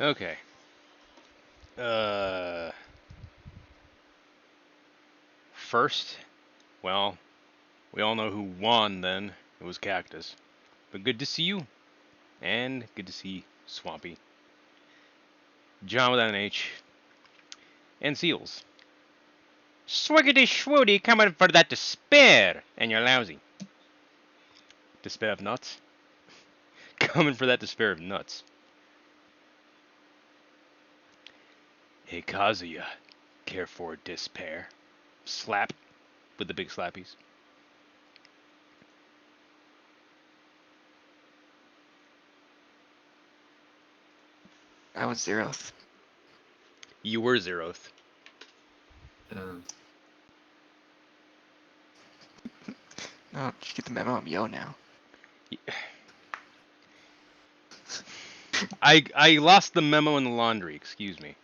Okay. First, well, we all know who won then. It was Cactus. But good to see you. And good to see Swampy. John without an H. And Seals. Swiggity schwoody coming for that despair. And you're lousy. Despair of nuts? Coming for that despair of nuts. Hey Kazuya. Care for despair? Slap. With the big slappies. I was zeroth. You were zeroth. No, just get the memo. I'm yo now. I lost the memo in the laundry, excuse me.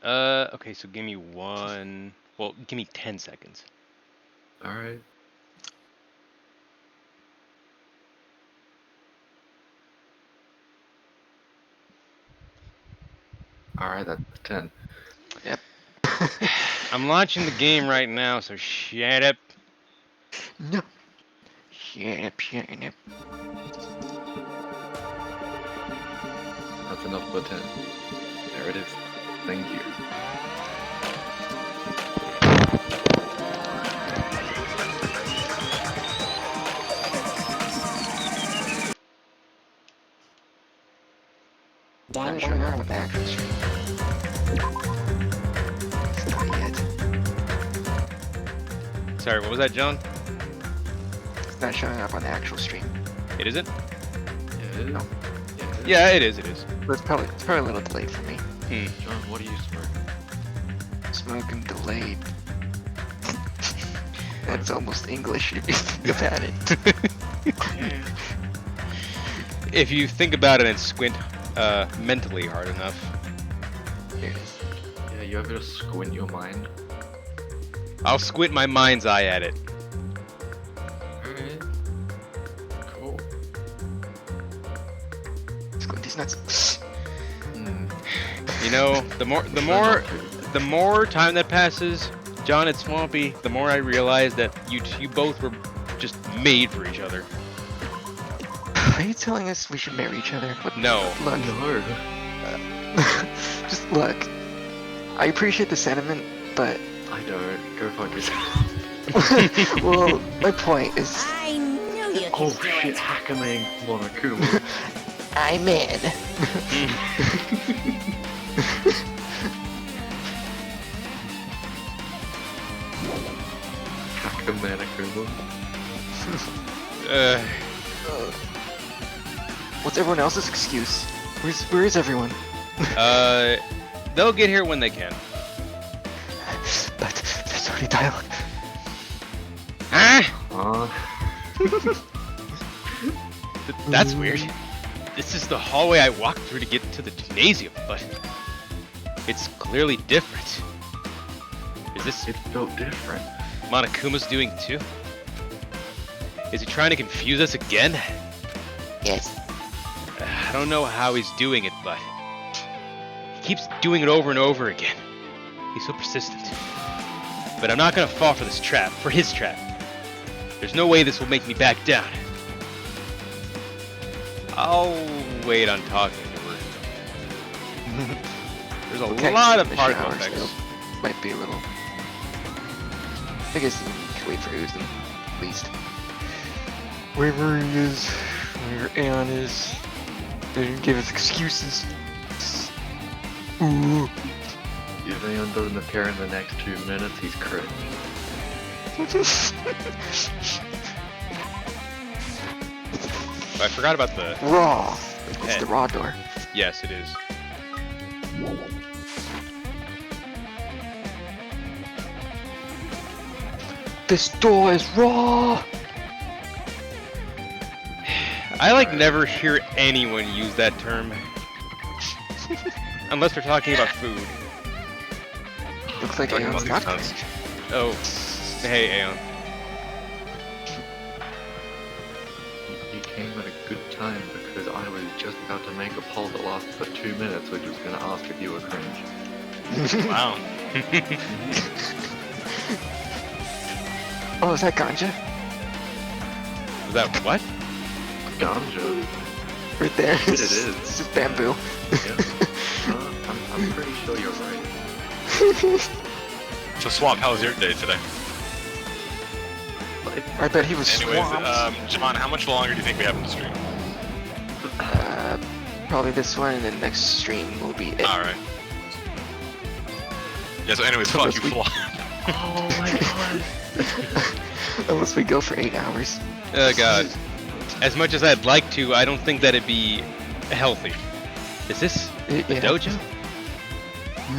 Okay, so give me one... Well, give me 10 seconds. Alright. Alright, that's 10. Yep. I'm launching the game right now, so shut up. No. Shut up, shut up. That's enough for 10. There it is. Thank you. I'm showing up on the actual stream. It's not yet. Sorry, what was that, John? It's not showing up on the actual stream. It isn't? Yeah, it is. No. Yeah, it is, it is. But it's probably a little delayed for me. John, what are you smoking? Smoking delayed. That's almost English if you think about it. If you think about it and squint mentally hard enough. Here it is. Yeah, you ever squint your mind? I'll squint my mind's eye at it. Alright. Cool. Squint these nuts. You know, the more time that passes, John and Swampy, the more I realize that you both were just made for each other. Are you telling us we should marry each other? What, No. Look. No. Just look. I appreciate the sentiment, but I don't. Go fuck yourself. well, my point is, I knew you could Oh do shit, it. Hackamane Monokuma. I'm in. Hackamane. What's everyone else's excuse? Where is everyone? They'll get here when they can. But there's already dialogue. That's weird. This is the hallway I walked through to get to the gymnasium, but it's clearly different. Is this It felt different. Monokuma's doing too? Is he trying to confuse us again? Yes. I don't know how he's doing it, but he keeps doing it over and over again. He's so persistent. But I'm not gonna fall for this trap, for his trap. There's no way this will make me back down. I'll wait on talking to her. There's a Okay, lot of the particle shower effects. still might be a little. I guess you can wait for Uzi, at least. Wherever he is, where Aeon is, they didn't give us excuses. Ooh. If anyone doesn't appear in the next 2 minutes, he's crit. I forgot about the... Raw. It's head. the raw door. Yes, it is. This door is raw. I never hear anyone use that term. Unless they're talking about food. Looks like Talking Aeon's about not these coming. Oh, hey Aeon. He came at a good time because I was just about to make a poll that lasted for 2 minutes, which was going to ask if you were cringe. Wow. Oh, is that ganja? Was that what? Ganja. Right there. It is. It's just bamboo. Yeah. I'm pretty sure you're right. So Swamp, how was your day today? But I bet he was Anyways, swamped. Javon, how much longer do you think we have in the stream? Probably this one, and then next stream will be it. Alright. Yeah, so anyways, fuck Unless you, we- Flop. oh my god. Unless we go for 8 hours. Oh god. As much as I'd like to, I don't think that'd be healthy. Is this the Yeah. dojo?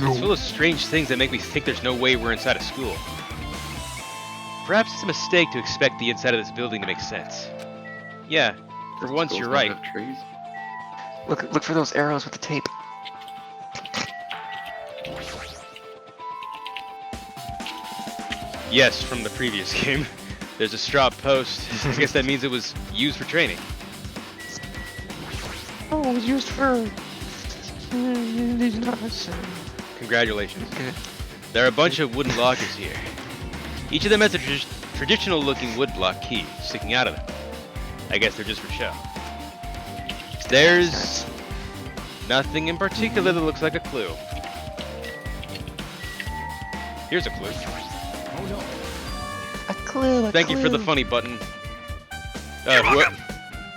It's full of strange things that make me think there's no way we're inside a school. Perhaps it's a mistake to expect the inside of this building to make sense. Yeah, for once Schools you're don't right. have trees. Look for those arrows with the tape. Yes, from the previous game. There's a straw post. I guess that means it was used for training. Oh, it was used for... These nuts. Congratulations. Okay. There are a bunch of wooden lockers here. Each of them has a traditional looking wood block key sticking out of them. I guess they're just for show. There's nothing in particular that looks like a clue. Here's a clue. A clue, Thank you for the funny button.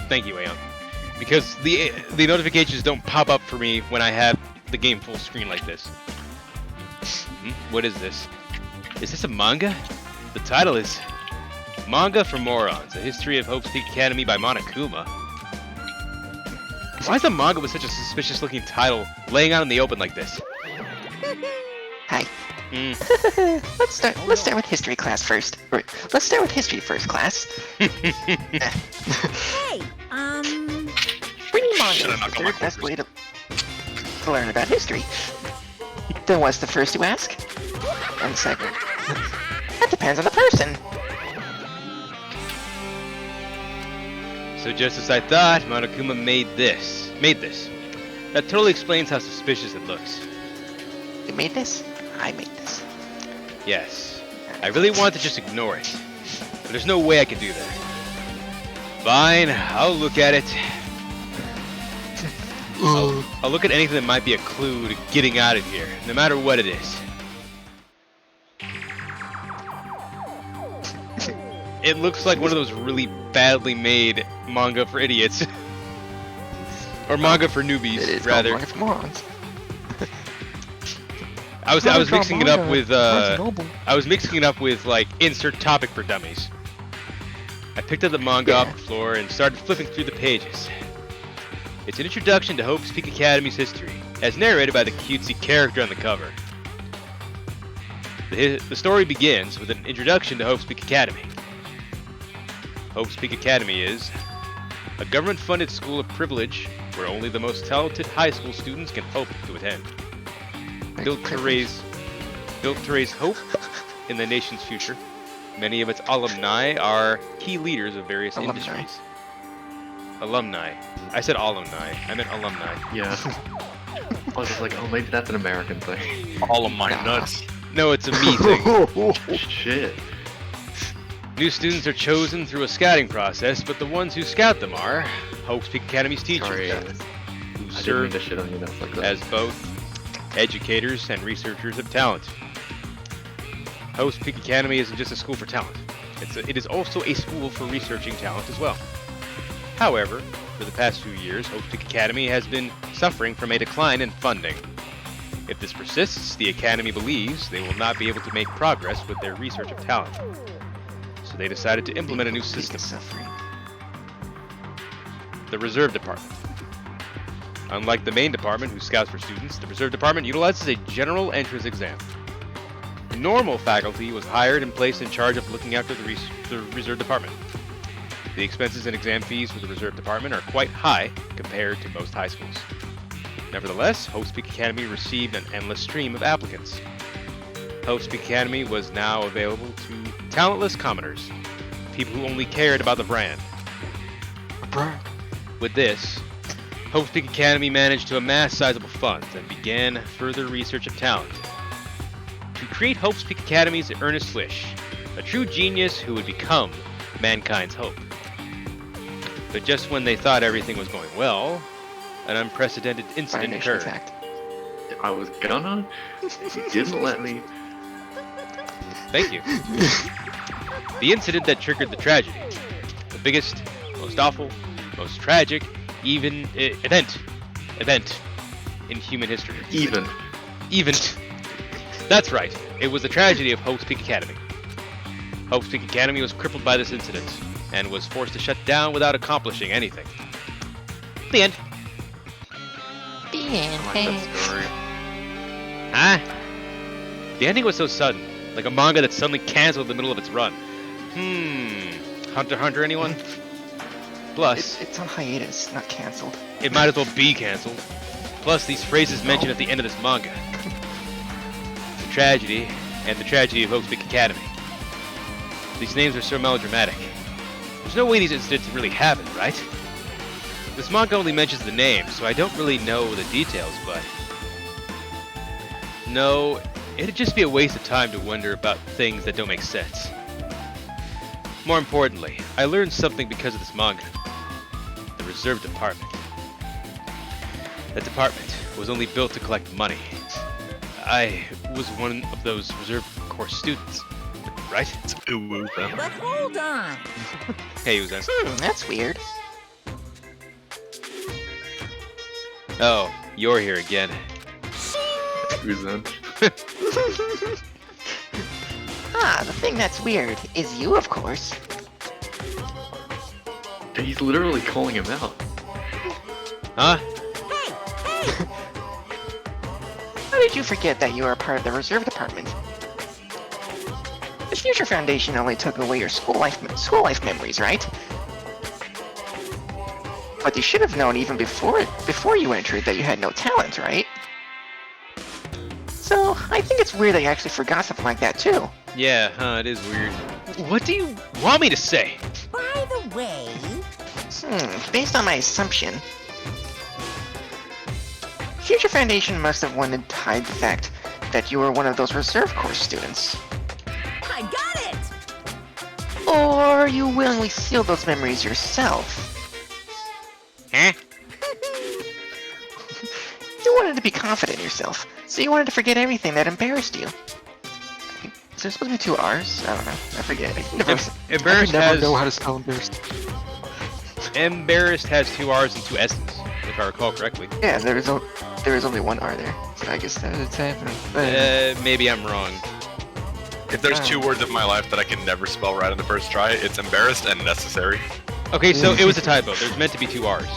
Thank you, Aeon. Because the notifications don't pop up for me when I have the game full screen like this. What is this? Is this a manga? The title is Manga for Morons, A History of Hope's Peak Academy by Monokuma. Why is a manga with such a suspicious looking title laying out in the open like this? Hi. Hmm. Let's start with history class first. Or, let's start with history first, class. Hey, Reading manga Should I is knock the on my third best quarters? way to learn about history. Then what's the first you ask? And second, that depends on the person. So just as I thought, Monokuma made this. That totally explains how suspicious it looks. You made this? I made this. Yes. I really want to just ignore it. But there's no way I can do that. Fine, I'll look at it. I'll look at anything that might be a clue to getting out of here, no matter what it is. It looks like one of those really badly made manga for idiots. Or manga for newbies, It is rather. called manga for morons. I was mixing it up with Noble. I was mixing it up with like insert topic for dummies. I picked up the manga off the floor and started flipping through the pages. It's an introduction to Hope's Peak Academy's history, as narrated by the cutesy character on the cover. The story begins with an introduction to Hope's Peak Academy. Hope's Peak Academy is a government-funded school of privilege where only the most talented high school students can hope to attend. Built to raise hope in the nation's future. Many of its alumni are key leaders of various Alumni. industries. Alumni. I said alumni. I meant alumni. Yeah. I was just like, oh, maybe that's an American thing. All of my nuts. No, it's a me thing. Shit. New students are chosen through a scouting process, but the ones who scout them are Hope's Peak Academy's teachers, Sorry, who I didn't mean serve to shit on your notes like that. as both educators and researchers of talent. Hope's Peak Academy isn't just a school for talent. It is also a school for researching talent as well. However, for the past few years, Hope's Peak Academy has been suffering from a decline in funding. If this persists, the Academy believes they will not be able to make progress with their research of talent. So they decided to implement a new system, Suffering. the Reserve Department. Unlike the main department, who scouts for students, the Reserve Department utilizes a general entrance exam. Normal faculty was hired and placed in charge of looking after the Reserve Department. The expenses and exam fees for the Reserve Department are quite high compared to most high schools. Nevertheless, Hope's Peak Academy received an endless stream of applicants. Hope's Peak Academy was now available to talentless commoners, people who only cared about the brand. With this, Hope's Peak Academy managed to amass sizable funds and began further research of talent. To create Hope's Peak Academy's Ernest Lish, a true genius who would become mankind's hope. But just when they thought everything was going well, an unprecedented incident Foundation occurred. fact. I was gonna. You didn't let me. Thank you. The incident that triggered the tragedy. The biggest, most awful, most tragic, event in human history. Even. That's right. It was the tragedy of Hope's Peak Academy. Hope's Peak Academy was crippled by this incident and was forced to shut down without accomplishing anything. The end. I like that story. Huh? The ending was so sudden, like a manga that suddenly canceled in the middle of its run. Hunter x Hunter, anyone? Plus, It's on hiatus, not cancelled. it might as well be cancelled. Plus, these phrases mentioned at the end of this manga. The tragedy, and the tragedy of Hope's Peak Academy. These names are so melodramatic. There's no way these incidents really happened, right? This manga only mentions the names, so I don't really know the details, but... No, it'd just be a waste of time to wonder about things that don't make sense. More importantly, I learned something because of this manga. The Reserve Department. That department was only built to collect money. I was one of those Reserve Corps students, right? Ooh, But hold on. Hey, who's that? That's weird. Oh, you're here again. Who's in? The thing that's weird is you, of course. He's literally calling him out. Huh? How did you forget that you are part of the Reserve Department? The Future Foundation only took away your school life memories, right? But you should have known even before you entered that you had no talent, right? So, I think it's weird that you actually forgot something like that, too. Yeah, it is weird. What do you want me to say? By the way, Based on my assumption, Future Foundation must have wanted to hide the fact that you were one of those Reserve Corps students. I got it. Or you willingly sealed those memories yourself. Huh? You wanted to be confident in yourself, so you wanted to forget everything that embarrassed you. Is there supposed to be two R's? I don't know. I forget. Embarrassed I never has know how to spell embarrassed. embarrassed has two R's and two S's, if I recall correctly. Yeah, there is only one R there. So I guess that's happening. Maybe I'm wrong. If there's two words of my life that I can never spell right on the first try, it's embarrassed and necessary. Okay, so it was a typo. There's meant to be two R's.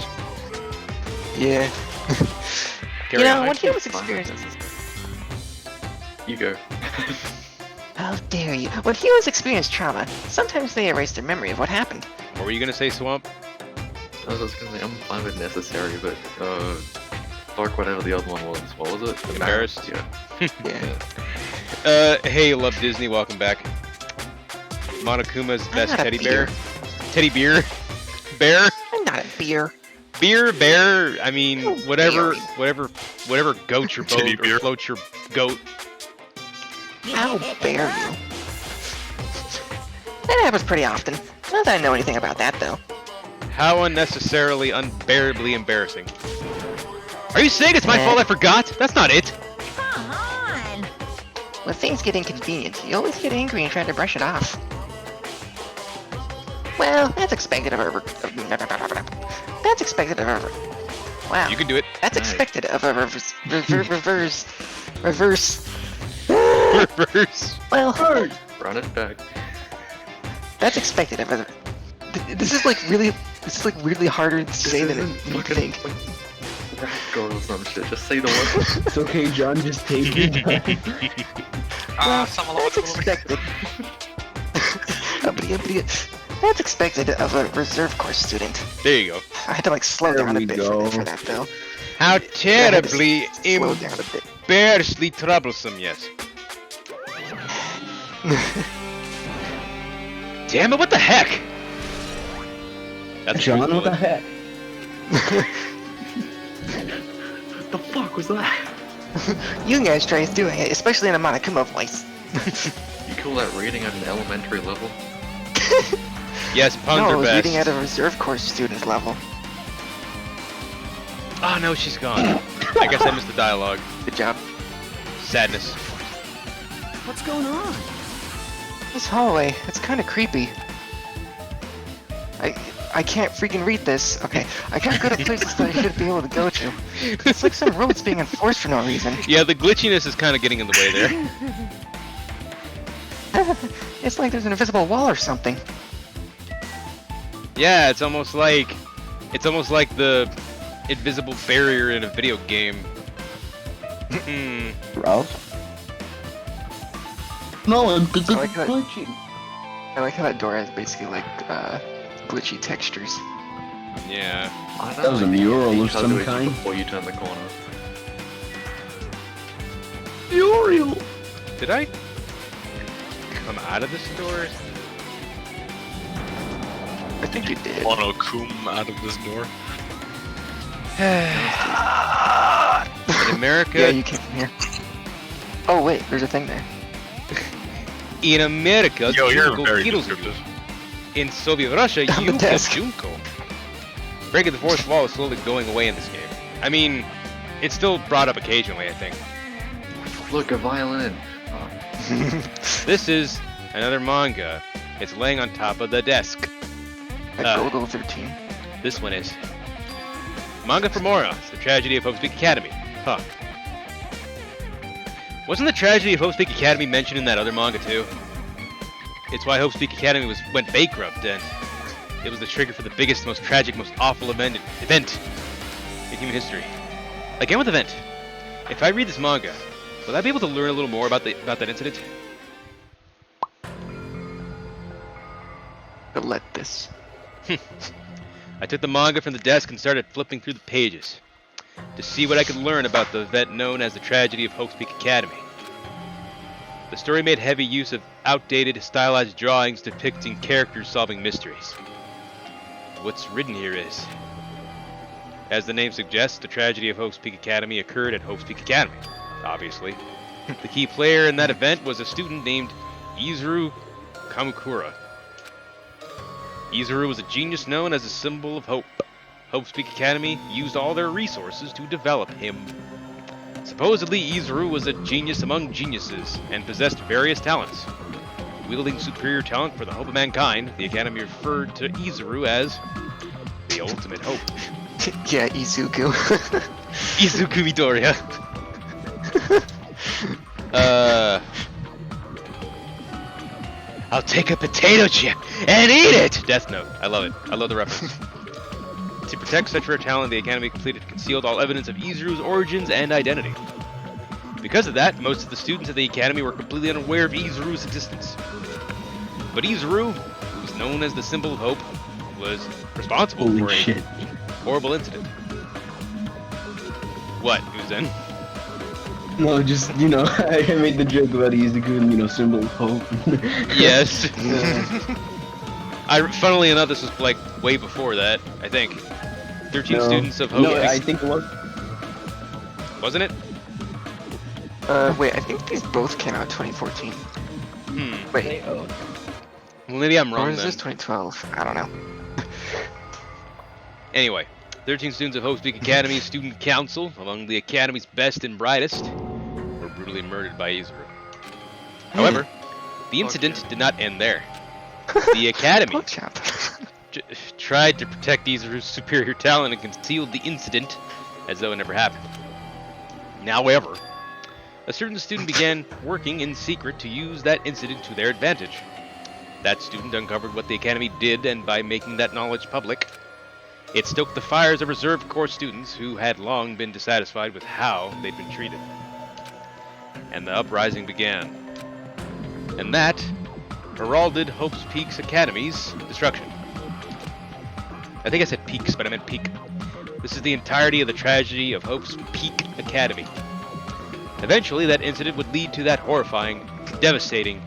Yeah. Carry You know, on. when he was experiencing... You go. How dare you? When heroes experience trauma, sometimes they erase their memory of what happened. What were you gonna say, Swamp? I was just gonna say, I'm fine with necessary, but, fuck whatever the other one was. What was it? Embarrassed? Yeah. Yeah. Hey, Love Disney, welcome back. Monokuma's best not a teddy beer. bear. Teddy beer? Bear? I'm not a beer. Beer, bear, I mean, Oh, whatever, beer. whatever goats your Teddy boat or beer. floats your goat. How dare you? That happens pretty often. Not that I know anything about that, though. How unnecessarily, unbearably embarrassing. Are you saying it's my fault I forgot? That's not it. Come on. When things get inconvenient, you always get angry and try to brush it off. Well, that's expected of a... That's expected of a... Wow. You can do it. That's Nice. expected of a reverse... Reverse. Well, Run it back. that's expected of a... This is like weirdly harder to say than you think. Rap God or some shit. Just say the word. It's okay, John, just take it. Well, Some that's expected. That's expected of a Reserve Corps student. There you go. I had to like slow There down a we bit go. for that though. How I had to terribly, slow down a bit. embarrassingly troublesome, yes. Damn it, what the heck? That's John, pretty what the good. heck? The fuck was that? You guys try doing it, especially in a Monokuma voice. You call that reading at an elementary level? Yes, puns No, I are was best. reading at a reserve course student level. Oh no, she's gone. I guess I missed the dialogue. Good job. Sadness. What's going on? This hallway, it's kind of creepy. I can't freaking read this. Okay, I can't go to places that I should be able to go to. It's like some roads being enforced for no reason. Yeah, the glitchiness is kind of getting in the way there. It's like there's an invisible wall or something. Yeah, it's almost like the invisible barrier in a video game. Ralph? No, it's I like that. glitchy. I like how that door has basically like glitchy textures. Yeah. I don't That was a think you mural can of some decode it kind. Before you turn the corner. Muriel! Did I come out of this door? I think you did. Monokum out of this door. In America, Yeah, you came from here. Oh wait, there's a thing there. in America, Yo, you're Junko very kills you. descriptive. In Soviet Russia, On you the get desk. Junko. Breaking the fourth wall is slowly going away in this game. I mean, it's still brought up occasionally, I think. Look, a violin. This is another manga. It's laying on top of the desk. At Golgo 13. This one is Manga for Moros, The Tragedy of Hope's Peak Academy. Huh. Wasn't the tragedy of Hope's Peak Academy mentioned in that other manga too? It's why Hope's Peak Academy went bankrupt, and it was the trigger for the biggest, most tragic, most awful event in human history. Again with event. If I read this manga, will I be able to learn a little more about that incident? But let this. I took the manga from the desk and started flipping through the pages to see what I could learn about the event known as the tragedy of Hope's Peak Academy. The story made heavy use of outdated, stylized drawings depicting characters solving mysteries. What's written here is, as the name suggests, the tragedy of Hope's Peak Academy occurred at Hope's Peak Academy, obviously. The key player in that event was a student named Izuru Kamukura. Izuru was a genius known as a symbol of hope. Hope's Peak Academy used all their resources to develop him. Supposedly, Izuru was a genius among geniuses and possessed various talents. Wielding superior talent for the hope of mankind, the Academy referred to Izuru as the ultimate hope. Yeah, Izuku. Izuku Midoriya. I'll take a potato chip and eat it! Death Note. I love it. I love the reference. To protect such rare talent, the Academy concealed all evidence of Izuru's origins and identity. Because of that, most of the students at the Academy were completely unaware of Izuru's existence. But Izuru, who was known as the symbol of hope, was responsible Holy for a shit. horrible incident. What, Uzen? No, just, I made the joke about Izuku and, symbol of hope. Yes. Funnily enough, this was like way before that, I think. 13 No. students of hope. No, I think it was. Wasn't it? Wait, I think these both came out 2014. Wait, Well, maybe I'm or wrong is then. this 2012? I don't know. Anyway, 13 students of Hope's Peak Academy Student Council, among the Academy's best and brightest, were brutally murdered by Izuru. However, the incident did not end there. The Academy Pork chop. tried to protect Izuru's superior talent and concealed the incident as though it never happened. However, a certain student began working in secret to use that incident to their advantage. That student uncovered what the Academy did, and by making that knowledge public, it stoked the fires of reserve corps students who had long been dissatisfied with how they'd been treated. And the uprising began. And that heralded Hope's Peak's Academy's destruction. I think I said peaks, but I meant peak. This is the entirety of the tragedy of Hope's Peak Academy. Eventually, that incident would lead to that horrifying, devastating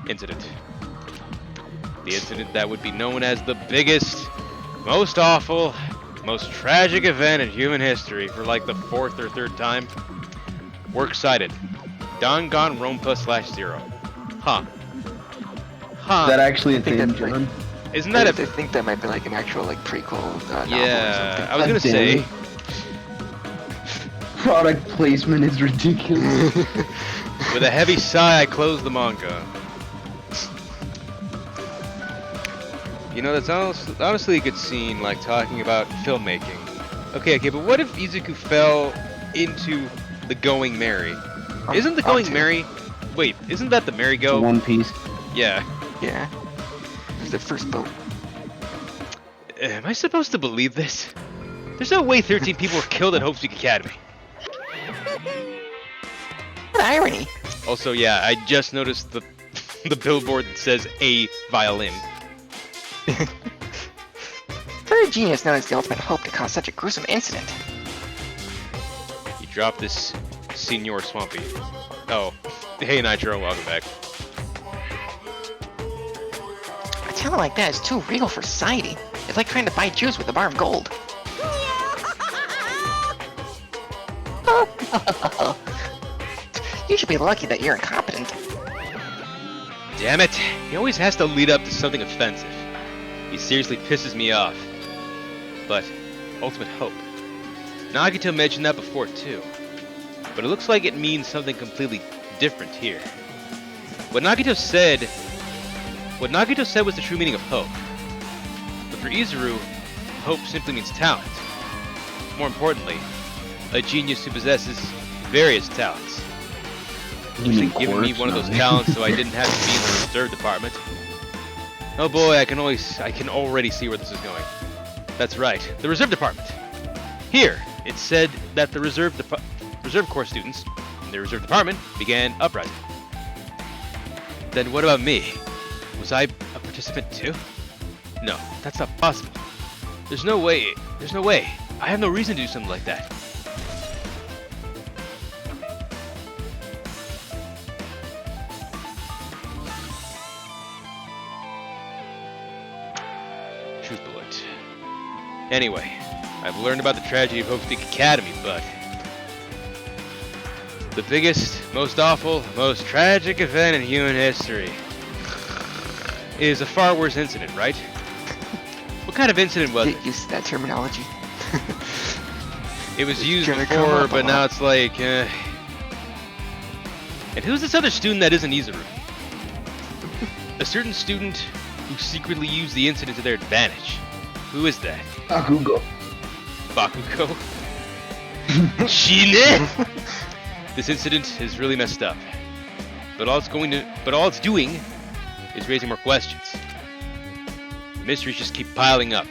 incident. The incident that would be known as the biggest, most awful, most tragic event in human history for like the 4th or 3rd time. Works cited. Danganronpa /0. Huh. Is that actually a think thing, that's like- John? Isn't I that a... think that might be like an actual like prequel novel Yeah, I or was gonna God damn say... it. Product placement is ridiculous. With a heavy sigh, I closed the manga. You know, that's honestly a good scene, like talking about filmmaking. Okay, but what if Izuku fell into the Going Merry? Isn't the Going onto- Merry... Wait, isn't that the merry-go? One Piece. Yeah. Yeah. It was the first boat. Am I supposed to believe this? There's no way 13 people were killed at Hope Peak Academy. What irony! Also, yeah, I just noticed the the billboard that says a violin. For a genius known as the ultimate hope to cause such a gruesome incident. You dropped this, Senor Swampy. Oh, hey Nitro, welcome back. A talent like that is too regal for society. It's like trying to buy Jews with a bar of gold. You should be lucky that you're incompetent. Damn it! He always has to lead up to something offensive. He seriously pisses me off. But, ultimate hope. Nagito mentioned that before too. But it looks like it means something completely different here. What Nagito said was the true meaning of hope. But for Izuru, hope simply means talent. More importantly, a genius who possesses various talents. He should have given me one of those talents so I didn't have to be in the reserve department. Oh boy, I can already see where this is going. That's right, the reserve department. Here, it said that the reserve corps students in the reserve department began uprising. Then what about me? Was I a participant too? No, that's not possible. There's no way. I have no reason to do something like that. Truth bullet. Anyway, I've learned about the tragedy of Hope Peak Academy, but the biggest, most awful, most tragic event in human history is a far worse incident, right? What kind of incident was it? Use that terminology. It was used gonna come before, up a but now lot. it's like, And who's this other student that isn't Izuru? A certain student who secretly used the incident to their advantage. Who is that? Bakugo. Bakugo? Shine? This incident is really messed up. But all it's doing is raising more questions. The mysteries just keep piling up.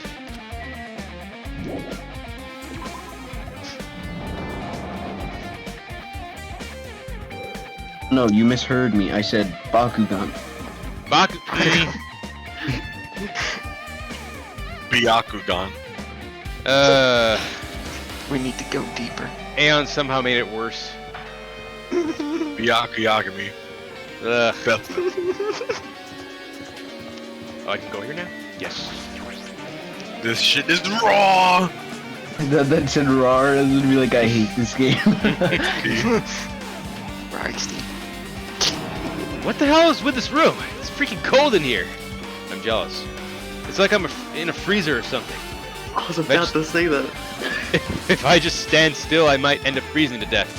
No, you misheard me. I said Bakugan. Byakugan. We need to go deeper. Aeon somehow made it worse. Byakuyagami. Ugh. Beth. Oh, I can go here now? Yes. This shit is raw! That said raw, it would be like, I hate this game. Right, Steve. What the hell is with this room? It's freaking cold in here. I'm jealous. It's like I'm in a freezer or something. I was about to say that. If I just stand still, I might end up freezing to death.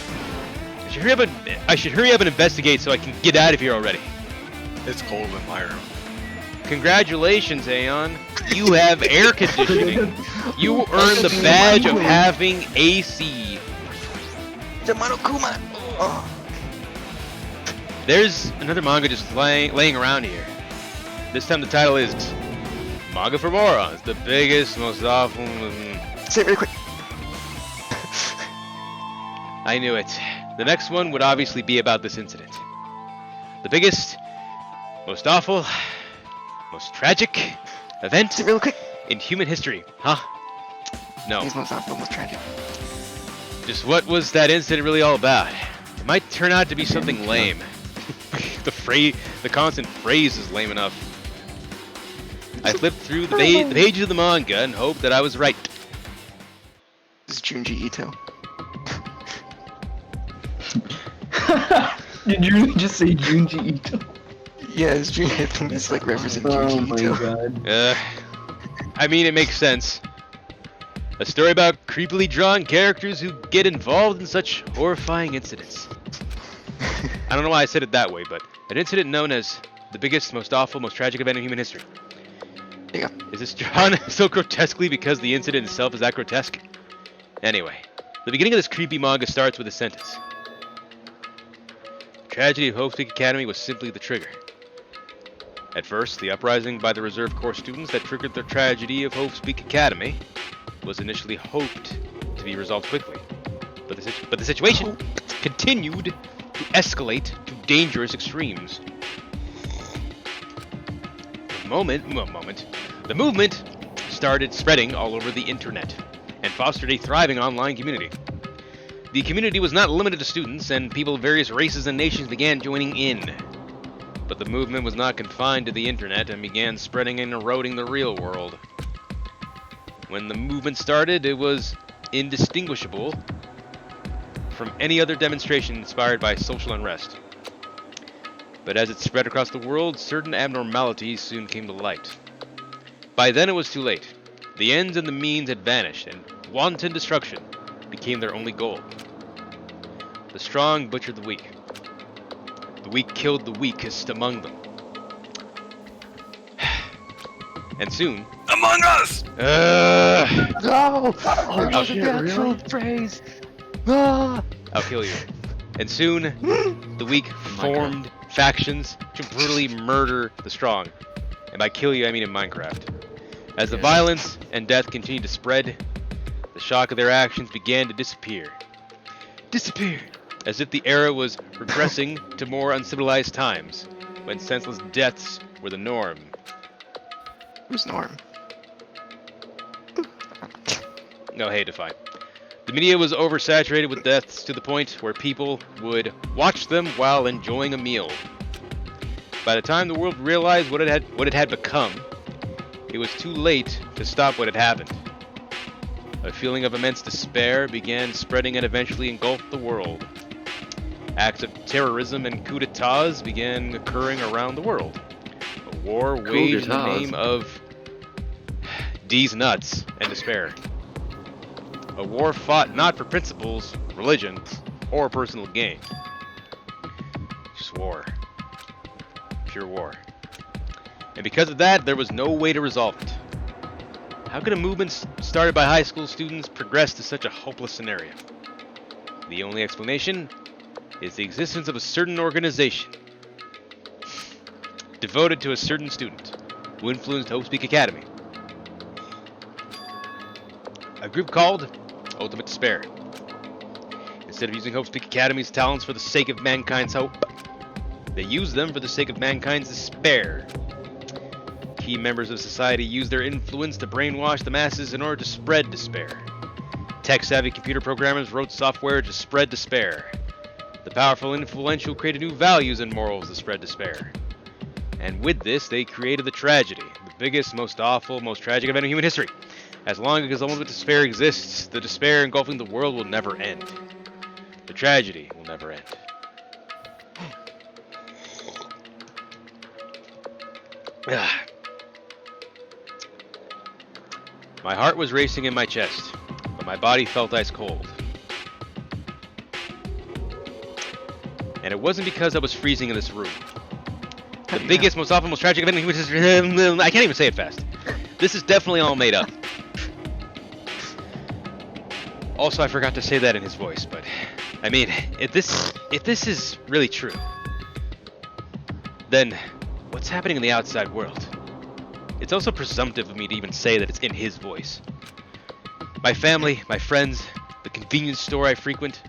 I should hurry up and investigate so I can get out of here already. It's cold in my room. Congratulations, Aeon. You have air conditioning. You earned the badge of having AC. The Monokuma! Oh. There's another manga just laying around here. This time the title is Manga for Morons, the biggest, most awful... Say it really quick. I knew it. The next one would obviously be about this incident. The biggest, most awful, most tragic event Say it really quick. in human history. Huh? No. He's most awful, most tragic. Just what was that incident really all about? It might turn out to be something lame. The constant phrase is lame enough. I flipped through the pages of the manga and hoped that I was right. is Junji Ito. Did you really just say Junji Ito? Yeah, I think it's like referencing Oh Junji my Ito. god. I mean, it makes sense. A story about creepily drawn characters who get involved in such horrifying incidents. I don't know why I said it that way, but an incident known as the biggest, most awful, most tragic event in human history. There you go. Is this drawn so grotesquely because the incident itself is that grotesque? Anyway, the beginning of this creepy manga starts with a sentence. The tragedy of Hope's Peak Academy was simply the trigger. At first, the uprising by the reserve corps students that triggered the tragedy of Hope's Peak Academy was initially hoped to be resolved quickly. But the situation continued to escalate to dangerous extremes. The movement started spreading all over the internet and fostered a thriving online community. The community was not limited to students, and people of various races and nations began joining in. But the movement was not confined to the internet and began spreading and eroding the real world. When the movement started, it was indistinguishable from any other demonstration inspired by social unrest. But as it spread across the world, certain abnormalities soon came to light. By then it was too late. The ends and the means had vanished, and wanton destruction became their only goal. The strong butchered the weak. The weak killed the weakest among them. And soon... Among Us! No! Oh, That was shit, the actual really? phrase! Ah! I'll kill you. And soon, the weak formed factions to brutally murder the strong. And by kill you, I mean in Minecraft. As the violence and death continued to spread, the shock of their actions began to disappear. Disappear! As if the era was regressing to more uncivilized times, when senseless deaths were the norm. Who's Norm? No, hey, Define. The media was oversaturated with deaths to the point where people would watch them while enjoying a meal. By the time the world realized what it had become, it was too late to stop what had happened. A feeling of immense despair began spreading and eventually engulfed the world. Acts of terrorism and coups d'etats began occurring around the world. A war waged in the d'etats? name of D's nuts and despair. A war fought not for principles, religion, or personal gain. Just war. Pure war. And because of that, there was no way to resolve it. How could a movement started by high school students progress to such a hopeless scenario? The only explanation is the existence of a certain organization devoted to a certain student who influenced Hope's Peak Academy. A group called Ultimate Despair. Instead of using Hope's Peak Academy's talents for the sake of mankind's hope, they used them for the sake of mankind's despair. Key members of society used their influence to brainwash the masses in order to spread despair. Tech-savvy computer programmers wrote software to spread despair. The powerful and influential created new values and morals to spread despair. And with this, they created the tragedy, the biggest, most awful, most tragic event in human history. As long as ultimate despair exists, the despair engulfing the world will never end. The tragedy will never end. My heart was racing in my chest, but my body felt ice cold. And it wasn't because I was freezing in this room. The biggest, most awful, most tragic event in human history. I can't even say it fast. This is definitely all made up. Also, I forgot to say that in his voice, but I mean, if this is really true, then what's happening in the outside world? It's also presumptive of me to even say that it's in his voice. My family, my friends, the convenience store I frequent,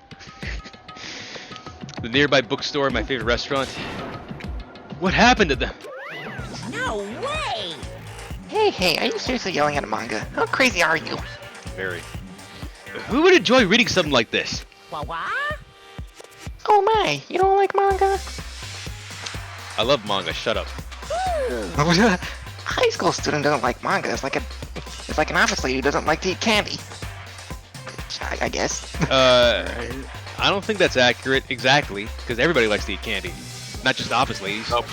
the nearby bookstore, my favorite restaurant. What happened to them? No way! Hey, are you seriously yelling at a manga? How crazy are you? Very. Who would enjoy reading something like this? What? Oh my, you don't like manga? I love manga, shut up. A high school student doesn't like manga. It's like an office lady who doesn't like to eat candy. I guess. I don't think that's accurate exactly, because everybody likes to eat candy, not just office ladies. Nope.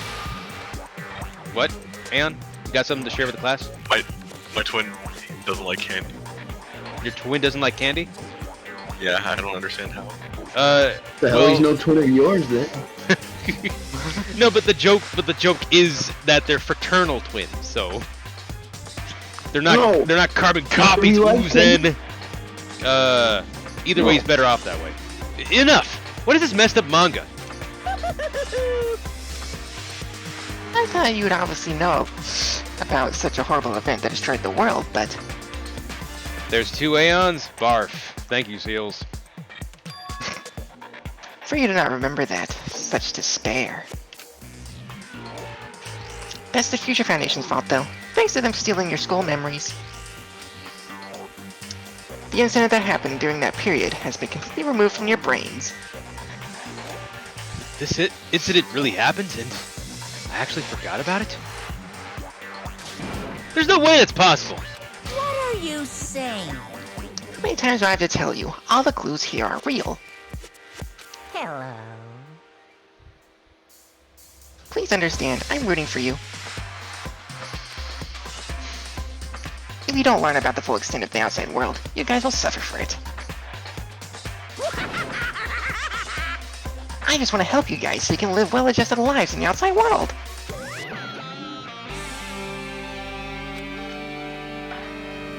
What, Aeon? You got something to share with the class? My twin doesn't like candy. Your twin doesn't like candy? Yeah, I don't understand how. The hell, he's no twin of yours then. No, but the joke is that they're fraternal twins, so they're not No. they're not carbon copies. You like Uzen. Either way, No. he's better off that way. Enough. What is this messed up manga? I thought you'd obviously know about such a horrible event that destroyed the world, but There's 2 Aeons. Barf. Thank you, Seals. for you to not remember that, such despair. That's the Future Foundation's fault, though. Thanks to them stealing your school memories. The incident that happened during that period has been completely removed from your brains. This incident really happened, and I actually forgot about it? There's no way that's possible. What are you saying? How many times do I have to tell you? All the clues here are real. Hello. Please understand, I'm rooting for you. If you don't learn about the full extent of the outside world, you guys will suffer for it. I just want to help you guys so you can live well-adjusted lives in the outside world.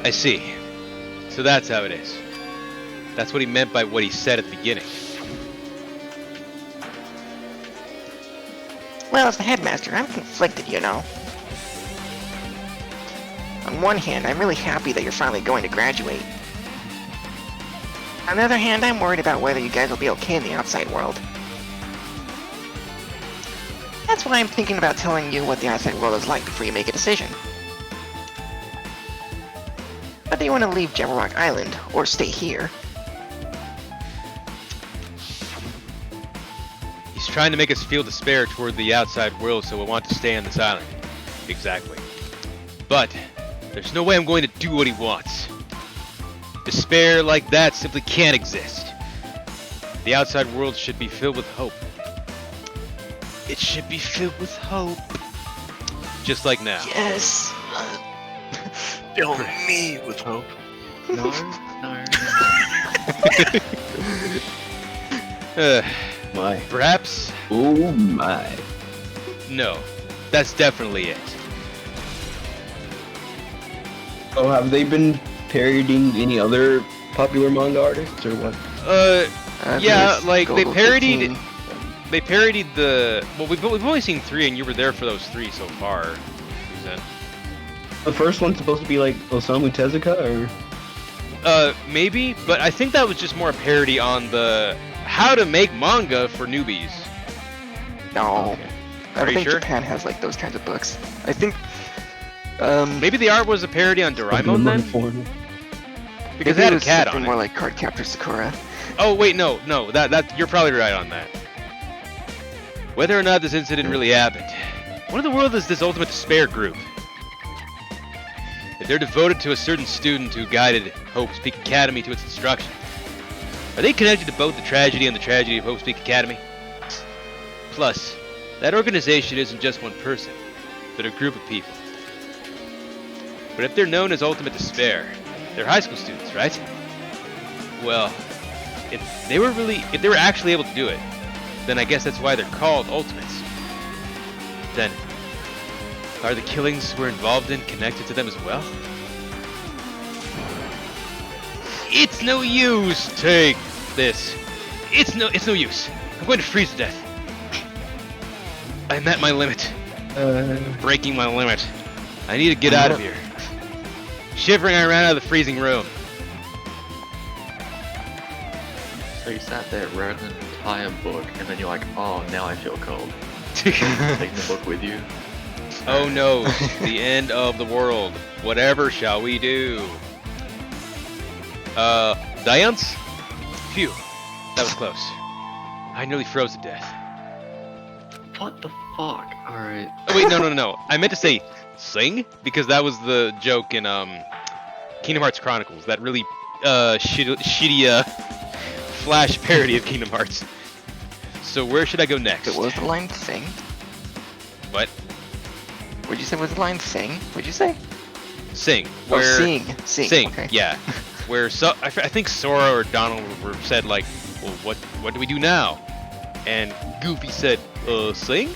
I see. So that's how it is. That's what he meant by what he said at the beginning. Well, as the headmaster, I'm conflicted, you know. On one hand, I'm really happy that you're finally going to graduate. On the other hand, I'm worried about whether you guys will be okay in the outside world. That's why I'm thinking about telling you what the outside world is like before you make a decision. Whether you want to leave Jabberwock Island or stay here. He's trying to make us feel despair toward the outside world, so we'll want to stay on this island. Exactly. But there's no way I'm going to do what he wants. Despair like that simply can't exist. The outside world should be filled with hope. It should be filled with hope. Just like now. Yes. Fill me with hope. No. My. Perhaps? Oh my. No. That's definitely it. Oh, have they been parodying any other popular manga artists or what? Yeah, Please, like they Google parodied. 15. They parodied the. Well, we've only seen 3, and you were there for those 3 so far. Susan. The first one's supposed to be like Osamu Tezuka, or Maybe, but I think that was just more a parody on the how to make manga for newbies. No. I Are don't you think sure? Japan has like those kinds of books. I think Maybe the art was a parody on Doraemon then, because maybe it had it a was cat something on more it. like Cardcaptor Sakura. Oh wait, no, that you're probably right on that. Whether or not this incident really happened, what in the world is this Ultimate Despair group? If they're devoted to a certain student who guided Hope's Peak Academy to its destruction, are they connected to both the tragedy and the tragedy of Hope's Peak Academy? Plus, that organization isn't just one person, but a group of people. But if they're known as Ultimate Despair, they're high school students, right? Well, if they were actually able to do it, then I guess that's why they're called Ultimates. Then, are the killings we're involved in connected to them as well? It's no use! Take this. It's no use. I'm going to freeze to death. I'm at my limit. Breaking my limit. I need to get out of here. Shivering, I ran out of the freezing room. So you sat there, wrote an entire book, and then you're like, oh, now I feel cold. Taking the book with you. Oh no, the end of the world. Whatever shall we do? Dance? Phew, that was close. I nearly froze to death. What the fuck? Alright. Oh wait, no. I meant to say sing, because that was the joke in Kingdom Hearts Chronicles that really shitty Flash parody of Kingdom Hearts. So where should I go next? It was the line thing. What? What'd you say was the line thing? What'd you say? Sing. Oh, Where sing. Sing. Okay. Yeah. Where I think Sora or Donald were said like, well, what do we do now? And Goofy said, sing.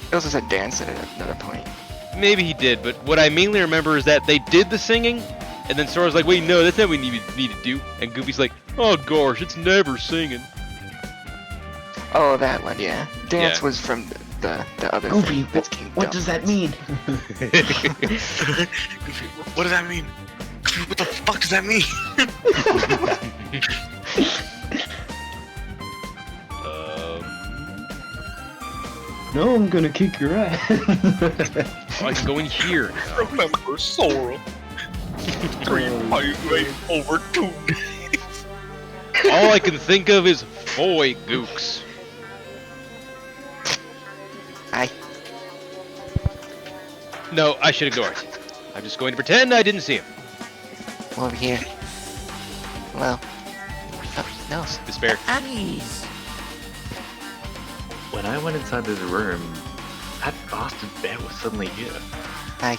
He also said dance at another point. Maybe he did, but what I mainly remember is that they did the singing, and then Sora's like, wait, no, that's not what we need to do. And Goofy's like, oh gosh, it's never singing. Oh, that one, yeah. Dance Yeah. was from the other Goofy, thing. That's Kingdom. what does that mean? What does that mean? What the fuck does that mean? No, I'm gonna kick your ass. I can go in here now. Remember Sora. 3 over 2. All I can think of is boy gooks. Hi. No, I should ignore it. I'm just going to pretend I didn't see him. Over here. Well. Oh, no. Despair. Please. When I went inside this room, that bastard bear was suddenly here. Hi.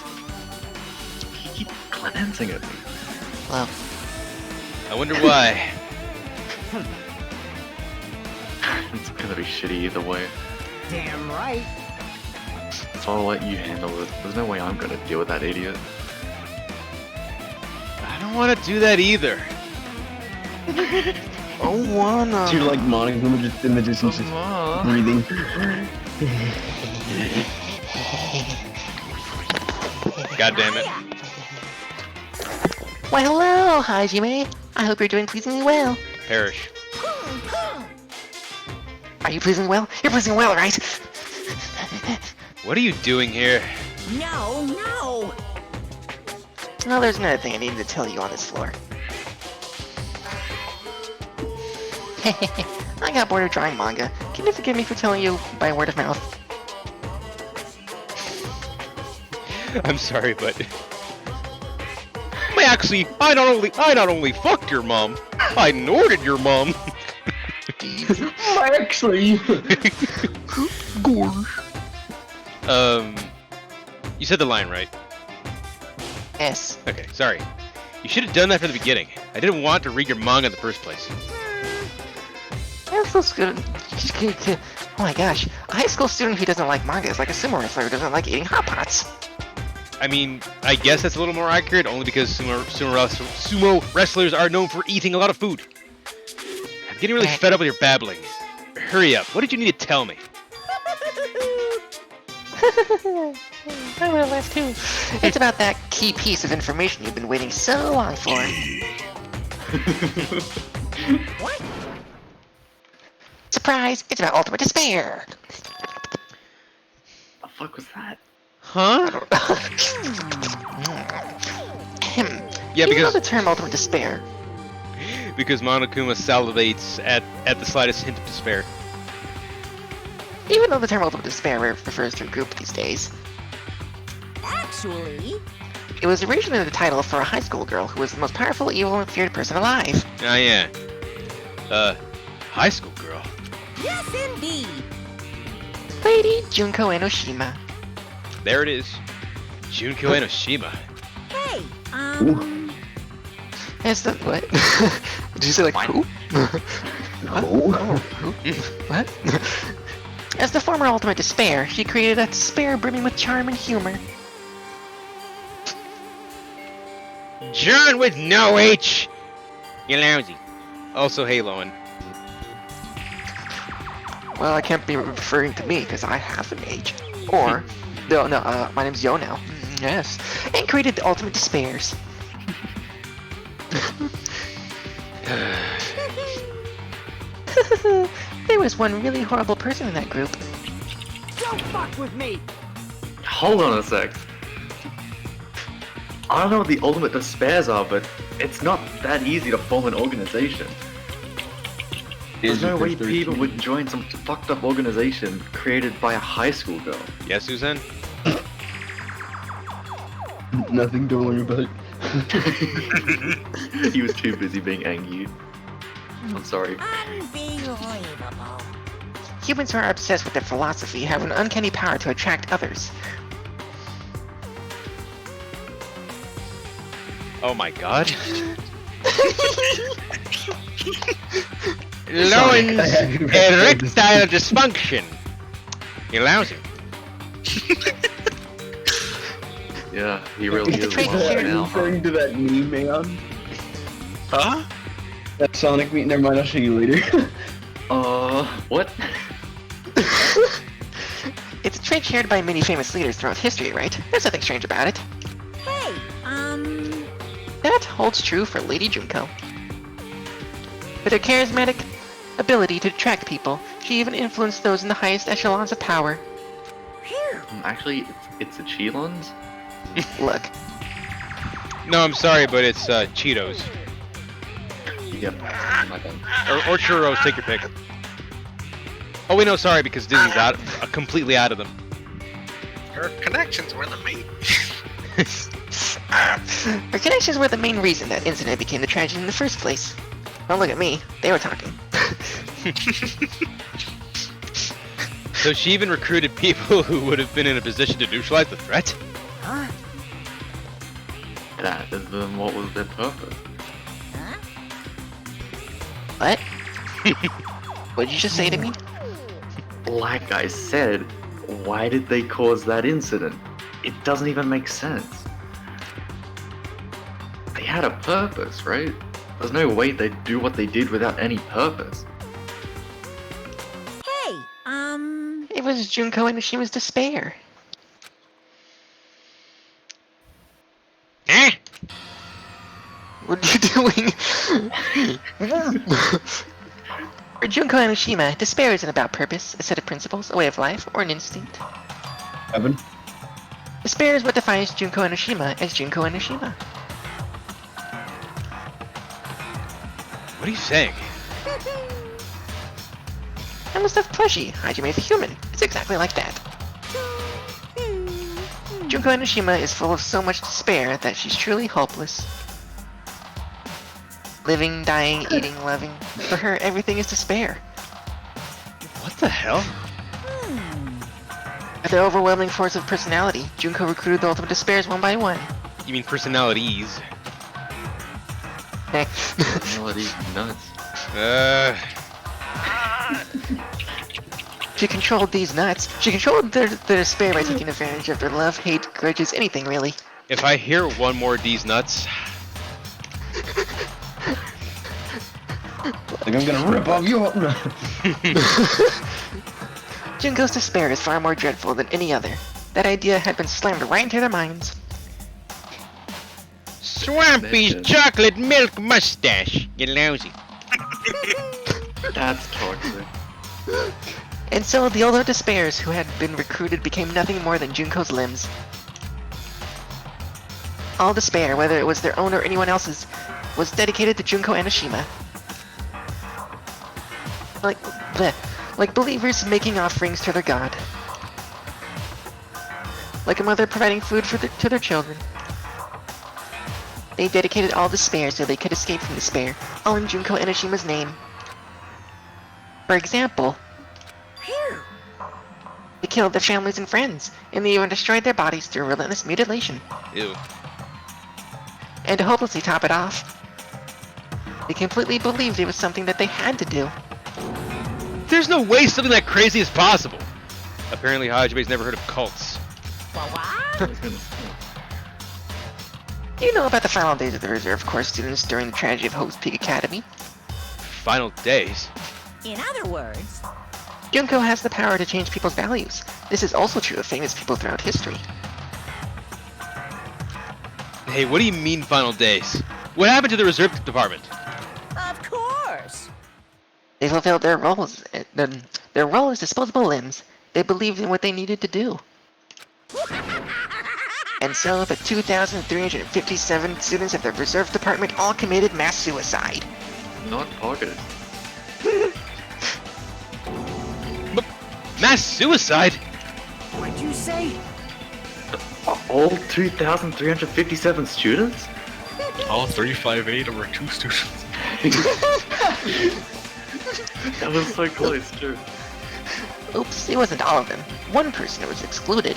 He keeps glancing at me. Well. I wonder why. It's gonna be shitty either way. Damn right. So I'll let you handle it. There's no way I'm gonna deal with that idiot. I don't want to do that either. Oh, wanna. So you're like Monica just in the distance, just breathing. God damn it. Why, hello, Hajime. I hope you're doing pleasingly well. Perish. Are you pleasing well? You're pleasing well, right? What are you doing here? No, no. Well, there's another thing I needed to tell you on this floor. I got bored of drawing manga. Can you forgive me for telling you by word of mouth? I'm sorry, but actually, I not only fucked your mom, I norted your mom. Actually. You said the line right. Yes. Okay, sorry. You should have done that from the beginning. I didn't want to read your manga in the first place. That's so good. Oh my gosh. A high school student who doesn't like manga is like a sumo wrestler who doesn't like eating hot pots. I mean, I guess that's a little more accurate, only because sumo wrestlers are known for eating a lot of food. I'm getting really fed up with your babbling. Hurry up. What did you need to tell me? I would have laughed too. It's about that key piece of information you've been waiting so long for. What? Surprise! It's about Ultimate Despair! The fuck was that? Huh? Yeah, You know because the term Ultimate Despair. Monokuma salivates at the slightest hint of despair. Even though the term Ultimate Despair refers to a group these days, Actually, it was originally the title for a high school girl who was the most powerful, evil, and feared person alive. Ah, yeah. High school girl. yes indeed. Lady Junko Enoshima. There it is. Junko Enoshima. Hey, As the what? Did you say like who? Oh. What? As the former Ultimate Despair, she created a despair brimming with charm and humor. John with no H! You lousy. Also, hey, Lowen. Well, I can't be referring to me because I have an age. Or, no, my name's Yo now. Yes. And created the Ultimate Despairs. There was one really horrible person in that group. Don't fuck with me. Hold on a sec. I don't know what the ultimate despairs are, but it's not that easy to form an organization. There's no way people would join some fucked up organization created by a high school girl. Yes, Suzanne? Nothing, don't worry about it. He was too busy being angry. I'm sorry. Unbelievable. Humans who are obsessed with their philosophy have an uncanny power to attract others. Oh my god. I Lowen's had to- erectile dysfunction. You're lousy. Yeah, he really It's a is trait one here. now. Referring to that meme, man. Huh? That Sonic meme. Never mind, I'll show you later. What? It's a trait shared by many famous leaders throughout history, right? There's nothing strange about it. Hey, That holds true for Lady Junko. With her charismatic ability to attract people, she even influenced those in the highest echelons of power. phew. Actually, it's the Cheelons. Look, No, I'm sorry, but it's Cheetos. Yep. My bad. Or churros, take your pick. Oh wait, no, sorry, because Disney's out, completely out of them. Her connections were the main. her connections were the main reason that incident became the tragedy in the first place. Don't look at me, they were talking. So she even recruited people who would have been in a position to neutralize the threat? Huh? That is then what was their purpose? Huh? What? What did you just say to me? Like I said, why did they cause that incident? It doesn't even make sense. They had a purpose, right? There's no way they'd do what they did without any purpose. Hey, It was Junko and Ishima's despair. Eh? What are you doing? For Junko and Ishima, despair isn't about purpose, a set of principles, a way of life, or an instinct. Evan? Despair is what defines Junko and Ishima as Junko and Ishima. What are you saying? I'm a stuffed plushie. Hajime the human. It's exactly like that. Junko and Ishima is full of so much despair that she's truly hopeless. Living, dying, eating, loving. For her, everything is despair. What the hell? With their overwhelming force of personality, Junko recruited the ultimate despairs one by one. You mean personalities? Melody nuts. She controlled these nuts. She controlled their despair by taking advantage of their love, hate, grudges, anything really. If I hear one more of these nuts, Like I'm gonna rip off your. Junko's despair is far more dreadful than any other. That idea had been slammed right into their minds. Swampy's Bitches. chocolate milk mustache. You lousy. That's toxic. And so the older despairs who had been recruited became nothing more than Junko's limbs. All despair, whether it was their own or anyone else's, was dedicated to Junko and Ishima. Like believers making offerings to their god. Like a mother providing food to their children. They dedicated all despair so they could escape from despair, all in Junko and Ishima's name. For example, Phew. they killed their families and friends, and they even destroyed their bodies through relentless mutilation. Ew. And to hopelessly top it off, they completely believed it was something that they had to do. There's no way something that crazy is possible. Apparently Hajime's never heard of cults. What? You know about the final days of the Reserve Corps students during the tragedy of Hope's Peak Academy. Final days. In other words, Junko has the power to change people's values. This is also true of famous people throughout history. Hey, what do you mean final days? What happened to the reserve department? of course. They fulfilled their roles. Their role as disposable limbs. They believed in what they needed to do. And so the 2,357 students of the Reserve Department all committed mass suicide. Not targeted. Mass suicide? What'd you say? All 2,357 students? All 358 over 2 students. That was so close, too. Oops, it wasn't all of them. One person was excluded.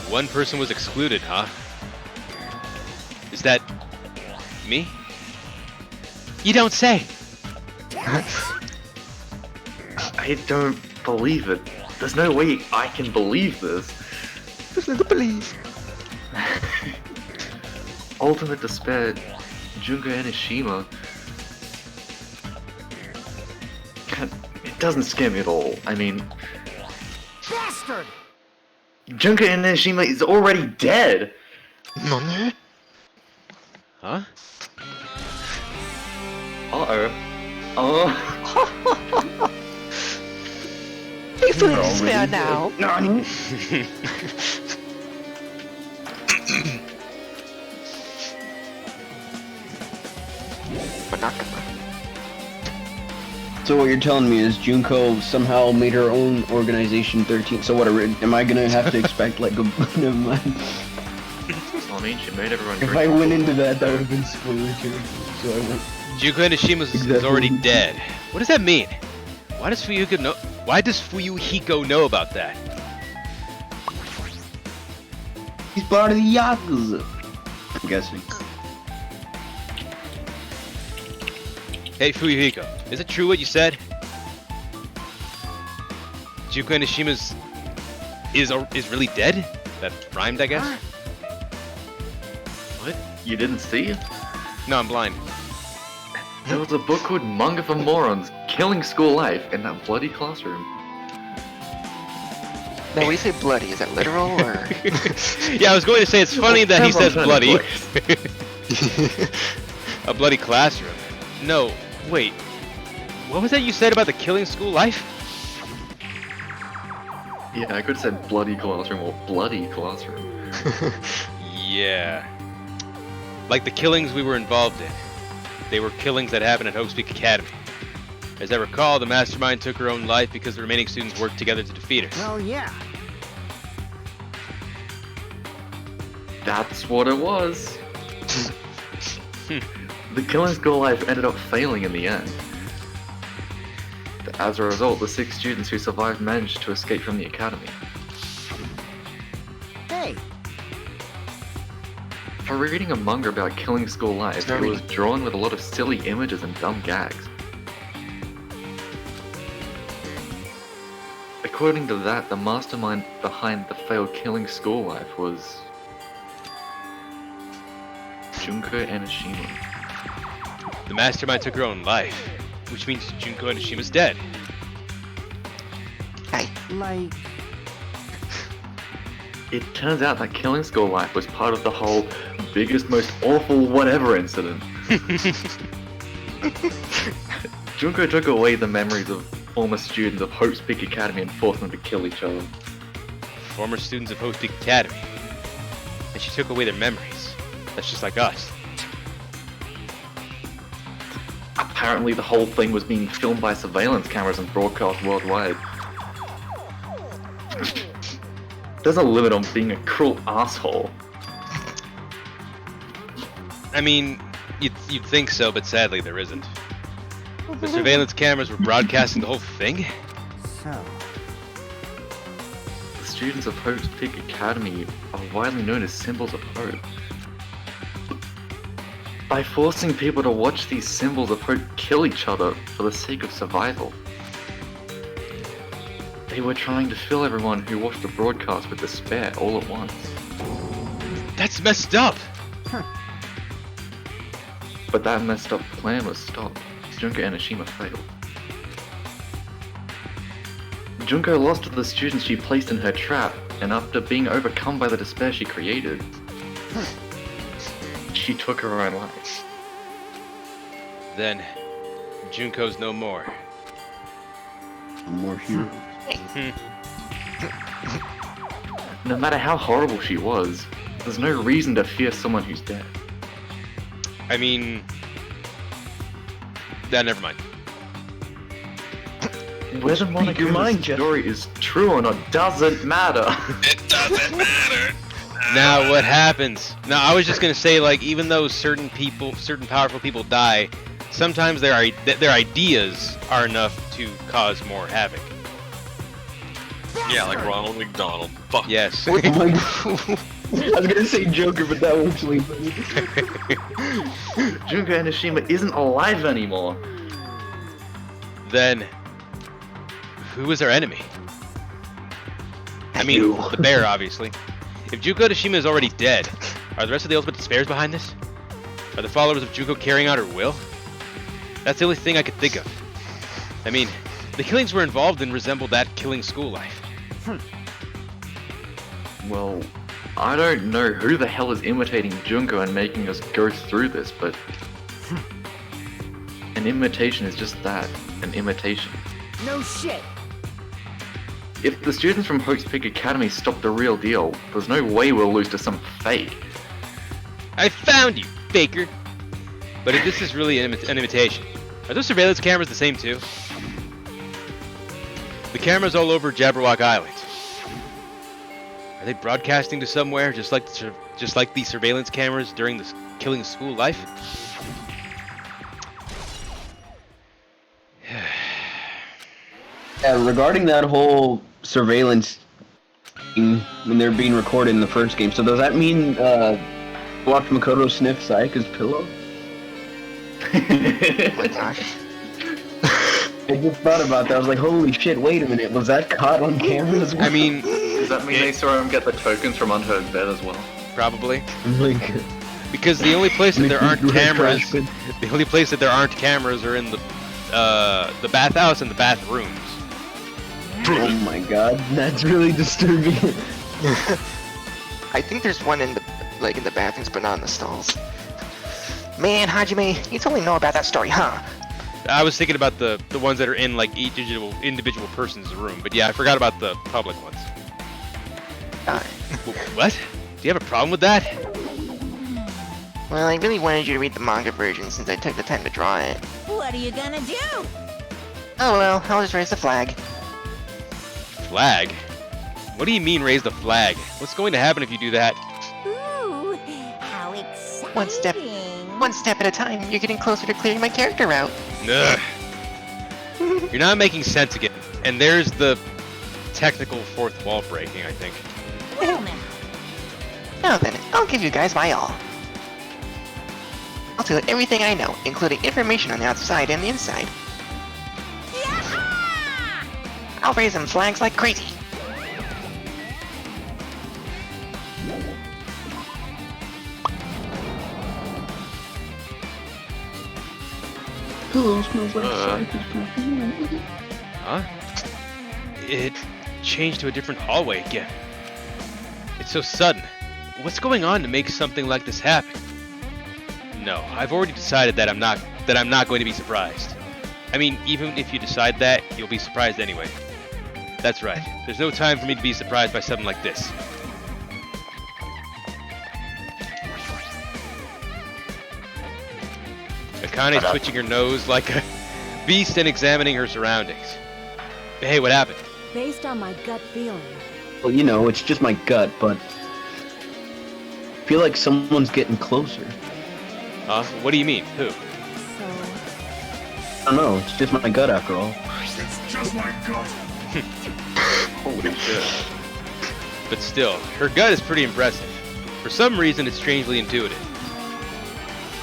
One person was excluded, huh? Is that me? You don't say. I don't believe it. There's no way I can believe this. There's no believe. Ultimate Despair, Junko Enoshima. It doesn't scare me at all. I mean, Bastard! Junko Enoshima is already dead! Nani? Huh? Uh-oh. Oh. You feel despair now. Nani? But not gonna. So what you're telling me is Junko somehow made her own organization 13. So what? Am I gonna have to expect like a? Never mind. I mean, she made everyone If drink. I went into that, that would have been spoiler territory. So I went. Junko Enoshima is already dead. What does that mean? Why does Fuyuhiko know? Why does Fuyuhiko know about that? He's part of the Yakuza. I'm guessing. Hey Fuyuhiko, is it true what you said? Junko Enoshima is really dead? That rhymed, I guess. What? You didn't see it? No, I'm blind. There was a book called Manga for Morons, Killing School Life, in that bloody classroom. Now, when you say bloody, is that literal or? Yeah, I was going to say it's funny that he says Depends on bloody. place. A bloody classroom. No, wait. What was that you said about the killing school life? Yeah, I could have said bloody classroom or bloody classroom. Yeah. Like the killings we were involved in. They were killings that happened at Hope's Peak Academy. As I recall, the mastermind took her own life because the remaining students worked together to defeat her. Oh, yeah. That's what it was. The Killing School Life ended up failing in the end. As a result, the 6 students who survived managed to escape from the academy. Hey, For reading a manga about Killing School Life, it was drawn with a lot of silly images and dumb gags. According to that, the mastermind behind the failed Killing School Life was Junko Enoshima. The mastermind took her own life, which means Junko Enoshima's dead. Hey, like, It turns out that Killing School Life was part of the whole biggest, most awful whatever incident. Junko took away the memories of former students of Hope's Peak Academy and forced them to kill each other. Former students of Hope's Peak Academy. And she took away their memories. That's just like us. Apparently the whole thing was being filmed by surveillance cameras and broadcast worldwide. There's a limit on being a cruel asshole. I mean, you'd think so, but sadly there isn't. The surveillance cameras were broadcasting the whole thing? so. The students of Hope's Peak Academy are widely known as symbols of hope. By forcing people to watch these symbols of hope kill each other for the sake of survival, they were trying to fill everyone who watched the broadcast with despair all at once. That's messed up! But that messed up plan was stopped. Junko Enoshima failed. Junko lost to the students she placed in her trap, and after being overcome by the despair she created, she took her own life. Then, Junko's no more. More heroes. No matter how horrible she was, there's no reason to fear someone who's dead. I mean... never mind. Whether Speak your mind, Monaco's Jeff. story is true or not doesn't matter. It doesn't matter. Now what happens? Now I was just gonna say, like, even though certain powerful people die, sometimes their ideas are enough to cause more havoc. Yeah, like Ronald McDonald. Fuck. Yes. Oh my God. I was gonna say Joker, but that was actually funny. Junko Enoshima isn't alive anymore. Then, who is our enemy? I mean, You. the bear, obviously. If Junko Enoshima is already dead, are the rest of the Ultimate Despairs behind this? Are the followers of Junko carrying out her will? That's the only thing I could think of. I mean, the killings we're involved in resemble that killing school life. Well, I don't know who the hell is imitating Junko and making us go through this, but an imitation is just that, an imitation. No shit. If the students from Hope's Peak Academy stop the real deal, there's no way we'll lose to some fake. I found you, faker! But if this is really an imitation, are those surveillance cameras the same too? The cameras all over Jabberwock Island. Are they broadcasting to somewhere, just like the surveillance cameras during the killing school life? Yeah, regarding that whole surveillance thing when they're being recorded in the first game, so does that mean watch Makoto sniff Sayaka's pillow? Oh my gosh. I just thought about that. I was like, holy shit, wait a minute, was that caught on camera as well? I mean, Does that mean they saw him get the tokens from under her bed as well? probably. Oh my God. Because the only place that there aren't Red cameras, trash bin. the only place that there aren't cameras are in the bathhouse and the bathrooms. Oh my God, that's really disturbing. I think there's one in the bathrooms, but not in the stalls. Man, Hajime, you totally know about that story, huh? I was thinking about the ones that are in like each individual person's room, but yeah, I forgot about the public ones. What? Do you have a problem with that? Well, I really wanted you to read the manga version since I took the time to draw it. What are you gonna do? Oh well, I'll just raise the flag. Flag? What do you mean raise the flag? What's going to happen if you do that? Ooh, how exciting! One step at a time, you're getting closer to clearing my character out. Ugh. You're not making sense again. And there's the technical fourth wall breaking, I think. Well now, Now then, I'll give you guys my all. I'll tell you everything I know, including information on the outside and the inside. Yaha! I'll raise them flags like crazy. Pillow smells like Sayaka's perfume. Huh? It changed to a different hallway again. It's so sudden. What's going on to make something like this happen? No, I've already decided that I'm not going to be surprised. I mean, even if you decide that, you'll be surprised anyway. That's right. There's no time for me to be surprised by something like this. Akane's twitching her nose like a beast and examining her surroundings. Hey, what happened? Based on my gut feeling, Well, you know, it's just my gut, but I feel like someone's getting closer. What do you mean? Who? so I don't know, it's just my gut after all. Holy shit. But still, her gut is pretty impressive. For some reason, it's strangely intuitive.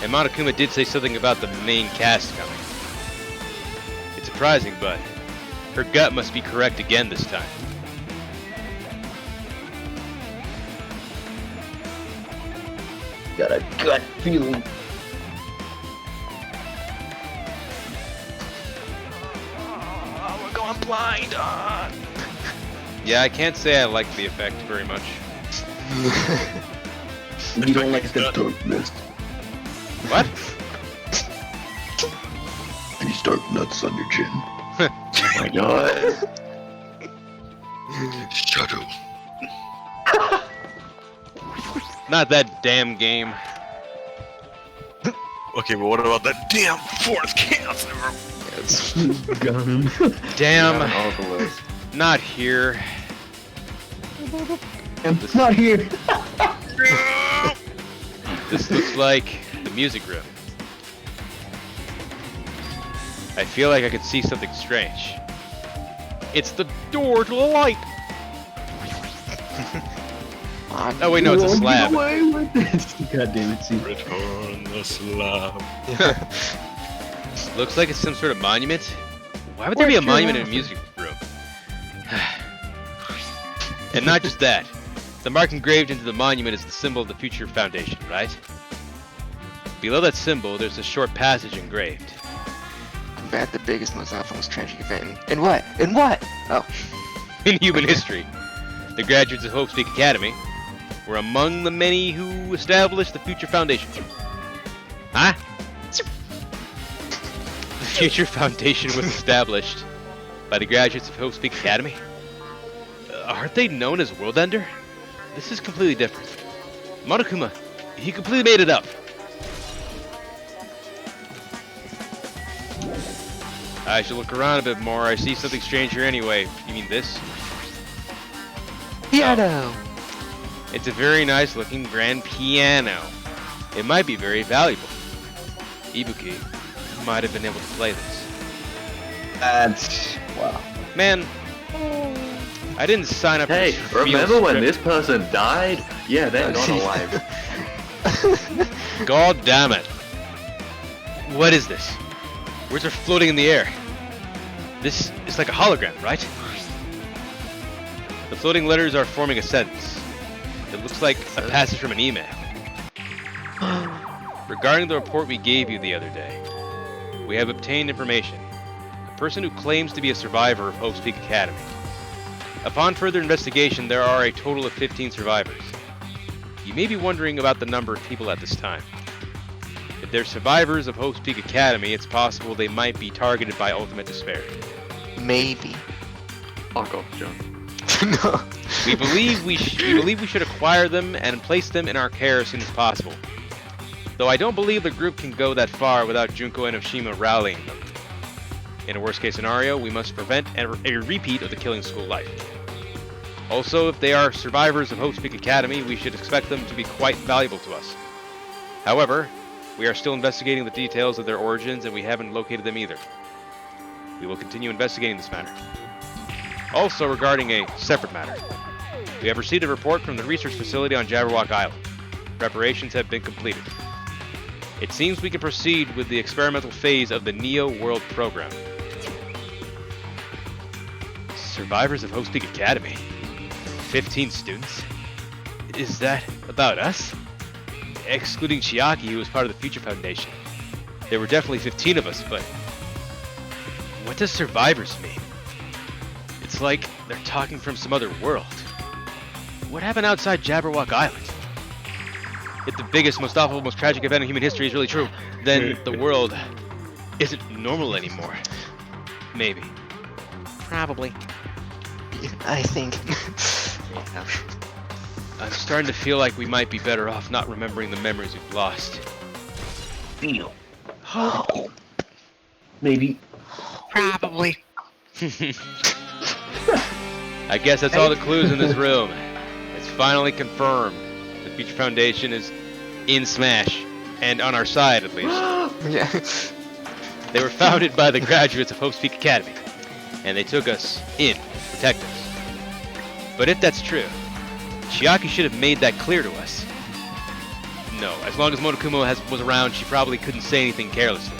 And Monokuma did say something about the main cast coming. It's surprising, but her gut must be correct again this time. Got a gut feeling. We're going blind. Yeah, I can't say I like the effect very much. You don't like the darkness. What? These dark nuts on your chin. Oh my god. Shadow. Not that damn game. Okay, but what about that damn fourth cancer? Got him. Damn, Yeah, all the list. not here. I'm not here. This looks like the music room. I feel like I can see something strange. It's the door to the light. Oh wait, no, it's a slab. Get away with this. God damn it, see. Return the slab. Looks like it's some sort of monument. Why would there be a monument in a music room? And not just that. The mark engraved into the monument is the symbol of the Future Foundation, right? Below that symbol, there's a short passage engraved. Combat the biggest, most awful, most tragic event. In what? In what? Oh. In human history, the graduates of Hope's Peak Academy were among the many who established the Future Foundation. Huh? The Future Foundation was established by the graduates of Hope's Peak Academy? Aren't they known as World Ender? This is completely different. Monokuma, he completely made it up. I should look around a bit more. I see something strange here anyway. You mean this? Piano! It's a very nice looking grand piano. It might be very valuable. Ibuki might have been able to play this. That's wow. Man, I didn't sign up Hey, for this remember field when trip. this person died? Yeah, they're not alive. God damn it. What is this? Words are floating in the air. This is like a hologram, right? The floating letters are forming a sentence. It looks like a passage from an email. Regarding the report we gave you the other day, we have obtained information. A person who claims to be a survivor of Hope's Peak Academy. Upon further investigation, there are a total of 15 survivors. You may be wondering about the number of people at this time. If they're survivors of Hope's Peak Academy, it's possible they might be targeted by ultimate despair. Maybe. Fuck off, John. No. We believe we should acquire them and place them in our care as soon as possible. Though I don't believe the group can go that far without Junko and Oshima rallying them. In a worst-case scenario, we must prevent a repeat of the killing school life. Also, if they are survivors of Hope's Peak Academy, we should expect them to be quite valuable to us. However, we are still investigating the details of their origins and we haven't located them either. We will continue investigating this matter. Also, regarding a separate matter, we have received a report from the research facility on Jabberwock Island. Preparations have been completed. It seems we can proceed with the experimental phase of the Neo World program. Survivors of Hope's Peak Academy? 15 students? Is that about us? Excluding Chiaki, who was part of the Future Foundation. There were definitely 15 of us, but what does survivors mean? It's like they're talking from some other world. What happened outside Jabberwock Island? If the biggest, most awful, most tragic event in human history is really true, then the world isn't normal anymore. Maybe. Probably. I think. I'm starting to feel like we might be better off not remembering the memories we've lost. Feel. Hope. Maybe. Probably. I guess that's all the clues in this room. It's finally confirmed. The Future Foundation is in Smash, and on our side at least. Yeah. They were founded by the graduates of Hope's Peak Academy, and they took us in to protect us. But if that's true, Chiaki should have made that clear to us. No, as long as Monokuma was around, she probably couldn't say anything carelessly.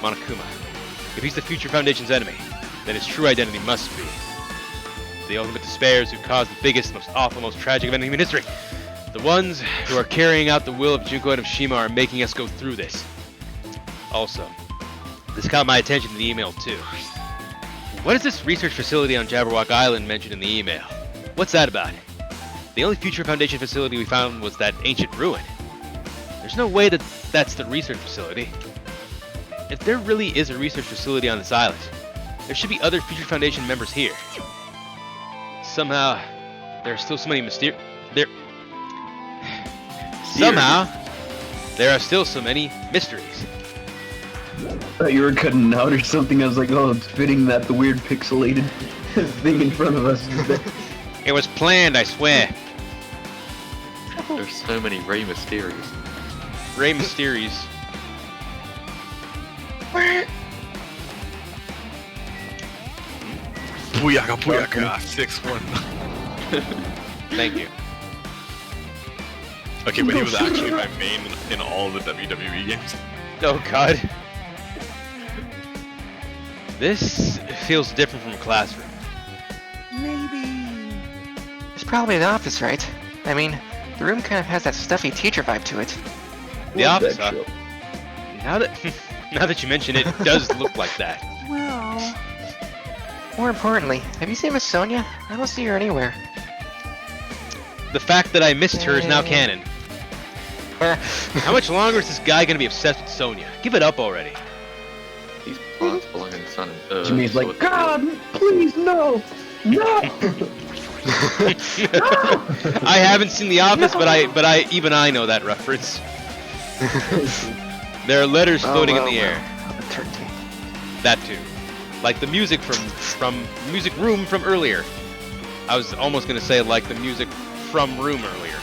Monokuma, if he's the Future Foundation's enemy, then his true identity must be the ultimate despairs who caused the biggest, most awful, most tragic event in human history. The ones who are carrying out the will of Junko and of Shima are making us go through this. Also, this caught my attention in the email too. What is this research facility on Jabberwock Island mentioned in the email? What's that about? The only Future Foundation facility we found was that ancient ruin. There's no way that that's the research facility. If there really is a research facility on this island, there should be other Future Foundation members here. Somehow, there are still so many there are still so many mysteries. I thought you were cutting out or something. I was like, oh, it's fitting that the weird pixelated thing in front of us is there. It was planned, I swear. There's so many Rey Mysteries. Rey Mysteries. Booyaka, booyaka. 6-1. Thank you. Okay, but he was actually my main in all the WWE games. Oh god. This feels different from a classroom. Maybe. It's probably the office, right? I mean, the room kind of has that stuffy teacher vibe to it. The Love office, that huh? show. Now that now that you mention it, it does look like that. Well, More importantly, have you seen Miss Sonia? I don't see her anywhere. The fact that I missed her is now canon. How much longer is this guy gonna be obsessed with Sonya? Give it up already. These plants belong in the sun and earth. Jimmy's so like, it's- God, please, no! No! I haven't seen The Office, but even I know that reference. There are letters floating in the air. The turkey. That too. Like the music from Music Room from earlier. I was almost gonna say like the music from Room earlier.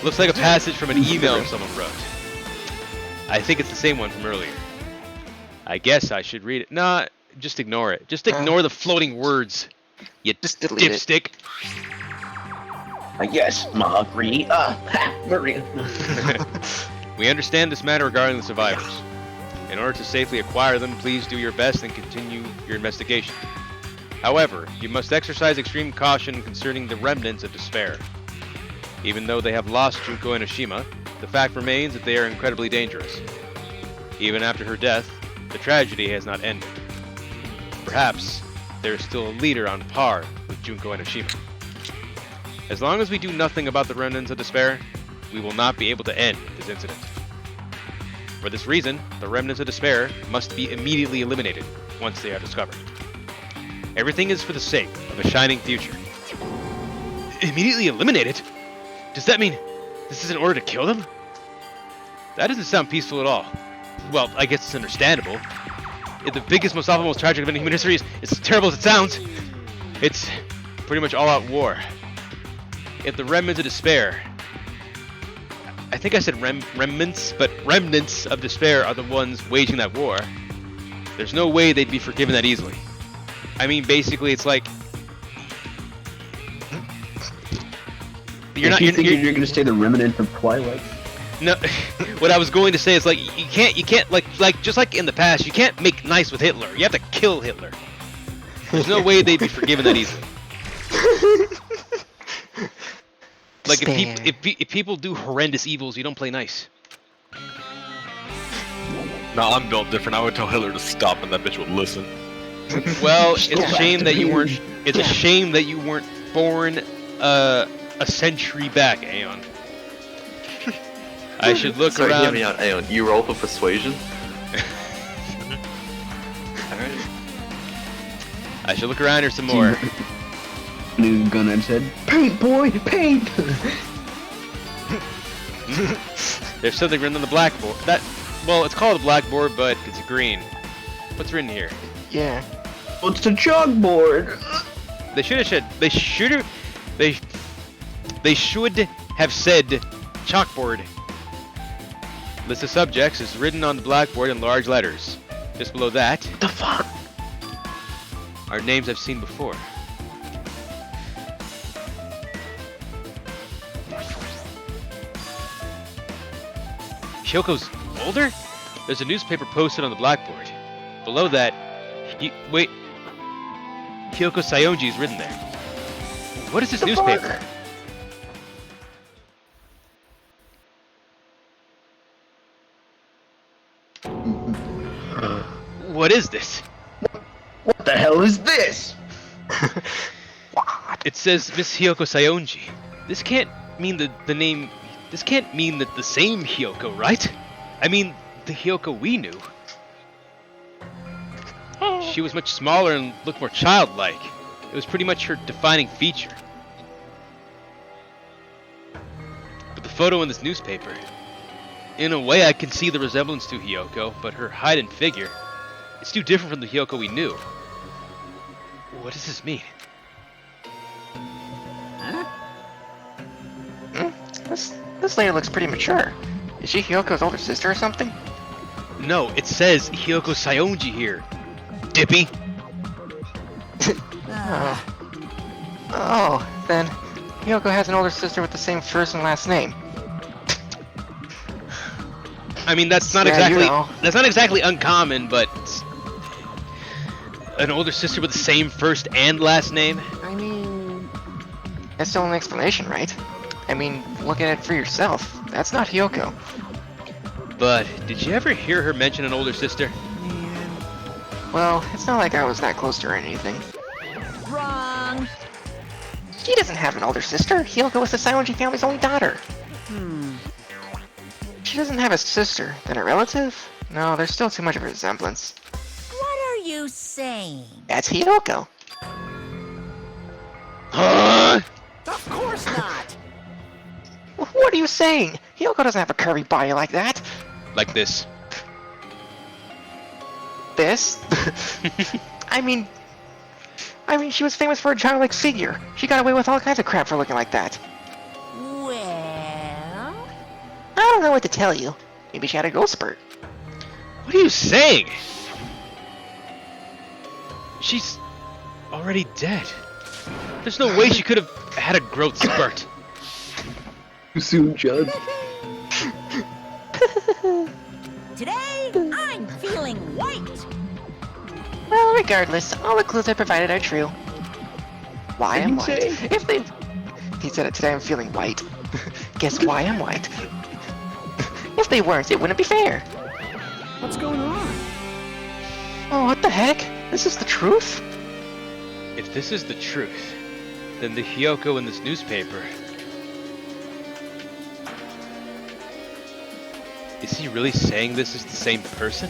Looks like a passage from an email someone wrote. I think it's the same one from earlier. I guess I should read it. Nah, just ignore it. Just ignore the floating words. You Just delete it. dipstick. Yes, Maria. Maria. We understand this matter regarding the survivors. In order to safely acquire them, please do your best and continue your investigation. However, you must exercise extreme caution concerning the remnants of despair. Even though they have lost Junko Enoshima, the fact remains that they are incredibly dangerous. Even after her death, the tragedy has not ended. Perhaps there is still a leader on par with Junko Enoshima. As long as we do nothing about the remnants of despair, we will not be able to end this incident. For this reason, the remnants of despair must be immediately eliminated once they are discovered. Everything is for the sake of a shining future. Immediately eliminated? Does that mean this is in order to kill them? That doesn't sound peaceful at all. Well, I guess it's understandable. If the biggest, most awful, most tragic event in human history is as terrible as it sounds, it's pretty much all-out war. If the remnants of despair... I think I said remnants, but remnants of despair are the ones waging that war. There's no way they'd be forgiven that easily. I mean, basically, it's like... You're gonna say the remnant of Twilight? No, what I was going to say is like you can't like just like in the past, you can't make nice with Hitler. You have to kill Hitler. There's no way they'd be forgiven that easily. Like if people do horrendous evils, you don't play nice. No, I'm built different. I would tell Hitler to stop, and that bitch would listen. Well, it's a shame that you weren't. It's a shame that you weren't born a century back, Aeon. I should look Sorry, around. hear me out, Aeon. You roll for persuasion? Alright. I should look around here some more. New gun had said, paint boy, paint! There's something written on the blackboard. Well, it's called a blackboard, but it's green. What's written here? Yeah. Oh, it's a chalkboard! They should have said chalkboard. List of subjects is written on the blackboard in large letters. Just below that, The fuck? are names I've seen before. Hyoko's older? There's a newspaper posted on the blackboard. Below that, wait, Hyoko Sayonji is written there. What is this newspaper? What is this? What the hell is this? It says Miss Hyoko Sayonji. This can't mean the name. This can't mean that the same Hyoko, right? I mean, the Hyoko we knew. She was much smaller and looked more childlike. It was pretty much her defining feature. But the photo in this newspaper, in a way I can see the resemblance to Hyoko, but her height and figure, it's too different from the Hyoko we knew. What does this mean? This lady looks pretty mature. Is she Hyoko's older sister or something? No, it says Hyoko Saionji here. Dippy. Oh, then Hyoko has an older sister with the same first and last name. I mean, that's not Yeah, exactly you know. that's not exactly uncommon, but an older sister with the same first and last name. I mean, that's the only explanation, right? I mean, look at it for yourself. That's not Hyoko. But did you ever hear her mention an older sister? Well, it's not like I was that close to her or anything. Wrong. She doesn't have an older sister. Hyoko is the Saionji family's only daughter. She doesn't have a sister. Then a relative? No, there's still too much of a resemblance. What are you saying? That's Hyoko. Huh? Of course not. What are you saying? Hyoko doesn't have a curvy body like that. Like this. This? I mean, she was famous for a childlike figure. She got away with all kinds of crap for looking like that. Well, I don't know what to tell you. Maybe she had a growth spurt. What are you saying? She's already dead. There's no way she could have had a growth spurt. Too soon, Judd. today I'm feeling white. Well, regardless, all the clues I provided are true. Why I'm white? If they... He said it today, I'm feeling white. Guess why I'm white? If they weren't, it wouldn't be fair. What's going on? Oh, what the heck? This is the truth? If this is the truth, then the Hyoko in this newspaper... Is he really saying this is the same person?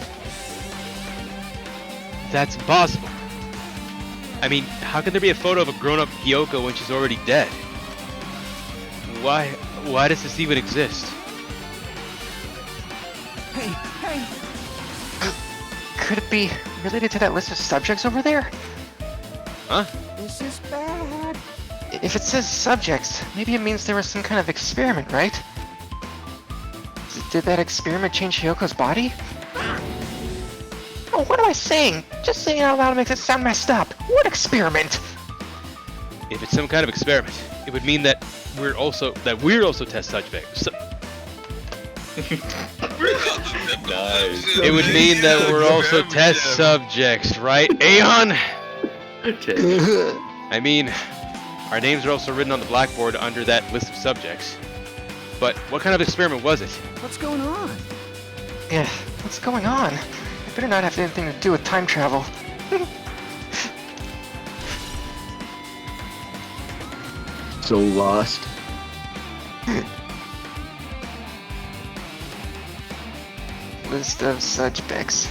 That's impossible. I mean, how can there be a photo of a grown-up Hyoko when she's already dead? Why does this even exist? Hey, hey. Could it be related to that list of subjects over there? Huh? This is bad. If it says subjects, maybe it means there was some kind of experiment, right? Did that experiment change Hyoko's body? Oh, what am I saying? Just saying it out loud makes it sound messed up. What experiment? If it's some kind of experiment, it would mean that we're also test subjects. Nice. It would mean that we're also test subjects, right, Aeon? I mean, our names are also written on the blackboard under that list of subjects. But what kind of experiment was it? What's going on? Yeah, what's going on? It better not have anything to do with time travel. So lost. List of subjects.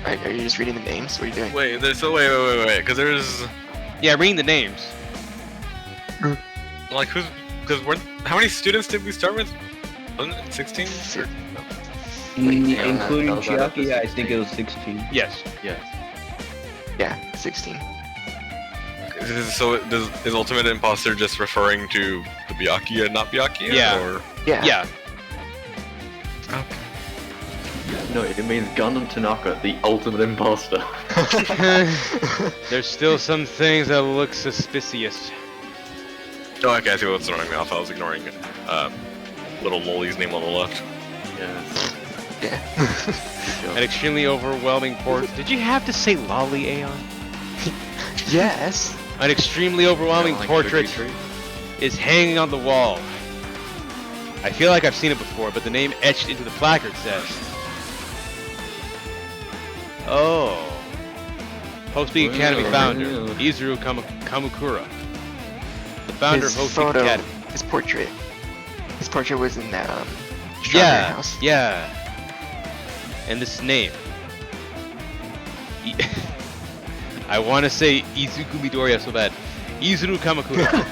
Are you just reading the names? What are you doing? Wait, wait, because there's Yeah, reading the names. like how many students did we start with? Wasn't it 16? Including that was out of Chiaki, the I think it was 16. Yes. Yeah, 16. So is Ultimate Imposter just referring to the Byakuya and not Byakuya? Yeah. Or? Yeah. Yeah. No, it means Gundam Tanaka, the ultimate imposter. There's still some things that look suspicious. Oh, okay, I see what's throwing me off. I was ignoring little Loli's name on the left. Yes. Yeah. An extremely overwhelming portrait. Did you have to say lolly, Aeon? Yes. An extremely overwhelming Like a portrait victory tree. is hanging on the wall. I feel like I've seen it before, but the name etched into the placard says... Oh. Post-Peak Academy founder, Izuru Kamukura. The founder His of Post-Peak photo, Academy. his portrait. His portrait was in that Strawberry Yeah, House. yeah. And this name. I want to say Izuku Midoriya so bad. Izuru Kamakura.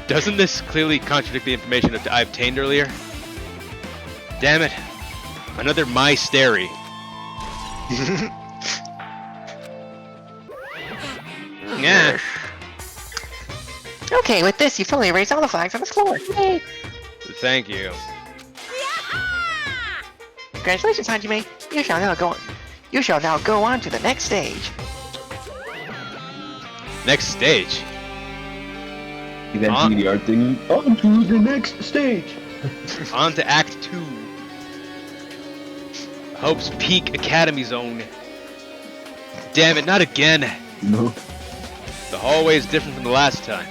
Doesn't this clearly contradict the information that I obtained earlier? Damn it. Another my stary. Yeah. Okay, with this, you've totally erased all the flags on the floor. Yay! Thank you. Congratulations, Hajime. You shall now go on to the next stage. Next stage. Eventually, the art thing. On to the next stage. On to Act 2. Hope's Peak Academy Zone. Damn it, not again. No. The hallway is different from the last time.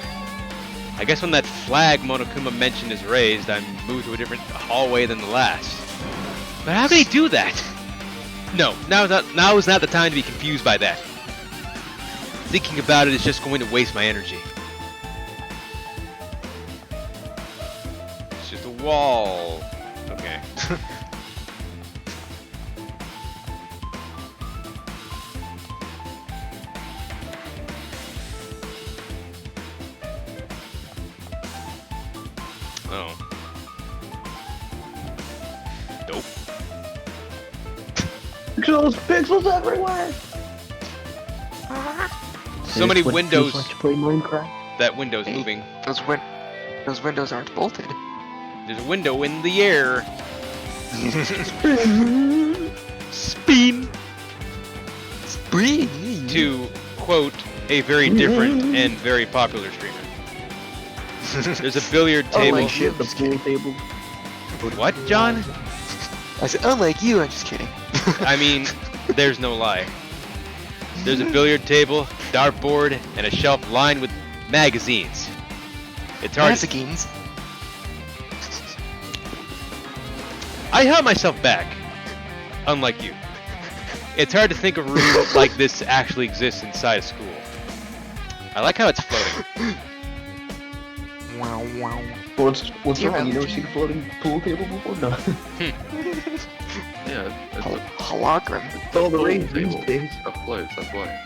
I guess when that flag Monokuma mentioned is raised, I'm moved to a different hallway than the last. But how can he do that? No, now is not the time to be confused by that. Thinking about it is just going to waste my energy. It's just a wall. Okay. Oh. Dope. Pixels everywhere. So many windows. Like to play Minecraft. That window's Hey. moving. Those windows aren't bolted. There's a window in the air. Spin. Breathe. To quote a very different and very popular streamer. There's a billiard table. like shit. The pool table. What, John? I said, unlike you, I'm just kidding. I mean, there's no lie. There's a billiard table, dartboard, and a shelf lined with magazines. It's hard. Magazines. I held myself back, unlike you. It's hard to think of a room like this actually exists inside a school. I like how it's floating. Wow, wow. What's Yeah. wrong? You never seen a floating pool table before? No. Yeah, it's a Hologram. It's all the pool rage these table. days. That floats, that's why.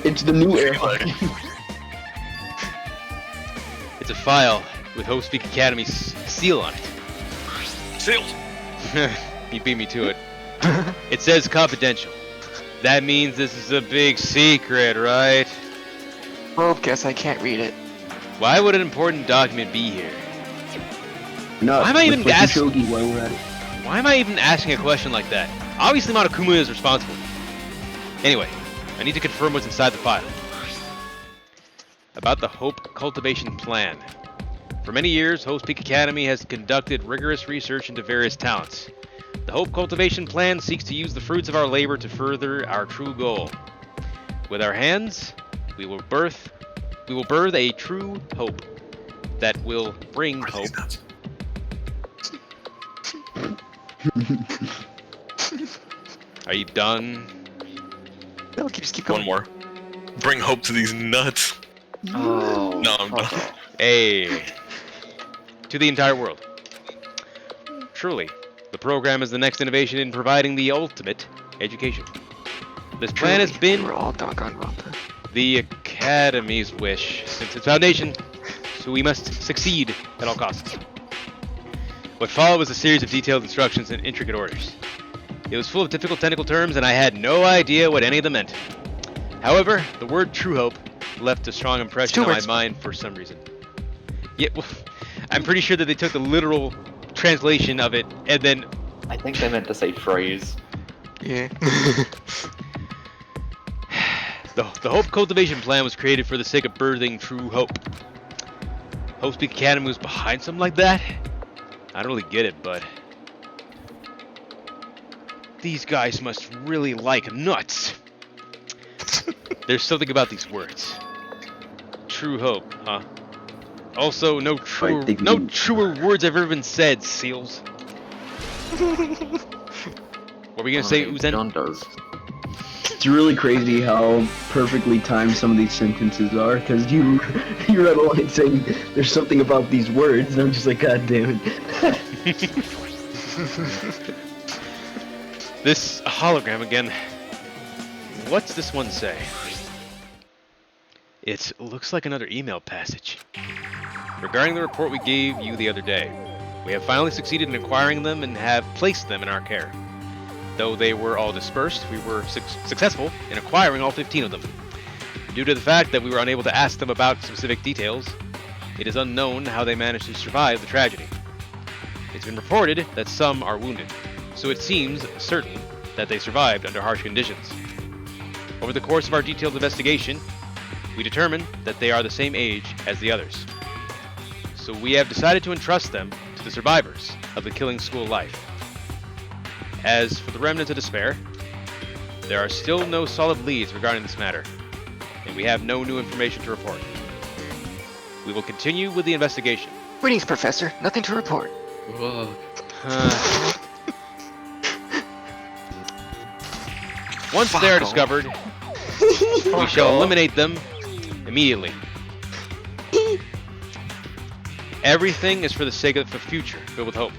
It's the new air hockey. It's a file with Hope Speak Academy's seal on it. Sealed. You beat me to it. It says confidential. That means this is a big secret, right? Well, guess I can't read it. Why would an important document be here? No. Why am I even let's play asking- Shogi while we're at it. Why am I even asking a question like that? Obviously Monokuma is responsible. Anyway, I need to confirm what's inside the file. About the Hope Cultivation Plan. For many years, Hope Peak Academy has conducted rigorous research into various talents. The Hope Cultivation Plan seeks to use the fruits of our labor to further our true goal. With our hands, we will birth a true hope that will bring Are hope. these nuts? Are you done? No, just keep going. One more. Bring hope to these nuts. Oh. No, I'm done. Hey. To the entire world. Truly, the program is the next innovation in providing the ultimate education. This plan has been We're all Danganronpa. the Academy's wish since its foundation, so we must succeed at all costs. What followed was a series of detailed instructions and intricate orders. It was full of difficult technical terms, and I had no idea what any of them meant. However, the word true hope left a strong impression on my mind for some reason. Yeah, well, I'm pretty sure that they took the literal translation of it and then I think they meant to say phrase. Yeah. the Hope Cultivation Plan was created for the sake of birthing true hope. Hope Speak Academy was behind something like that? I don't really get it, but these guys must really like nuts. There's something about these words. True hope, huh? Also, no truer words have ever been said, Seals. What were we gonna say, Uzen? John does. It's really crazy how perfectly timed some of these sentences are, because you read a line saying there's something about these words, and I'm just like, God damn it. This hologram again. What's this one say? It looks like another email passage. Regarding the report we gave you the other day, we have finally succeeded in acquiring them and have placed them in our care. Though they were all dispersed, we were successful in acquiring all 15 of them. due to the fact that we were unable to ask them about specific details, it is unknown how they managed to survive the tragedy. It's been reported that some are wounded, so it seems certain that they survived under harsh conditions. Over the course of our detailed investigation, we determined that they are the same age as the others. So we have decided to entrust them to the survivors of the killing school life. As for the remnants of despair, there are still no solid leads regarding this matter, and we have no new information to report. We will continue with the investigation. Greetings, Professor. Nothing to report. Whoa. Once they are discovered, we shall eliminate them immediately. Everything is for the sake of the future, filled with hope.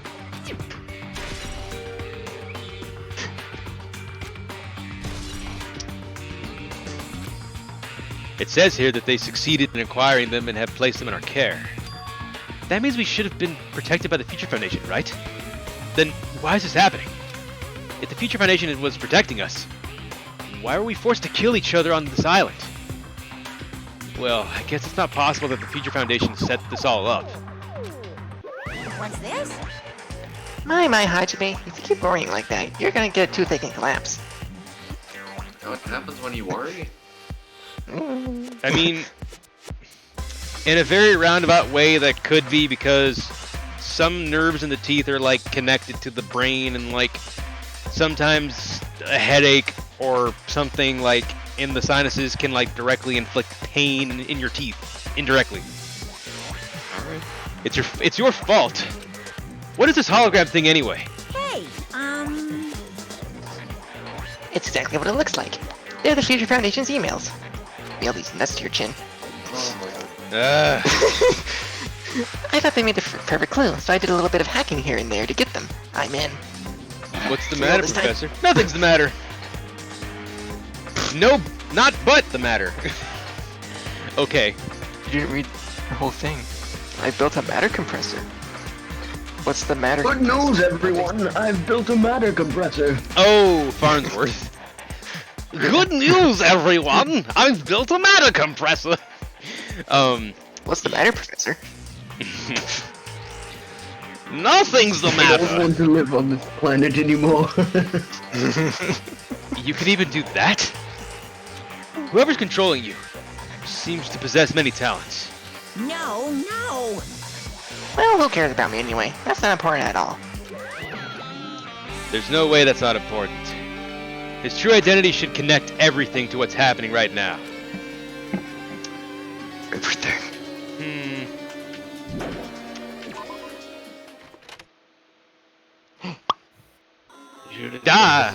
It says here that they succeeded in acquiring them and have placed them in our care. That means we should have been protected by the Future Foundation, right? Then why is this happening? If the Future Foundation was protecting us, why were we forced to kill each other on this island? Well, I guess it's not possible that the Future Foundation set this all up. What's this? My, Hajime, if you keep worrying like that, you're gonna get a toothache and collapse. What happens when you worry? I mean, in a very roundabout way, that could be because some nerves in the teeth are like connected to the brain, and like sometimes a headache or something like in the sinuses can like directly inflict pain in your teeth indirectly. Alright. It's your fault. What is this hologram thing anyway? Hey, It's exactly what it looks like. They're the Future Foundation's emails. Mail these nuts to your chin. Oh my god. I thought they made the perfect clue, so I did a little bit of hacking here and there to get them. I'm in. What's the See you matter, this time. Professor? Nothing's the matter. No, not but the matter. Okay. You didn't read the whole thing. I built a matter compressor. What's the matter? Good news, everyone! I've built a matter compressor. Oh, Farnsworth. Good news, everyone! I've built a matter compressor. What's the matter, Professor? Nothing's the I don't matter. want to live on this planet anymore. You can even do that? Whoever's controlling you seems to possess many talents. no, no. Well, who cares about me anyway? That's not important at all. There's no way that's not important. His true identity should connect everything to what's happening right now. Everything. Ah!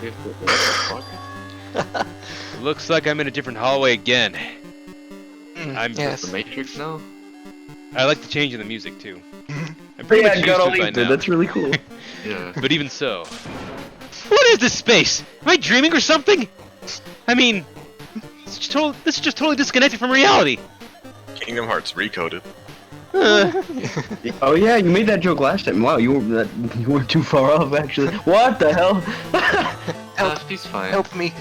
Looks like I'm in a different hallway again. Yes. The Matrix now? I like the change in the music too. I'm pretty much used to it by now. That's really cool. Yeah. But even so, what is this space? Am I dreaming or something? I mean, this is just totally disconnected from reality. Kingdom Hearts recoded. Oh yeah, you made that joke last time. Wow, you weren't too far off actually. What the hell? She's fine. Help me.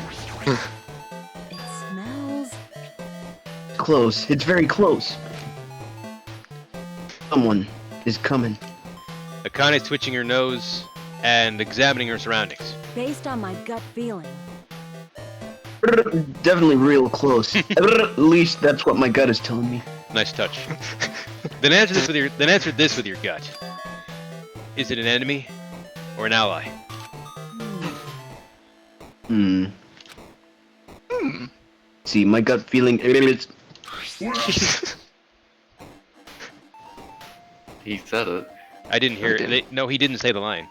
It smells. Close. It's very close. Someone is coming. Akane's twitching her nose and examining her surroundings. Based on my gut feeling. Definitely real close. At least that's what my gut is telling me. Nice touch. Then answer this with your gut. Is it an enemy or an ally? See, my gut feeling is... He said it. I didn't hear Who it. No, he didn't say the line.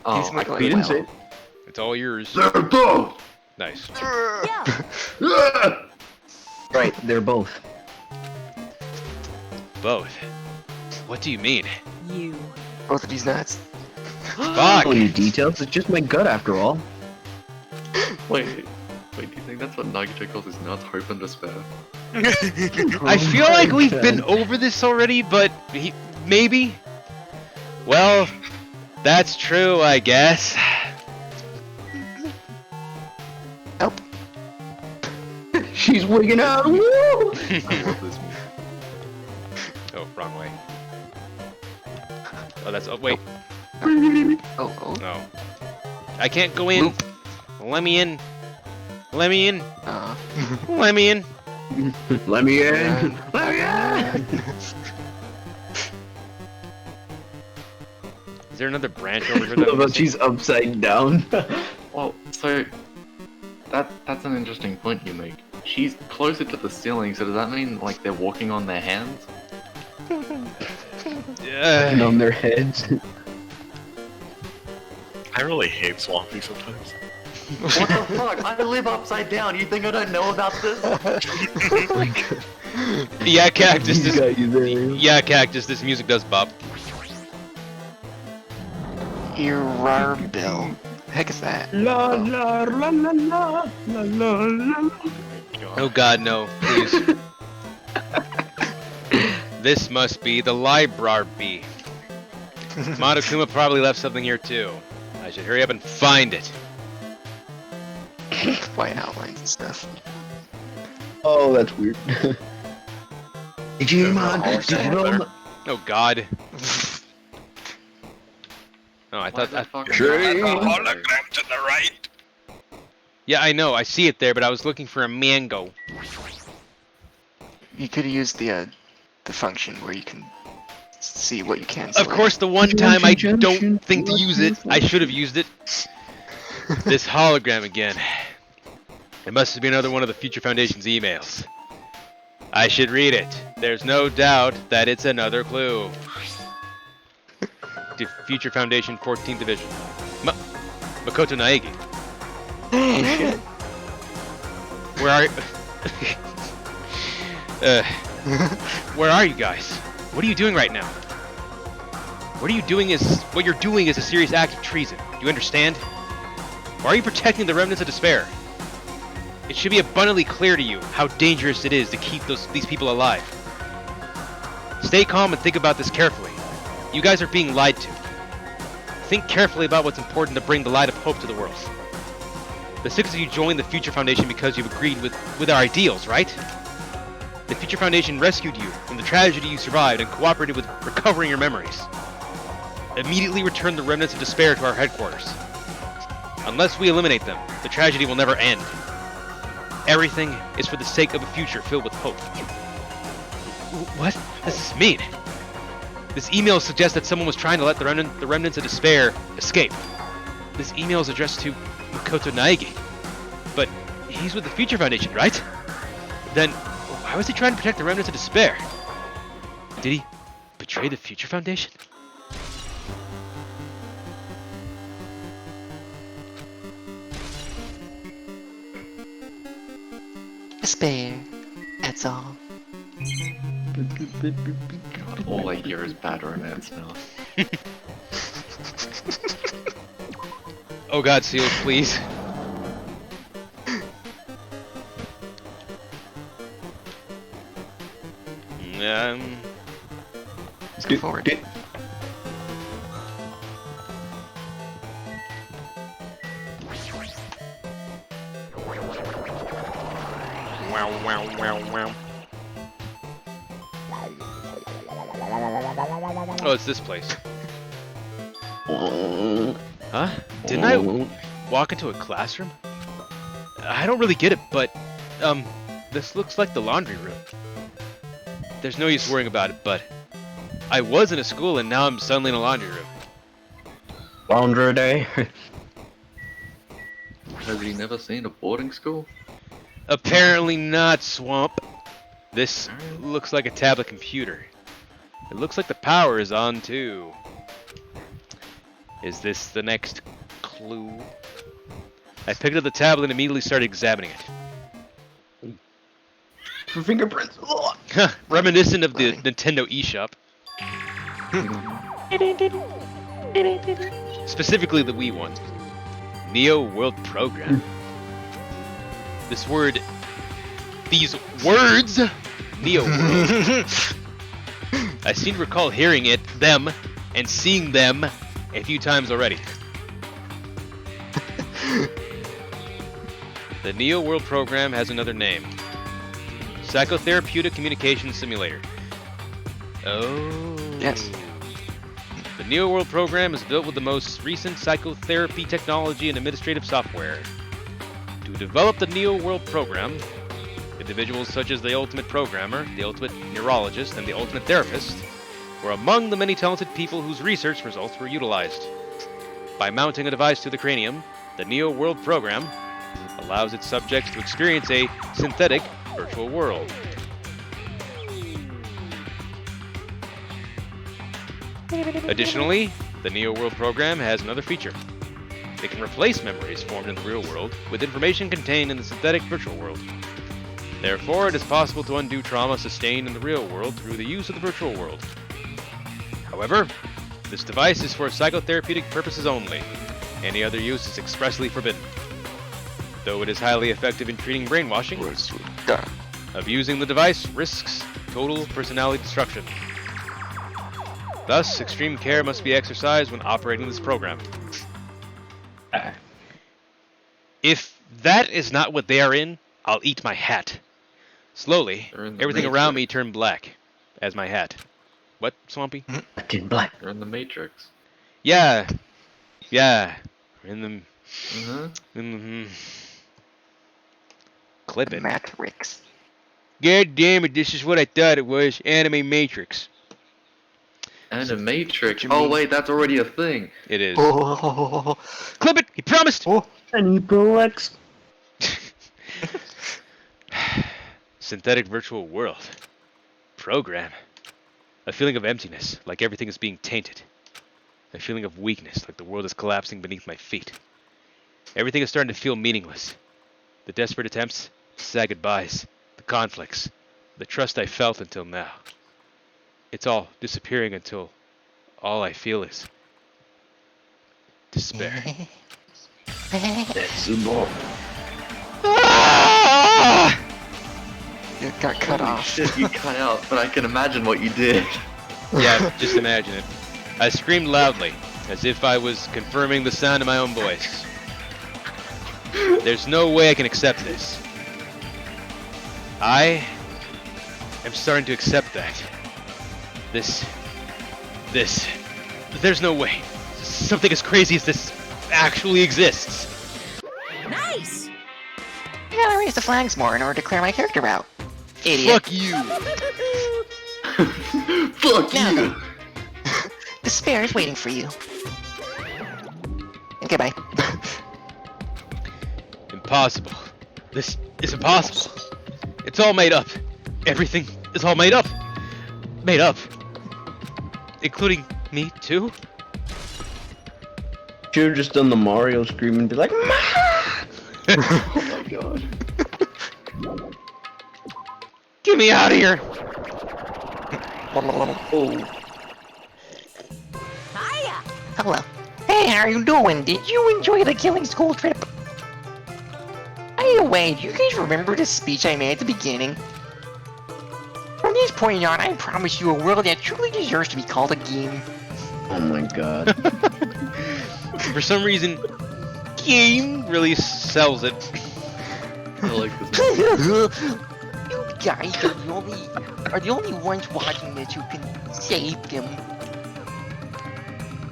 Oh, He's not I He didn't say it. It's all yours. They're both! Nice. Yeah. Right, they're both. Both. What do you mean? You. Both of these nuts. Fuck! Any details? It's just my gut after all. Wait, do you think that's what Nagito calls his nuts, hope and despair? I feel like we've been over this already, but maybe? Well, that's true, I guess. Nope. She's wigging out. Woo! I love this movie. Oh, wrong way. Oh, that's. Oh, wait. Oh. No. I can't go in. Loop. Let me in. Let me in. Uh, Let me in. Let me in. Yeah. Let me in. Is there another branch over here? I love I'm how missing? she's upside down. Well, so that's an interesting point you make. She's closer to the ceiling, so does that mean like they're walking on their hands? And on their heads. I really hate Swampy sometimes. What the fuck? I live upside down. You think I don't know about this? Yeah, Cactus. He's This, got you there. yeah, Cactus. This music does bop. Erar Bill. The heck is that? La la la la la la la la. Oh God, no! Please. This must be the library. Monokuma probably left something here too. I should hurry up and find it. White outlines and stuff. Oh, that's weird. Digimon, Oh, Digimon. Oh God. Oh, I What thought the that. fuck? Hologram to the right. Yeah, I know. I see it there, but I was looking for a mango. You could use the function where you can see what you can. Of select. course, the one time I don't think to use it, I should have used it. This hologram again. It must be another one of the Future Foundation's emails. I should read it. There's no doubt that it's another clue. To Future Foundation 14th Division. Makoto Naegi. Where are where are you guys? What are you doing right now? What you're doing is a serious act of treason. Do you understand? Why are you protecting the remnants of despair? It should be abundantly clear to you how dangerous it is to keep these people alive. Stay calm and think about this carefully. You guys are being lied to. Think carefully about what's important to bring the light of hope to the world. The six of you joined the Future Foundation because you've agreed with our ideals, right? The Future Foundation rescued you from the tragedy you survived and cooperated with recovering your memories. Immediately return the remnants of despair to our headquarters. Unless we eliminate them, the tragedy will never end. Everything is for the sake of a future filled with hope. What does this mean? This email suggests that someone was trying to let the remnants of despair escape. This email is addressed to Makoto Naegi. But he's with the Future Foundation, right? Then why was he trying to protect the remnants of despair? Did he betray the Future Foundation? Despair. That's all. All I hear is bad romance now. Oh God, Seals, please. Let's go forward. Wow, wow, wow, wow. Oh, it's this place. Huh? Didn't I walk into a classroom? I don't really get it, but, this looks like the laundry room. There's no use worrying about it, but I was in a school and now I'm suddenly in a laundry room. Laundry day. Have you never seen a boarding school? Apparently not, Swamp. This looks like a tablet computer. It looks like the power is on too. Is this the next clue? I picked up the tablet and immediately started examining it. For fingerprints. Reminiscent of the Nintendo eShop. Specifically the Wii one. Neo World Program. These words, Neo World. I seem to recall hearing them, and seeing them a few times already. The Neo World Program has another name. psychotherapeutic communication simulator. Oh. Yes. The Neo World program is built with the most recent psychotherapy technology and administrative software. To develop the Neo World program, individuals such as the Ultimate Programmer, the Ultimate Neurologist, and the Ultimate Therapist were among the many talented people whose research results were utilized. By mounting a device to the cranium, the Neo World program allows its subjects to experience a synthetic virtual world. Additionally, the Neo World program has another feature. It can replace memories formed in the real world with information contained in the synthetic virtual world. Therefore, it is possible to undo trauma sustained in the real world through the use of the virtual world. However, this device is for psychotherapeutic purposes only. Any other use is expressly forbidden. Though it is highly effective in treating brainwashing, abusing the device risks total personality destruction. Thus, extreme care must be exercised when operating this program. If that is not what they are in, I'll eat my hat. Slowly, They're in the everything Matrix. around me turned black as my hat. What, Swampy? Black in black. They're in the Matrix. Yeah. In the... Mm-hmm. Clip it. Matrix. God damn it, this is what I thought it was. Anime Matrix. And a Matrix. you Oh mean? wait, that's already a thing. It is. Oh. Clip it! He promised! Oh. Any Rolex? Synthetic virtual world. Program. A feeling of emptiness, like everything is being tainted. A feeling of weakness, like the world is collapsing beneath my feet. Everything is starting to feel meaningless. The desperate attempts to say goodbyes, the conflicts, the trust I felt until now. It's all disappearing until all I feel is despair. That's the ball. Ah! It got cut Holy off. shit, you cut out, but I can imagine what you did. Yeah, just imagine it. I screamed loudly, as if I was confirming the sound of my own voice. There's no way I can accept this. I am starting to accept that. There's no way. Something as crazy as this actually exists. Nice! I gotta raise the flags more in order to clear my character out. Idiot. Fuck you! Fuck Now you! then. Despair is waiting for you. Okay, bye. Impossible. This is impossible. It's all made up. Everything is all made up. Made up. Including me, too? Should've just done the Mario scream and be like, Ma! Oh my god. Get me out of here! Oh. Hiya! Hello. Hey, how are you doing? Did you enjoy the killing school trip? By the way, do you guys remember the speech I made at the beginning? From this point on, I promise you a world that truly deserves to be called a game. Oh my god. For some reason, game really sells it. I like this. You guys are the only ones watching this who can save them.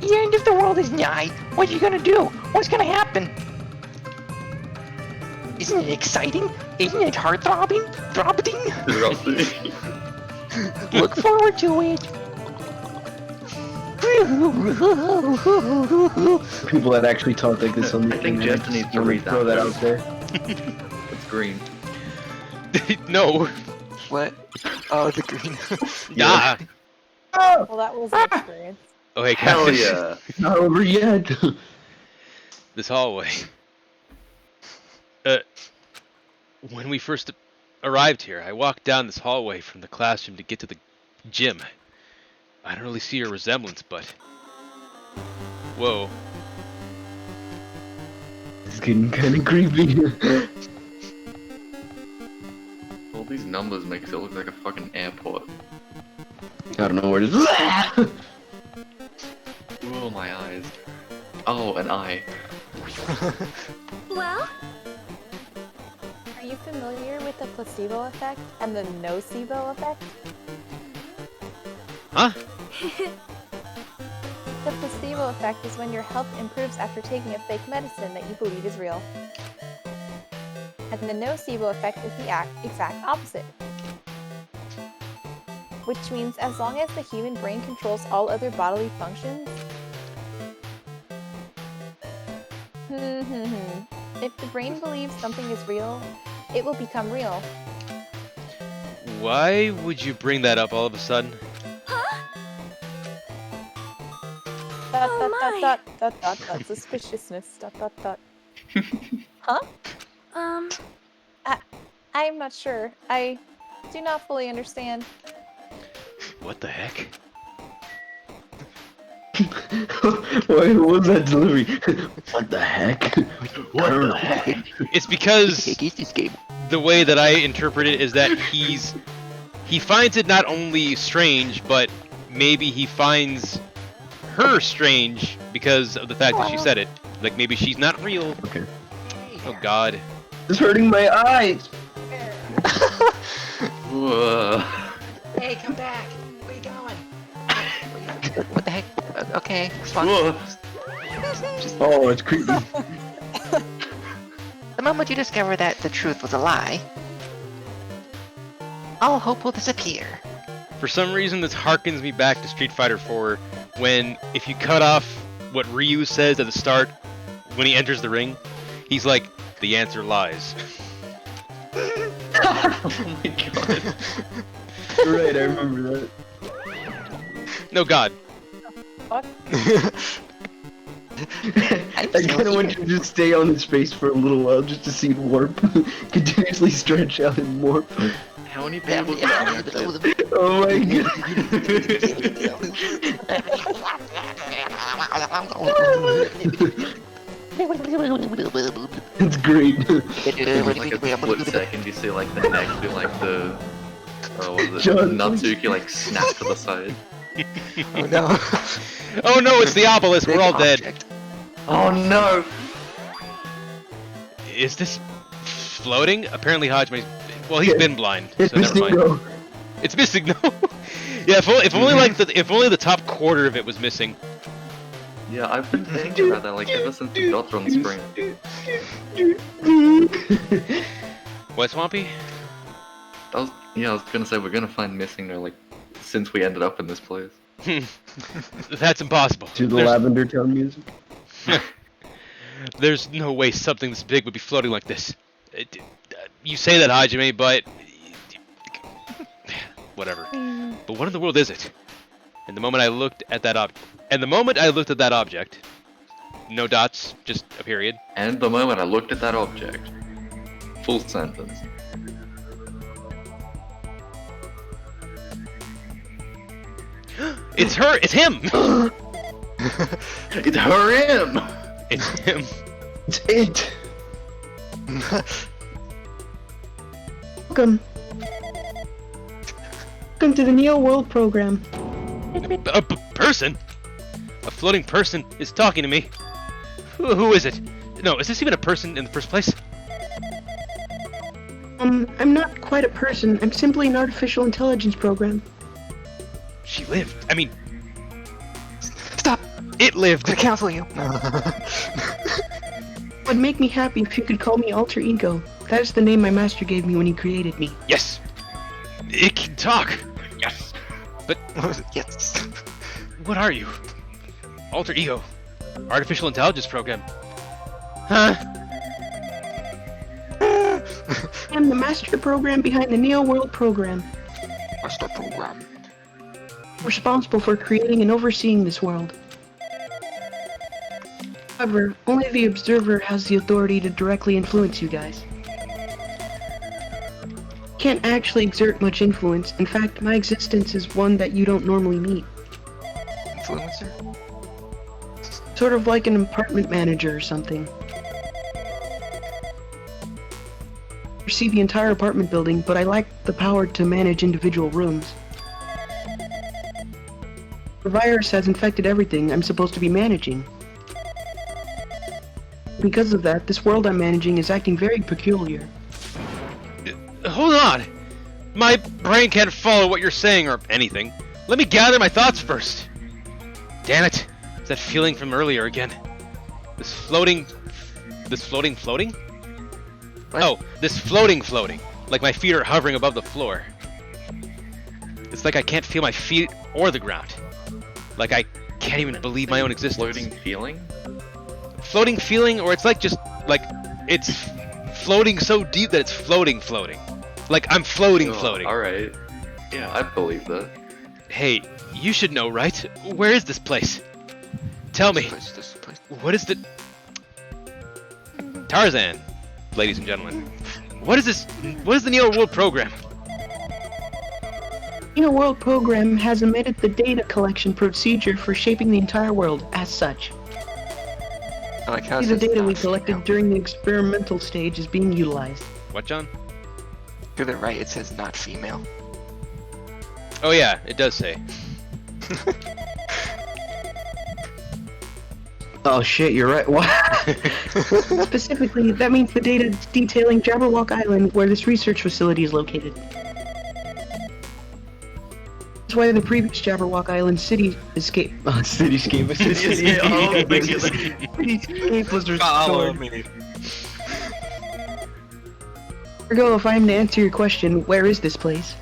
The end of the world is nigh. What are you gonna do? What's gonna happen? Isn't it exciting? Isn't it heart-throbbing? Throbbing? Look forward to it. People that actually talk like this on the I think internet, Justin needs to let me read that throw that first. out there. It's green. No. What? Oh, the green. Yeah. Well, that was an experience. Oh, hey, Hell guys. yeah. Not over yet. This hallway. When we first arrived here, I walked down this hallway from the classroom to get to the gym. I don't really see a resemblance, but... Whoa. It's getting kind of creepy. All these numbers makes it look like a fucking airport. I don't know where it is. Oh, my eyes. Oh, an eye. Well? Are you familiar with the placebo effect and the nocebo effect? Huh? The placebo effect is when your health improves after taking a fake medicine that you believe is real. And the nocebo effect is the exact opposite. Which means as long as the human brain controls all other bodily functions... If the brain believes something is real, it will become real. Why would you bring that up all of a sudden? Suspiciousness. Huh? I'm not sure. I do not fully understand. What the heck? Wait, what was that delivery? What the heck? What the heck? It's because this game. the way that I interpret it is that he finds it not only strange, but maybe he finds her strange because of the fact that she said it. Like maybe she's not real. Okay. Oh God. It's hurting my eyes. Whoa. Hey, come back. Where you going? What the heck? Okay, Spawn. Whoa. Oh, it's creepy. The moment you discover that the truth was a lie, all hope will disappear. For some reason, this harkens me back to Street Fighter 4, when if you cut off what Ryu says at the start, when he enters the ring, he's like, the answer lies. Oh my god. Right, I remember that. No God. Fuck. I kind of want you to just stay on his face for a little while just to see it warp. Continuously stretch out and warp. How many people Oh my god. It's great. like a split second you see like the neck do like the what was it? John. Natsuki like snap to the side. Oh no. Oh no, it's the obelisk. We're all dead. Oh no! Is this floating? Apparently Hajime's... Well, he's been blind, It's so never missing mind. though. It's missing, no. Yeah, if only like if only the top quarter of it was missing. Yeah, I've been thinking about that like ever since the dots were on the screen. What, Swampy? I was gonna say we're gonna find missing there like since we ended up in this place. That's impossible. To the Lavender Town music. There's no way something this big would be floating like this. You say that, Hajime, but... Whatever. But what in the world is it? And the moment I looked at that object, no dots, just a period. And the moment I looked at that object, full sentence. It's her! It's him! It's him! It's him. It's it. Welcome. Welcome to the Neo World program. A person? A floating person is talking to me. Who is it? No, is this even a person in the first place? I'm not quite a person. I'm simply an artificial intelligence program. She lived. I mean, Stop! it lived. I counsel you. It would make me happy if you could call me Alter Ego. That is the name my master gave me when he created me. Yes. It can talk. Yes! But Yes. what are you? Alter Ego. Artificial intelligence program. Huh? I'm the master program behind the Neo World program. Master program. Responsible for creating and overseeing this world. However, only the observer has the authority to directly influence you guys. Can't actually exert much influence. In fact, my existence is one that you don't normally meet. Influencer? Sort of like an apartment manager or something. I see the entire apartment building, but I lack the power to manage individual rooms. The virus has infected everything I'm supposed to be managing. Because of that, this world I'm managing is acting very peculiar. hold on! My brain can't follow what you're saying or anything. Let me gather my thoughts first. Damn it! It's that feeling from earlier again. This floating... floating? What? Oh, this floating. Like my feet are hovering above the floor. It's like I can't feel my feet or the ground. Like I can't even believe my own existence. Floating feeling? Floating feeling, or it's like just, like, it's floating so deep that it's floating. Like I'm floating. Alright. Yeah, I believe that. Hey, you should know, right? Where is this place? Tell me. This place. What is the... Tarzan, ladies and gentlemen. What is this? What is the Neo World program? Neo World program has amended the data collection procedure for shaping the entire world as such. I like how it The says data we not collected female. during the experimental stage is being utilized. What, John? To the right, it says not female. Oh yeah, it does say. Oh shit, you're right. What? Specifically, that means the data detailing Jabberwock Island, where this research facility is located. That's why the previous Jabberwock Island cityscape was Follow restored. me. Ergo, if I'm to answer your question, where is this place?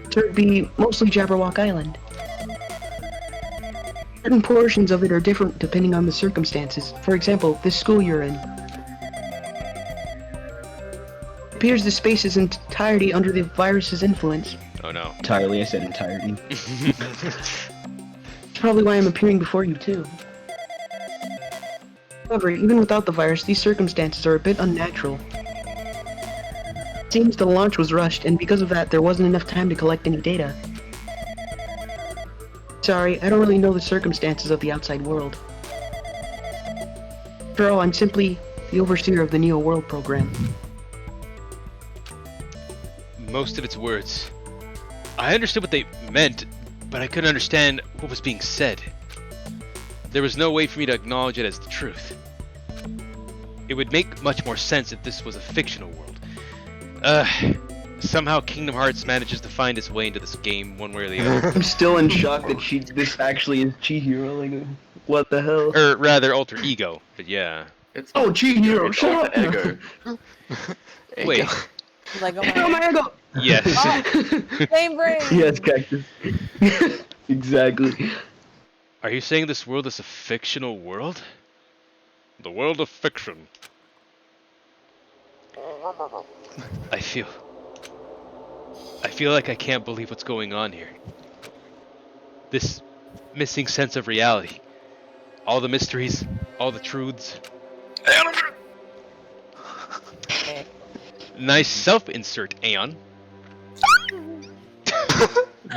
It would be mostly Jabberwock Island. Certain portions of it are different depending on the circumstances. For example, this school you're in. It appears the space is entirety under the virus's influence. Oh no. Entirely, I said entirety. That's probably why I'm appearing before you too. However, even without the virus, these circumstances are a bit unnatural. It seems the launch was rushed, and because of that, there wasn't enough time to collect any data. Sorry, I don't really know the circumstances of the outside world. After all, I'm simply the overseer of the Neo World program. Most of its words. I understood what they meant, but I couldn't understand what was being said. There was no way for me to acknowledge it as the truth. It would make much more sense if this was a fictional world. Somehow Kingdom Hearts manages to find its way into this game one way or the other. I'm still in shock that this actually is Chihiro. Like, what the hell? Or rather, alter ego, but yeah. It's Oh, Chihiro, it's shut alter up! ego. Wait. Like, oh Oh my my god! Yes. same brain. Yes, Cactus. Exactly. Are you saying this world is a fictional world? The world of fiction. I feel like I can't believe what's going on here. This missing sense of reality. All the mysteries, all the truths. Nice self-insert, Aeon.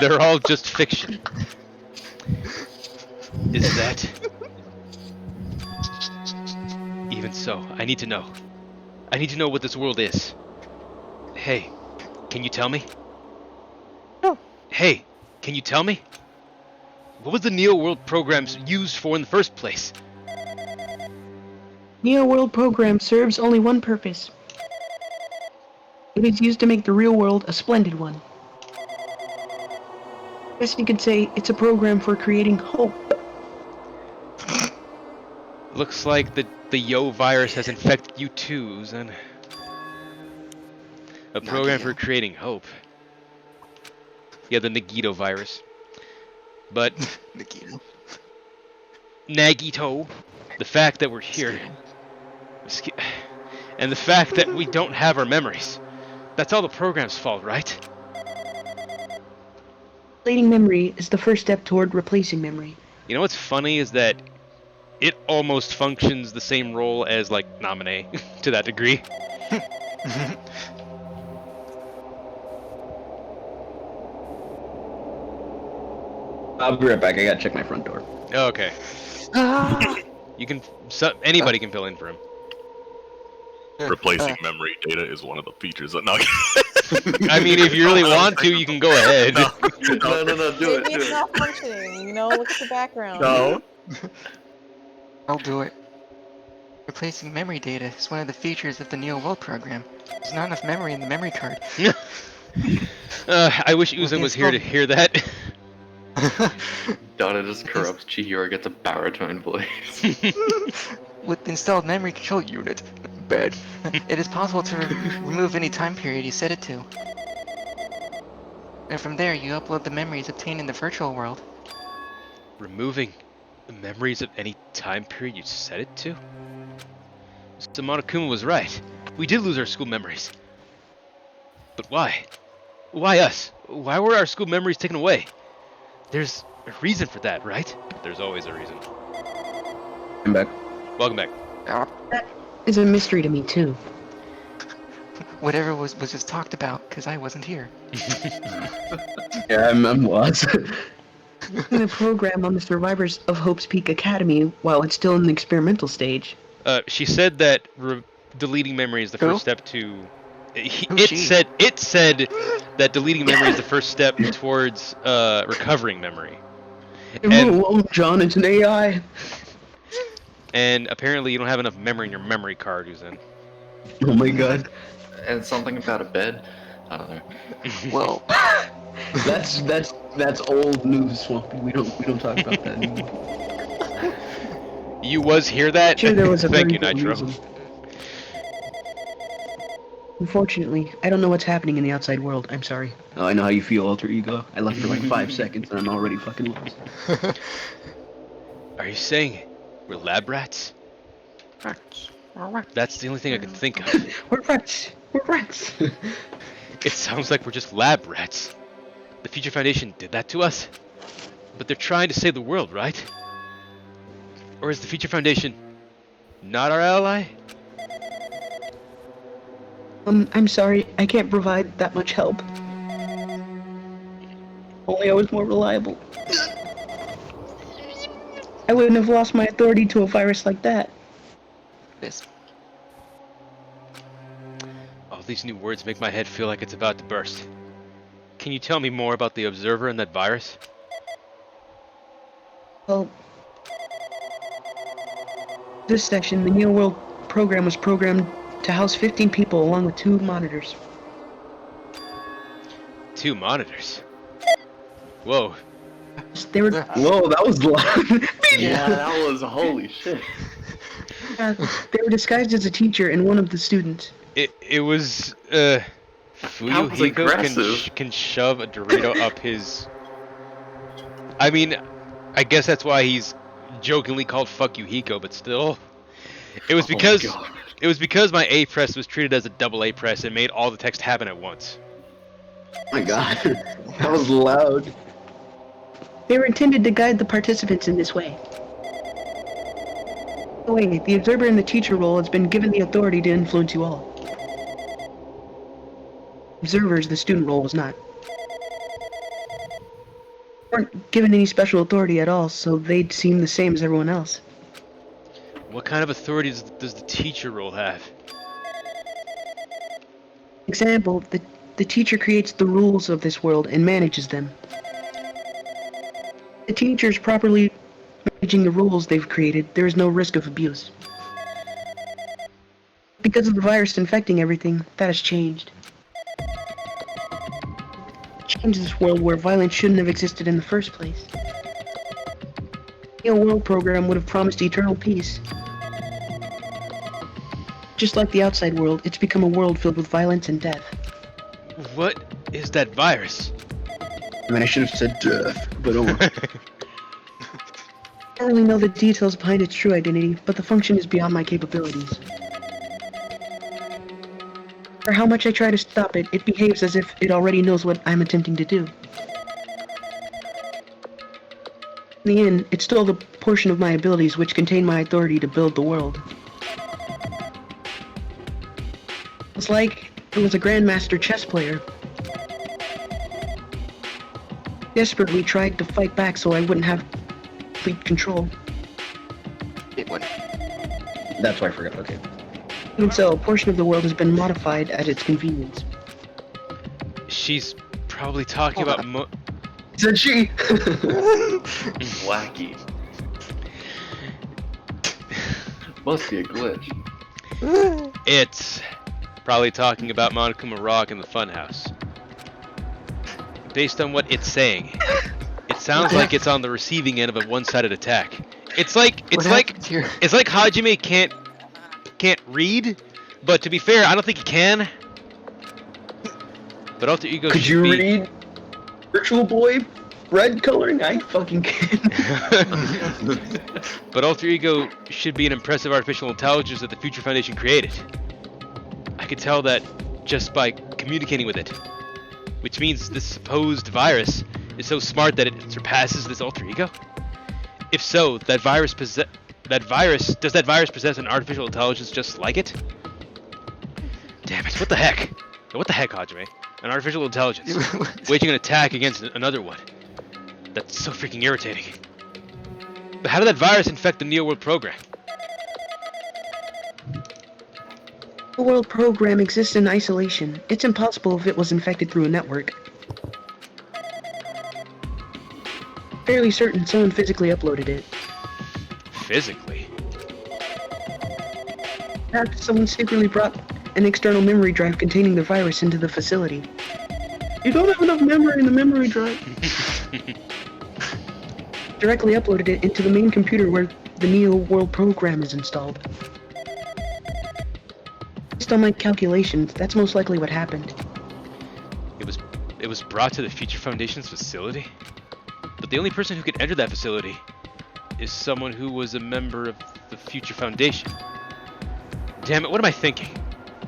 They're all just fiction. Is that... Even so, I need to know. I need to know what this world is. Hey, can you tell me? No. Hey, can you tell me? What was the Neo World programs used for in the first place? Neo World program serves only one purpose. It is used to make the real world a splendid one. I guess you could say it's a program for creating hope. Looks like the Yo virus has infected you too, Zen. A program for creating hope. Yeah, the Nagito virus. But Nagito, the fact that we're here, and the fact that we don't have our memories, that's all the program's fault, right? Deleting memory is the first step toward replacing memory. You know what's funny is that it almost functions the same role as, like, Nominee, to that degree. I'll be right back. I gotta check my front door. Okay. You can... anybody can fill in for him. Replacing memory data is one of the features that not. I mean, if you really want to, you can go ahead. No, do Maybe it's it. not functioning, you know? Look at the background. No. I'll do it. Replacing memory data is one of the features of the Neo World program. There's not enough memory in the memory card. I wish Uzo was here to hear that. Donna just corrupts Chihiro, gets a baritone voice. With the installed memory control unit, bad. It is possible to remove any time period you set it to. And from there, you upload the memories obtained in the virtual world. Removing the memories of any time period you set it to? So Monokuma was right. We did lose our school memories. But why? Why us? Why were our school memories taken away? There's a reason for that, right? There's always a reason. I'm back. Welcome back. That is a mystery to me, too. Whatever was just talked about, because I wasn't here. Yeah, I'm lost. In the program on the survivors of Hope's Peak Academy while it's still in the experimental stage. She said that deleting memory is the Who? first step to... Who's It she? said that deleting memory is the first step towards recovering memory. Whoa, John, it's an AI. And apparently you don't have enough memory in your memory card, Uzen. Oh my god. And something about a bed. I don't know. Well, That's old news, Swampy. We don't talk about that anymore. You was hear that? Sure, there was a Thank very you, good Nitro. reason. Unfortunately, I don't know what's happening in the outside world. I'm sorry. Oh, I know how you feel, Alter Ego. I left for like 5 seconds and I'm already fucking lost. Are you saying we're lab rats? That's the only thing I can think of. We're rats. We're rats. It sounds like we're just lab rats. The Future Foundation did that to us? But they're trying to save the world, right? Or is the Future Foundation not our ally? I'm sorry. I can't provide that much help. Only I was more reliable. I wouldn't have lost my authority to a virus like that. this. All these new words make my head feel like it's about to burst. Can you tell me more about the Observer and that virus? Well, this section, the Neo World program was programmed to house 15 people along with 2 monitors. 2 monitors. Whoa. They were Whoa, that was loud. Yeah, that was holy shit. they were disguised as a teacher and one of the students. It was That was Fuyuhiko aggressive. can shove a Dorito up his. I mean, I guess that's why he's jokingly called "fuck you, Hiko," but still, it was because God. it was because my A press was treated as a double A press and made all the text happen at once. Oh my god. That was loud. They were intended to guide the participants in this way. Oh, wait, the observer in the teacher role has been given the authority to influence you all. Observers, the student role was not. They weren't given any special authority at all, so they'd seem the same as everyone else. What kind of authority does the teacher role have? Example, the teacher creates the rules of this world and manages them. The teachers properly managing the rules they've created, there is no risk of abuse. Because of the virus infecting everything, that has changed. Changed this world where violence shouldn't have existed in the first place. The Neo World program would have promised eternal peace. Just like the outside world, it's become a world filled with violence and death. What is that virus? I mean, I should have said death, but oh well. I don't really know the details behind its true identity, but the function is beyond my capabilities. For how much I try to stop it, it behaves as if it already knows what I'm attempting to do. In the end, it stole the portion of my abilities which contain my authority to build the world. It's like it was a grandmaster chess player. Desperately tried to fight back so I wouldn't have complete control. It went. That's why I forgot. Okay. Even so, a portion of the world has been modified at its convenience. She's probably talking Hold about Said she. Wacky. Must be a glitch. It's probably talking about Monokuma Rock in the Funhouse. Based on what it's saying, it sounds like it's on the receiving end of a one-sided attack. It's like Hajime can't read, but to be fair, I don't think he can. But Alter Ego Could should you be... read Virtual Boy red coloring? I fucking can. But Alter Ego should be an impressive artificial intelligence that the Future Foundation created. I could tell that just by communicating with it. Which means this supposed virus is so smart that it surpasses this Alter Ego? If so, does that virus possess an artificial intelligence just like it? Damn it, what the heck? What the heck, Hajime? An artificial intelligence waging an attack against another one. That's so freaking irritating. But how did that virus infect the Neo World program? The world program exists in isolation. It's impossible if it was infected through a network. Fairly certain someone physically uploaded it. Physically? Perhaps someone secretly brought an external memory drive containing the virus into the facility. You don't have enough memory in the memory drive. Directly uploaded it into the main computer where the Neo World program is installed. Based on my calculations, that's most likely what happened. It was brought to the Future Foundation's facility? But the only person who could enter that facility is someone who was a member of the Future Foundation. Damn it, what am I thinking?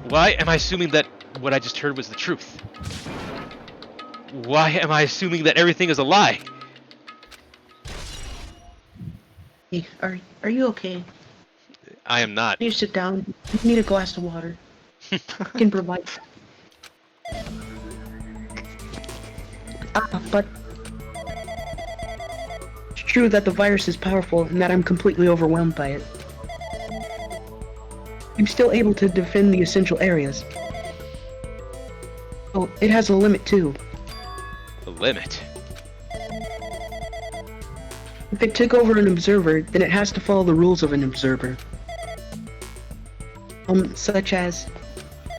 Why am I assuming that what I just heard was the truth? Why am I assuming that everything is a lie? Hey, are you okay? I am not. You sit down. You need a glass of water. I can provide. But it's true that the virus is powerful and that I'm completely overwhelmed by it. I'm still able to defend the essential areas. Oh, it has a limit too. A limit? If it took over an observer, then it has to follow the rules of an observer. Such as...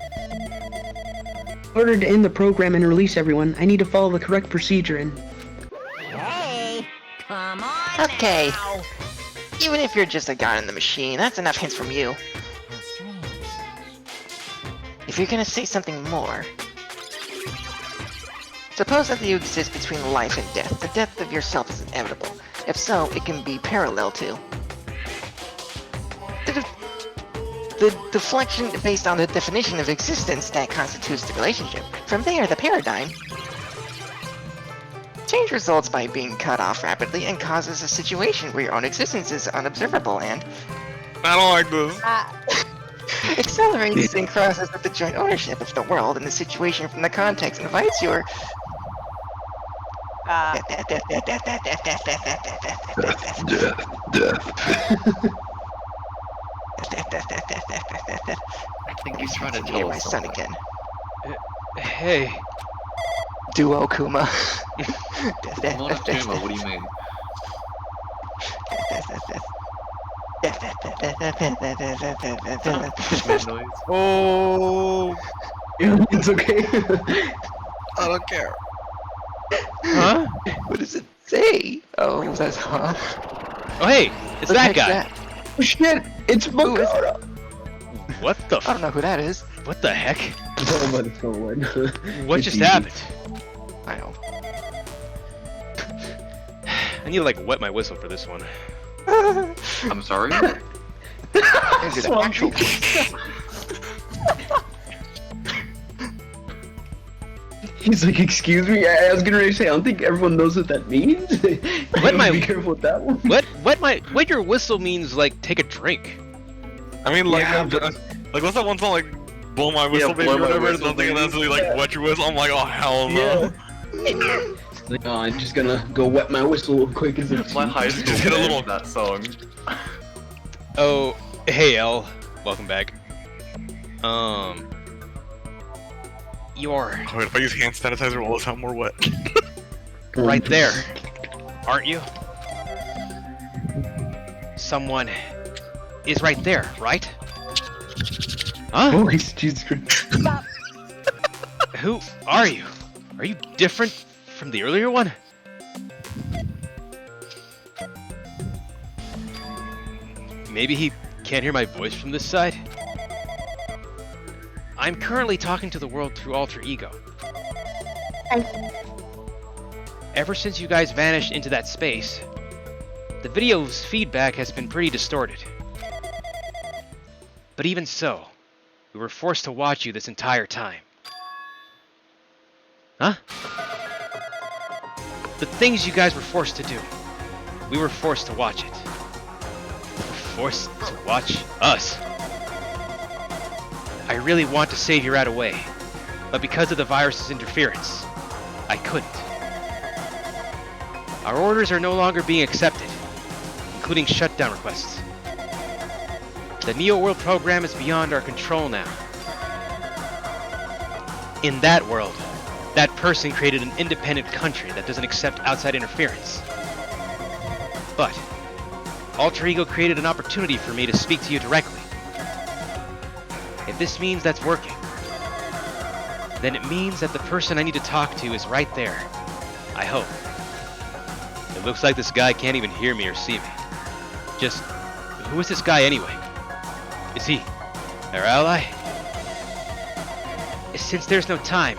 in order to end the program and release everyone, I need to follow the correct procedure and... Hey, come on Okay. now. Even if you're just a god in the machine, that's enough hints from you. How strange. If you're gonna say something more... Suppose that you exist between life and death. The death of yourself is inevitable. If so, it can be parallel to... The deflection based on the definition of existence that constitutes the relationship. From there, the paradigm... Change results by being cut off rapidly and causes a situation where your own existence is unobservable and... I don't like this. accelerates and crosses with the joint ownership of the world and the situation from the context invites your... I think he's trying to Hear tell my us son something. again. Hey. Duo Kuma. Monokuma, what do you mean? Man noise? Oh. It's okay. I don't care. Huh? What does it say? Oh, that's huh? Oh hey, it's that guy. Oh shit! It's Who is Makara! What the? I don't know who that is. What the heck? Oh, but it's not one. What It's just easy. happened? I know. I need to like wet my whistle for this one. I'm sorry? Is it actual? He's like, excuse me? I was gonna say, I don't think everyone knows what that means. Let my- Be careful with that one. Wet your whistle means like take a drink. I mean, like, Yeah, like what's that one song like, "Blow My Whistle, baby" Blow or My whatever? Whistle, Something and baby. that's really like Yeah. wet your whistle. I'm like, oh hell no. Yeah. Like, oh, I'm just gonna go wet my whistle real quick as it's My high school Just hit a band little- that song. Oh, hey El, welcome back. You're Oh, wait, if I use hand sanitizer, will it sound more wet? right there, aren't you? Someone is right there, right? Huh? Oh, Jesus Christ. Stop. Who are you? Are you different from the earlier one? Maybe he can't hear my voice from this side? I'm currently talking to the world through alter ego. Ever since you guys vanished into that space, the video's feedback has been pretty distorted. But even so, we were forced to watch you this entire time. Huh? The things you guys were forced to do, we were forced to watch it. Forced to watch us. I really want to save you right away, but because of the virus's interference, I couldn't. Our orders are no longer being accepted, including shutdown requests. The Neo World program is beyond our control now. In that world, that person created an independent country that doesn't accept outside interference. But Alter Ego created an opportunity for me to speak to you directly. If this means that's working, then it means that the person I need to talk to is right there. I hope. It looks like this guy can't even hear me or see me. Just, who is this guy anyway? Is he our ally? Since there's no time,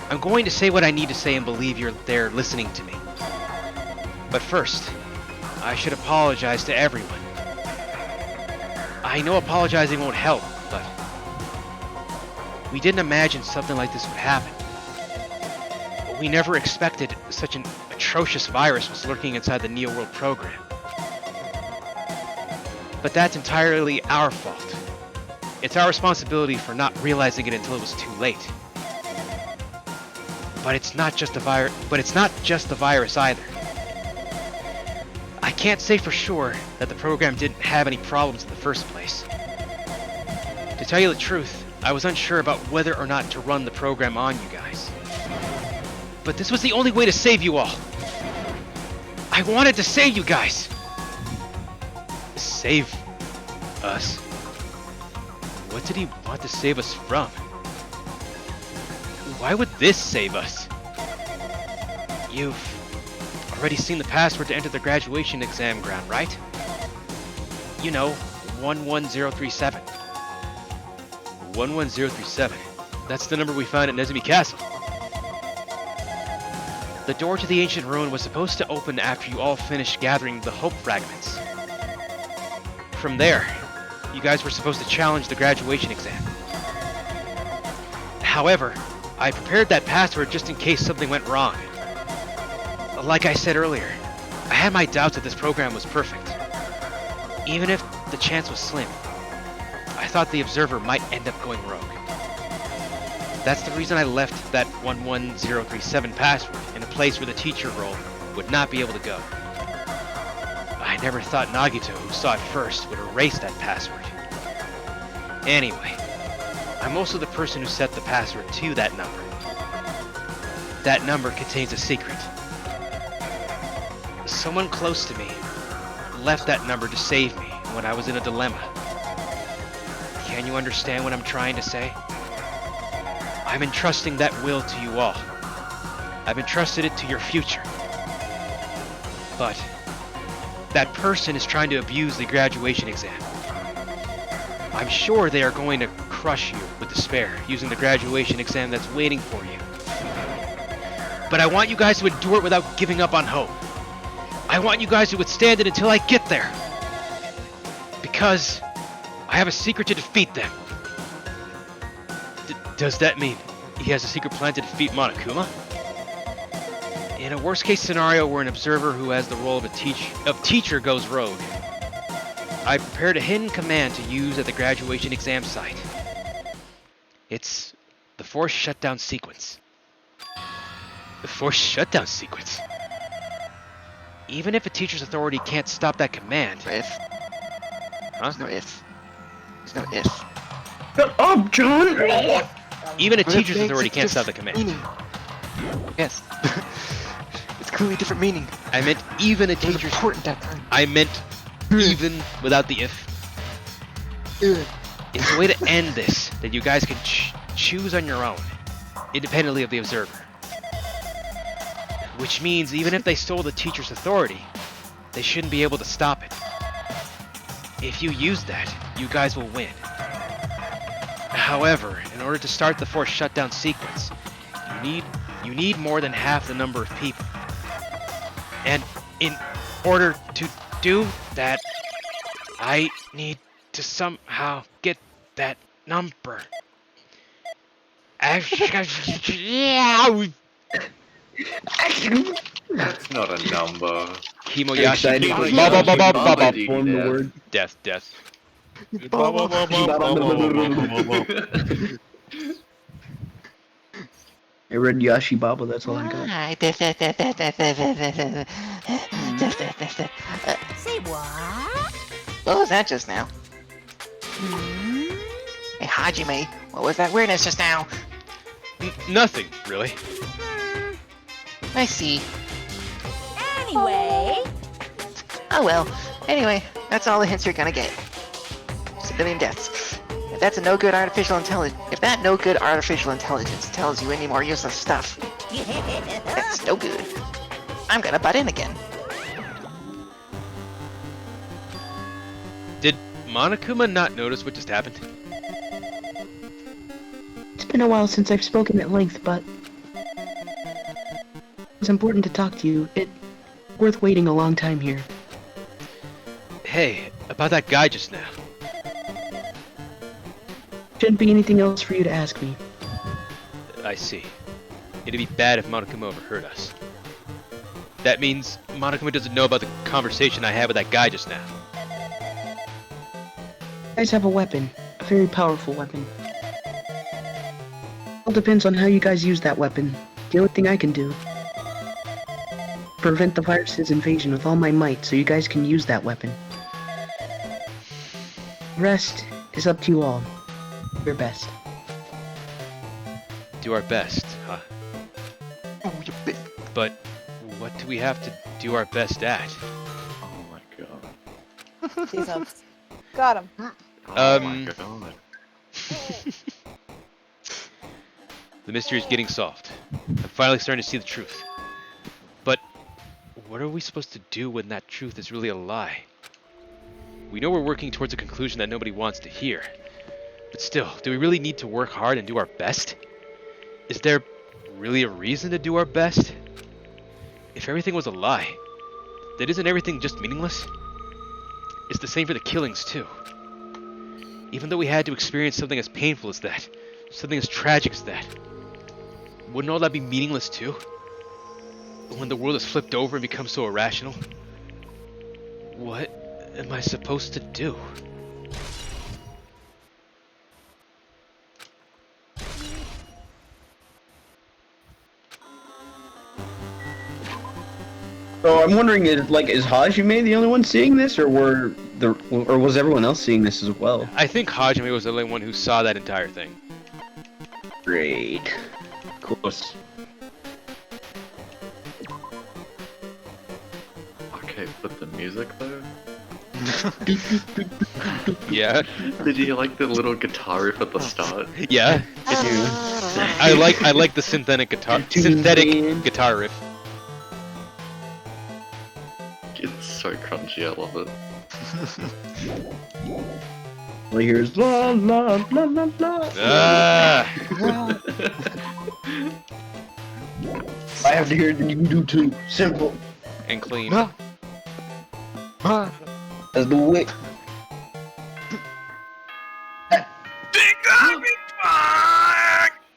I'm going to say what I need to say and believe you're there listening to me. But first, I should apologize to everyone. I know apologizing won't help, but we didn't imagine something like this would happen. We never expected such an atrocious virus was lurking inside the Neo World program. But that's entirely our fault. It's our responsibility for not realizing it until it was too late. But it's not just the virus either. I can't say for sure that the program didn't have any problems in the first place. To tell you the truth, I was unsure about whether or not to run the program on you guys. But this was the only way to save you all. I wanted to save you guys. Save us? What did he want to save us from? Why would this save us? You've already seen the password to enter the graduation exam ground, right? You know, 11037. 11037. That's the number we found at Nezumi Castle. The door to the ancient ruin was supposed to open after you all finished gathering the hope fragments. From there, you guys were supposed to challenge the graduation exam. However, I prepared that password just in case something went wrong. Like I said earlier, I had my doubts that this program was perfect. Even if the chance was slim, I thought the observer might end up going rogue. That's the reason I left that 11037 password in a place where the teacher role would not be able to go. I never thought Nagito, who saw it first, would erase that password. Anyway, I'm also the person who set the password to that number. That number contains a secret. Someone close to me left that number to save me when I was in a dilemma. Can you understand what I'm trying to say? I'm entrusting that will to you all. I've entrusted it to your future. But that person is trying to abuse the graduation exam. I'm sure they are going to crush you with despair using the graduation exam that's waiting for you. But I want you guys to endure it without giving up on hope. I want you guys to withstand it until I get there. Because I have a secret to defeat them. Does that mean he has a secret plan to defeat Monokuma? In a worst-case scenario where an observer who has the role of teacher goes rogue, I prepared a hidden command to use at the graduation exam site. It's the forced shutdown sequence. The forced shutdown sequence? Even if a teacher's authority can't stop that command... If. Huh? There's no if. There's no if. Shut up, John! Even a But teacher's it makes authority a can't stop the different command. meaning. Yes. It's clearly a different meaning. I meant even a It was teacher's... important that time. I meant even without the if. It's a way to end this that you guys can choose on your own, independently of the observer. Which means even if they stole the teacher's authority, they shouldn't be able to stop it. If you use that, you guys will win. However, in order to start the forced shutdown sequence, you need more than half the number of people. And in order to do that, I need to somehow get that number. That's not a number. Kimoyashi. Form the word. Death, death. I read Yashi Baba, that's all I got. Say what? What was that just now? Hey, Hajime, what was that weirdness just now? Nothing, really. I see. Anyway, Oh well. Anyway, that's all the hints you're gonna get. Civilian deaths. If that's a no good artificial intelligence, if that no good artificial intelligence tells you any more useless stuff, that's no good. I'm gonna butt in again. Did Monokuma not notice what just happened? It's been a while since I've spoken at length, but it's important to talk to you. It's worth waiting a long time here. Hey, about that guy just now. Shouldn't be anything else for you to ask me. I see. It'd be bad if Monokuma overheard us. That means Monokuma doesn't know about the conversation I had with that guy just now. You guys have a weapon. A very powerful weapon. All depends on how you guys use that weapon. The only thing I can do. Prevent the virus's invasion with all my might so you guys can use that weapon. The rest is up to you all. Your best. Do our best, huh? But what do we have to do our best at? Oh my god. These nuts. Got him. Oh my god. The mystery is getting solved. I'm finally starting to see the truth. But what are we supposed to do when that truth is really a lie? We know we're working towards a conclusion that nobody wants to hear. But still, do we really need to work hard and do our best? Is there really a reason to do our best? If everything was a lie, then isn't everything just meaningless? It's the same for the killings too. Even though we had to experience something as painful as that, something as tragic as that, wouldn't all that be meaningless too? When the world is flipped over and becomes so irrational? What am I supposed to do? So I'm wondering, is Hajime the only one seeing this, or was everyone else seeing this as well? I think Hajime was the only one who saw that entire thing. Great. Of course. Okay, but the music though? Yeah. Did you like the little guitar riff at the start? Yeah. I like the synthetic guitar riff. It's so crunchy, I love it. All you hear is la la la la la. I have to hear it, then you can do too. Simple. And clean. That's the way.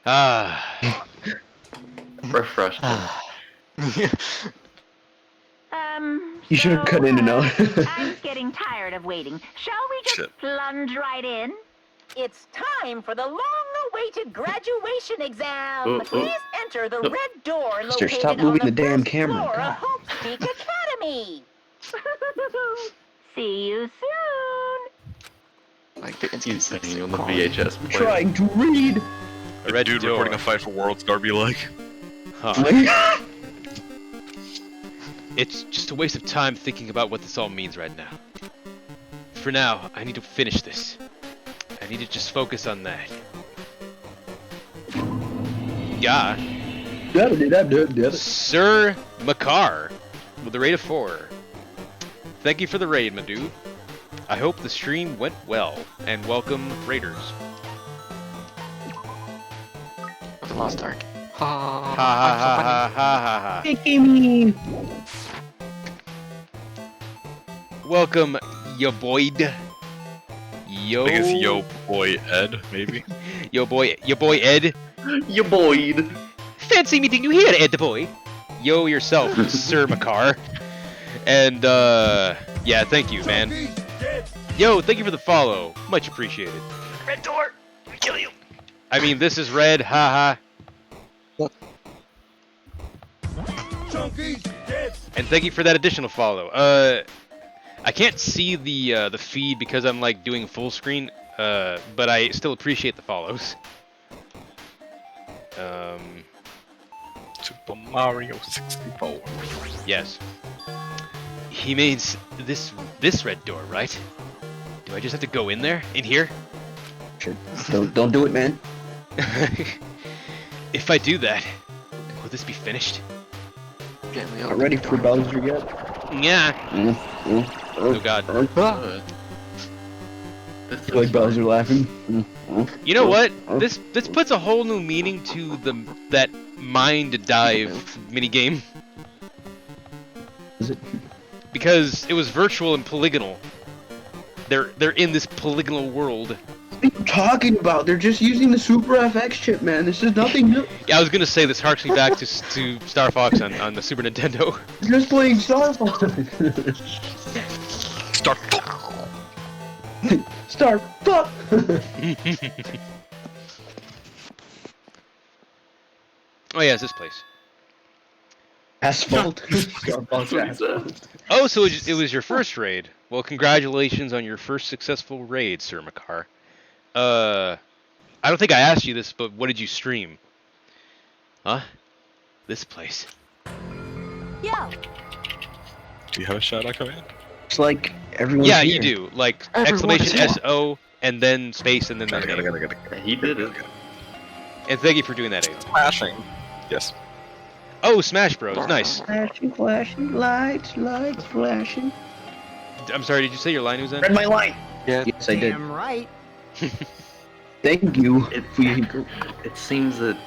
Ah. Refreshing. You should have cut in and out. I'm getting tired of waiting. Shall we just Shit. plunge right in? It's time for the long-awaited graduation exam. Oh, oh. Please enter the red door Mister, located stop on moving the the damn first camera. floor of God. Hope Peak Academy. See you soon. Like the He's banging on the VHS player. Trying to read. A red Dude door. reporting a fight for Worlds Garby like. Huh. It's just a waste of time thinking about what this all means right now. For now, I need to finish this. need to just focus on that. Yeah. Sir Makar, with a rate of 4. Thank you for the raid, my dude. I hope the stream went well, and welcome raiders. The Lost Ark. Ha ha ha ha ha ha. Gimme. Welcome, yo boyd. Yo. I think it's yo boy Ed, maybe. Yo boy Ed. You Boyd. Fancy meeting you here, Ed boy. Yo yourself, Sir Makar. And yeah, thank you, man. Yo, thank you for the follow. Much appreciated. Red door! I kill you! I mean, this is red, haha. And thank you for that additional follow. I can't see the feed because I'm like doing full screen, but I still appreciate the follows. Super Mario 64. Yes. He means this red door, right? Do I just have to go in there? In here? Sure. Don't do it, man. If I do that, will this be finished? Gently Not ready for Bowser yet. Yeah. Oh god. I feel like Bowser laughing. You know what? This puts a whole new meaning to that mind dive minigame. Is it? Because it was virtual and polygonal. They're in this polygonal world. What are you talking about? They're just using the Super FX chip, man. This is nothing new. Yeah, I was gonna say this harks me back to Star Fox on the Super Nintendo. Just playing Star Fox. Start. Star Fox. Oh yeah, it's this place. Asphalt. Star Fox asphalt. Oh, so it was your first raid. Well, congratulations on your first successful raid, Sir Makar. I don't think I asked you this, but what did you stream? Huh? This place. Yo. Do you have a shout out command? It's like everyone's Yeah, here. you do. Like Everyone's exclamation here. SO and then space and then the name. He did it. And thank you for doing that, Aiden. Smashing. Yes. Oh, Smash Bros. Nice. Flashing, flashing, lights, lights, flashing. I'm sorry, did you say your line was in? Read my line. Yeah. Yes, I did. Damn right. Thank you. It seems that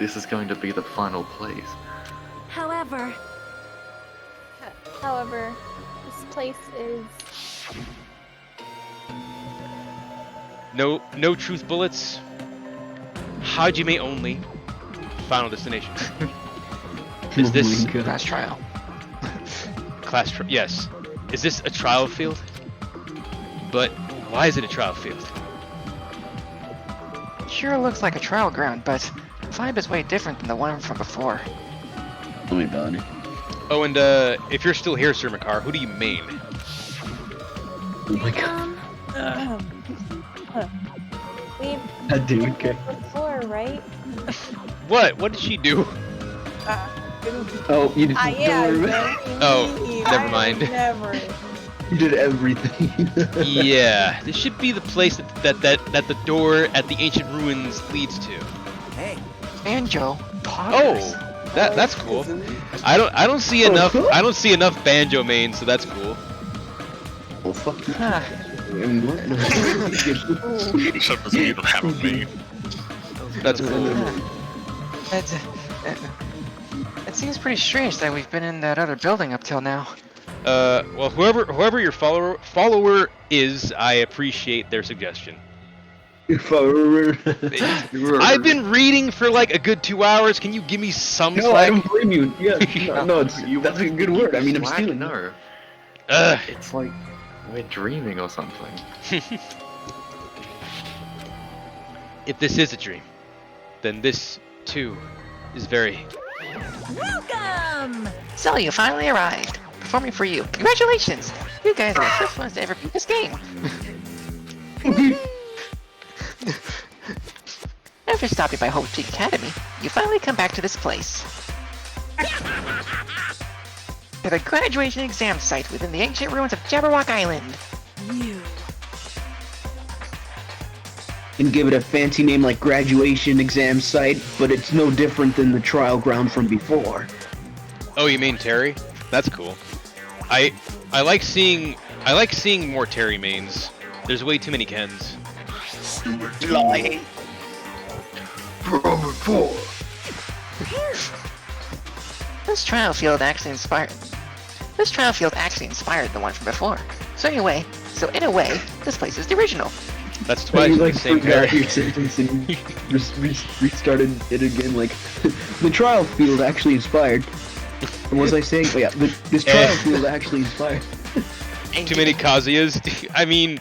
this is going to be the final place. However, However, this place is... No truth bullets. Hajime only. Final destination. Is this Last trial. yes. Is this a trial field? But why is it a trial field? Sure looks like a trial ground, but the vibe is way different than the one from before. Tell me about it. Oh, and if you're still here, Sir Makar, who do you main? Oh my god. We've That dude, okay. before, right? What? What did she do? Oh, you did. Yeah, don't worry. Oh, never mind. Never. You did everything. Yeah, this should be the place that the door at the ancient ruins leads to. Banjo. Oh, that's cool. I don't see enough. I don't see enough banjo mains, so that's cool. Well, fuck you. Huh. I mean, what? Except for you don't have a main. That's cool. It seems pretty strange that we've been in that other building up till now. Well, whoever your follower is, I appreciate their suggestion. I've been reading for like a good 2 hours. Can you give me some No, I slack? don't blame you. Yeah, no, that's a good word. I mean, I'm Slack? stealing. No. Ugh. It's like we're dreaming or something. If this is a dream, then this too is very. welcome. So you finally arrived. Performing for you. Congratulations! You guys are the first ones to ever beat this game. After stopping by Hope Street Academy, you finally come back to this place. To the graduation exam site within the ancient ruins of Jabberwock Island. You. and give it a fancy name like graduation exam site, but it's no different than the trial ground from before. Oh, you mean Terry? That's cool. I like seeing more Terry mains. There's way too many Kens. Lying. This trial field actually inspired the one from before. So in a way, this place is the original. That's But twice you the like same forgot Terry. your sentence and restarted it again. Like the trial field actually inspired. What was I saying? Oh yeah, this trial field actually inspired. Too many Kazuya's. I mean,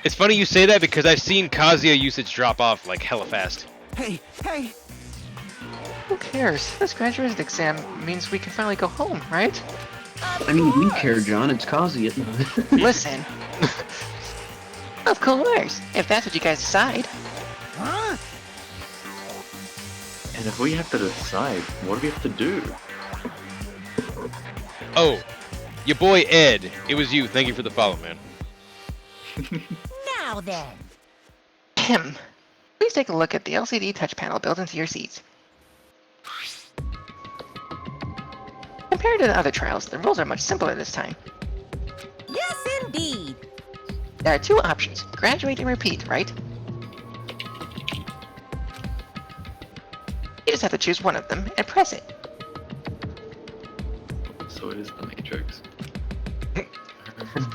it's funny you say that because I've seen Kazuya usage drop off like hella fast. Hey! Who cares? This graduation exam means we can finally go home, right? I mean, we care, John. It's Kazuya. Listen. Of course, if that's what you guys decide. Huh? And if we have to decide, what do we have to do? Oh, your boy Ed. It was you. Thank you for the follow, man. Now then. Please take a look at the LCD touch panel built into your seats. Compared to the other trials, the rules are much simpler this time. Yes, indeed. There are two options, graduate and repeat, right? You just have to choose one of them and press it. So it is the Matrix.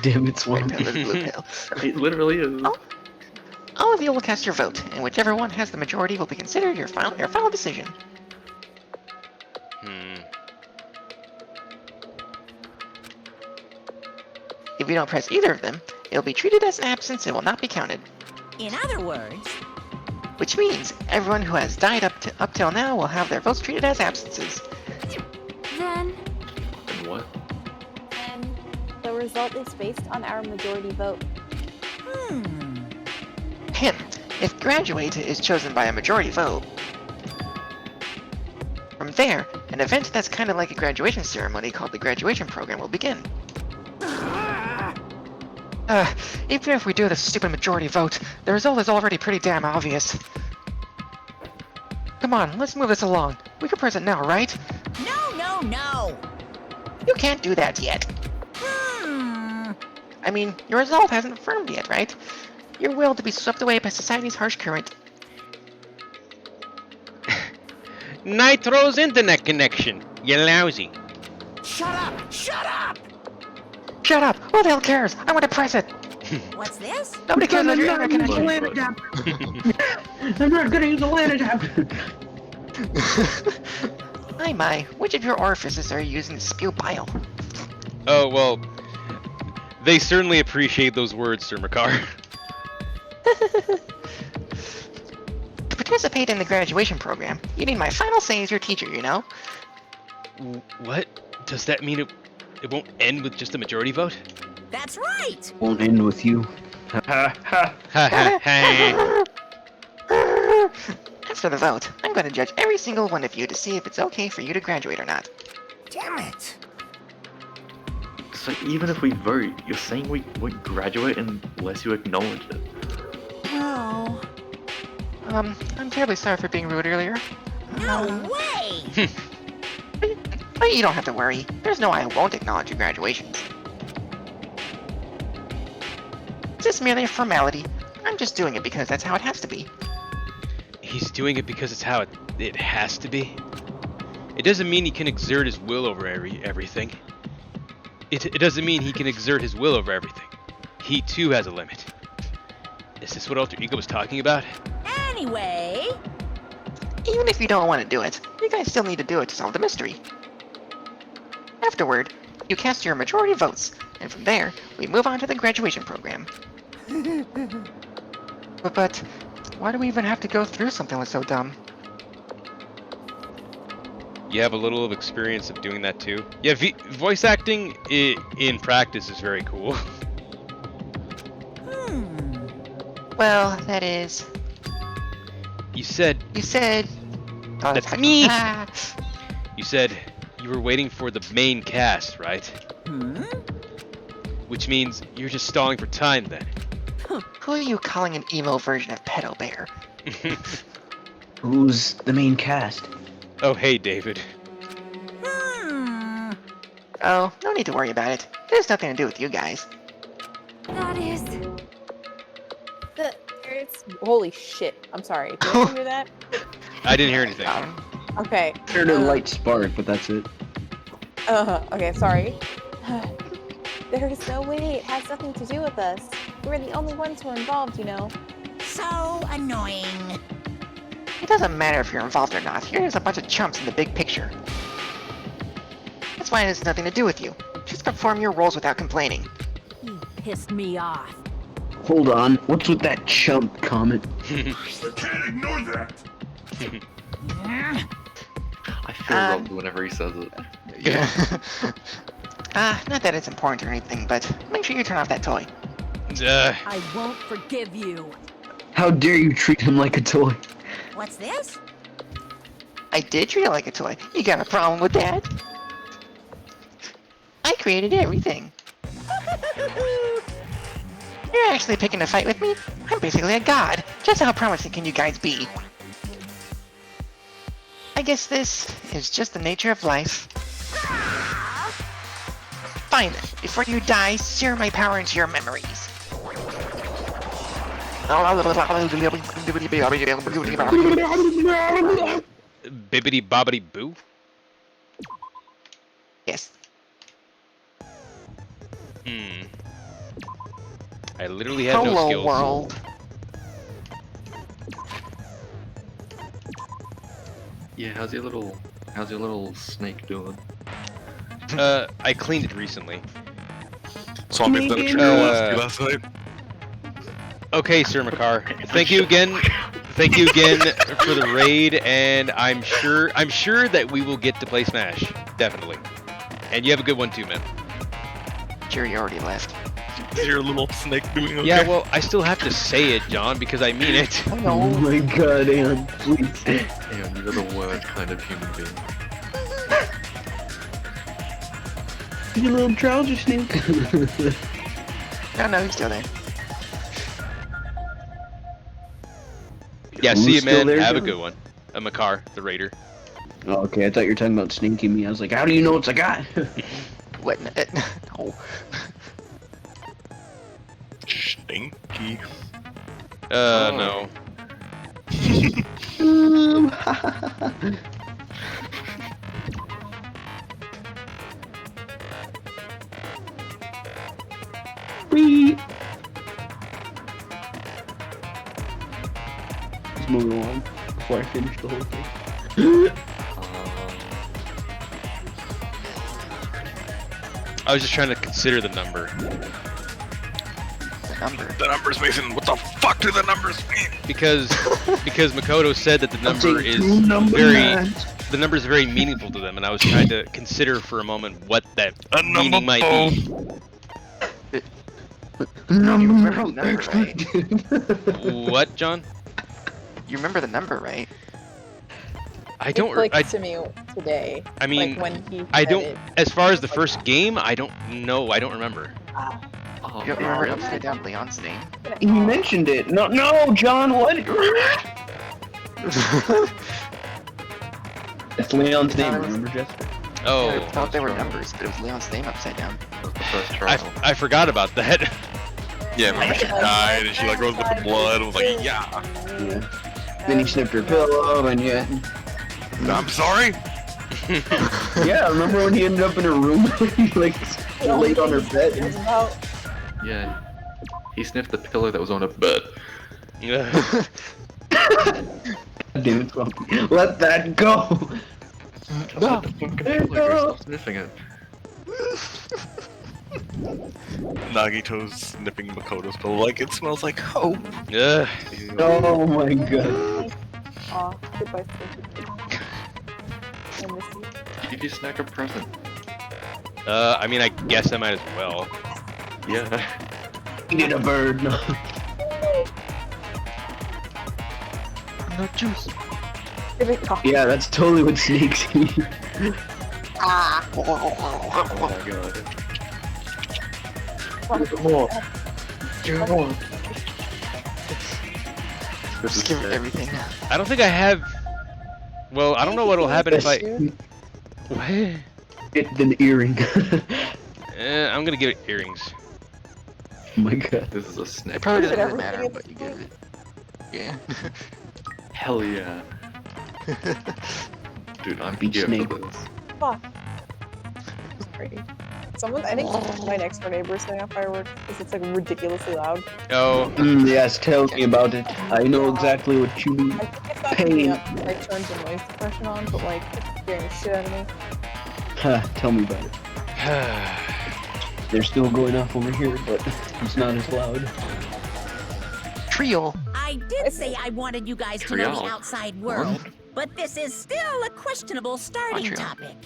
Damn, it's one. Red pill is blue pill. It literally is. Oh. All of you will cast your vote, and whichever one has the majority will be considered your final decision. If you don't press either of them, it will be treated as an absence and will not be counted. In other words, Which means everyone who has died up till now will have their votes treated as absences. then And what? And the result is based on our majority vote. If graduate is chosen by a majority vote, from there, an event that's kind of like a graduation ceremony called the graduation program will begin. Even if we do the stupid majority vote, the result is already pretty damn obvious. Come on, let's move this along. We can press it now, right? no. You can't do that yet. I mean, your resolve hasn't affirmed yet, right? Your will to be swept away by society's harsh current. Nitro's internet connection. You lousy. Shut up! Shut up! Who the hell cares? I want to press it! What's this? Nobody cares about your internet connection. LAN adapter. I'm not gonna use a LAN adapter. My, which of your orifices are you using to spew bile? Oh, well, they certainly appreciate those words, Sir Makar. To participate in the graduation program, you need my final say as your teacher, you know? What? Does that mean it won't end with just a majority vote? That's right! Won't end with you. Ha ha ha. After the vote, I'm going to judge every single one of you to see if it's okay for you to graduate or not. Damn it! So even if we vote, you're saying we won't graduate unless you acknowledge it. No. I'm terribly sorry for being rude earlier. No way! But you don't have to worry. There's no I won't acknowledge your graduations. It's just merely a formality. I'm just doing it because that's how it has to be. He's doing it because it's how it has to be. It doesn't mean he can exert his will over everything. It doesn't mean he can exert his will over everything. He too has a limit. Is this what Alter Ego was talking about? Anyway... Even if you don't want to do it, you guys still need to do it to solve the mystery. Afterward, you cast your majority votes, and from there, we move on to the graduation program. But why do we even have to go through something that's so dumb? You have a little of experience of doing that too. Yeah, voice acting in practice is very cool. Well, that is... You said... Oh, That's me! You said you were waiting for the main cast, right? Which means you're just stalling for time then. Who are you calling an emo version of Pedo Bear? Who's the main cast? Oh, hey, David. Oh, no need to worry about it. There's nothing to do with you guys. That is. It's holy shit. I'm sorry. Did you hear that? I didn't hear anything. Okay. I heard a light spark, but that's it. Okay, sorry. There is no way. It has nothing to do with us. We're the only ones who are involved, you know. So annoying. It doesn't matter if you're involved or not. You're just a bunch of chumps in the big picture. That's why it has nothing to do with you. Just perform your roles without complaining. He pissed me off. Hold on, what's with that chump comment? I feel robbed whenever he says it. Not that it's important or anything, but make sure you turn off that toy. I won't forgive you. How dare you treat him like a toy? What's this? I did treat it like a toy. You got a problem with that? I created everything. You're actually picking a fight with me? I'm basically a god. Just how promising can you guys be? I guess this is just the nature of life. Fine then, before you die, sear my power into your memories. Bibbidi bobbidi boo? Yes. I literally have no Hello, skills. world. Yeah, how's your little snake doing? I cleaned it recently. Swampy's done a trigger last night. Okay, Sir Makar. Thank you again. Thank you again for the raid, and I'm sure that we will get to play Smash. Definitely. And you have a good one too, man. Sure, you already left. Is your little snake doing okay? Yeah, well, I still have to say it, John, because I mean it. Oh my god, Ann, please. Damn, you're the worst kind of human being. You little trouser snake. No, he's still there. Yeah, Who's see you, still man. there, Have a John? good one. Makar, the raider. Oh, okay, I thought you were talking about sneaking me. I was like, how do you know it's a guy? What? No. Stinky. No. Wee. Let's move along before I finish the whole thing. I was just trying to consider the number. The numbers, Mason. What the fuck do the numbers mean? Because Makoto said that the number is the number is very meaningful to them, and I was trying to consider for a moment what that meaning might be. You remember the number, right? What, John? You remember the number, right? I don't. It clicked to me today. I mean, like when he I said don't. it. As far as the first game, I don't know. I don't remember. Oh, You don't remember Upside Down Leon's name? You mentioned it. No, John, what? It's Leon's name, remember, Jessica? Oh. I thought they were numbers, but it was Leon's name upside down. That was the first trial. I forgot about that. Yeah, remember she died and she like rose with the blood and was like, yeah. Then he sniffed her pillow, and yeah. I'm sorry? Yeah, remember when he ended up in her room? He like laid on her bed. It was about Yeah. He sniffed the pillow that was on her bed. Yeah. Damn it, Swampy. Let that go! What the fucking pillow? You're still sniffing it. Nagito's sniffing Makoto's pillow like it smells like hope. Yeah. Oh my god. aw, goodbye. I miss you. Give your snack a present. I mean, I guess I might as well. Yeah. Eating a bird. No. No juice. Give it coffee. Yeah, that's totally what snakes eat. Oh my god. More. Just give her everything. I don't think I have. Well, I don't know what'll happen if I. Shoes? What? Get an earring. I'm gonna give it earrings. Oh my god. This is a It snake. probably Is it doesn't really everything matter, at but this you give point? it. Yeah. Hell yeah. Dude, I'm Beach here snake. for this. Fuck. It's crazy. Someone, I think my next door neighbor is setting off fireworks because it's like ridiculously loud. Oh, Yes, tell me about it. I know exactly what you mean. I think it's not Pain. picking up because I turned the noise suppression on, but like it's scaring the shit out of me. Ha, tell me about it. They're still going off over here, but it's not as loud. Trio. I did say I wanted you guys to know the Trial. outside world, but this is still a questionable starting Montreal. topic.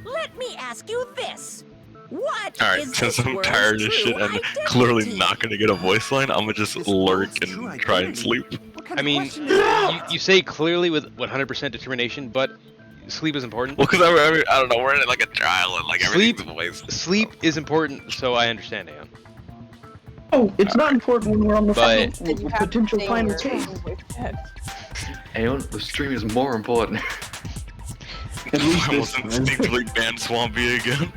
Let me ask you this. What Alright, is since this I'm world's tired of this true shit and identity? clearly not gonna get a voice line, I'm gonna just lurk and try and sleep. I mean, you say clearly with 100% determination, but sleep is important. Well, because I don't know, we're in like a trial and like Sleep- everything's voice. Sleep is important, so I understand, Aeon. Oh, it's not important when we're on the But- final, You have to potential stay final in your game. voice chat. Aeon, the stream is more important. At least I this almost time. instinctively banned Swampy again.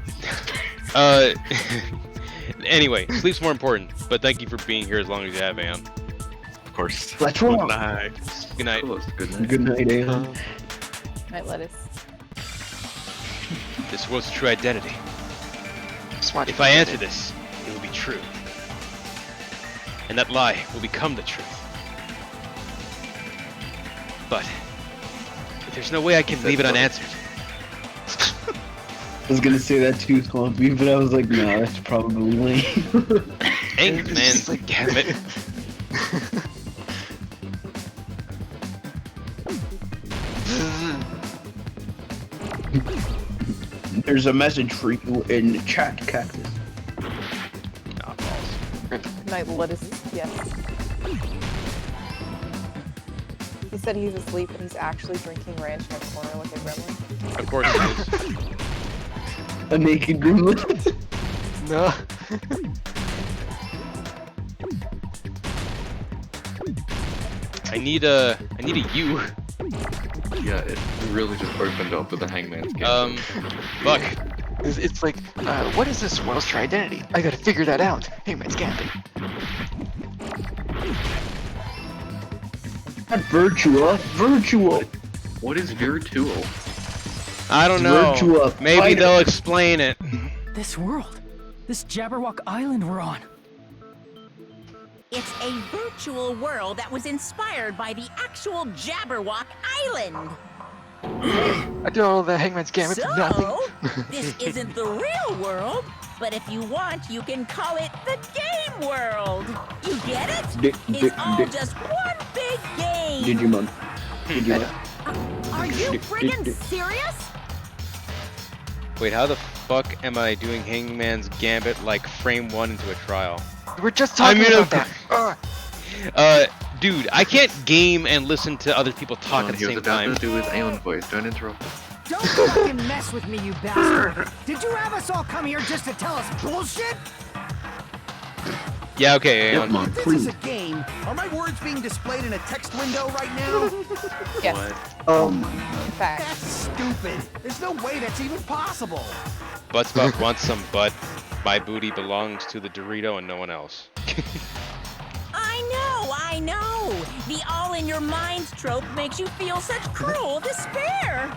Anyway, sleep's more important, but thank you for being here as long as you have, Aeon. Of course. Let's roll. Good night. Good night. Cool, good night. Good night, Aeon. Night lettuce. This world's true identity. Smart. If I answer this, it will be true. And that lie will become the truth. But there's no way I can leave it unanswered. I was gonna say that too, Swampy, but I was like, nah, that's probably lame. Angry man's gambit. There's a message for you in chat, Cactus. Ah, balls. Night lettuce. Yes. He said he's asleep, but he's actually drinking ranch in a corner like a gremlin. Of course it is. A naked gremlin. No. I need a U. Yeah, it really just opened up with the Hangman's game. Buck. It's like, what is this world's true identity? I gotta figure that out. Hey, man's gambit. Not Virtua. Virtual. What is Virtual? I don't know. Virtua Maybe Fighter. they'll explain it. This world. This Jabberwock Island we're on. It's a virtual world that was inspired by the actual Jabberwock Island. I did all the Hangman's Gambit for nothing. So, this isn't the real world, but if you want, you can call it the game world. You get it? It's all just one big game. Digimon. Digimon. Are you friggin' serious? Wait, how the fuck am I doing Hangman's Gambit like frame 1 into a trial? We're just talking about that. Dude, I can't game and listen to other people talk at the He was same about time. to do his Aeon voice. Don't interrupt him. Don't fucking mess with me, you bastard! Did you have us all come here just to tell us bullshit? Yeah, okay, Yep, Aeon. Mom, This please. is a game. Are my words being displayed in a text window right now? Yes. What? In fact. That's stupid. There's no way that's even possible. Buttspot wants some butt. My booty belongs to the Dorito and no one else. I know. The all-in-your-mind trope makes you feel such cruel despair.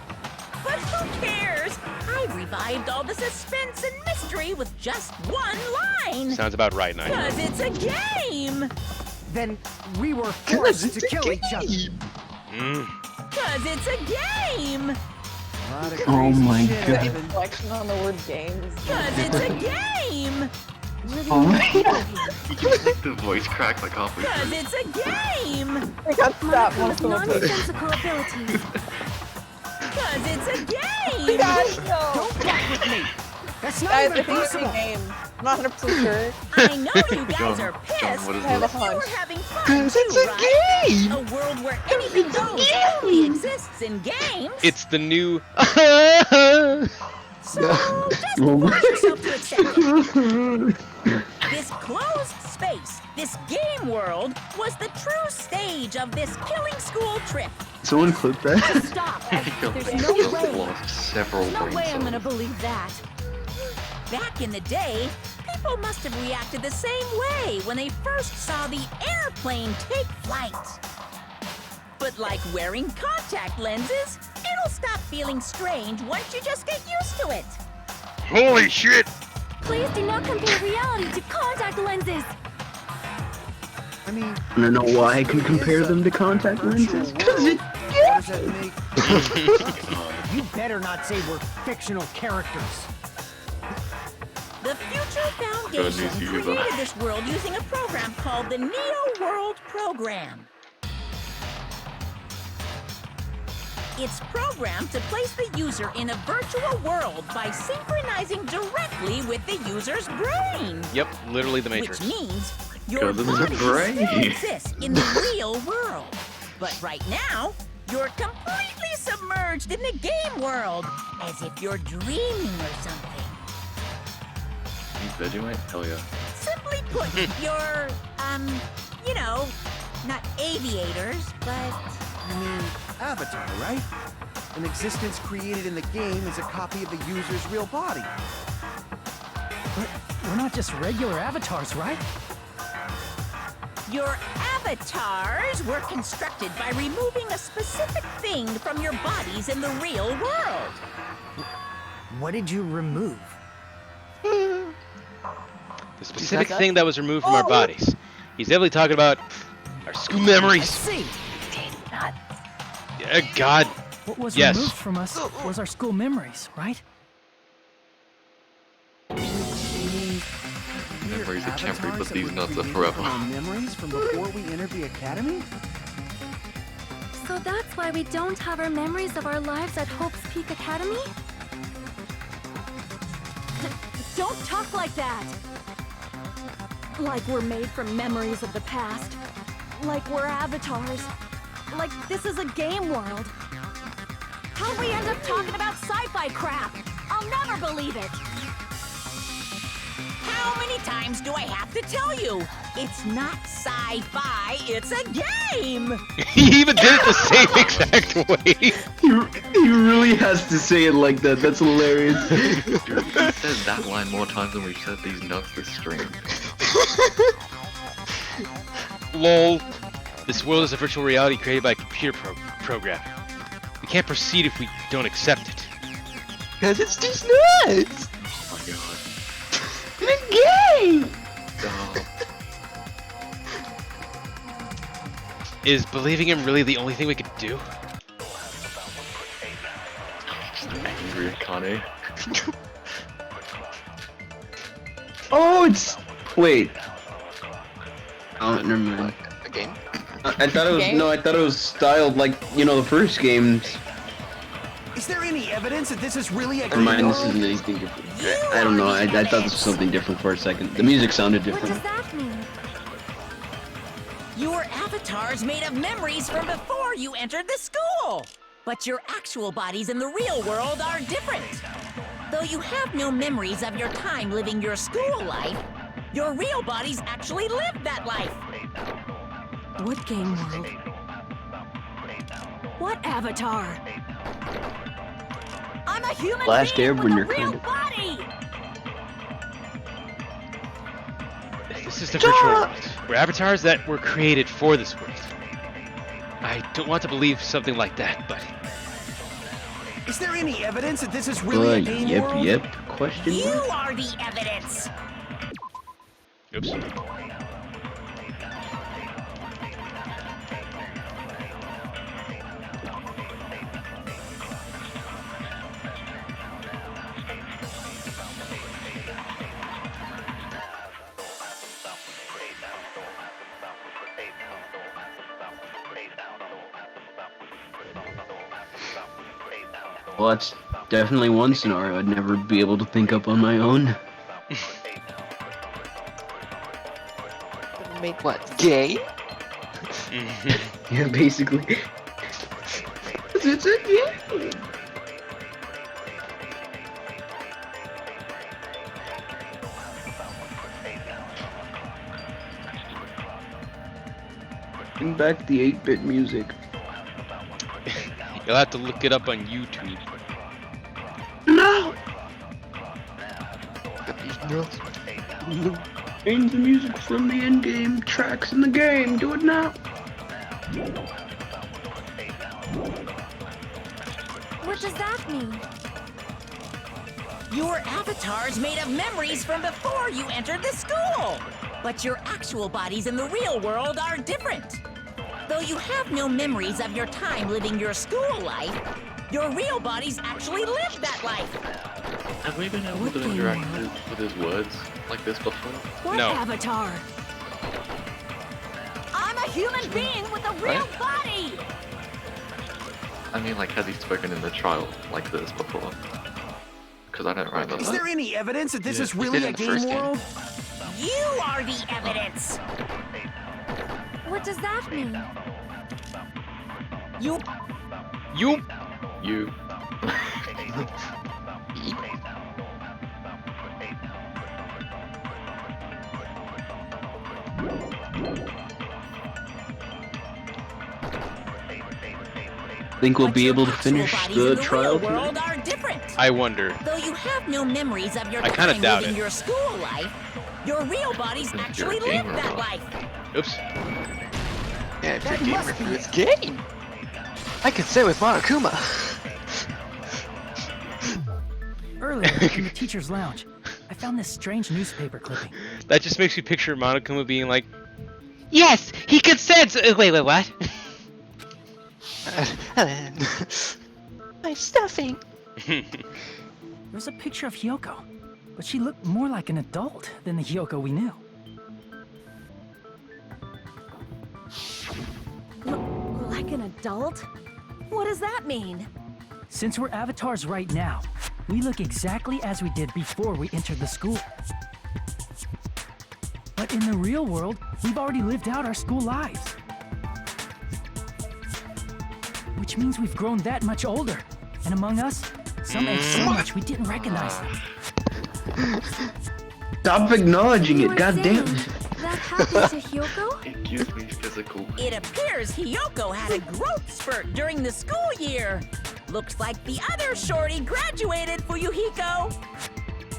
But who cares? I revived all the suspense and mystery with just one line. Sounds about right, Nine. Because it's a game. Then we were forced to kill each other. Because it's a game. A lot of Oh crazy my shit God. happened. Reflection on the word games. Because it's a game. Oh my The voice cracked like halfway Because through. it's a game. I got stopped once in a minute. abilities. Because it's a game. Guys, no. Don't fuck with me. That's not Guys, I even think it's a possible. game. I'm not 100% sure. I know you guys John, are pissed. what is I have a this? You were hunch. having fun too, right? A world where anything goes only exists in games. It's the new. So just force yourself to accept it. This closed space, this game world, was the true stage of this killing school trip. Someone clip that. Stop. There's no way. lost several No brain way I'm cells. gonna believe that. Back in the day, people must have reacted the same way when they first saw the airplane take flight. But like wearing contact lenses, it'll stop feeling strange once you just get used to it. Holy shit! Please do not compare reality to contact lenses. I mean, I don't know why I can compare them to contact lenses. Cause it. what does that make? You better not say we're fictional characters. The Future Foundation created this world using a program called the Neo World Program. It's programmed to place the user in a virtual world by synchronizing directly with the user's brain. Yep, literally the Matrix. Which means your Because of the body brain. still exists in the real world. But right now, you're completely submerged in the game world, as if you're dreaming or something. You Vegemite? Hell yeah. Simply put, you're, you know, not aviators, but... You mean Avatar, right? An existence created in the game is a copy of the user's real body. But we're not just regular avatars, right? Your avatars were constructed by removing a specific thing from your bodies in the real world. What did you remove? The specific thing that was removed from our bodies. He's definitely talking about our school memories. See. God. What was Yes. removed from us was our school memories, right? Memories are temporary, but these nuts are forever. Memories from before we entered the academy? So that's why we don't have our memories of our lives at Hope's Peak Academy? Don't talk like that! Like we're made from memories of the past. Like we're avatars. Like this is a game world. How'd we end up talking about sci-fi crap? I'll never believe it! How many times do I have to tell you? It's not sci-fi, it's a game! He even did it the same exact way. He really has to say it like that. That's hilarious. Dude, he says that line more times than we've said these nuts this stream. Lol. This world is a virtual reality created by a computer program. We can't proceed if we don't accept it. Because it's just nuts! Oh my god. The game! Oh. Is believing him really the only thing we could do? Angry Akane. Oh, it's. Wait. Oh, never mind. A game? I thought it was no. I thought it was styled like the first games. Is there any evidence that this is really a Never mind. game This world? isn't anything different. I don't know. I thought this was something different for a second. The music sounded What different. does that mean? Your avatar's made of memories from before you entered the school. But your actual bodies in the real world are different. Though you have no memories of your time living your school life, your real bodies actually lived that life. What game world? What avatar? I'm a human Last being with a Airbender real kinda. body! This is the virtual world. We're avatars that were created for this world. I don't want to believe something like that, but Is there any evidence that this is really a game world? Yep. Question You mark? are the evidence. oops. Well, that's definitely one scenario I'd never be able to think up on my own. Make what? Gay? Yeah, basically. It's a game. Bring back the 8-bit music. You'll have to look it up on YouTube. No! Change the music from the in-game tracks in the game. Do it now. What does that mean? Your avatar's made of memories from before you entered the school. But your actual bodies in the real world are different. Though you have no memories of your time living your school life, your real bodies actually lived that life. Have we been able to interact with his words like this before? What No. avatar? I'm a human being with a real body! I mean, like, has he spoken in the trial like this before? Because I don't remember Is that. there any evidence that this is we really did a in the game first game. world? You are the evidence. What does that mean? You You. Think we'll But be your able to actual finish bodies the in the trial real world tonight? are different. I wonder. Though you have no memories of your I kinda time doubt living it. your school life, your real bodies You're a actually gamer, lived that bro. life. Oops. Yeah, if you're a That gamer must for be this game, I could say with Monokuma. Earlier, in the teacher's lounge, I found this strange newspaper clipping. That just makes me picture Monokuma being like, Yes, he consents. Wait, what? My stuffing. There's a picture of Hyoko, but she looked more like an adult than the Hyoko we knew. Like an adult? What does that mean? Since we're avatars right now, we look exactly as we did before we entered the school. But in the real world, we've already lived out our school lives. Which means we've grown that much older. And among us, some age so much we didn't recognize them. Stop acknowledging You it, were goddamn. saying that happened to Hyoko? It gives me physical. It appears Hyoko had a growth spurt during the school year. Looks like the other shorty graduated, Fuyuhiko.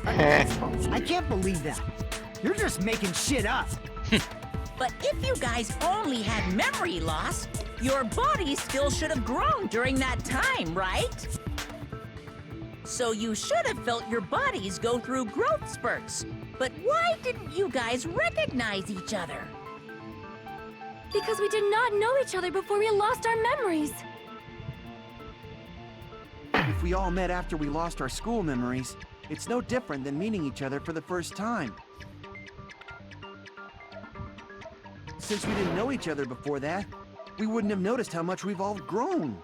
I can't believe that. You're just making shit up. But if you guys only had memory loss, your bodies still should have grown during that time, right? So you should have felt your bodies go through growth spurts. But why didn't you guys recognize each other? Because we did not know each other before we lost our memories. If we all met after we lost our school memories, it's no different than meeting each other for the first time. Since we didn't know each other before that, we wouldn't have noticed how much we've all grown.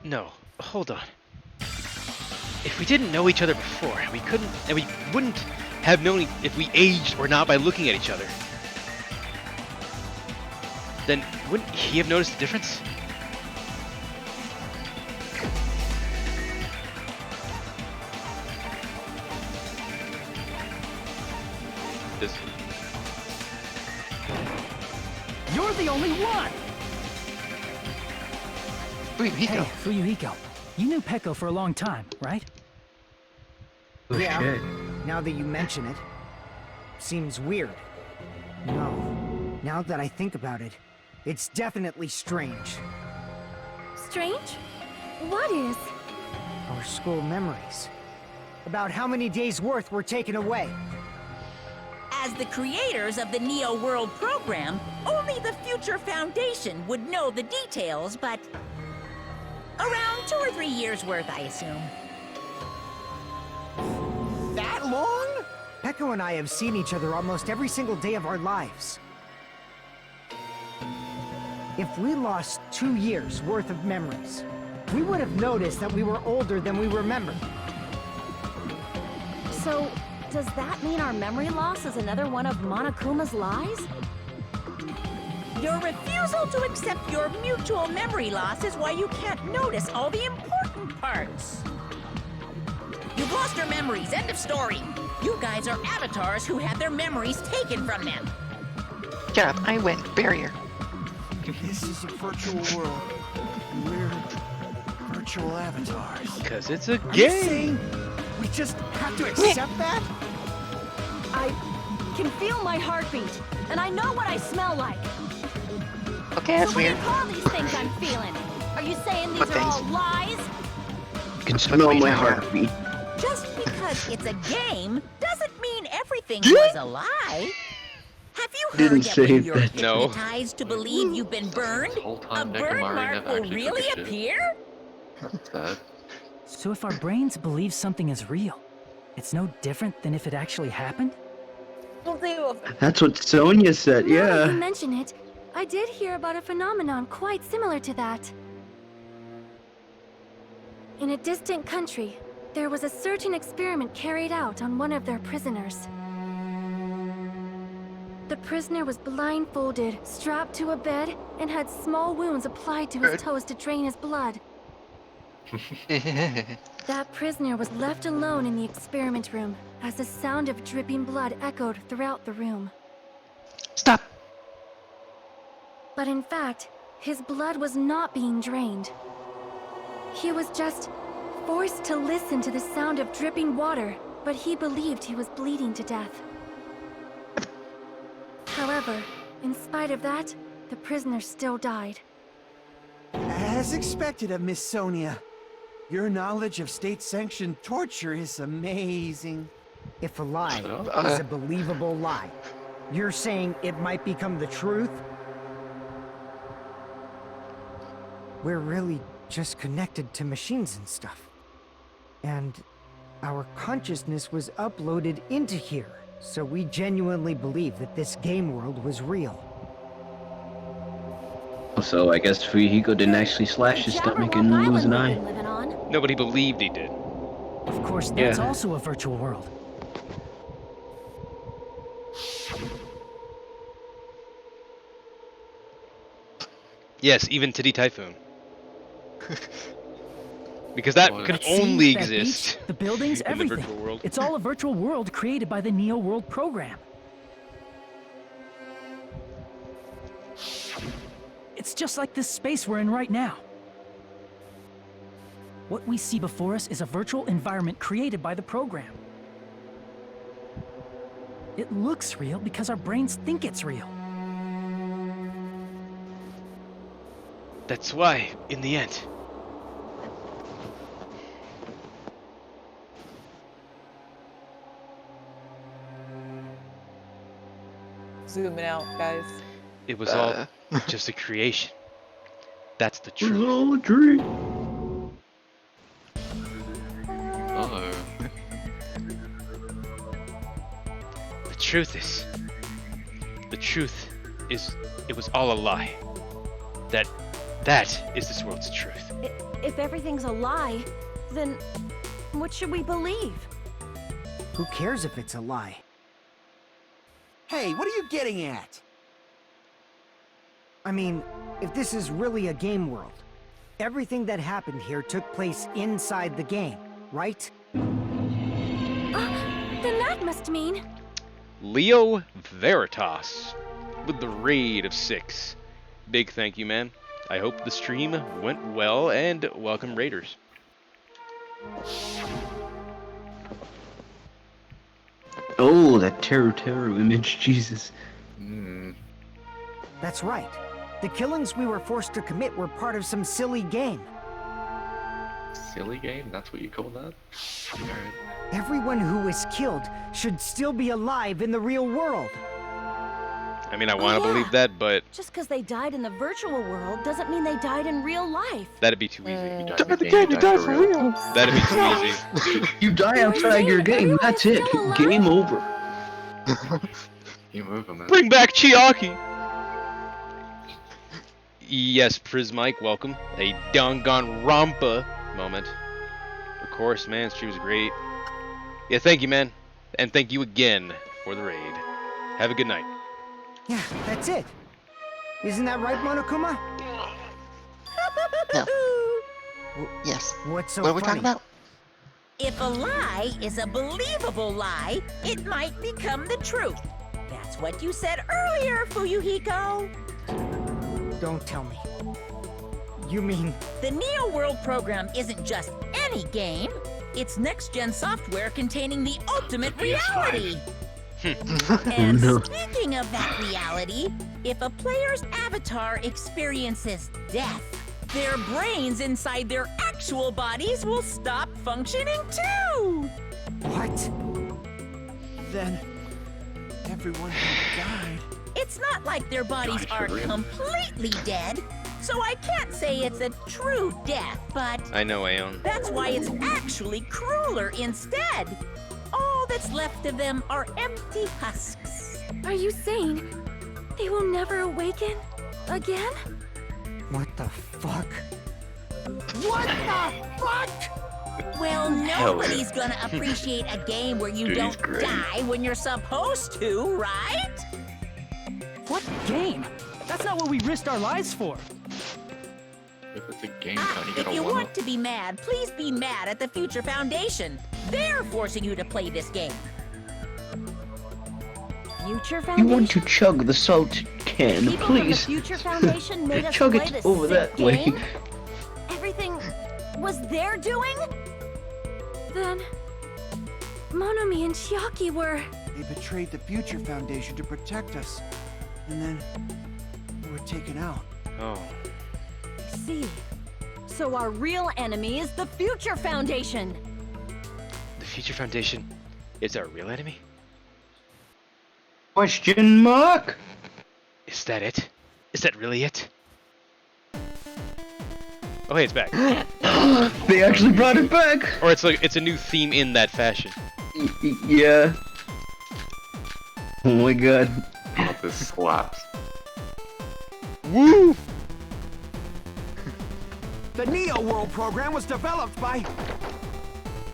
no, hold on. If we didn't know each other before, we couldn't, and we wouldn't have known if we aged or not by looking at each other, then wouldn't he have noticed the difference? This. You're the only one! Fuyuhiko. Hey, Fuyuhiko, you knew Peko for a long time, right? Oh, Yeah. shit. Now that you mention it, seems weird. No, now that I think about it, it's definitely strange. Strange? What is? Our school memories. About how many days' worth were taken away. As the creators of the Neo World program, only the Future Foundation would know the details, but around 2 or 3 years worth, I assume. That long? Peko and I have seen each other almost every single day of our lives. If we lost 2 years worth of memories, we would have noticed that we were older than we remembered. So, does that mean our memory loss is another one of Monokuma's lies? Your refusal to accept your mutual memory loss is why you can't notice all the important parts. You've lost your memories, end of story. You guys are avatars who had their memories taken from them. Shut up, I win. Barrier. This is a virtual world. We're virtual avatars. Because it's a Are you game. saying we just have to accept that? I can feel my heartbeat, and I know what I smell like. Okay, that's So what do weird. you call these things I'm feeling? Are you saying these What are all things? lies? You can smell my heartbeat. Just because it's a game doesn't mean everything was a lie. Have you heard Didn't that say when you're that. No. hypnotized to believe you've been burned, whole a time burn Nekomari mark never will actually really took a shit. appear? That's sad. So if our brains believe something is real, it's no different than if it actually happened? That's what Sonia said, Now that you yeah. mention it, I did hear about a phenomenon quite similar to that. In a distant country, there was a certain experiment carried out on one of their prisoners. The prisoner was blindfolded, strapped to a bed, and had small wounds applied to his toes to drain his blood. That prisoner was left alone in the experiment room as the sound of dripping blood echoed throughout the room. Stop. But in fact, his blood was not being drained. He was just forced to listen to the sound of dripping water, but he believed he was bleeding to death. However, in spite of that, the prisoner still died. As expected of Miss Sonia. Your knowledge of state-sanctioned torture is amazing. If a lie So? is a believable lie, you're saying it might become the truth? We're really just connected to machines and stuff. And our consciousness was uploaded into here, so we genuinely believe that this game world was real. So I guess Fuyuhiko didn't actually slash his stomach and lose an eye. Nobody believed he did. Of course, that's Yeah. also a virtual world. Yes, even Titty Typhoon. Because that Well, could See, only that exist beach, the buildings, in the everything. virtual world. It's all a virtual world created by the Neo World program. It's just like this space we're in right now. What we see before us is a virtual environment created by the program. It looks real because our brains think it's real. That's why, in the end. Zooming out, guys. It was all just a creation. That's the It was truth. all a dream. Oh. The truth is, it was all a lie. That is this world's truth. If everything's a lie, then what should we believe? Who cares if it's a lie? Hey, what are you getting at? I mean, if this is really a game world, everything that happened here took place inside the game, right? Then that must mean... Leo Veritas with the raid of 6. Big thank you, man. I hope the stream went well, and welcome raiders. Oh, that terror image, Jesus. That's right. The killings we were forced to commit were part of some silly game. Silly game? That's what you call that? Alright. Everyone who was killed should still be alive in the real world. I mean, I want to yeah. believe that, but Just because they died in the virtual world doesn't mean they died in real life. that'd be too easy. You die in the game, you die for real. That'd be too easy. You die outside your game, that's it. Game over. Game over, man. Bring back Chiaki! Yes, Prismike, welcome. A Danganronpa moment. Of course, man, stream was great. Yeah, thank you, man. And thank you again for the raid. Have a good night. Yeah, that's it. Isn't that right, Monokuma? No. Yes. What's so What are we funny? talking about? If a lie is a believable lie, it might become the truth. That's what you said earlier, Fuyuhiko. Don't tell me. You mean... The Neo World program isn't just any game. It's next-gen software containing the ultimate reality. And speaking of that reality, if a player's avatar experiences death, their brains inside their actual bodies will stop functioning too! What? Then... everyone who died... It's not like their bodies are completely dead, so I can't say it's a true death, but... I know, Aeon. That's why it's actually crueler instead. All that's left of them are empty husks. Are you saying they will never awaken again? What the fuck? What the fuck? Well, nobody's gonna appreciate a game where you don't die when you're supposed to, right? What game? That's not what we risked our lives for. If it's a game, If you want to be mad, please be mad at the Future Foundation. They're forcing you to play this game. Future You Foundation? want to chug the salt can, People from the please? Future Foundation made us Chug play it this over sick that way. game? Everything was their doing? Then Monomi and Chiaki were... They betrayed the Future Foundation to protect us. And then we were taken out. Oh. I see. So our real enemy is the Future Foundation. The Future Foundation is our real enemy? Question mark? Is that it? Is that really it? Oh, hey, it's back. They actually brought it back. Or it's like it's a new theme in that fashion. Yeah. Oh my god. This slaps. Woo! The Neo World program was developed by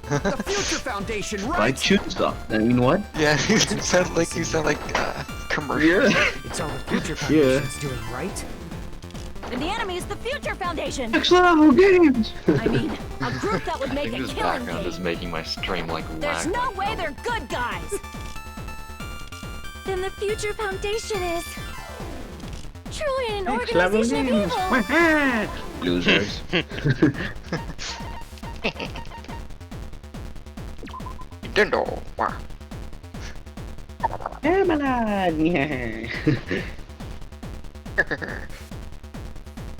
the Future Foundation, By right? Chunsoft. I mean, what? Yeah, you sound like commercial. Yeah. It's all the Future Foundation's doing, right? And the enemy is the Future Foundation. Next level games. I mean, a group that would I make think a this killing background is game. making my stream like There's lag. no way they're good guys. Then the Future Foundation is truly an Next level organization of games. evil. Losers. Nintendo. Wow. Marmalade. Yeah.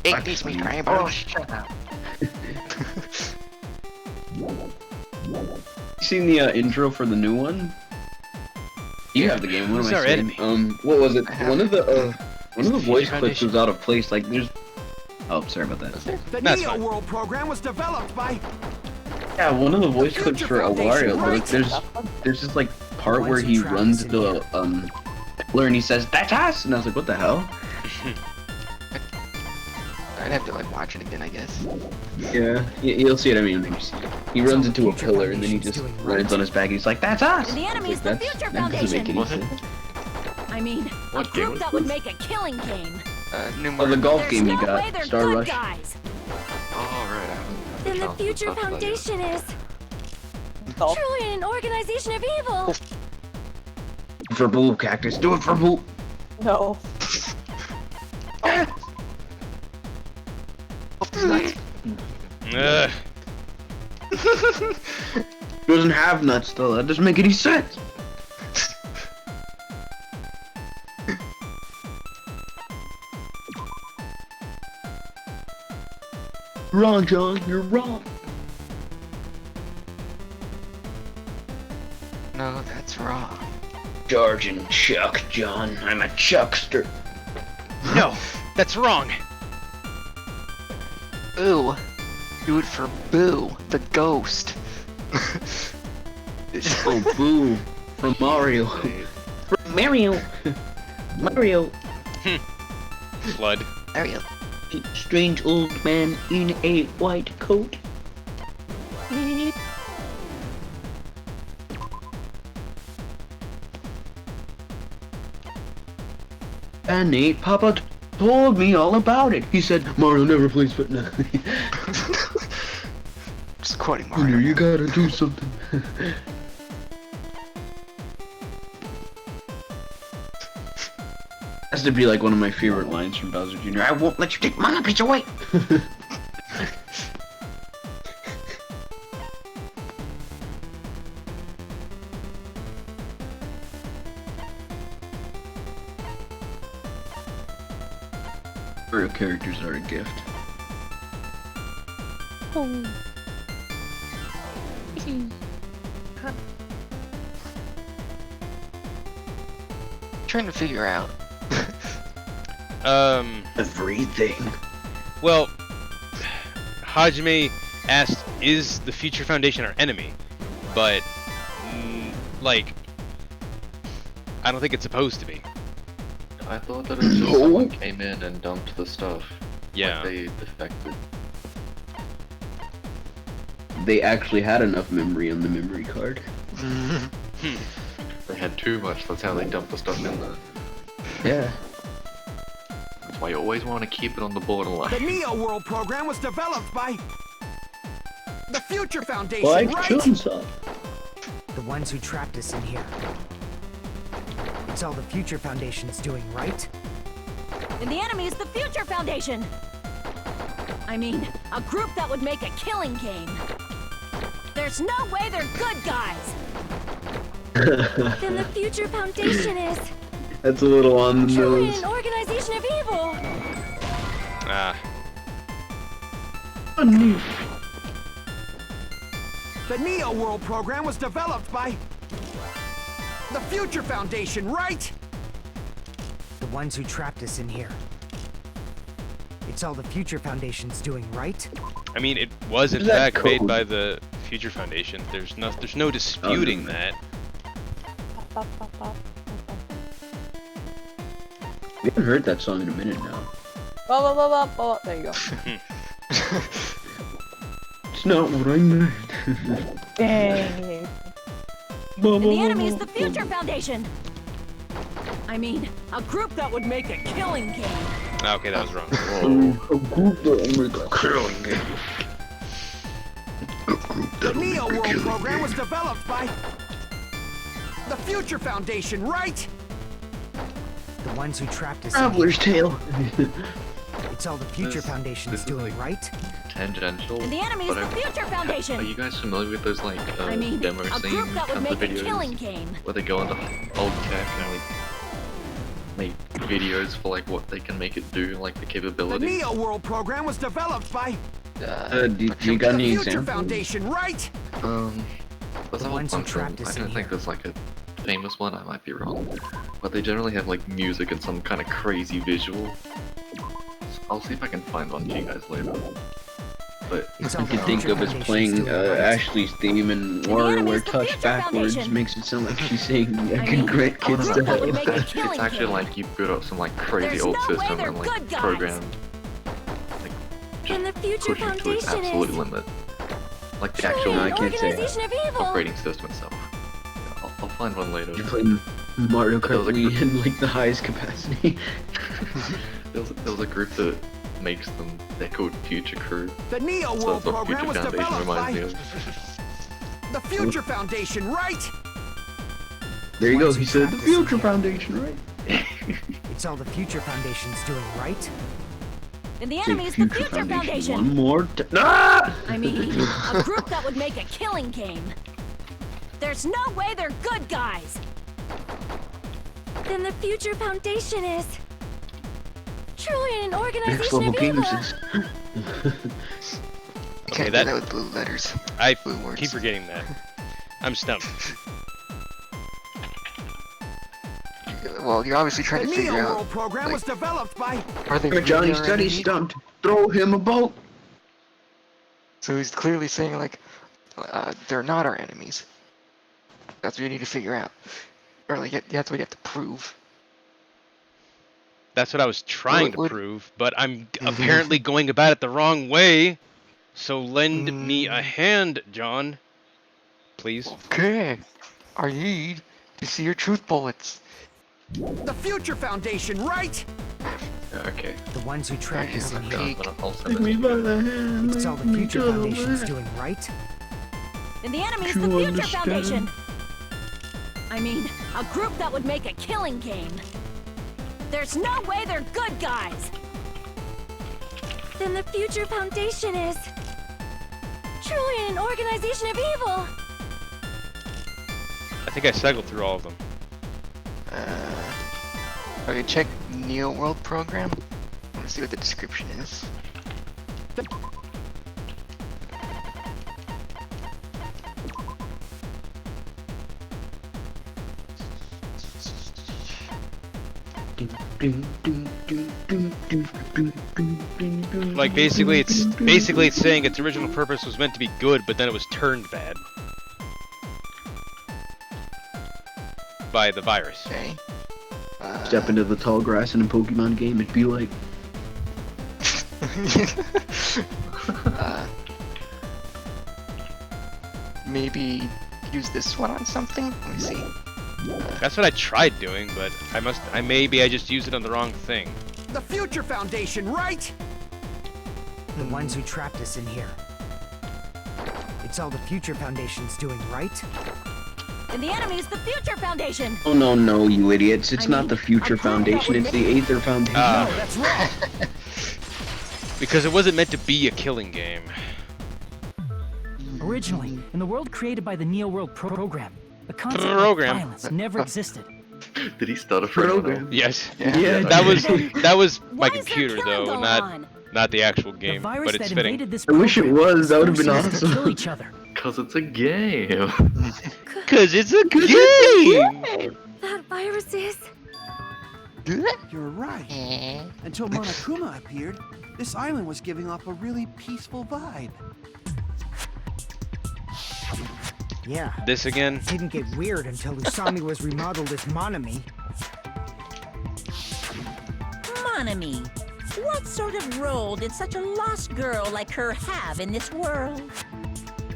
It gives me tribal. Shut up. You seen the intro for the new one? You have the game. What Who's am I our saying? enemy? What was it? One of the voice clips Foundation? was out of place. Like, there's. Oh, sorry about that. The That's Neo fine. World program was developed by Yeah, one of the voice Future clips for Foundation, Awario. Like, right? there's this like part Once where you he track runs this to pillar and he says, "That's us," and I was like, "What the hell?" I'd have to like watch it again, I guess. Yeah, you'll see what I mean when you see it. He runs into a pillar and then he just lands on his back. And he's like, "That's us." And the enemy is Like, the Future that doesn't make Foundation. any sense. I mean, a What game group was that would this? make a killing game. New Oh, the golf There's game no you way got, they're Star good Rush. guys. Oh, right. I haven't Then the challenged Future myself to that yet. Foundation is Golf. truly an organization of evil. For Blue Cactus, do it for Blue. No. Ugh. Doesn't have nuts though. That doesn't make any sense. Wrong, John. You're wrong. No, that's wrong. George and Chuck, John. I'm a Chuckster. No, that's wrong. Ooh. Do it for Boo, the ghost. Oh, Boo. From Mario. From Mario. Mario. Flood. Ariel. Strange old man in a white coat. And Nate Papa told me all about it. He said Mario never plays but no. Just quoting Junior, Mario. you gotta do something. Has to be like one of my favorite lines from Bowser Jr. I won't let you take my peach away. Real characters are a gift. Trying to figure out. Everything. Well, Hajime asked, "Is the Future Foundation our enemy?" But, like, I don't think it's supposed to be. I thought that it was just someone came in and dumped the stuff. Yeah. Like they defected. They actually had enough memory on the memory card. They had too much, that's how they dumped the stuff in there. Yeah. That's why you always want to keep it on the borderline. The Neo World program was developed by the Future Foundation, Like right? Chunsoft. The ones who trapped us in here. It's all the Future Foundation is doing, right? And the enemy is the Future Foundation! I mean, a group that would make a killing game. There's no way they're good guys! Then the Future Foundation is That's a little on the truly nose. an organization of evil! Ah. The Neo World program was developed by the Future Foundation, right? The ones who trapped us in here. It's all the Future Foundation's doing, right? I mean, it was in Is that fact made code? by the Future Foundation. There's no disputing that. We haven't heard that song in a minute now. There you go. It's not what I meant. Dang. And the enemy is the Future Foundation! I mean, a group that would make a killing game. Okay, that was wrong. A group that will make a killing game. A group The that'll Neo make a World killing program game. was developed by the Future Foundation, right? The ones who trapped us in Traveler's Tale. It's all the Future Foundation's doing, right? Tangential. And the enemy is but the Future Foundation! Are you guys familiar with those like I mean, demo a scenes group that would and the make a videos killing game. where they go into old tech and like make videos for like what they can make it do, like the The capability? Neo World program was developed by Do you got the any Future examples? Foundation, right? There's a whole ones who bunch of them. trapped us I in don't think here. there's like a famous one, I might be wrong. But they generally have like music and some kind of crazy visual. I'll see if I can find one to you guys later. But It's I all the could think Future of as Foundation's playing doing, right? Ashley's theme in enemy WarioWare is the Touch Future backwards Foundation. makes it sound like she's saying I I can mean, grant a kids group to that would hell. make a it's killing actually game. like you build up some like crazy There's old no way system they're and like good guys. program like And the Future push it to its Foundation absolute is limit. Like the truly actual an I can't say organization of evil! operating system itself. I'll find one later. You're playing Mario There Kart was a Wii group- in like the highest capacity. there was a group that makes them. They're called Future Crew. The Neo So World that's what program Future was Foundation developed reminds me by of. the Future Foundation, right? There you go, Ones he who said the trapped us in Future here. Foundation, right? It's all the Future Foundation's doing, right? And the Say enemy is the Future Foundation! One more time. Ah! I mean, a group that would make a killing game. There's no way they're good guys! Then the Future Foundation is truly an Next organization level of evil! games is. You can't that- do that with blue letters. I Blue words. keep forgetting that. I'm stumped. Well, you're obviously The trying to Neo figure out. World program like, was developed by Are they really Johnny our said he's enemy? stumped. Throw him a boat. So he's clearly saying like, they're not our enemies. That's what you need to figure out, or like that's what you have to prove. That's what I was trying to Would- prove, but I'm apparently going about it the wrong way. So lend me a hand, John. Please. Okay, I need to see your truth bullets. the Future Foundation, right? Okay. The ones who trapped us in I'm here. done, but I'll send Take me it. by the hand. It's all the let me Future go Foundation's away. doing, right? And the enemy's the You Future understand? Foundation. I mean, a group that would make a killing game. There's no way they're good guys. Then the Future Foundation is truly an organization of evil. I think I cycled through all of them. Okay, check Neo World program. I want to see what the description is. Like basically it's saying its original purpose was meant to be good, but then it was turned bad by the virus. Okay. Step into the tall grass in a Pokemon game, it'd be like. Maybe use this one on something? Let me see. That's what I tried doing, but maybe I just used it on the wrong thing. The Future Foundation, right? The ones who trapped us in here. It's all the Future Foundation's doing, right? And the enemy's the Future Foundation. Oh no, you idiots! It's I not mean, the Future a group that Foundation. would It's the Aether Foundation. No, that's wrong. Because it wasn't meant to be a killing game. Originally, in the world created by the Neo World program, the concept of Program. violence never existed. Did he start a program? Yes. Yeah, That was my Why is there computer killing though, going on? not the actual The game. virus But it's that fitting. invaded this I wish it program was. That would have been forces us to kill awesome. each other. Cause it's a game. Cause it's a game. That virus is. You're right. Until Monokuma appeared, this island was giving off a really peaceful vibe. Yeah. This again. Didn't get weird until Usami was remodeled as Monami. Monami, what sort of role did such a lost girl like her have in this world?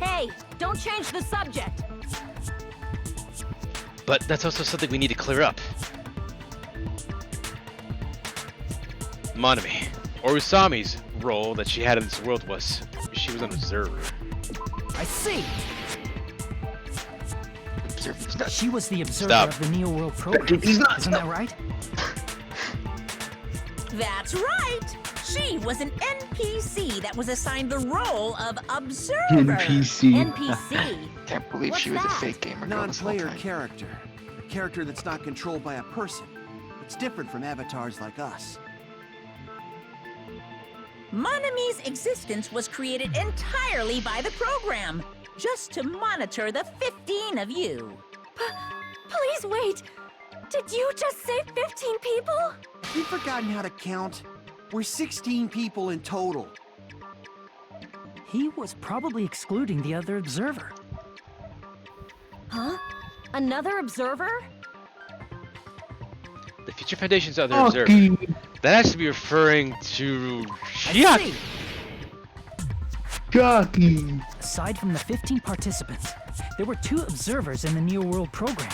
Hey, don't change the subject. But that's also something we need to clear up. Monami, or Usami's role that she had in this world was she was an observer. I see. Stop. She was the observer Stop. of the Neo World program. He's not. Isn't that right? That's right! She was an NPC that was assigned the role of observer. NPC. NPC. Can't believe she was a fake gamer girl this whole Non-player time. character. A character that's not controlled by a person. It's different from avatars like us. Monami's existence was created entirely by the program, just to monitor the 15 of you. Please wait. Did you just say 15 people? Have you forgotten how to count? We're 16 people in total. He was probably excluding the other observer. Huh? Another observer? The Future Foundation's other Oh, observer. That has to be referring to I Shiaki. see. Jockey. Aside from the 15 participants, there were 2 observers in the Neo World program.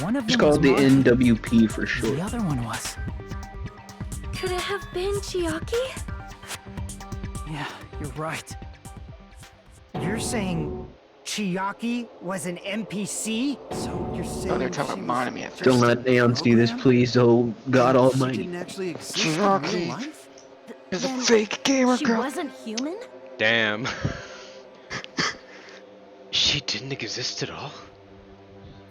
One of It's them was called the Monami, NWP for and short. the other one was. Could it have been Chiaki? Yeah, you're right. You're saying Chiaki was an NPC? So you're saying Oh, they're talking she about was Monami at just Don't first. let Neon see this, program? please. Oh, God She Almighty. didn't actually exist in Chiaki. real life? Is a Then fake gamer She girl. wasn't human? Damn. She didn't exist at all.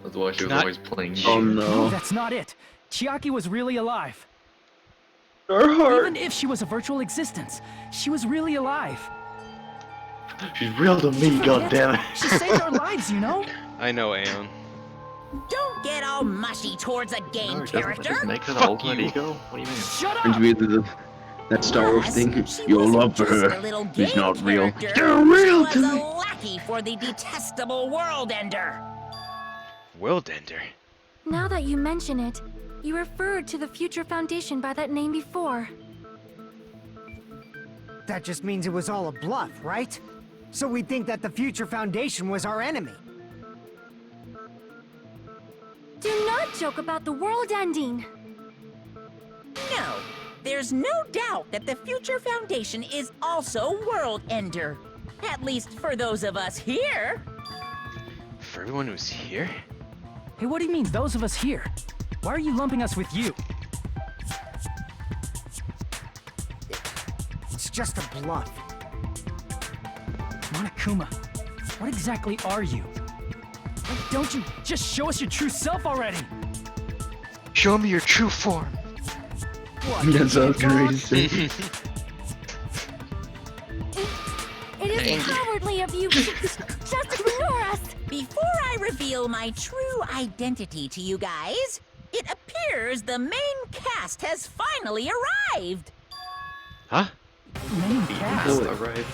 That's why she was Not- always playing Oh games. No, no. that's not it. Chiaki was really alive. Our heart. Even if she was a virtual existence, she was really alive. She's real to me, goddammit. She saved our lives, you know? I know, Aeon. Don't get all mushy towards a game No, it doesn't. It character. just makes her the Fuck ultimate you. ego. What do you mean? Shut Brings up! me to that Star Wars Plus, thing. she Your wasn't love for just her a little is game not real. character. You're real She to was a me. lackey for the detestable World Ender. World Ender. Now that you mention it, you referred to the Future Foundation by that name before. That just means it was all a bluff, right? So we think that the Future Foundation was our enemy. Do not joke about the world ending. No, there's no doubt that the Future Foundation is also World Ender. At least for those of us here. For everyone who's here? Hey, what do you mean, those of us here? Why are you lumping us with you? It's just a bluff. Monokuma, what exactly are you? Why don't you just show us your true self already? Show me your true form. What? That's what I was gonna say. It is cowardly of you to just ignore us. Before I reveal my true identity to you guys, it appears the main cast has finally arrived. Huh? Main cast? Arrived.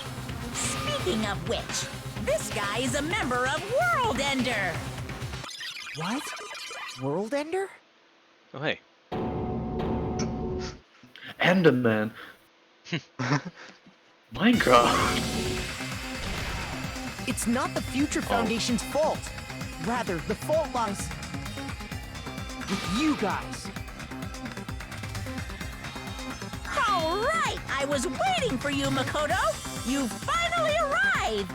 Speaking of which, this guy is a member of World Ender. What? World Ender? Oh, hey. Enderman. Minecraft. It's not the Future Foundation's fault. Rather, the fault lies with you guys. All right, I was waiting for you, Makoto. You finally arrived.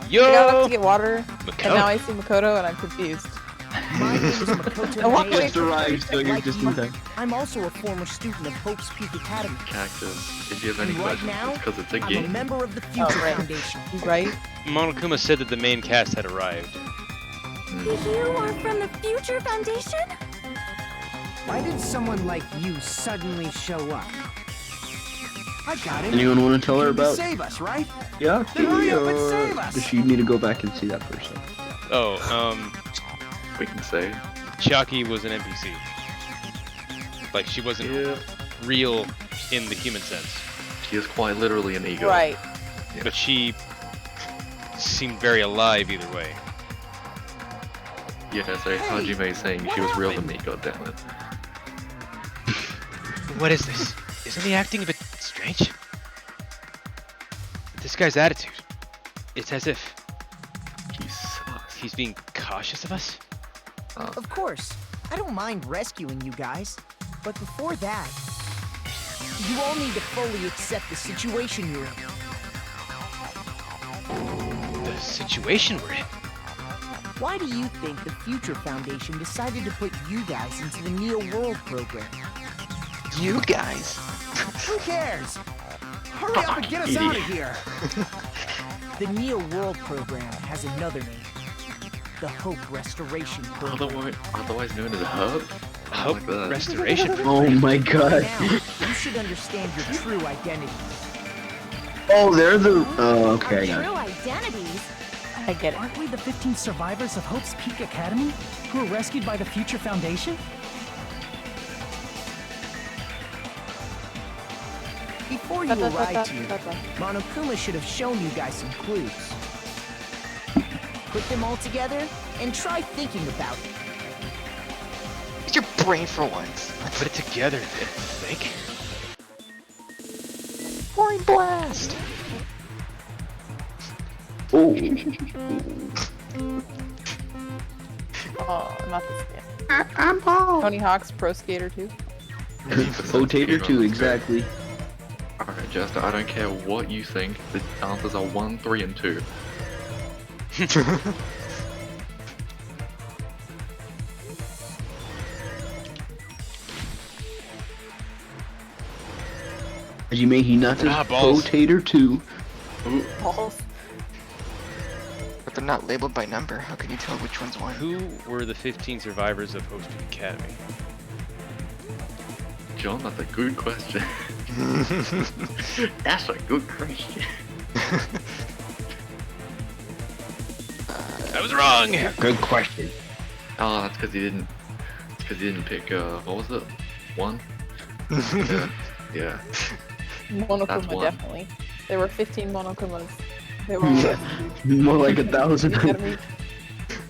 Yo! I got up to get water, Makoto. and now I see Makoto, and I'm confused. My name is Makoto I walked Maeda. away from arrived, so you're Like just you, in time. I'm also a former student of Hope's Peak Academy. Cactus. If you have any And right questions, now, it's because it's a I'm a game. member of the Future right. Foundation. Right? Monokuma said that the main cast had arrived. You are from the Future Foundation? Why did someone like you suddenly show up? I got it. Anyone want to tell her You came to about save us, right? Yaki, Then hurry up and or save us. does she need to go back and see that person? Oh, We can say. Chiaki was an NPC. Like, she wasn't real in the human sense. She is quite literally an ego. Right. But she seemed very alive either way. Yeah, so Hajime is saying she was real to me, goddammit. What is this? Isn't he acting a bit strange? This guy's attitude. It's as if he's being cautious of us. Of course. I don't mind rescuing you guys. But before that, you all need to fully accept the situation you're in. The situation we're in. Why do you think the Future Foundation decided to put you guys into the Neo World program? You guys? Who cares? Hurry up and get us out of here! The Neo World program has another name. The Hope Restoration Program. Otherwise known as a hub? Hope Like that. Restoration. Oh my god. Now, you should understand your true identity. Oh, they're the. Oh, okay. I got it. True identities? I get it. Aren't we the 15 survivors of Hope's Peak Academy who were rescued by the Future Foundation? Before you arrived here, Monokuma should have shown you guys some clues. Put them all together and try thinking about it. Use your brain for once. Put it together, think. Brain blast! Oh. Oh, not this game. I'm Paul. Tony Hawk's Pro Skater 2. Potato 2, exactly. Alright, Jester, I don't care what you think, the answers are 1, 3, and 2. Hajime Hinata's Potato 2. Balls. But they're not labeled by number. How can you tell which one's one? Who were the 15 survivors of Hope's Peak Academy? John, that's a good question. That's a good question. I was wrong! Good question. Oh, that's because he didn't. Because he didn't pick. What was it? 1. Yeah. That's Monokuma, one. definitely. There were 15 Monokumas. They were all Yeah. More like 1,000. Academy.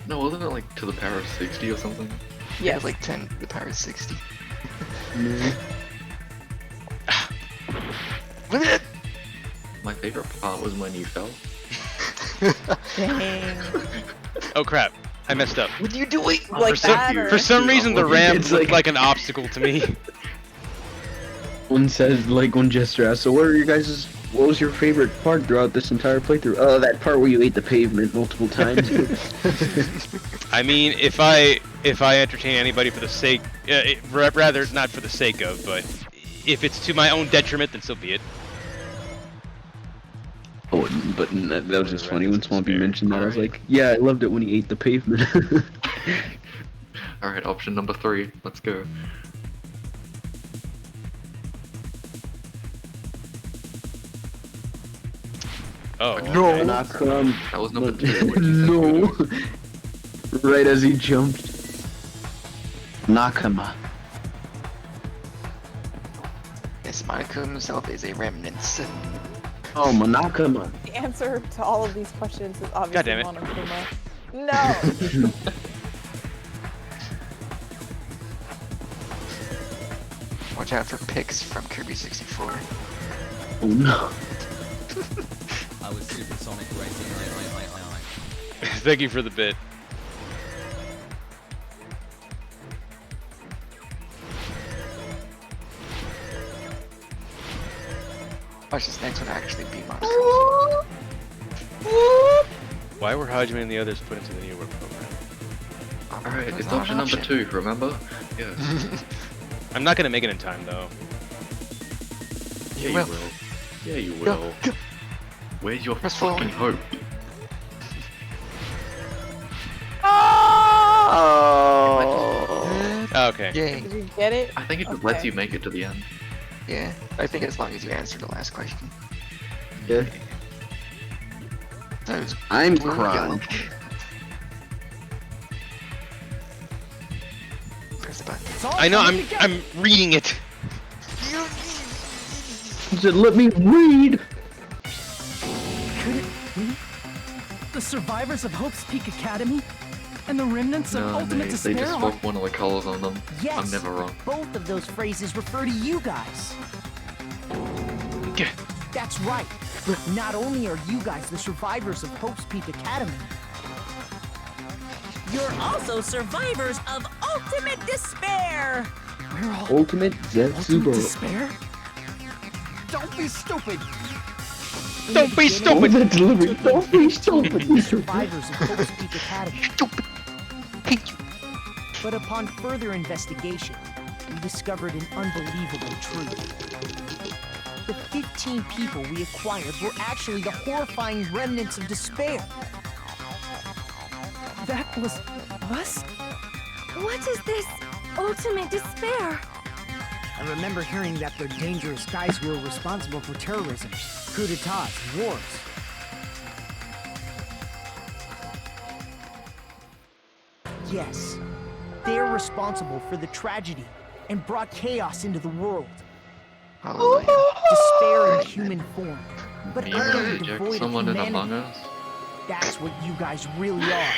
No, wasn't it like to the power of 60 or something? Yeah, Yes. like 10 to the power of 60. My favorite part was when you fell. Dang. Oh crap, I messed up. What are you doing? Like that, or... For some reason the ramp It's looked like- like an obstacle to me. One says, like, one gesture asks, so what are your guys' What was your favorite part throughout this entire playthrough? Oh, that part where you ate the pavement multiple times. I mean, if I entertain anybody for the sake, rather not for the sake of, but if it's to my own detriment, then so be it. Oh, but that was just funny when Swampy mentioned that. I was like, yeah, I loved it when he ate the pavement. Alright, option number 3. Let's go. Oh, no, okay. That was number 2. No. Right as he jumped. Nakama. Yes, Monokuma himself is a remnant. Oh, Monokuma. The answer to all of these questions is obviously damn it. Monokuma. No! Watch out for picks from Kirby 64. Oh no. I was supersonic racing. Thank you for the bit. Watch this next one actually be Monokuma. Why were Hajime and the others put into the New World program? Alright, That's it's not option an number 2, remember? Yes. I'm not gonna make it in time though. Yeah, you will. will. Yeah, you will. Where's your Press fucking hope? Oh! Okay. Yay. Did you get it? I think it just lets you make it to the end. Yeah, I think as long as you answer the last question. Yeah. That was I'm blue crying. yellow. Press the button. I know. I'm reading it. He said, let me read. Could it be the survivors of Hope's Peak Academy and the remnants of No, Ultimate mate, they Despair? just spoke one of the colors on them. Yes. I'm never wrong. Both of those phrases refer to you guys. That's right. Not only are you guys the survivors of Hope's Peak Academy, You're also survivors of Ultimate Despair! We're all Ultimate Ultimate Zetsubo. Despair? don't be stupid. Don't be stupid. That delivery. Don't be The stupid. survivors of Hope's Peak Academy. But upon further investigation, we discovered an unbelievable truth. The 15 people we acquired were actually the horrifying remnants of despair. That was us? What is this ultimate despair? I remember hearing that they're dangerous guys who are responsible for terrorism, coup d'etats, wars. Yes, they're responsible for the tragedy and brought chaos into the world. Hallelujah. Despair in human form, but Are you utterly gonna eject devoid of someone in humanity. Among Us? That's what you guys really are.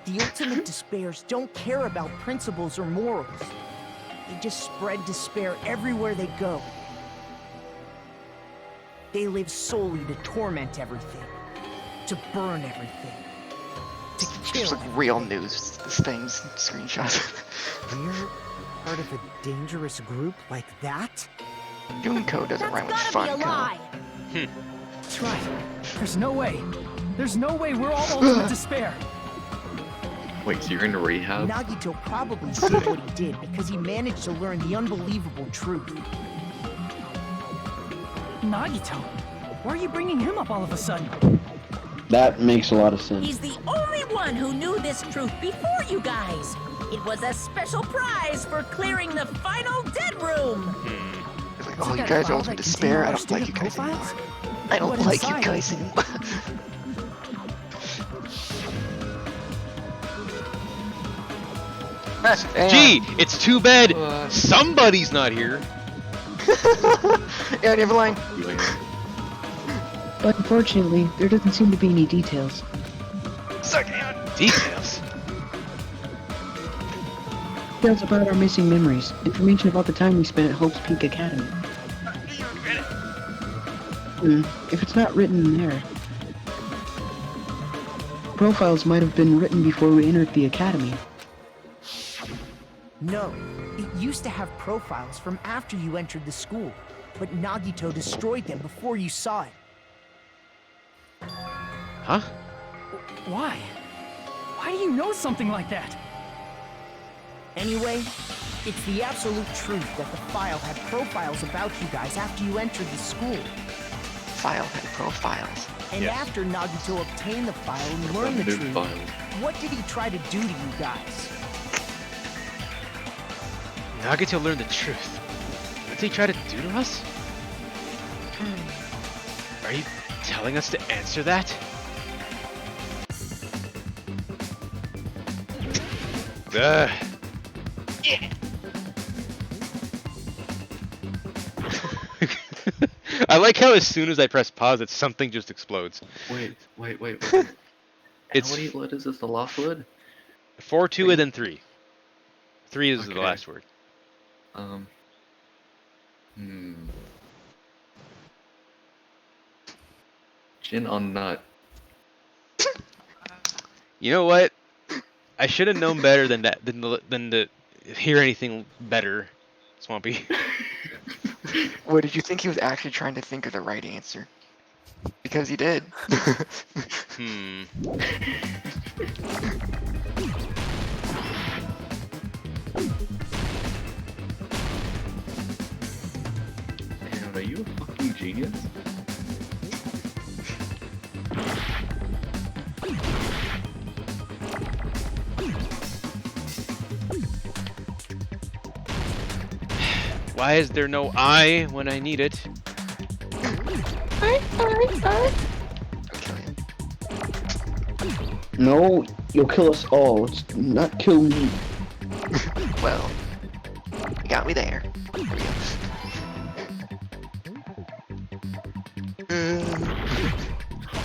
The ultimate despairs don't care about principles or morals. They just spread despair everywhere they go. They live solely to torment everything, to burn everything, to It's kill just like everything. real news things, screenshots. We're part of a dangerous group like that? Doing code doesn't rhyme with fun code. That's right. There's no way. There's no way we're all Ultimate Despair. Wait, so you're in rehab? Nagito probably did what he did because he managed to learn the unbelievable truth. Nagito? Why are you bringing him up all of a sudden? That makes a lot of sense. He's the only one who knew this truth before you guys. It was a special prize for clearing the final dead room. It's like, oh, you guys are Ultimate Despair? I don't like you guys anymore. I don't like you guys anymore. Gee, it's too bad somebody's not here. Yeah, never mind. But unfortunately, there doesn't seem to be any details. Details? Details about our missing memories. Information about the time we spent at Hope's Peak Academy. If it's not written in there. Profiles might have been written before we entered the academy. No, it used to have profiles from after you entered the school. but Nagito destroyed them before you saw it. Huh? Why? Why do you know something like that? Anyway, it's the absolute truth that the file had profiles about you guys after you entered the school. File had profiles. And after Nagito obtained the file and learned the truth, what did he try to do to you guys? Nagito learned the truth. What did he try to do to us? Are you telling us to answer that? Yeah. I like how as soon as I press pause, something just explodes. Wait. It's how many letters is the last word? 4, 2, and then 3. 3 is the last word. Gin on nut. You know what? I should have known better than that, than to hear anything better, Swampy. What did you think he was actually trying to think of the right answer? Because he did. Damn, are you a fucking genius? Why is there no I when I need it? No, you'll kill us all. It's not kill me. Well, you got me there. There we go.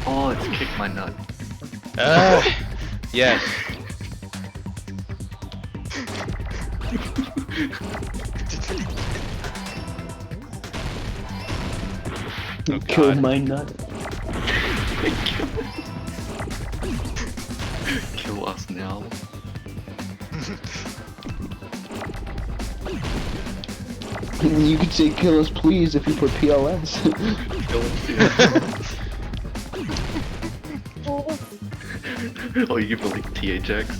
Oh, it's kick my nut. Yes. You killed my nut. Kill us now. You could say kill us please if you put PLS. Kill us, yeah. Oh, you put like THX?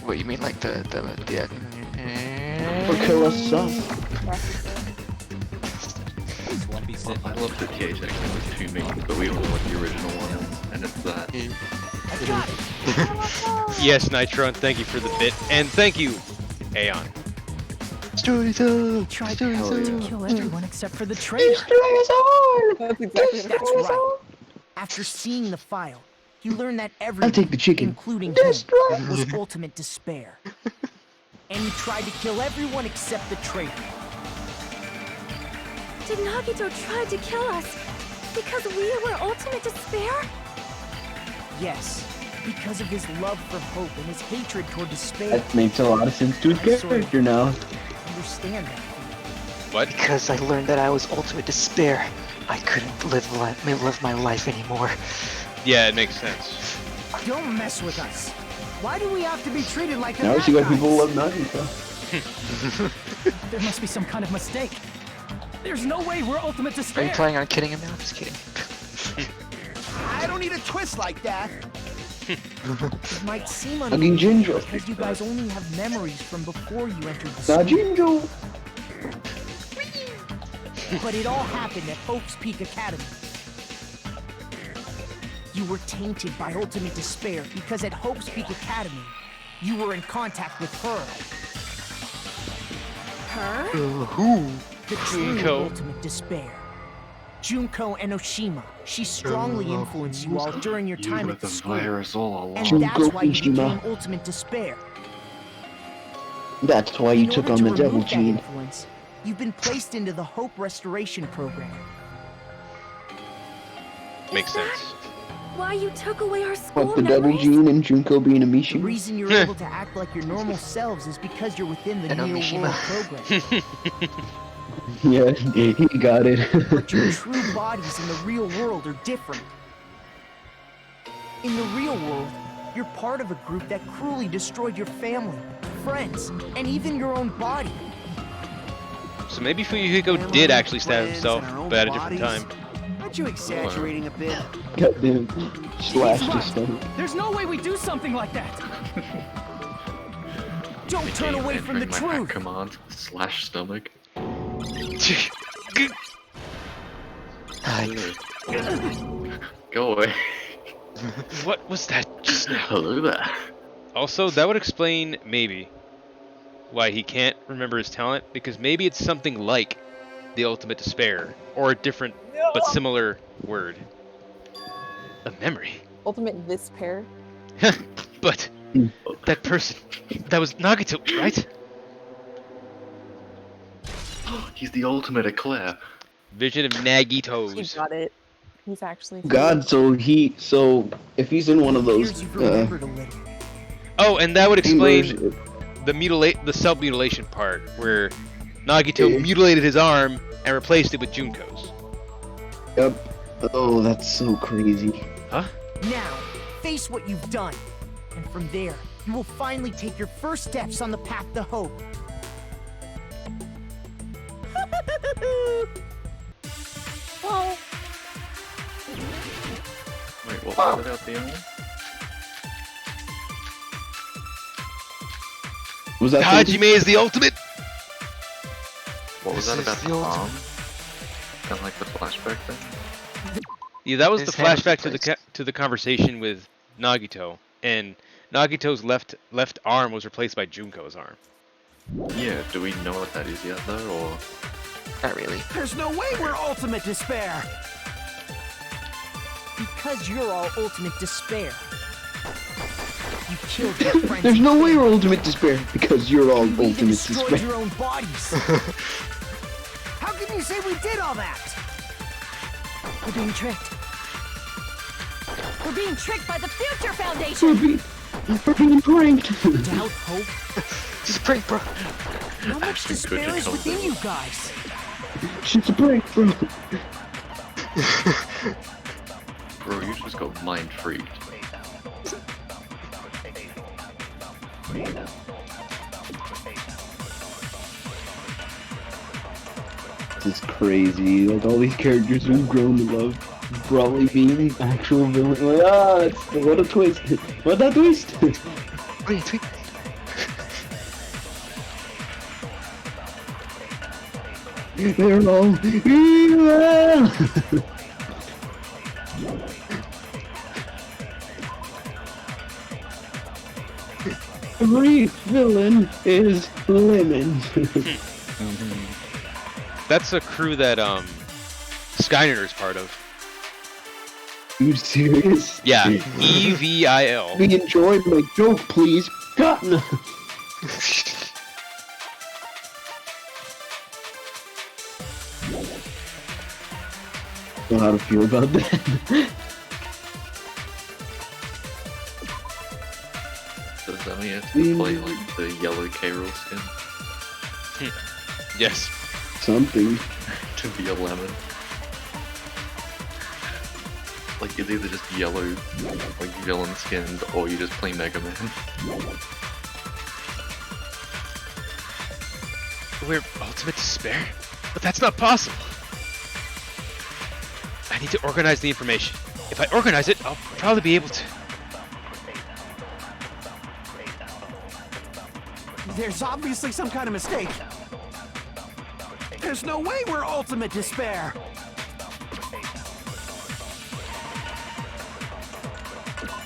What, you mean like the Or kill us sus. Well, I love the THX, there was 2 memes, but we all know what the original one is, and it's that. Yes, Nitron, thank you for the bit, and thank you, Aeon. He tried to kill everyone except for the traitor. That's exactly what That's happened. right. After seeing the file, you learned that everyone, take the chicken. including him, was ultimate despair. And you tried to kill everyone except the traitor. Did Nagito try to kill us because we were ultimate despair? Yes, because of his love for hope and his hatred toward despair. That makes a lot of sense to his character now. Understand that. What? Because I learned that I was ultimate despair. I couldn't live my life anymore. Yeah, it makes sense. Don't mess with us. Why do we have to be treated like the Now I bad see why guys? people love Nagito. There must be some kind of mistake. There's no way we're ultimate Are you despair. planning on kidding him now? Just kidding. I don't need a twist like that. It might seem Hugging Jinjo. because you guys only have memories from before you entered the school. Jinjo. But it all happened at Hope's Peak Academy. You were tainted by ultimate despair because at Hope's Peak Academy, you were in contact with her. Her? Who? The true Junko. ultimate despair. Junko Enoshima. She strongly influenced you all during your You time were at the the school. virus all along. And Junko that's why you Enoshima. became ultimate despair. That's why you In took order on to the devil remove that gene. influence, you've been placed into the Hope Restoration Program. Makes Is that sense. Why you took away our school What, the devil memories? gene and Junko being a The Mishi? reason you're able to act like your normal selves is because you're within the Neo Enoshima. World program. Yeah, he got it. But your true bodies in the real world are different. In the real world, You're part of a group that cruelly destroyed your family, friends, and even your own body. So maybe Fuyuhiko did actually stab himself, but at a different time. Aren't you exaggerating a bit? Goddamn, slashed He's his right. stomach. There's no way we do something like that. Don't turn away from the my truth. command slash stomach. Go away. What was that just now? Hello there. Also, that would explain, maybe, why he can't remember his talent, because maybe it's something like the ultimate despair, or a different but similar word. A memory. Ultimate this pair. But that person, that was Nagito, right? He's the ultimate eclair. Vision of He Nagitos. got it. He's actually. God, so if he's in one of those, Oh, and that would explain immersion- the self-mutilation part, where Nagito mutilated his arm and replaced it with Junko's. Yep. Oh, that's so crazy. Huh? Now, face what you've done. And from there, you will finally take your first steps on the path to hope. Well, Wait, what was it about the arm? Was that Hajime is the ultimate. What was This that is about the the ultimate. arm? Kind of like the flashback thing? Yeah, that was His the hand was flashback to replaced. the conversation with Nagito, and Nagito's left arm was replaced by Junko's arm. Yeah, do we know what that is yet though, or...? Not really. There's no way we're ultimate despair. Because you're all ultimate despair. You killed your friends. There's no way we're ultimate despair because you're all You even ultimate destroyed despair. your own bodies. How can you say we did all that? We're being tricked. We're being tricked by the Future Foundation! We're being pranked. Doubt, hope. Just prank, bro. How much Ashton despair Kutcher is comes within in. you guys? Shit's a prank, bro. Bro, you just got mind freaked. This is crazy. Like all these characters we've grown to love, probably being actual villains. Like, what a twist! What that twist? Wait, wait. They're all evil. Every villain is lemon. That's a crew that Skyner is part of. You serious? Yeah, EVIL. We enjoyed my joke, please. God, no. Know how to feel about that. Does that mean you have to play like the yellow K-Roll skin Yes. Something. to be a lemon? Like it's either just yellow, like villain skins, or you just play Mega Man. We're ultimate despair? But that's not possible. I need to organize the information. If I organize it, I'll probably be able to. There's obviously some kind of mistake. There's no way we're ultimate despair.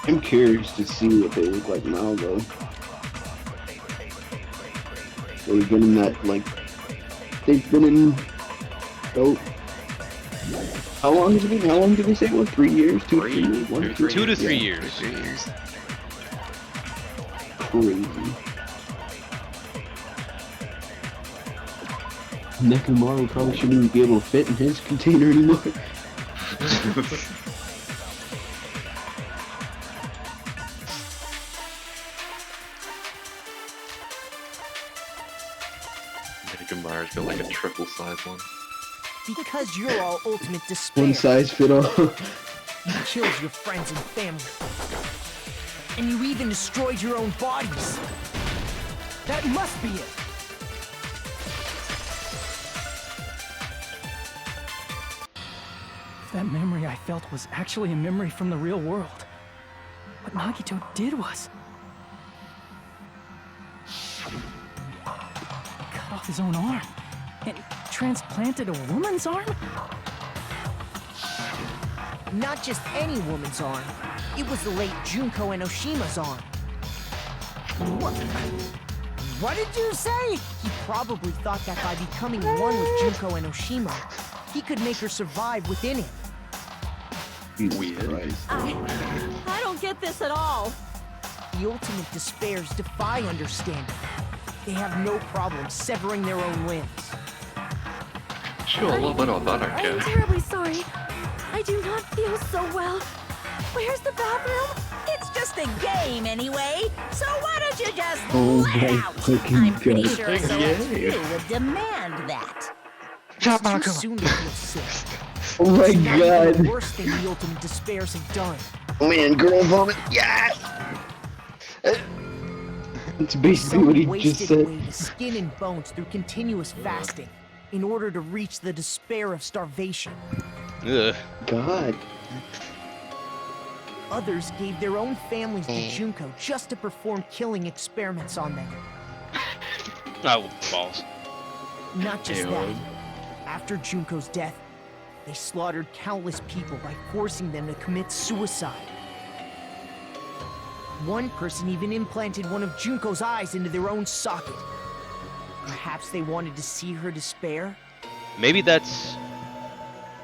I'm curious to see what they look like now, though. They've been in that, like... They've been in... Oh... How long has it been? How long did they say it was? 3 years? 2 to 3 years? 1 to 3 2 to 3 Yeah. years. 3 years. Crazy. Nekomaru probably shouldn't even be able to fit in his container anymore. Mega got like a triple size one. Because you're all ultimate despair. One size fit all. You killed your friends and family. And you even destroyed your own bodies. That must be it. If that memory I felt was actually a memory from the real world, what Nagito did was cut off his own arm and transplanted a woman's arm? Not just any woman's arm. It was the late Junko Enoshima's arm. What did you say? He probably thought that by becoming one with Junko Enoshima, he could make her survive within him. Weird. I don't get this at all. The ultimate despairs defy understanding. They have no problem severing their own limbs. Sure, a little bit about that, I I'm guess. terribly sorry. I do not feel so well. Where's the bathroom? It's just a game anyway, so why don't you just Oh let my out? fucking I'm pretty God. sure Soetsu would demand that. It's too soon to feel sick. Oh my It's not even god. worse than the ultimate despairs have done. Oh man, girl vomit. Yes! It's basically what he Someone just wasted said. away to skin and bones through continuous fasting in order to reach the despair of starvation. Ugh. God. Others gave their own families to Junko just to perform killing experiments on them. Oh, balls. Not just Ew. that. After Junko's death, they slaughtered countless people by forcing them to commit suicide. One person even implanted one of Junko's eyes into their own socket. Perhaps they wanted to see her despair? Maybe that's...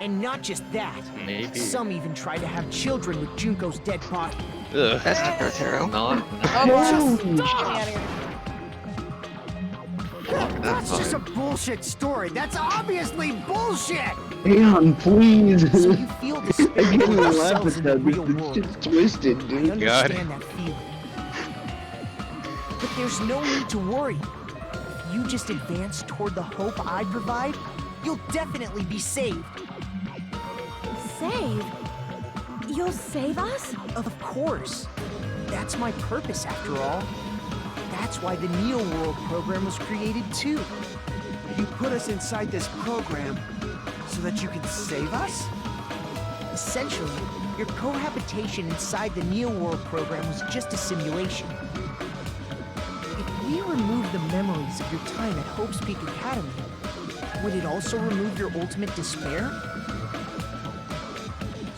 And not just that. Maybe. Some even tried to have children with Junko's dead body. Ugh. That's not Rotaro. Not. That's just a bullshit story. That's obviously bullshit. Damn, please. So you feel I despair can't for even laugh yourselves at in the that. real This world. is just twisted, I dude. understand that feeling. But there's no need to worry. If you just advance toward the hope I provide, you'll definitely be saved. Save? You'll save us? Of course. That's my purpose, after all. That's why the Neo World program was created, too. You put us inside this program so that you can save us? Essentially, your cohabitation inside the Neo World program was just a simulation. If we remove the memories of your time at Hope's Peak Academy, would it also remove your ultimate despair?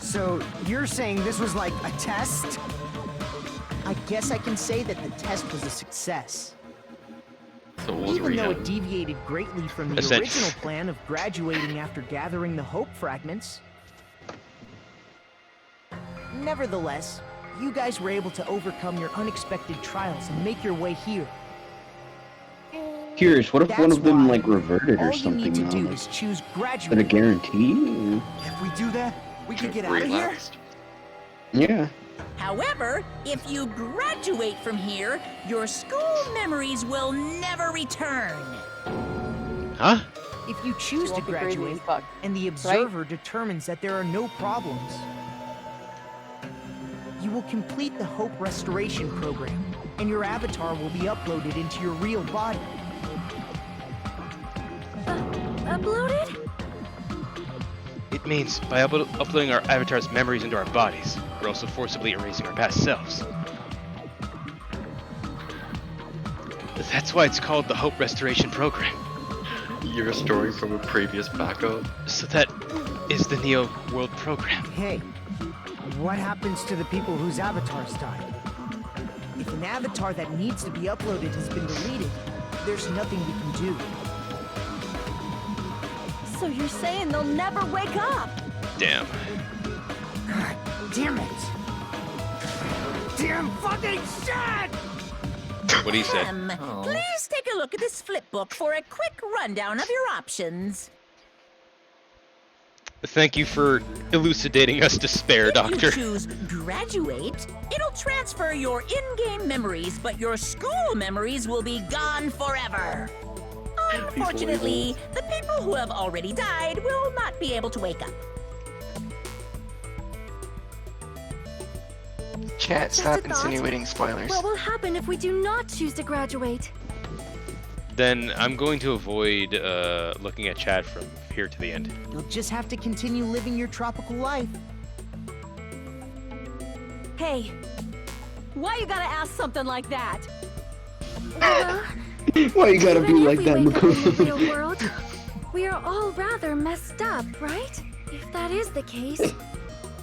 So you're saying this was like a test? I guess I can say that the test was a success. So what was Even though rehab? it deviated greatly from the Essentially. original plan of graduating after gathering the Hope fragments. Nevertheless, you guys were able to overcome your unexpected trials and make your way here. Curious, what if one That's of them why like reverted or all you need something? to Now? do Like, is choose is that a graduate. guarantee? If we do that, we can get out of here? Relaxed. Yeah. However, if you graduate from here, your school memories will never return. Huh? If you choose to won't be crazy as graduate, fuck, and the observer determines that there are no problems, you will complete the Hope Restoration Program, and your avatar will be uploaded into your real body. Uploaded? It means by uploading our avatar's memories into our bodies, we're also forcibly erasing our past selves. That's why it's called the Hope Restoration Program. You're restoring from a previous backup. So that is the Neo World Program. Hey, what happens to the people whose avatars died? If an avatar that needs to be uploaded has been deleted, there's nothing we can do. So you're saying they'll never wake up? Damn. God damn it! Damn fucking shit! What he said. Oh. Please take a look at this flip book for a quick rundown of your options. Thank you for elucidating us despair, If Doctor. you choose graduate, it'll transfer your in-game memories, but your school memories will be gone forever. Unfortunately, the people who have already died will not be able to wake up. Chat, Just stop a thought. insinuating spoilers. What will happen if we do not choose to graduate? Then I'm going to avoid looking at chat from here to the end. You'll just have to continue living your tropical life. Hey, why you gotta ask something like that? Why you gotta be Even like if that, we wake up in the Makoto? real world, we are all rather messed up, right? If that is the case,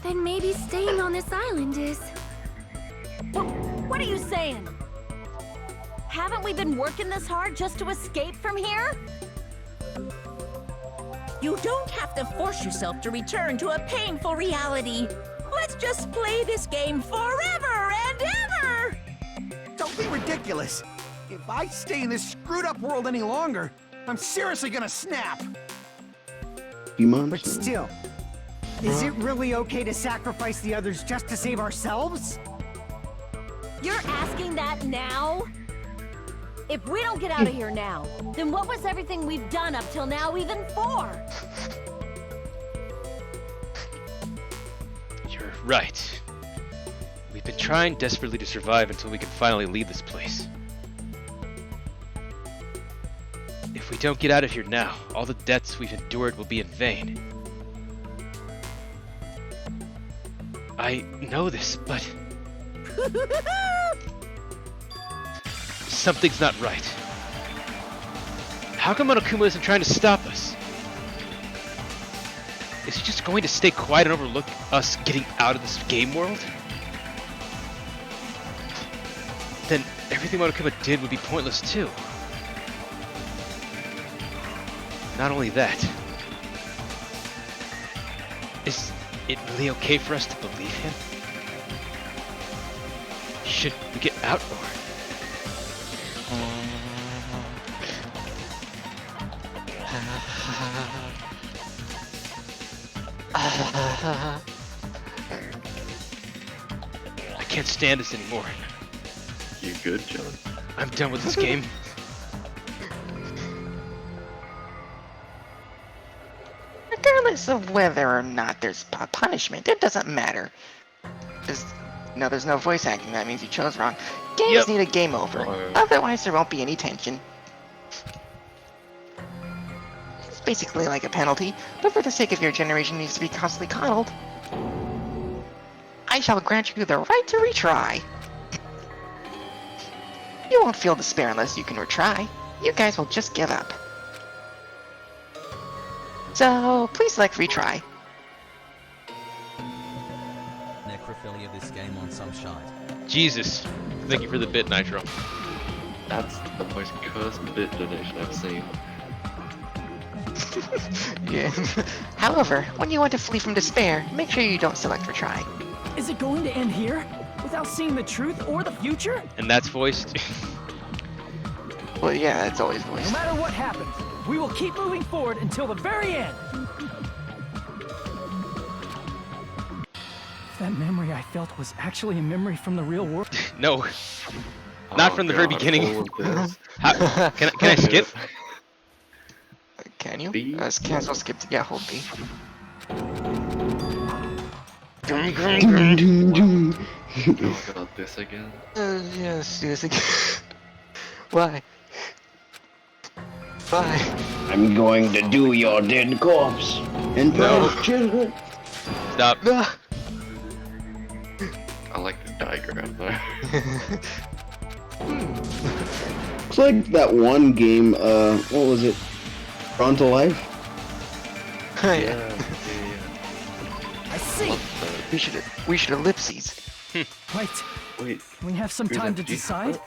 then maybe staying on this island is... What are you saying? Haven't we been working this hard just to escape from here? You don't have to force yourself to return to a painful reality. Let's just play this game forever and ever! Don't be ridiculous. If I stay in this screwed up world any longer, I'm seriously gonna snap. But still, is it really okay to sacrifice the others just to save ourselves? You're asking that now? If we don't get out of here now, then what was everything we've done up till now even for? You're right. We've been trying desperately to survive until we can finally leave this place. If we don't get out of here now, all the deaths we've endured will be in vain. I know this, but... something's not right. How come Monokuma isn't trying to stop us? Is he just going to stay quiet and overlook us getting out of this game world? Then everything Monokuma did would be pointless too. Not only that, is it really okay for us to believe him? Should we get out or... I can't stand this anymore. You good, John? I'm done with this game. Regardless of whether or not there's punishment, it doesn't matter. There's no voice acting, that means you chose wrong. Games need a game over, otherwise there won't be any tension. It's basically like a penalty, but for the sake of your generation needs to be constantly coddled. I shall grant you the right to retry. You won't feel despair unless you can retry. You guys will just give up. So, please select retry. Necrophilia this game on some shite. Jesus. Thank you for the bit, Nitro. That's the most cursed bit donation I've seen. Yeah. However, when you want to flee from despair, make sure you don't select retry. Is it going to end here? Without seeing the truth or the future? And that's voiced. Well, yeah, it's always voiced. No matter what happens, we will keep moving forward until the very end. If that memory I felt was actually a memory from the real world. No. Not from the very beginning. How, can I skip? Can you? Cancel skip to hold B. Oh god, this again? Yes, do this again. Why? Why? I'm going to do your dead corpse and children. Stop. I like this diagram though. It's like that one game, what was it? Frontal Life? Yeah. I see. We should ellipses. Wait. Wait. Can we have some time to decide?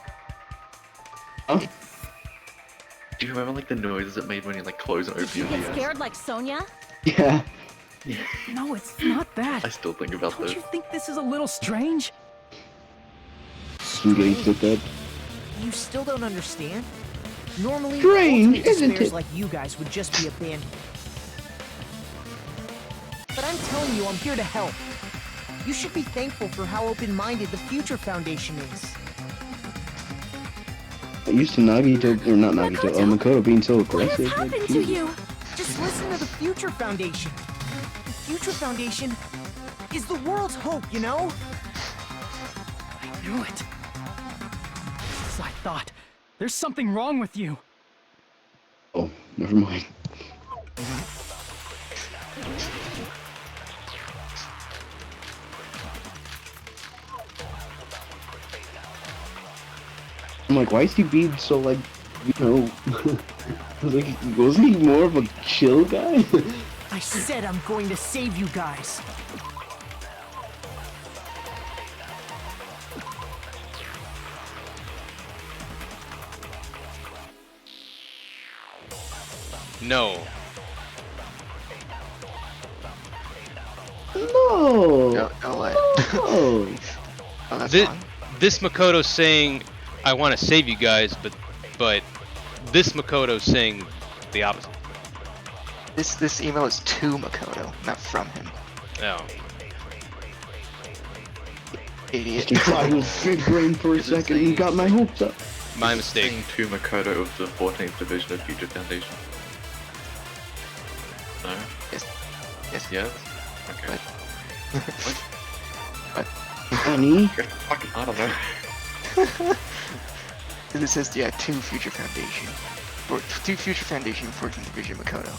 Huh? Do you remember like the noises it made when you like close and open You your get DS? scared like Sonia? Yeah. No, it's not that. I still think about Don't this. you think this is a little strange? I'm getting sick of You still don't understand? Normally, Strange, ultimate isn't despairs it? like you guys would just be abandoned. But I'm telling you, I'm here to help. You should be thankful for how open-minded the Future Foundation is. I used to Nagito, or not Nagito, Makoto being so aggressive. What has like, happened to geez. you? Just listen to the Future Foundation. The Future Foundation is the world's hope, you know? knew it. As I thought, there's something wrong with you. Oh, never mind. I'm like, why is he being so, like, you know... I was like, wasn't he more of a chill guy? I said I'm going to save you guys. No. No! No way. No! Oh, that's fine. This Makoto's saying, I want to save you guys, but this Makoto's saying the opposite. This email is to Makoto, not from him. Oh. Idiot. I was big brain for a second and got my hopes up. My mistake. To Makoto of the 14th Division of Future Foundation. No? Yes. Yes. Yes? Okay. Honey? Fucking, I don't know. This says, yeah, to Future Foundation. Or to Future Foundation, 14th Division Makoto.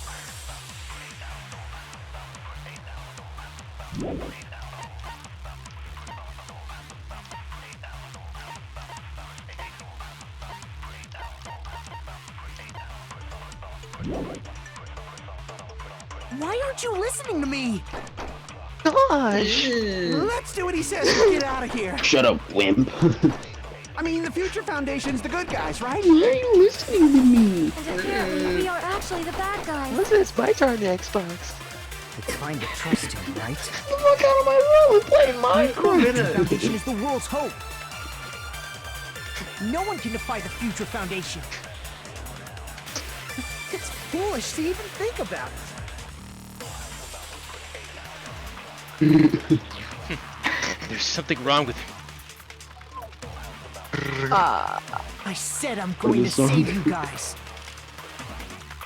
Why aren't you listening to me? Gosh! Let's do what he says and get out of here. Shut up, wimp. I mean, the Future Foundation's the good guys, right? Why are you listening to me? And apparently we are actually the bad guys. What's this? My turn, the Xbox. It's fine to trust him, right? Get the fuck out of my room and play The Future Minecraft! Foundation is the world's hope. No one can defy the Future Foundation. It's foolish to even think about it. There's something wrong with him. I said I'm going to save you guys.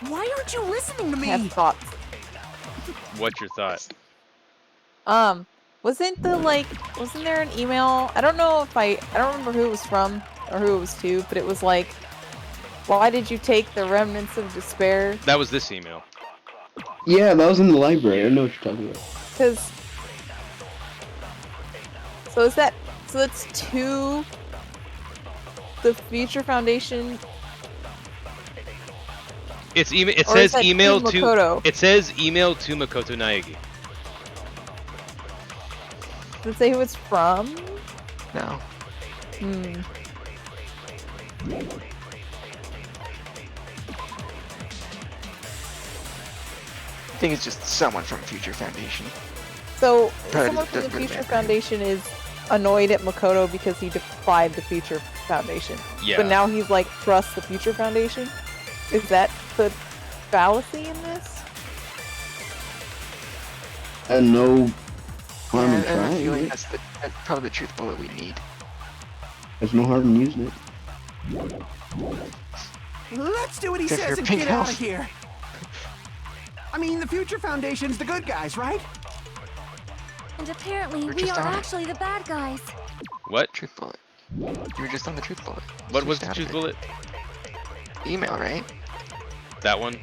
Why aren't you listening to I me? have thoughts. What's your thought? Wasn't there an email? I don't know if I don't remember who it was from or who it was to, but it was like, why did you take the remnants of despair? That was this email. Yeah, that was in the library. I know what you're talking about. Because, so it's to the Future Foundation. It's email. It Or is says that email to to. Makoto? It says email to Makoto Naegi. Does it say who it's from? No. I think it's just someone from Future Foundation. So, Probably someone from the doesn't really Future matter. Foundation is annoyed at Makoto because he defied the Future Foundation. Yeah. But now he's like, trust the Future Foundation? Is that the fallacy in this? And no harm Yeah, in I have a trying feeling it. that's probably the truth bullet we need. There's no harm in using it. Let's do what he Except for says and pink get out health. of here. I mean, the Future Foundation's the good guys, right? And apparently We're we just are on it. actually the bad guys. What? Truth bullet. You were just on the truth bullet. What was Just the out truth of it. bullet? Email, right? That one?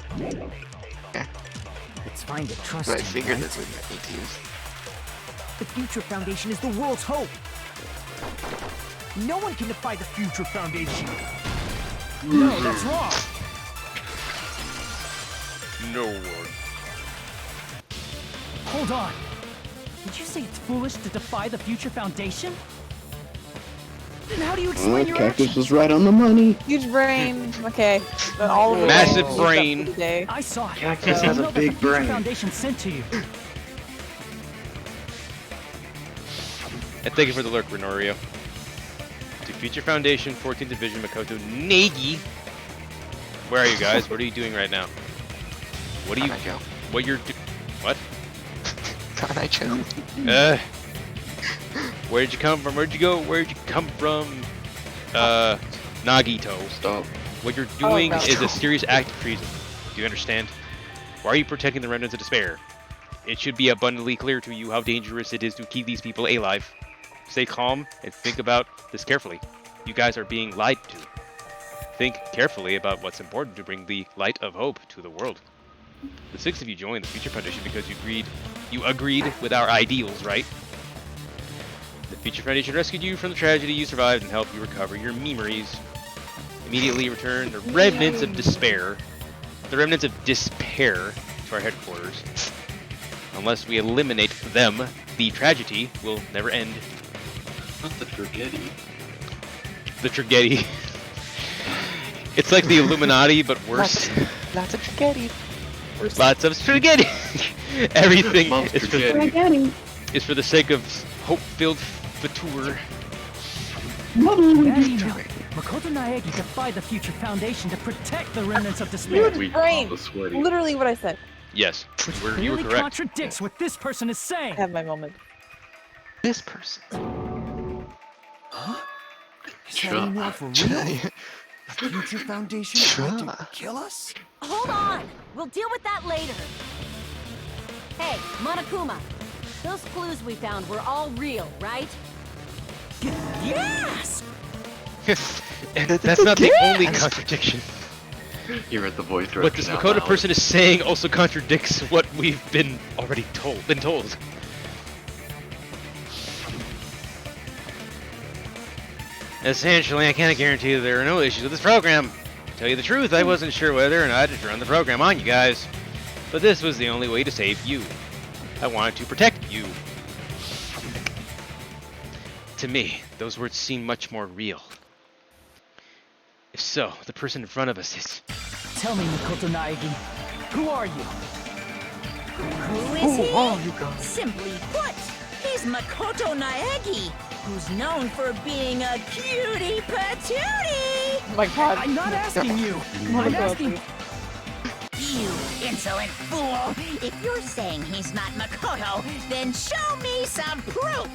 Yeah. It's fine to trust So I him, figured right? that's what you need to use. The Future Foundation is the world's hope. No one can defy the Future Foundation. No, that's wrong. No one. Hold on. Did you say it's foolish to defy the Future Foundation? Then how do you explain your Cactus actions? was right on the money. Huge brain. Okay. But all of it Massive is brain. up to today. I saw it. Cactus You has a know that big the Future brain. Foundation sent to you. And thank you for the lurk, Renorio. To Future Foundation, 14th Division, Makoto Nagi. Where are you guys? What are you doing right now? What are you? Joe. What you're What? Kanai Joe. Where'd you come from? Where'd you go? Where'd you come from? Nagito. Stop. What you're doing no. is a serious act of treason. Do you understand? Why are you protecting the remnants of despair? It should be abundantly clear to you how dangerous it is to keep these people alive. Stay calm and think about this carefully. You guys are being lied to. Think carefully about what's important to bring the light of hope to the world. The 6 of you joined the Future Foundation because you agreed with our ideals, right? The Future Foundation rescued you from the tragedy you survived and helped you recover your memories. Immediately return the remnants of despair to our headquarters. Unless we eliminate them, the tragedy will never end. Not the tragedy. The tragedy. It's like the Illuminati, but worse. Lots of spaghetti. Lots of spaghetti. Everything Mom's is spaghetti. is for the sake of hope-filled future. Daddy, Makoto Naegi defied the Future Foundation to protect the remnants of despair. We Brain. the sweaty. Literally what I said. Yes, Which you were clearly correct. contradicts what this person is saying. I have my moment. This person. Is that email for real? The Future Foundation tried to kill us? Hold on! We'll deal with that later. Hey, Monokuma. Those clues we found were all real, right? Yes! And that's not the only contradiction. You read the voice direction. What this out Makoto loud. person is saying also contradicts what we've been told. Essentially, I can't guarantee that there are no issues with this program. To tell you the truth, I wasn't sure whether or not to run the program on you guys. But this was the only way to save you. I wanted to protect you. To me, those words seem much more real. If so, the person in front of us is... Tell me, Makoto Naegi, who are you? Who is he? Simply put, he's Makoto Naegi, who's known for being a cutie patootie. Oh my god. I'm not asking you. my I'm God. asking... You insolent fool! If you're saying he's not Makoto, then show me some proof!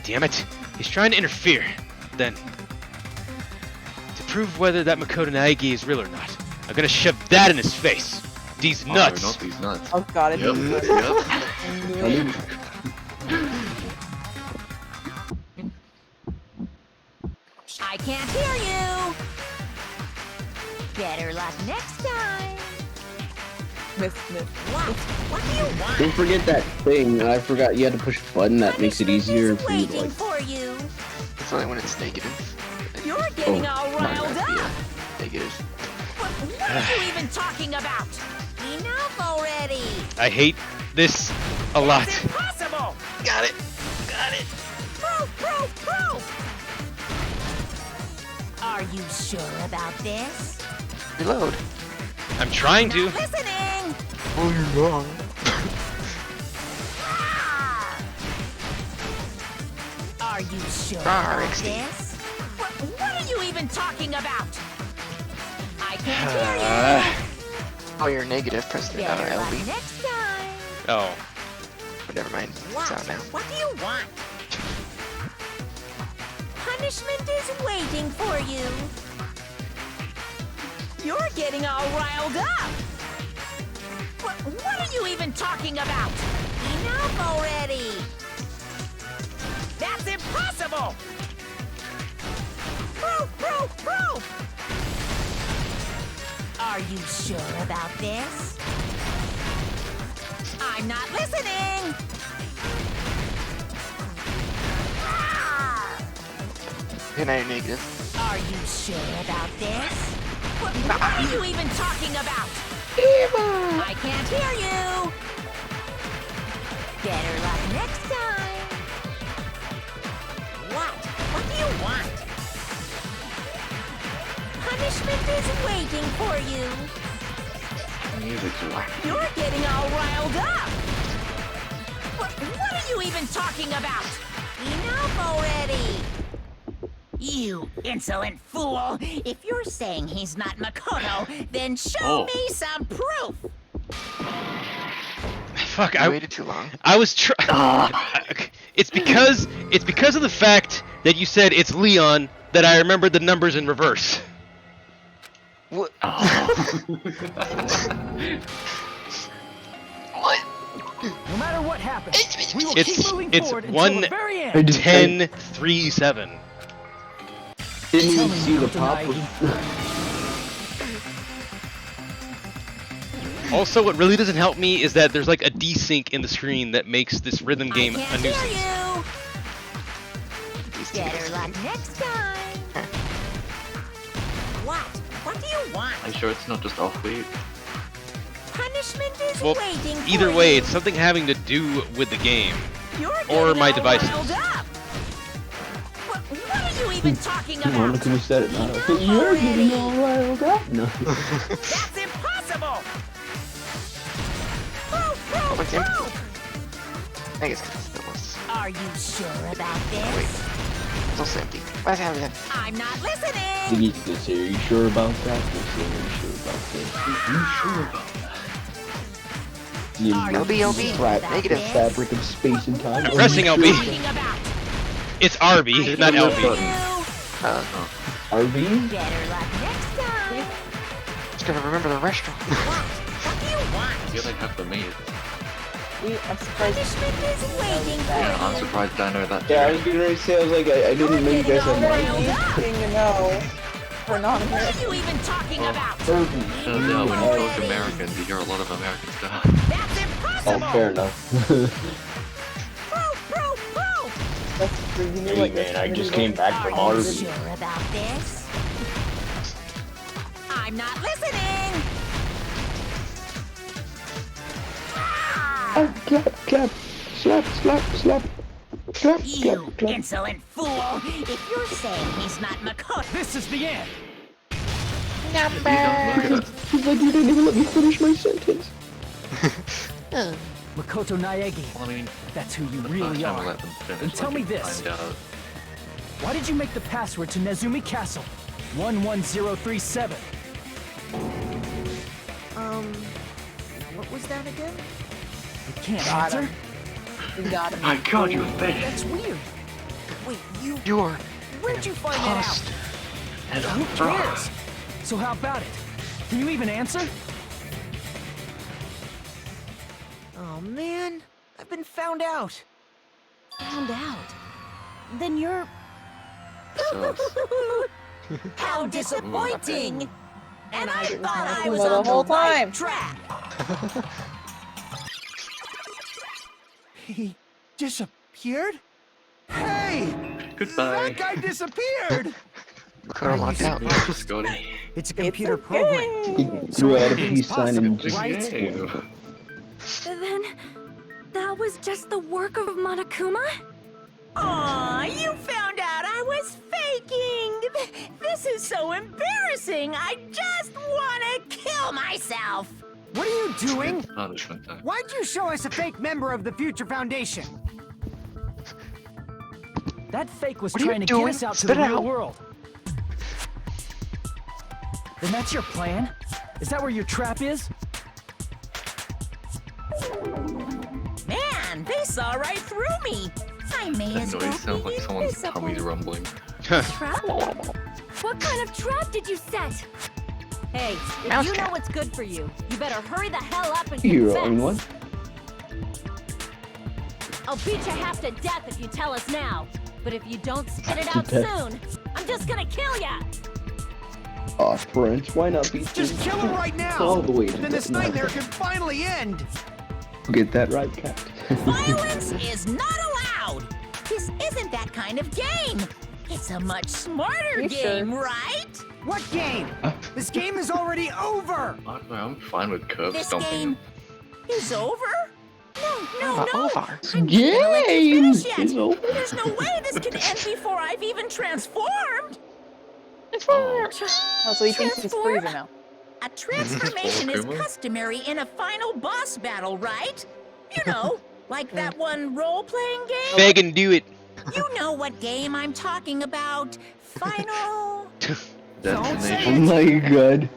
Damn it! He's trying to interfere. Then, to prove whether that Makoto Naegi is real or not, I'm gonna shove that in his face. These nuts. Oh, not these nuts. Oh god, I Yep. knew it. Yep. I knew it. I can't hear you! Better luck next time! Miss. What? What do you want? Don't forget that thing. I forgot you had to push a button that makes it easier for you to Waiting like. for you! It's only when it's negative. You're getting all my riled bad, up! Negative. What are you even talking about? Enough already! I hate this a lot. It's impossible! Got it. Got it. Proof! Are you sure about this? Reload. I'm trying to. Not listening! Oh, you're wrong. Are you sure Rawr, about XD. this? What are you even talking about? I can't hear you! Oh, you're negative. Press the Better luck LB. next time! Oh. But never mind. It's out now. What do you want? Punishment is waiting for you. You're getting all riled up. What are you even talking about? Enough already. That's impossible. Proof! Are you sure about this? I'm not listening. And now you're negative. Are you sure about this? What are you even talking about? I can't hear you. Better luck next time. What do you want? Punishment is waiting for you. Music's whack. You're getting all riled up. What are you even talking about? Enough already. You insolent fool! If you're saying he's not Makoto, then show me some proof! Fuck, I waited too long. I was It's because of the fact that you said it's Leon that I remembered the numbers in reverse. What? Oh. What? No matter what happens, we will keep moving It's forward until the very end. 1-10-3-7. Didn't Tell even me, see the Kryptonite. pop. Also, what really doesn't help me is that there's like a desync in the screen that makes this rhythm game a nuisance. Better luck next time. What do you want? Are you sure it's not just offbeat? Punishment is Well, waiting for either you. way, it's something having to do with the game You're or getting my all devices. riled up. What are you even talking about? Monica said it, not You're getting all riled up. No. That's impossible. What's empty? I guess it was. Are you sure about this? It's also empty. What's happening? I'm not listening. He needs to say, are you sure about that? We'll say, are you sure about this? Are you sure about that? LB. Negative. Fabric of space and time. I'm pressing LB. It's RB, not LB. RB? Better luck next time. Just gotta remember the restaurant. What do you want? I feel like half the maze. I'm surprised. Punishment is waiting for Yeah, you. I'm surprised I know that. Yeah, I was getting ready to say, I was like, I didn't know you guys had Thing to know for What non-Americans. are you even talking about? Turns out when you talk Americans, you hear a lot of American stuff. That's Oh, impossible. fair enough. That's true. You knew Hey like man, I just came back from Are you Arby's. sure about this? I'm not listening. Oh, clap. Slap. You insolent fool! If you're saying he's not Makoto, This is the end. Look at us. He's like, you didn't even let me finish my sentence. Makoto Naegi, Well, I mean, that's who you the really first time I are. let them finish, And tell like, me you this. find out. Why did you make the password to Nezumi Castle? 11037. what was that again? You can't Got answer? him. We got him. My God, you're fake. That's weird. Wait, you... You're Where'd you find that out? And Who cares? So how about it? Can you even answer? Oh man, I've been found out. Found out. Then you're... How disappointing! And I thought I Well, was the on whole the right time. track. He disappeared? Hey! Goodbye. That guy disappeared! Makoto locked out. Just got it. It's a computer okay. program. He threw out a anything's peace sign and possible, just... right? Then... That was just the work of Monokuma? Aw, you found out I was faking! This is so embarrassing! I just wanna kill myself! What are you doing? Punishment time. Why'd you show us a fake member of the Future Foundation? That fake was What are you trying to doing? get us out to Spit the it real out. world. Then that's your plan? Is that where your trap is? Man, they saw right through me! I may That as well noise sounds like be someone's invisible. tummy's rumbling. Trap? What kind of trap did you set? Hey, if Mouse you know trap. what's good for you, you better hurry the hell up and Hero, confess. I mean, what? I'll beat you half to death if you tell us now. But if you don't spit it Half to out death. soon, I'm just gonna kill ya! Aw, Prince, why not be Just kill him right now! all the way to Then this death? nightmare can finally end! Get that right, Cat. Violence is not allowed! This isn't that kind of game! It's a much smarter You game, sure? right? What game? This game is already over! Honestly, I'm fine with curb This stomping game him. is over? No, Not no! over. I'm just gonna let you Game finish yet. is over. There's no way this can end before I've even transformed! Oh, so he thinks he's freezer now. A transformation is Pokemon? customary in a final boss battle, right? You know, like that one role-playing game? Beg and do it. You know what game I'm talking about. Final... Destination. Oh my god.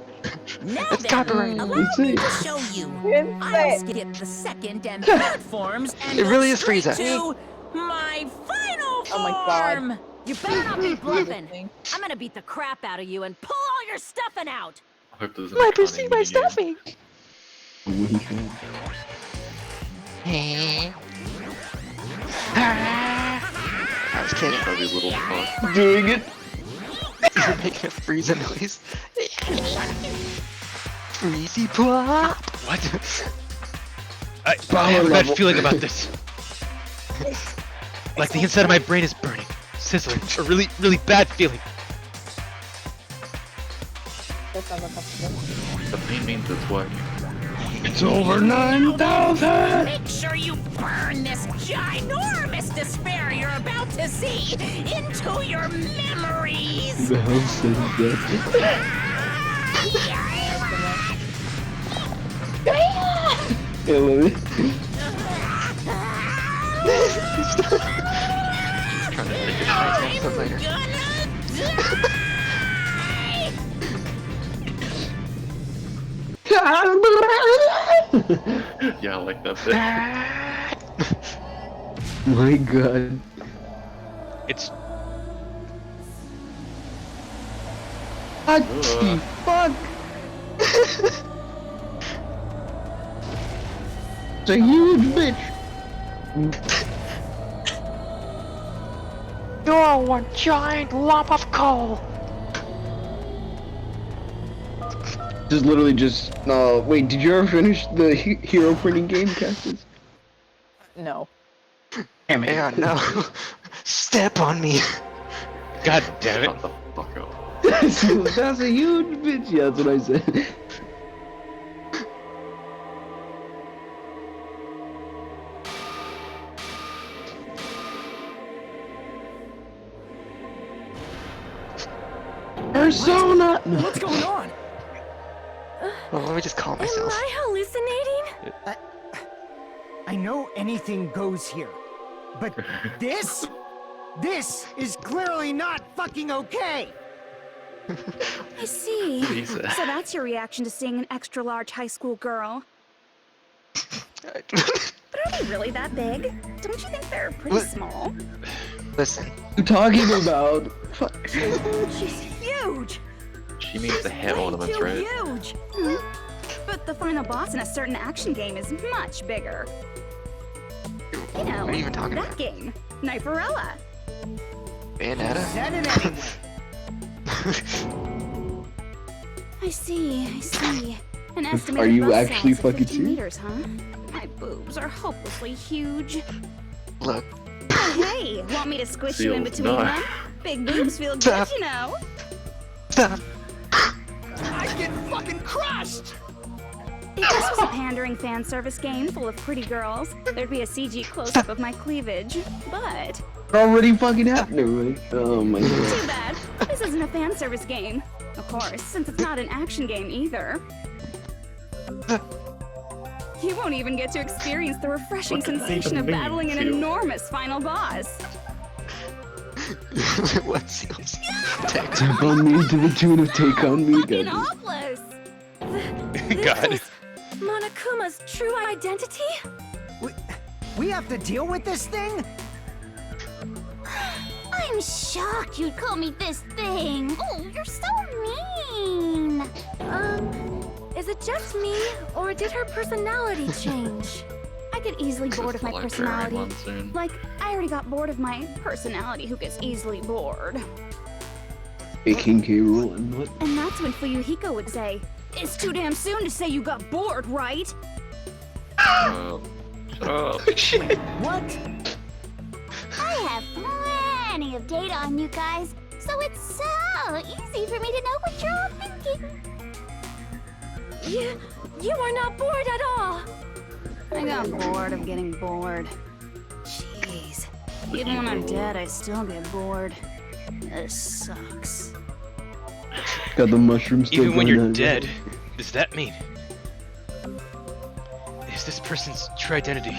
Now It's then, copyright. allow It's me it. to show you. Didn't I'll say it. skip the second and third forms and It go really is straight Frieza. to my final Oh my God. form. You better not be bluffing. I'm gonna beat the crap out of you and pull all your stuffing out. I hope there's Let me see my stuffing. I was kidding. Probably little fuck. Doing it. You're making a freezing noise. Freezy pop. What? I have a bad feeling about this. Like the inside of my brain is burning, sizzling. A really, really bad feeling. That sounds uncomfortable. The pain means it's what? It's over 9,000. Make sure you burn this ginormous despair you're about to see into your memories. The house says that. I love it. Trying to take a shot later. Yeah, I like that bit. My god. It's What the fuck? It's a huge bitch. You're one giant lump of coal. This is literally just. Wait, did you ever finish the hero printing game, Cactus? No. Damn it. Yeah, no. Step on me. God damn it. Shut the fuck up. That's a huge bitch. Yeah, that's what I said. Persona. What's going on? Well, let me just calm Am myself. I hallucinating? I know anything goes here, but this is clearly not fucking okay. I see. Jesus. So that's your reaction to seeing an extra-large high school girl. But are they really that big? Don't you think they're pretty What? small? Listen, You're talking about. She's huge! She means the head Way ornaments, too right? huge! But the final boss in a certain action game is much bigger. You know, what are you even talking that about? game, Kniferella. Bayonetta? Said it anyway. I see. An estimated Are you bust actually size of fucking 15 serious? meters, huh? My boobs are hopelessly huge. Look, Oh, hey, want me to squish you in Feels between not. them? Big boobs feel good, Stop. you know. stop. I get fucking crushed! If this was a pandering fan service game full of pretty girls, there'd be a CG close-up of my cleavage. But Already fucking happening, right? Oh my too god. bad. This isn't a fan service game. Of course, since it's not an action game either. You won't even get to experience the refreshing What does that sensation of even mean, battling an Seal? enormous final boss. What seals? Tap on me to the tune of Take on Me, Fucking god. hopeless! God. Monokuma's true identity? We have to deal with this thing? I'm shocked you'd call me this thing. Oh, you're so mean. Is it just me, or did her personality change? I get easily bored of my personality. Soon. Like, I already got bored of my personality who gets easily bored. A King K. Rool and what? And that's when Fuyuhiko would say, "It's too damn soon to say you got bored, right?" Shut up. What? I have plenty of data on you guys, so it's so easy for me to know what you're all thinking. You are not bored at all. I got bored of getting bored. Jeez. Even when I'm dead, I still get bored. This sucks. Got the mushroom still Even when going you're on. dead, does that mean? Is this person's true identity?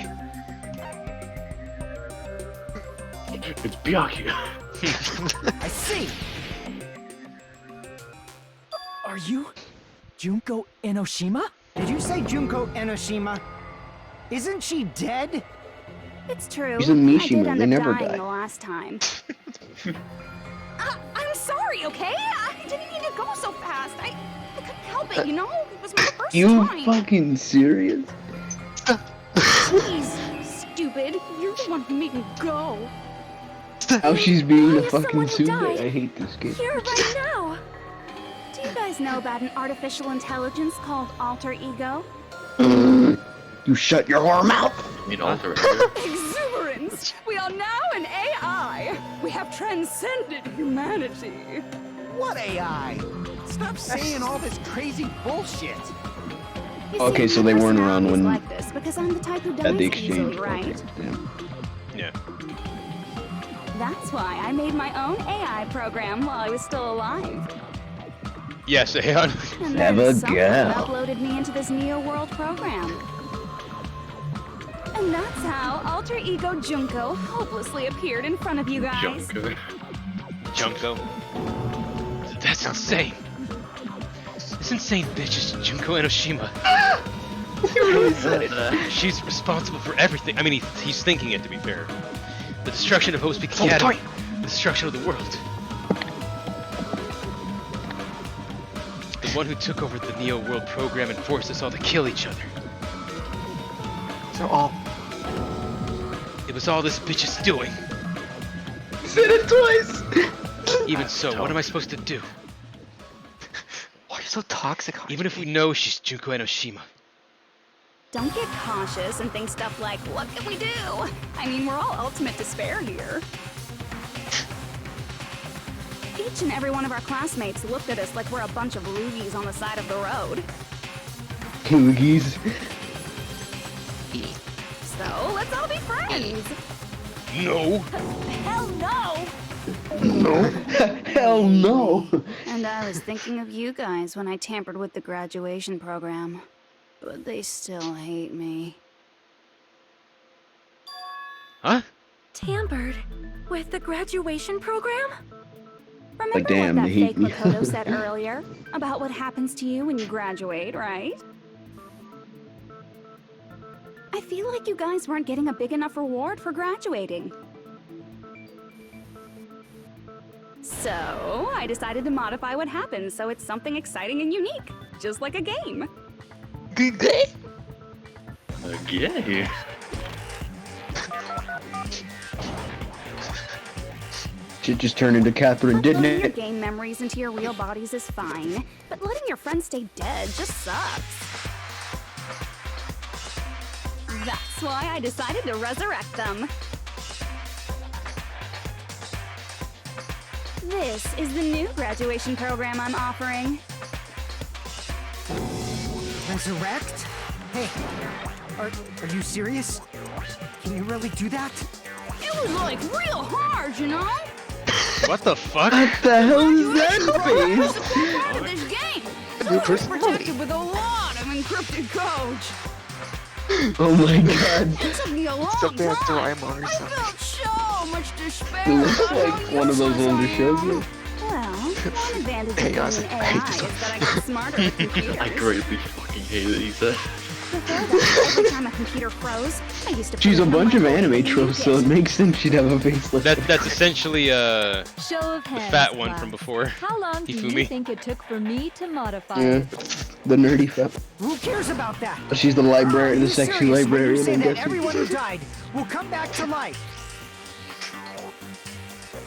It's Byakuya. I see! Are you Junko Enoshima? Did you say Junko Enoshima? Isn't she dead? It's true. She's a I Mishima, did end they up never dying die. the last time. I'm sorry, okay? I didn't mean to go so fast. I couldn't help it, you know? It was my first You time. fucking serious? Jeez, stupid. You're the one who made me go. How she's being a Why is fucking someone who tsundere. died I hate this game. here right now? Do you guys know about an artificial intelligence called alter ego? You shut your whore mouth! You mean alter ego? Exuberance! We are now an AI! We have transcended humanity! What AI? Stop saying all this crazy bullshit. You Okay, see, so my they weren't around personality's when like this because I'm the type who at dies the exchange. easily, right? Okay, damn. Yeah. That's why I made my own AI program while I was still alive. Yes, Aeon. And Have then a someone go. uploaded me into this Neo World program. And that's how Alter Ego Junko hopelessly appeared in front of you guys. Junko. That's insane. This insane bitch is Junko Enoshima. She's responsible for everything. I mean, he's thinking it, to be fair. The destruction of Host Peak Academy. The destruction of the world. The one who took over the Neo World program and forced us all to kill each other. So all. It was all this bitch is doing. Said it twice! Even so, what am I supposed to do? Why are you so toxic? Even if we know she's Junko Enoshima. Don't get cautious and think stuff like, what can we do? I mean, we're all ultimate despair here. Each and every one of our classmates looked at us like we're a bunch of loogies on the side of the road. Loogies. So, let's all be friends. No. Hell no! No. Hell no. And I was thinking of you guys when I tampered with the graduation program. But they still hate me. Huh? Tampered with the graduation program? Remember Like, damn, what they that hate fake me. Makoto said earlier? About what happens to you when you graduate, right? I feel like you guys weren't getting a big enough reward for graduating. So, I decided to modify what happens so it's something exciting and unique. Just like a game. Good yeah. Shit just turned into Catherine, didn't Uploading your it? game memories into your real bodies is fine, but letting your friends stay dead just sucks. That's why I decided to resurrect them. This is the new graduation program I'm offering. Resurrect? Hey, are you serious? Can you really do that? It was like real hard, you know? What the fuck? What the hell is that That's face? the cool part of this game. It's always protected with a lot of encrypted code. Oh my god. It took me a long Something like time. Doraemon or I something. felt so much despair. It looks about like how one of those useless older I shows. am. Yeah. Well, one advantage of being Chaos. an I AI hate is this that I get smarter at computers. I greatly fucking hate it, he said. Before that, every time a computer froze, I used to She's put a it on bunch my of board anime and tropes, use so it. it makes sense she'd have a face like That's essentially Show of the hands, fat one class. from before. How long do you Hifumi. think it took for me to modify Yeah, it? the nerdy fat. Who cares about that? She's the librarian, Are the you section serious when you librarian, say I'm that guessing. everyone who died will come back to life?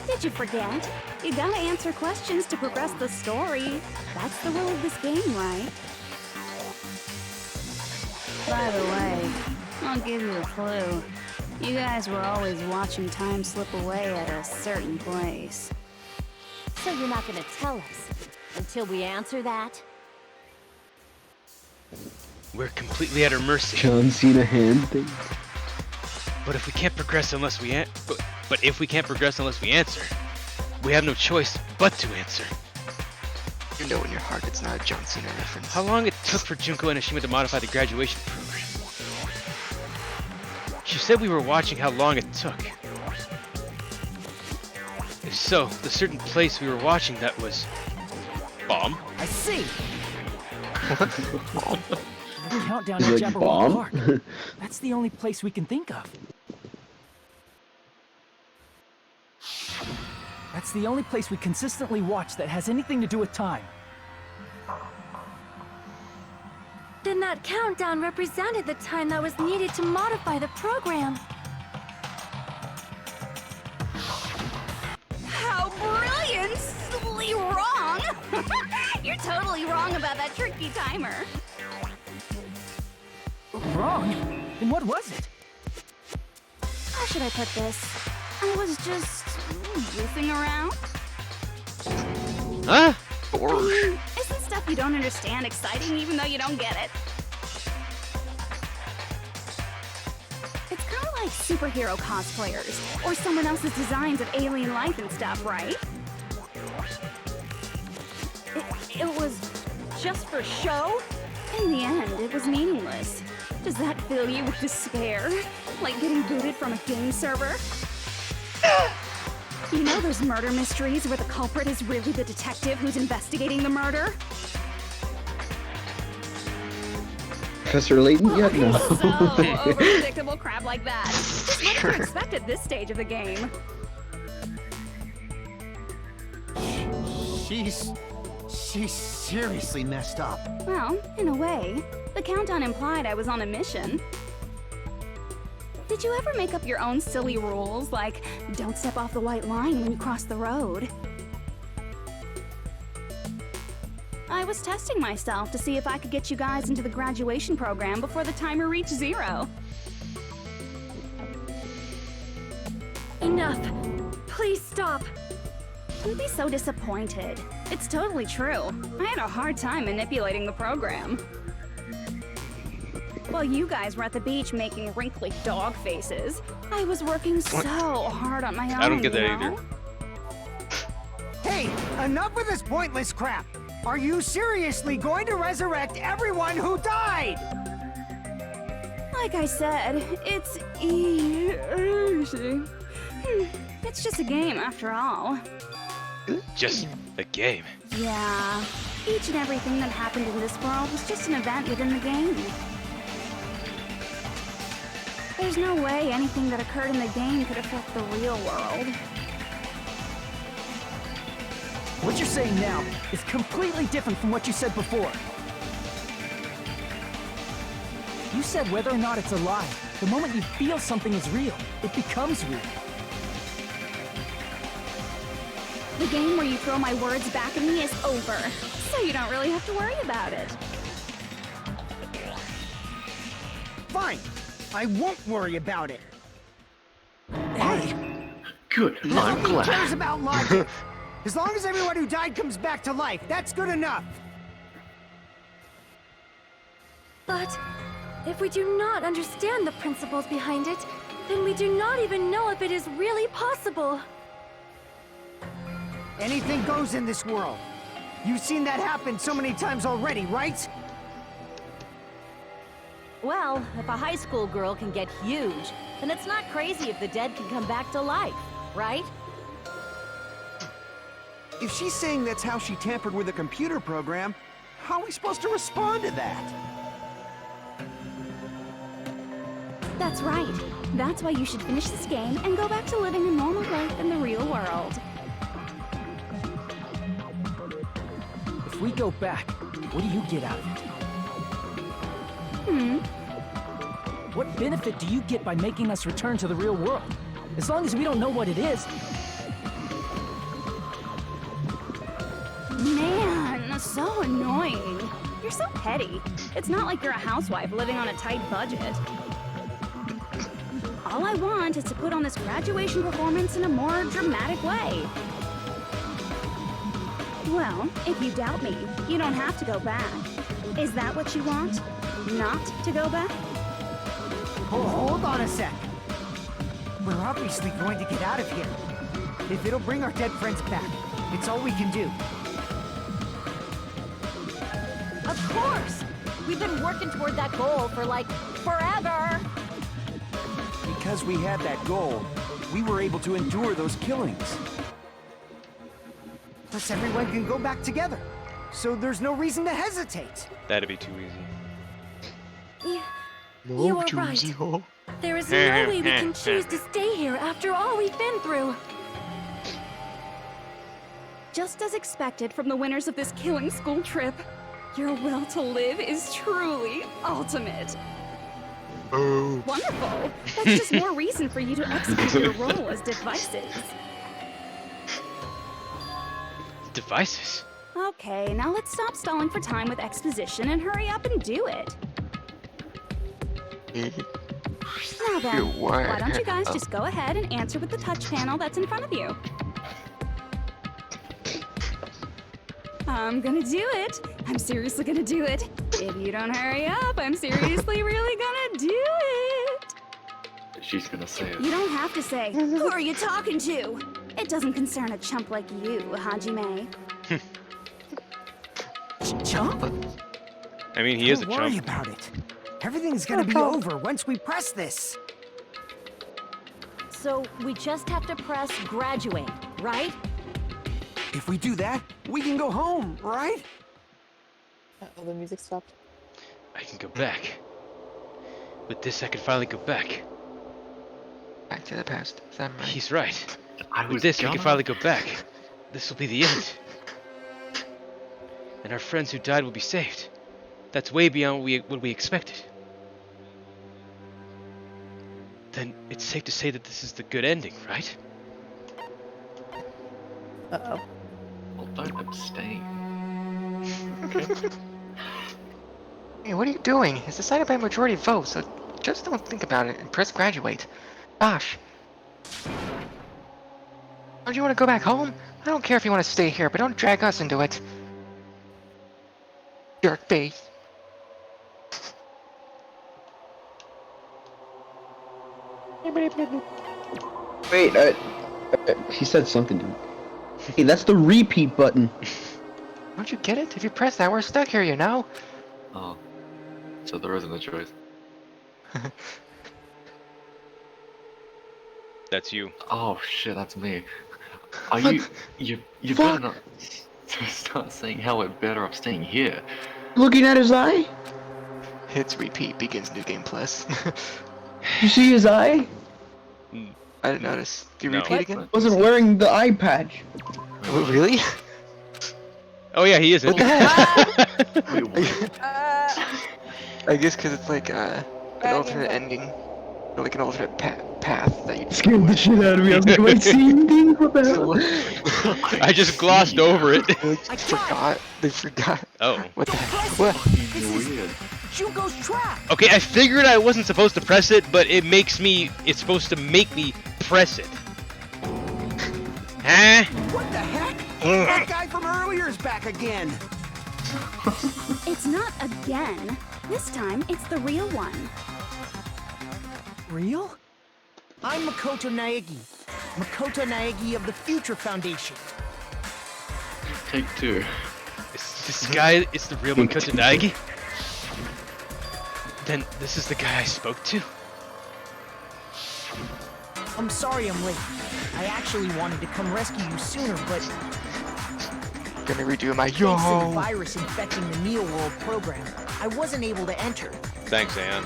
Did you forget? You gotta answer questions to progress the story. That's the rule of this game, right? By the way, I'll give you a clue. You guys were always watching time slip away at a certain place. So you're not gonna tell us until we answer that? We're completely at her mercy. John Cena hand thing. But if we can't progress unless we but if we can't progress unless we answer, we have no choice but to answer. You know in your heart it's not a John Cena reference. How long it took for Junko Enoshima to modify the graduation program? She said we were watching how long it took. If so, the certain place we were watching that was bomb. I see. The countdown Is at it Jabberwock bomb? Park. That's the only place we can think of. That's the only place we consistently watch that has anything to do with time. Then And that countdown represented the time that was needed to modify the program. How brilliantly wrong! You're totally wrong about that tricky timer. Wrong? And what was it? How should I put this? I was just goofing around. Huh? Isn't stuff you don't understand exciting even though you don't get it? It's kind of like superhero cosplayers, or someone else's designs of alien life and stuff, right? It was just for show? In the end, it was meaningless. Does that fill you with despair? Like getting booted from a game server? You know those murder mysteries where the culprit is really the detective who's investigating the murder? Professor Layton? Yeah, no. So, over-predictable crap like that. Just what to expect at this stage of the game. She's seriously messed up. Well, in a way. The countdown implied I was on a mission. Did you ever make up your own silly rules, like don't step off the white line when you cross the road? I was testing myself to see if I could get you guys into the graduation program before the timer reached 0. Enough. Please stop. Don't be so disappointed. It's totally true. I had a hard time manipulating the program. While you guys were at the beach making wrinkly dog faces, I was working so hard on my own. I don't get that you either. know? Hey, enough with this pointless crap! Are you seriously going to resurrect everyone who died? Like I said, it's easy. It's just a game after all. Just a game. Yeah, each and everything that happened in this world was just an event within the game. There's no way anything that occurred in the game could affect the real world. What you're saying now is completely different from what you said before. You said whether or not it's a lie, the moment you feel something is real, it becomes real. The game where you throw my words back at me is over, so you don't really have to worry about it. Fine. I won't worry about it. Hey, Good, I'm who cares glad. about logic? As long as everyone who died comes back to life, that's good enough. But if we do not understand the principles behind it, then we do not even know if it is really possible. Anything goes in this world. You've seen that happen so many times already, right? Well, if a high school girl can get huge, then it's not crazy if the dead can come back to life, right? If she's saying that's how she tampered with a computer program, how are we supposed to respond to that? That's right. That's why you should finish this game and go back to living a normal life in the real world. If we go back, what do you get out of it? What benefit do you get by making us return to the real world? As long as we don't know what it is. Man, so annoying. You're so petty. It's not like you're a housewife living on a tight budget. All I want is to put on this graduation performance in a more dramatic way. Well, if you doubt me, you don't have to go back. Is that what you want? Not to go back? Oh, hold on a sec. We're obviously going to get out of here. If it'll bring our dead friends back, it's all we can do. Of course! We've been working toward that goal for, like, forever! Because we had that goal, we were able to endure those killings. Plus everyone can go back together. So there's no reason to hesitate. That'd be too easy. You are right. There is no way we can choose to stay here after all we've been through. Just as expected from the winners of this killing school trip. Your will to live is truly ultimate. Oh. Wonderful. That's just more reason for you to execute your role as devices. Devices? Okay, now let's stop stalling for time with exposition and hurry up and do it. Now then, why don't you guys just go ahead and answer with the touch panel that's in front of you? I'm gonna do it. I'm seriously gonna do it. If you don't hurry up, I'm seriously really gonna do it. She's gonna say it. You don't have to say, who are you talking to? It doesn't concern a chump like you, Hajime. Chump? I mean, he is a Don't worry chump. about it. Everything's gonna be over once we press this. So we just have to press graduate, right? If we do that, we can go home, right? Uh-oh, the music stopped. I can go back. With this, I can finally go back. Back to the past. Is that right? He's right. I With was this, we gonna... can finally go back. This will be the end. And our friends who died will be saved. That's way beyond what we expected. Then it's safe to say that this is the good ending, right? Uh-oh. Well, don't abstain. Hey, what are you doing? It's decided by majority vote, so just don't think about it and press graduate. Gosh. Don't you want to go back home? I don't care if you want to stay here, but don't drag us into it. Jerk face. Wait, he said something to me. Hey, that's the repeat button. Don't you get it? If you press that, we're stuck here, you know? Oh. So there isn't a choice. That's you. Oh shit, that's me. Are you... You better not start saying how it better off staying here. Looking at his eye? Hits repeat, begins new game plus. You see his eye? I didn't notice. Do you No. repeat again? Wasn't wearing the eye patch. Oh, really? Oh yeah, he isn't. What the heck? Wait, what? I guess because it's like an alternate ending. Or like an alternate path that you Scared the shit out of me. I was like, wait, see anything? What the hell? I just glossed over it. I forgot. They forgot. Oh. What the heck? What? Weird. Jugo's trap. Okay, I figured I wasn't supposed to press it, but it makes me... It's supposed to make me press it. Huh? What the heck? That guy from earlier is back again. It's not again. This time, it's the real one. Real? I'm Makoto Naegi. Makoto Naegi of the Future Foundation. Take two. This guy is the real Makoto Naegi? Then this is the guy I spoke to? I'm sorry I'm late. I actually wanted to come rescue you sooner, but Gonna redo my thanks to the yo. virus infecting the Neo World program, I wasn't able to enter. Thanks, Anne.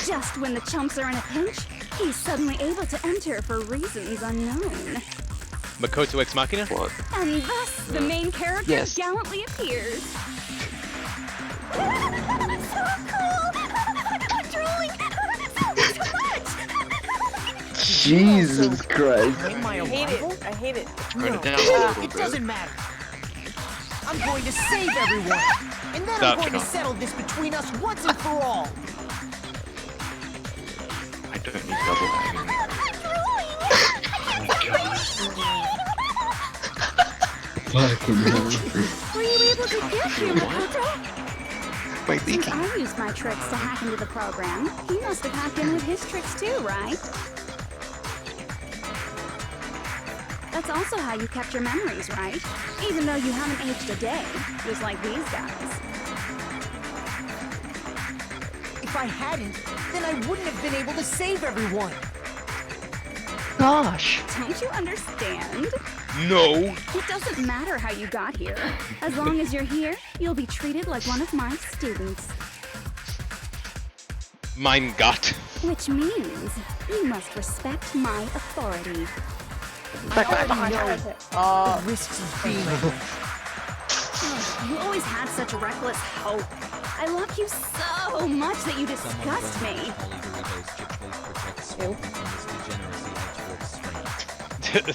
Just when the chumps are in a pinch, he's suddenly able to enter for reasons unknown. Makoto Ex Machina? What? And thus, the main character Yes. gallantly appears. So cool! I'm drooling! So much! Jesus Christ. In my I hate arrival? it. I hate it. Turn No, it down a little it bit. doesn't matter. I'm going to save everyone, and then Stop. I'm going to settle this between us once and for all. I don't need double hanging. Fucking hell. Were you able to get here, Makoto? By Since leaking. I used my tricks to hack into the program, he must have hacked in with his tricks too, right? That's also how you kept your memories, right? Even though you haven't aged a day, just like these guys. If I hadn't, then I wouldn't have been able to save everyone. Gosh. Don't you understand? No. It doesn't matter how you got here. As long as you're here, you'll be treated like one of my students. Mein Gott. Which means you must respect my authority. I already know Oh. the risks of being You always had such reckless hope. I love you so much that you disgust me.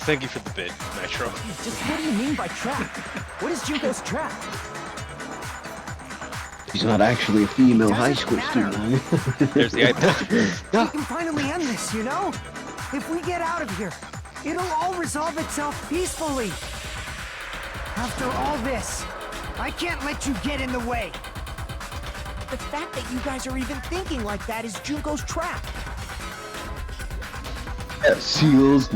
Thank you for the bit, Nitro. Just what do you mean by trap? What is Junko's trap? She's not actually a female high school student. There's the iPad. We can finally end this, you know? If we get out of here, it'll all resolve itself peacefully. After all this, I can't let you get in the way. The fact that you guys are even thinking like that is Junko's trap. That seals.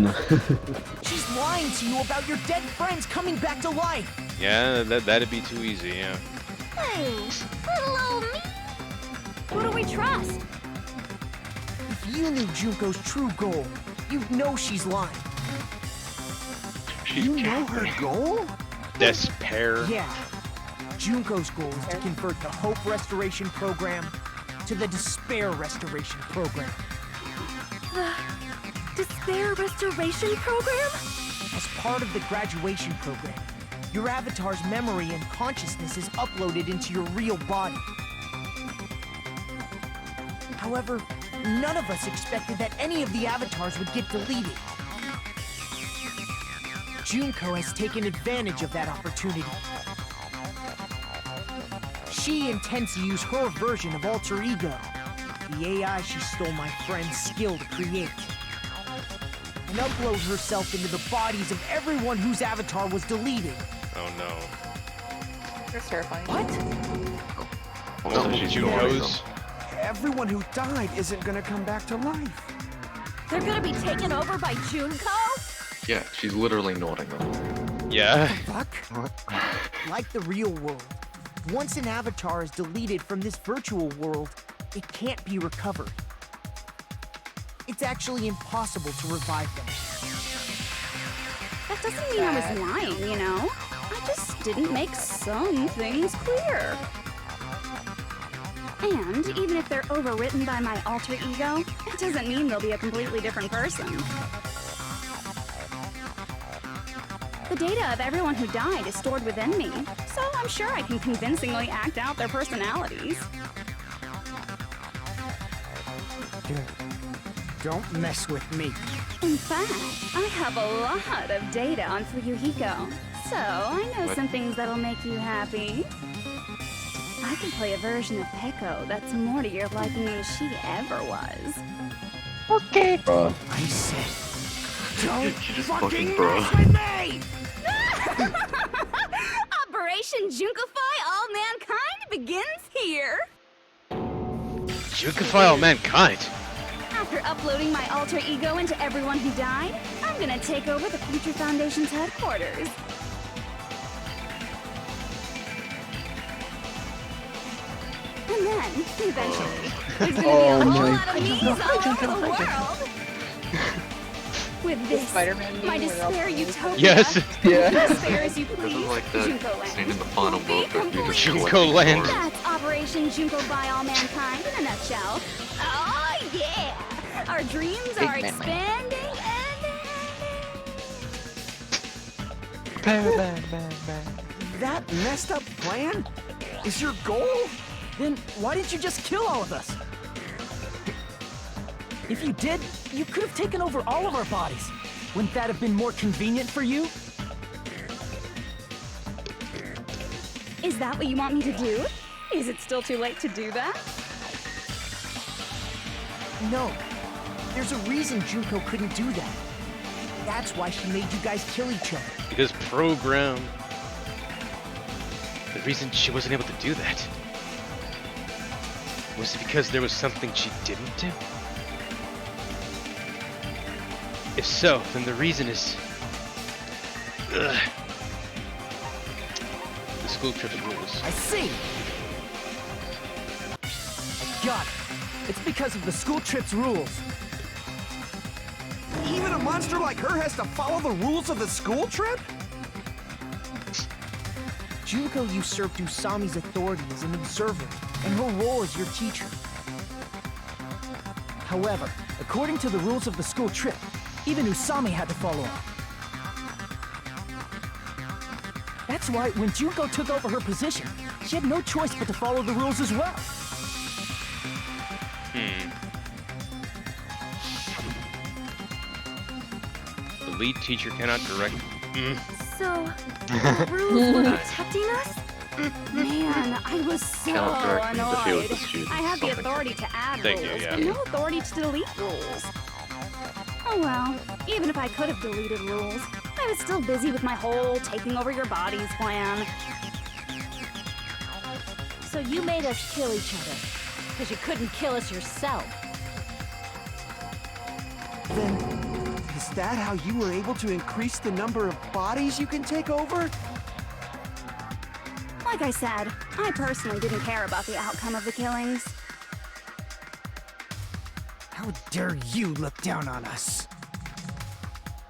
She's lying to you about your dead friends coming back to life. Yeah, that'd be too easy, yeah. Hey, little old me. Who do we trust? If you knew Junko's true goal, you'd know she's lying. You know her goal? Despair. Yeah. Junko's goal is to convert the Hope Restoration Program to the Despair Restoration Program. The Despair Restoration Program? As part of the graduation program, your avatar's memory and consciousness is uploaded into your real body. However, none of us expected that any of the avatars would get deleted. Junko has taken advantage of that opportunity. She intends to use her version of Alter Ego, the AI she stole my friend's skill to create, and upload herself into the bodies of everyone whose avatar was deleted. Oh no. That's terrifying. What? Also, she's Junko's. Everyone who died isn't gonna come back to life. They're gonna be taken over by Junko? Yeah, she's literally nodding them. Yeah. Fuck? Like the real world, once an avatar is deleted from this virtual world, it can't be recovered. It's actually impossible to revive them. That doesn't mean I was lying, you know? I just didn't make some things clear. And even if they're overwritten by my alter ego, it doesn't mean they'll be a completely different person. The data of everyone who died is stored within me, so I'm sure I can convincingly act out their personalities. Don't mess with me. In fact, I have a lot of data on Fuyuhiko, so I know some things that'll make you happy. I can play a version of Peko that's more to your liking than she ever was. Okay. I said, don't just fucking bro. mess with me! Operation Junkify All Mankind begins here! Junkify all mankind? After uploading my alter ego into everyone who died, I'm gonna take over the Future Foundation's headquarters. And then, eventually, there's gonna be a whole lot of me's all over the world! With this, Spider-Man my meme where despair they'll- utopia. Yes. Despair as you This please. is like the Junko Land. scene in the final book where you just Junko collecting Land. stores. That's Operation Junko by All Mankind in a nutshell. Oh yeah! Our dreams are Big man. expanding That messed up plan is your goal? Then why didn't you just kill all of us? If you did, you could have taken over all of our bodies. Wouldn't that have been more convenient for you? Is that what you want me to do? Is it still too late to do that? No. There's a reason Junko couldn't do that. That's why she made you guys kill each other. Because program. The reason she wasn't able to do that was it because there was something she didn't do? If so, then the reason is the school trip rules. I see! I got it. It's because of the school trip's rules. Even a monster like her has to follow the rules of the school trip? Junko usurped Usami's authority as an observer, and her role as your teacher. However, according to the rules of the school trip, even Usami had to follow up. That's why when Junko took over her position, she had no choice but to follow the rules as well. The lead teacher cannot direct. So, the rules were protecting us? Man, I was so Cannot direct me, but feels annoyed. the students, I have the something. authority to add Thank you, rules, yeah. but no authority to delete rules. Oh well, even if I could have deleted rules, I was still busy with my whole taking over your bodies plan. So you made us kill each other, because you couldn't kill us yourself. Then, is that how you were able to increase the number of bodies you can take over? Like I said, I personally didn't care about the outcome of the killings. How dare you look down on us?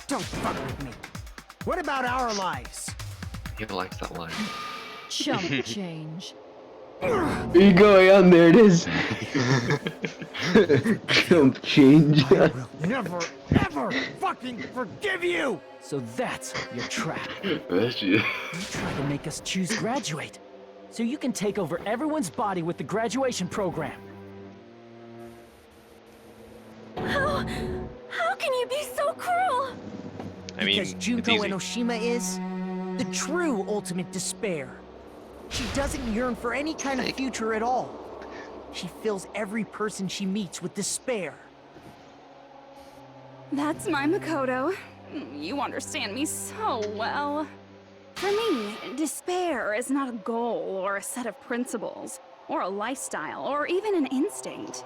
Don't fuck with me. What about our lives? He likes that line. Chump change. There you go, yeah, there it is. Jump change. I will never, ever fucking forgive you! So that's your trap. That's you. You tried to make us choose graduate, so you can take over everyone's body with the graduation program. How can you be so cruel? I mean, Because it's Junko easy. Enoshima is the true ultimate despair. She doesn't yearn for any kind of future at all. She fills every person she meets with despair. That's my Makoto. You understand me so well. For me, despair is not a goal or a set of principles, or a lifestyle, or even an instinct.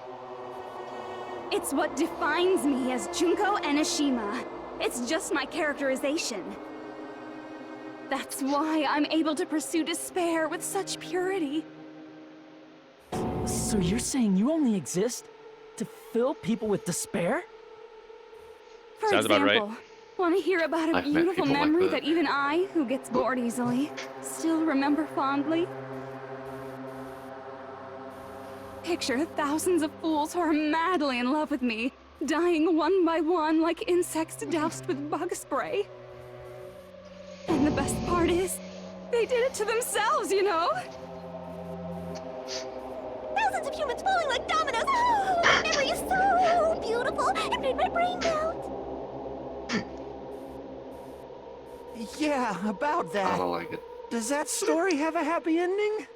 It's what defines me as Junko Enoshima. It's just my characterization. That's why I'm able to pursue despair with such purity. So you're saying you only exist to fill people with despair? For Sounds about right. example, want to hear about a I've met beautiful people like memory that. that even I, who gets bored easily, still remember fondly? Picture thousands of fools who are madly in love with me, dying one by one like insects doused with bug spray. And the best part is, they did it to themselves, you know? Thousands of humans falling like dominoes. Oh, that memory is so beautiful. It made my brain melt. Yeah, about I that. don't like it. Does that story have a happy ending?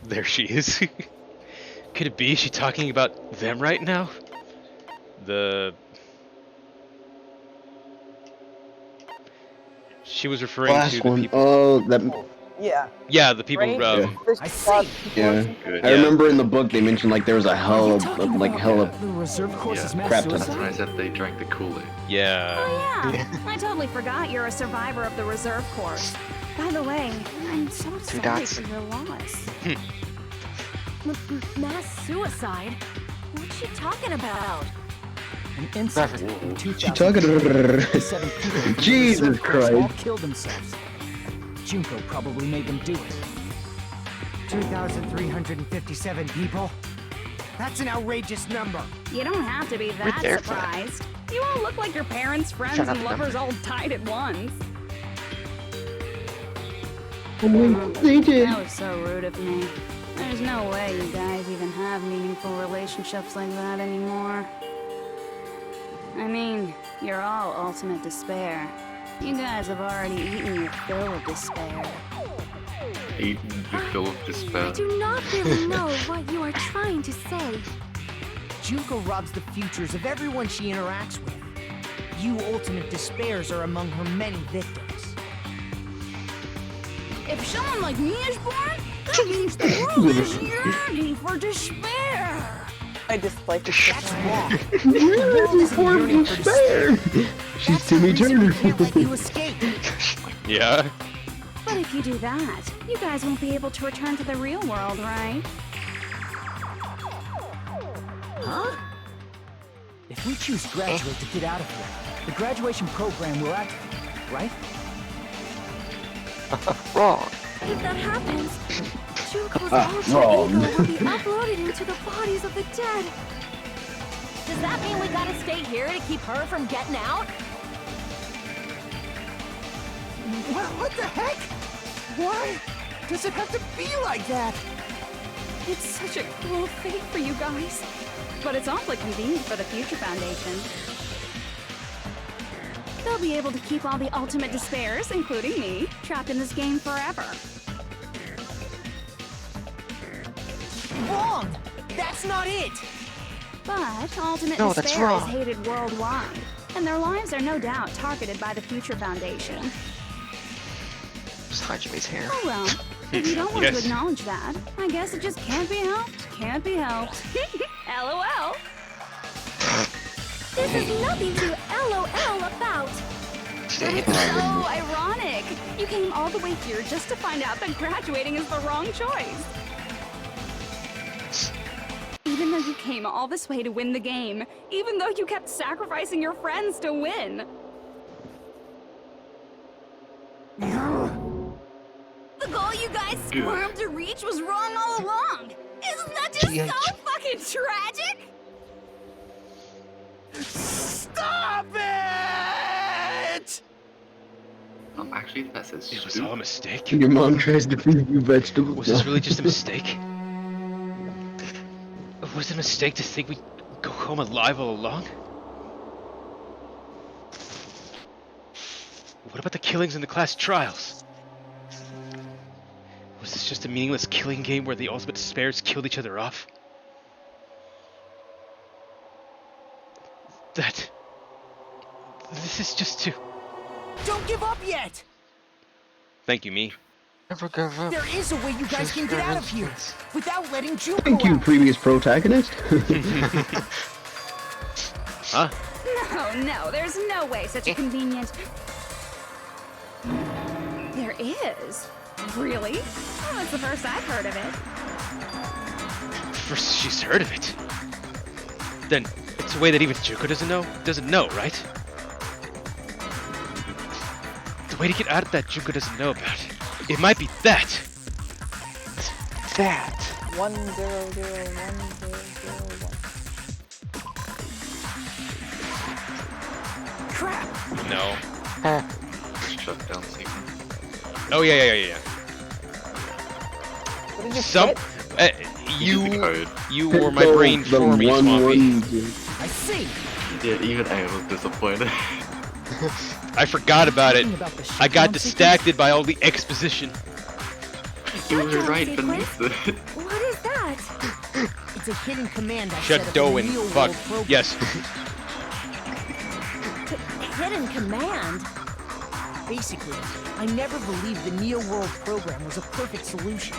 There she is. Could it be she talking about them right now? She was referring to Last the one. people. Oh, that. Yeah. Yeah, the people. Right? I see. Yeah. Good. I remember in the book they mentioned like there was a hell of The reserve course is mass crap ton. That's when I suicide? said they drank the Kool-Aid. Yeah. Oh yeah, I totally forgot you're a survivor of the reserve corps. By the way, I'm so sorry dots. for your loss. Mass suicide? What's she talking about? An incident in She 2000. talking to her. 7 people from the Jesus reserve corps all Christ. killed themselves. Junko probably made them do it. 2,357 people? That's an outrageous number. You don't have to be that there for that. surprised. You all look like your parents, friends, Shut up, and lovers all died at once. They did. That was so rude of me. There's no way you guys even have meaningful relationships like that anymore. I mean, you're all ultimate despair. You guys have already eaten your fill of despair. Eaten the fill of despair. I do not really know what you are trying to say. Junko robs the futures of everyone she interacts with. You ultimate despairs are among her many victims. If someone like me is born, that means the world is yearning for despair. I dislike this. That's wrong. Where's for despair? She's Timmy Turner. Can't let you escape. Yeah. But if you do that, you guys won't be able to return to the real world, right? Huh? If we choose graduate to get out of here, the graduation program will activate, right? Wrong. If that happens, Junko's wrong. alter ego will be uploaded into the bodies of the dead. Does that mean we gotta stay here to keep her from getting out? What the heck? Why does it have to be like that? It's such a cruel fate for you guys. But it's awfully convenient for the Future Foundation. They'll be able to keep all the ultimate despairs, including me, trapped in this game forever. Wrong! That's not it! But ultimate No, that's despair is wrong. hated worldwide, and their lives are no doubt targeted by the Future Foundation. Just Hajime's hair. Oh well, if you don't want Yes. to acknowledge that, I guess it just can't be helped. Can't be helped. LOL. This is nothing to LOL about. But it's so ironic. You came all the way here just to find out that graduating is the wrong choice. Even though you came all this way to win the game, even though you kept sacrificing your friends to win. The goal you guys squirmed to reach was wrong all along. Isn't that just so fucking tragic? Stop it! Actually, that says It was all a mistake. Your mom tries to feed you vegetables. Was this really just a mistake? Was it a mistake to think we'd go home alive all along? What about the killings in the class trials? Was this just a meaningless killing game where the ultimate despairs killed each other off? This is just too... Don't give up yet! Thank you, me. Never give up. There is a way you guys can get out of here without letting Junko Thank you, out. previous protagonist. Huh? No, there's no way such a convenient... There is. Really? Well, that's the first I've heard of it. First she's heard of it. Then it's a way that even Junko doesn't know, right? The way to get out of that Junko doesn't know about. It might be that. 1001. Crap! No. Shut down sequence. Oh yeah. What did you Some, put? you were my brain for me, Swampy. I see! Yeah, even I was disappointed. I forgot about it. About the I got shutdown distracted by all the exposition. You were right beneath it. What is that? It's a hidden command I Shut set up Doe in in. the Neo Fuck. World program. Yes. Hidden command? Basically, I never believed the Neo World program was a perfect solution.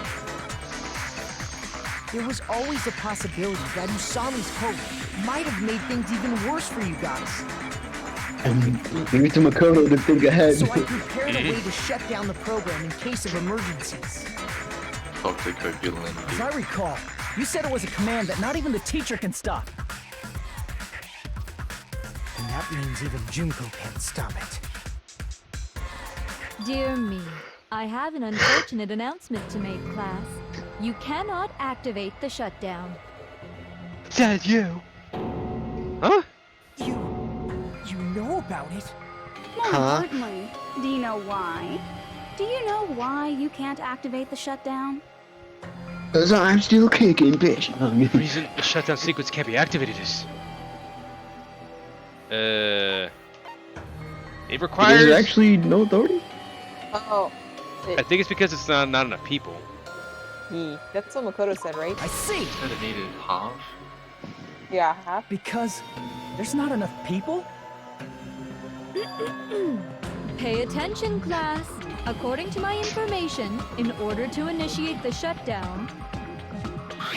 There was always a possibility that Usami's code might have made things even worse for you guys. Leave it to Makoto to think ahead. So I prepared a way to shut down the program in case of emergencies. Toxic villain. As I recall, you said it was a command that not even the teacher can stop. And that means even Junko can't stop it. Dear me, I have an unfortunate announcement to make, class. You cannot activate the shutdown. Dad, you. Huh? You know about it? More Huh? importantly, do you know why? Do you know why you can't activate the shutdown? Cause I'm still kicking, bitch. The reason the shutdown sequence can't be activated is... It requires... There's actually no authority? Oh. I think it's because it's not enough people. That's what Makoto said, right? I see! Said it needed half? Yeah, half. Because there's not enough people? Pay attention, class. According to my information, in order to initiate the shutdown,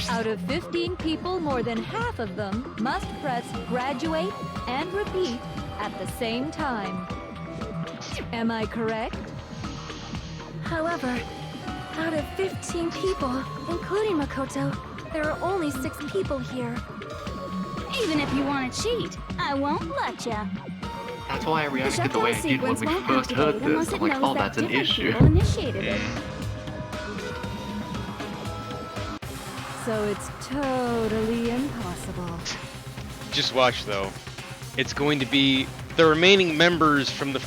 out of 15 people, more than half of them must press graduate and repeat at the same time. Am I correct? However, out of 15 people, including Makoto, there are only 6 people here. Even if you want to cheat, I won't let ya. That's why I reacted the way I did when we won't first heard activate unless this. I'm it like, knows oh, that that's an different issue. people initiated it. So it's totally impossible. Just watch, though. It's going to be the remaining members from the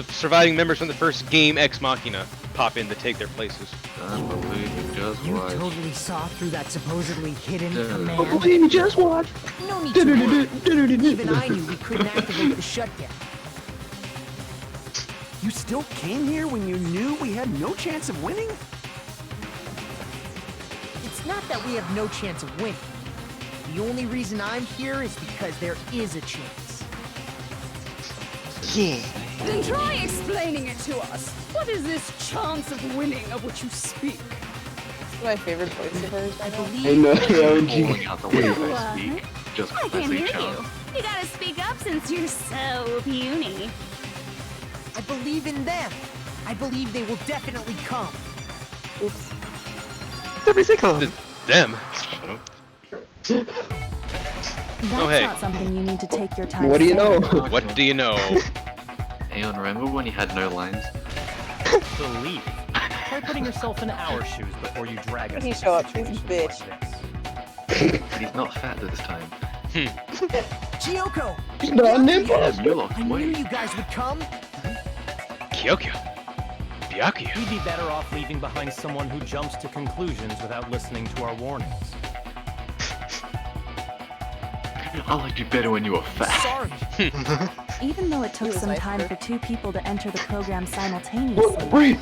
surviving members from the first game Ex Machina pop in to take their places. You totally saw through that supposedly hidden command. Oh, baby, just watch. No need to worry. Even I knew we couldn't activate the shutdown. You still came here when you knew we had no chance of winning? It's not that we have no chance of winning. The only reason I'm here is because there is a chance. Yeah. Then try explaining it to us. What is this chance of winning of which you speak? It's my favorite voice of hers. I believe. I know, Pulling out the way I speak. Just I because can't they hear chant. you. You gotta speak up since you're so puny. I believe in them. I believe they will definitely come. Oops. Them. That's hey. not something you need to take your time. What do you know? What do you know? Aeon, remember when he had no lines? Believe. Try putting yourself in our shoes before you drag us. He into show up, he's a situations bitch. But he's not fat this time. Kyoko! Not nipples. You lost I knew weight. you guys would come. Kyokyo. Byakuya. We'd be better off leaving behind someone who jumps to conclusions without listening to our warnings. I liked you better when you were fat. Sorry. Even though it took He was some nice time there. for 2 people to enter the program simultaneously,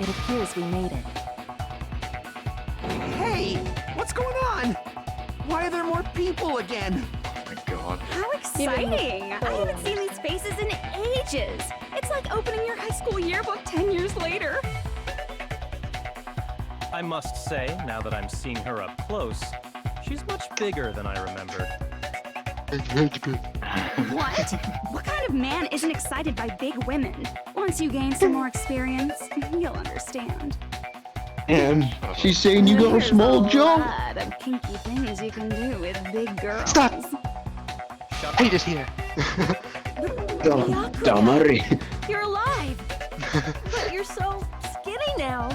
it appears we made it. Hey, what's going on? Why are there more people again? Oh my god. How exciting! I haven't seen these faces in ages. It's like opening your high school yearbook 10 years later. I must say, now that I'm seeing her up close, she's much bigger than I remembered. What? What kind of man isn't excited by big women? Once you gain some more experience, you'll understand. And she's saying you got a There's small jump. lot of kinky things you can do with big girls. Stop. Shut Hate is here. Don't worry. You're alive! But you're so skinny now.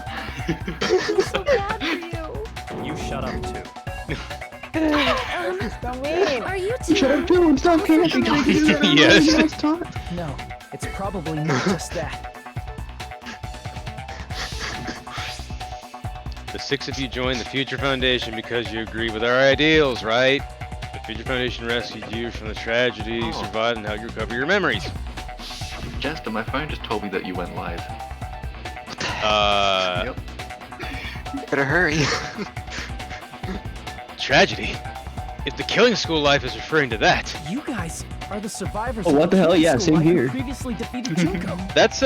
I feel so bad for you. You shut up too. So mean. Are you two? Shut up, too, and stop camping. Yes. No, it's probably not just that. The 6 of you joined the Future Foundation because you agree with our ideals, right? The Future Foundation rescued you from the tragedy you survived and helped you recover your memories. Jester, my phone just told me that you went live. Yep. Better hurry. Tragedy? If the Killing School life is referring to that, You guys are the survivors. Oh, what of the hell? Killing Yeah, School same Life who here. Previously defeated Junko. that's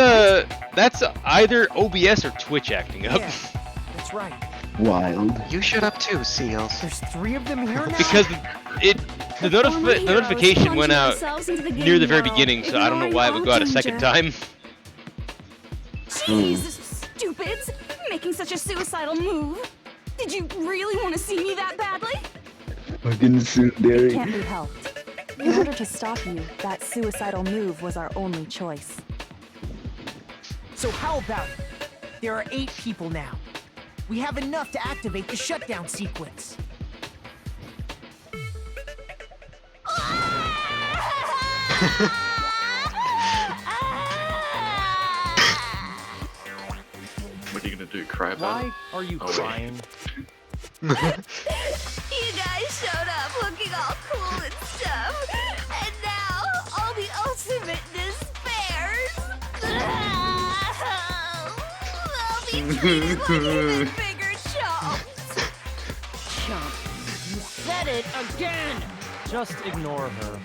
either OBS or Twitch acting up. Yeah, that's right. Wild. You shut up too, Seals. There's 3 of them here now. Because the Former heroes notification went plunging out themselves into the near the game very world, beginning, so I don't know ignoring why it would go all out a second danger. time. Jeez, stupids! Making such a suicidal move. Did you really want to see me that badly? Fucking It tsundere. can't be helped. In order to stop you, that suicidal move was our only choice. So how about it? There are 8 people now. We have enough to activate the shutdown sequence. What are you gonna do? Cry about Why it? are you Oh, wait. crying? You guys showed up looking all cool and stuff, and now all the ultimate despairs. I'll be treated like even bigger chumps. Chump. You said it again! Just ignore her.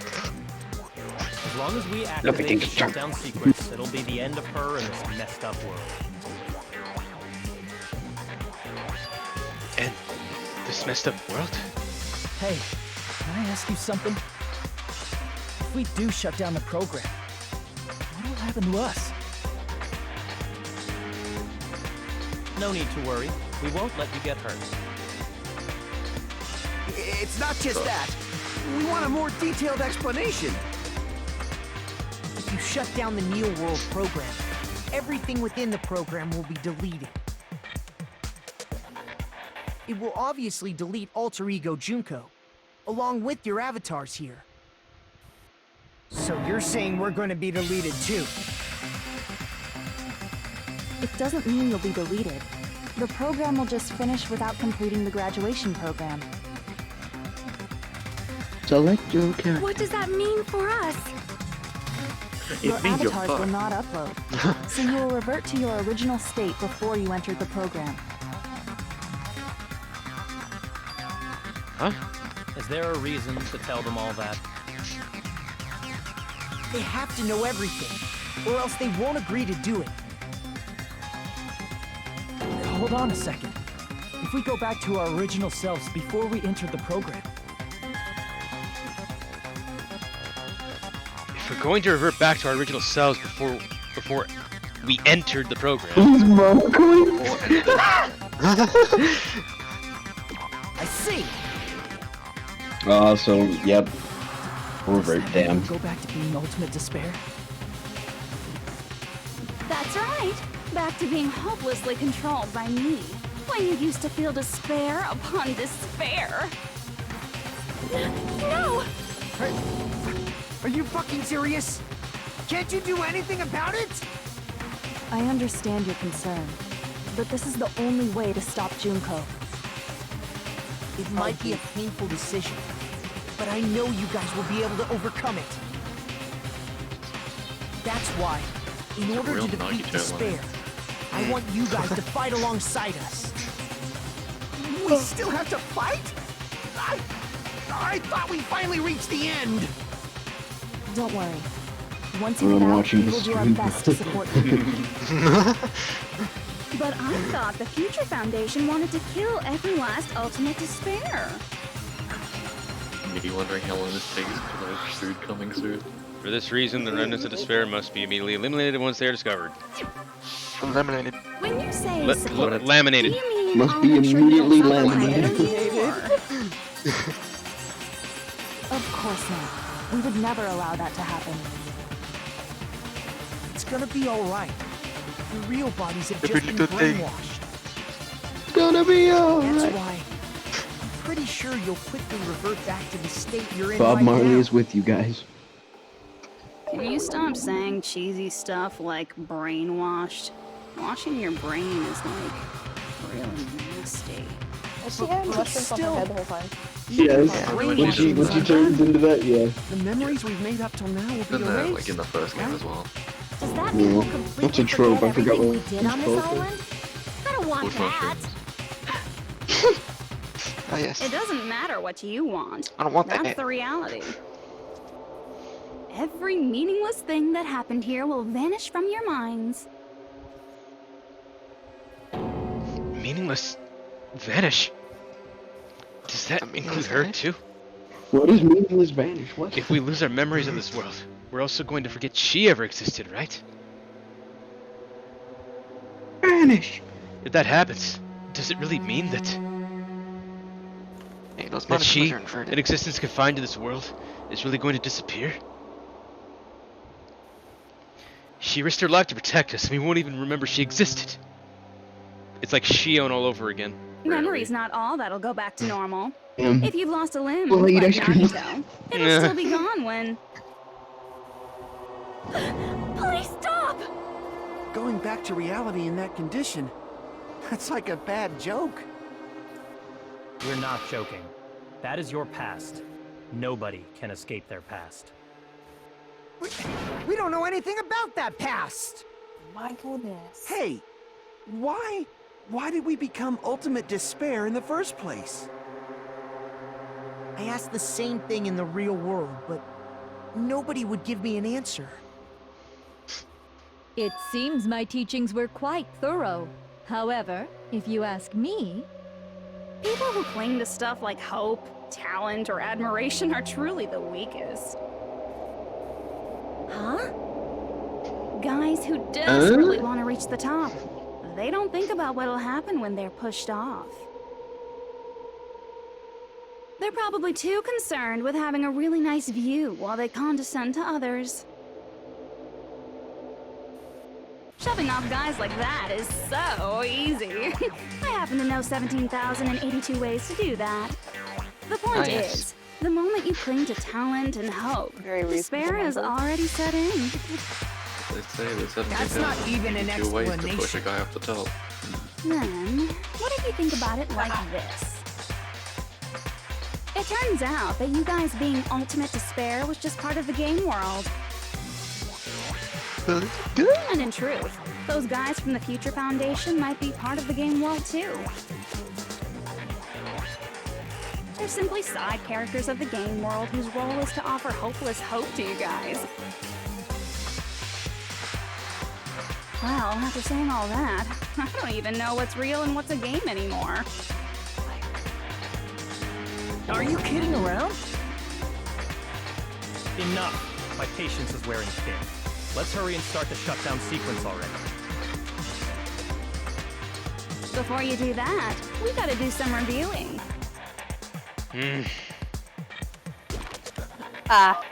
As long as we activate Nobody the can jump. shutdown sequence, it'll be the end of her in this messed up world. And this messed up world? Hey, can I ask you something? If we do shut down the program, what will happen to us? No need to worry. We won't let you get hurt. It's not just that. We want a more detailed explanation. If you shut down the Neo World program, everything within the program will be deleted. It will obviously delete Alter Ego Junko, along with your avatars here. So you're saying we're going to be deleted too? It doesn't mean you'll be deleted. The program will just finish without completing the graduation program. Select your character. What does that mean for us? Your It means you're avatars will fucked. not upload, so you will revert to your original state before you entered the program. Huh? Is there a reason to tell them all that? They have to know everything, or else they won't agree to do it. Hold on a second. If we go back to our original selves before we entered the program, If we're going to revert back to our original selves before we entered the program. Who's Marco? I see. So, yep. Revert, damn. go back to being ultimate despair. That's right. Back to being hopelessly controlled by me. When you used to feel despair upon despair. No! Are you fucking serious? Can't you do anything about it? I understand your concern, but this is the only way to stop Junko. It might be a painful decision, but I know you guys will be able to overcome it. That's why, in order real to defeat Nagi despair, I want you guys to fight alongside us. We still have to fight? I thought we finally reached the end. Don't worry. Once you I'm get out, watching we will the do our stream. best to support you. But I thought the Future Foundation wanted to kill every last ultimate despair. Me wondering how long this takes for there's food coming soon. For this reason, the remnants of despair must be immediately eliminated once they are discovered. Eliminated. When you say La- support, laminated. do you mean Must I'll be make sure you don't immediately suffer laminated. or- Of course not. We would never allow that to happen. It's gonna be alright. Your real bodies have Every just been little thing. brainwashed. It's gonna be That's alright. why I'm pretty sure you'll quickly revert back to the state you're in Bob right Marley now. is with you guys. Can you stop saying cheesy stuff like brainwashed? Washing your brain is like really nasty. Has she had mushrooms on her head the whole time? Yes. When she turns into that, yeah. The memories we've made up till now will be Been there, erased. like in the first game as well. Does that mean we'll Yeah. completely That's a trope. forget I forgot everything what we did on it's this called. island? I don't want Bush that. mushrooms. Oh yes. It doesn't matter what you want. I don't want That's that. the reality. Every meaningless thing that happened here will vanish from your minds. Meaningless vanish. Does that include her too? What does meaningless vanish? What? If we lose our memories of this world, we're also going to forget she ever existed, right? Vanish! If that happens, does it really mean that Hey, those that she, monsters are inverted. an existence confined to this world, is really going to disappear? She risked her life to protect us, and we won't even remember she existed. It's like Shion all over again. Memory's not all that'll go back to normal. Um, If you've lost a limb, well, eat like ice cream. Naruto, it'll Yeah. still be gone when... Please stop! Going back to reality in that condition, that's like a bad joke. We're not joking. That is your past. Nobody can escape their past. We don't know anything about that past. My goodness. Hey, why did we become ultimate despair in the first place? I asked the same thing in the real world, but nobody would give me an answer. It seems my teachings were quite thorough. However, if you ask me, People who cling to stuff like hope, talent, or admiration are truly the weakest. Huh? Guys who desperately want to reach the top. They don't think about what'll happen when they're pushed off. They're probably too concerned with having a really nice view while they condescend to others. Shoving off guys like that is so easy. I happen to know 17,082 ways to do that. The point yes. is, The moment you cling to talent and hope, Very despair reasonable has number. already set in. They say there's 17 That's not even an two ways to push a explanation. guy off the top. Then, what if you think about it like this? It turns out that you guys being ultimate despair was just part of the game world. And in truth, those guys from the Future Foundation might be part of the game world too. They're simply side characters of the game world whose role is to offer hopeless hope to you guys. Well, after saying all that, I don't even know what's real and what's a game anymore. Are you kidding around? Enough. My patience is wearing thin. Let's hurry and start the shutdown sequence already. Before you do that, we gotta do some reviewing. Ah.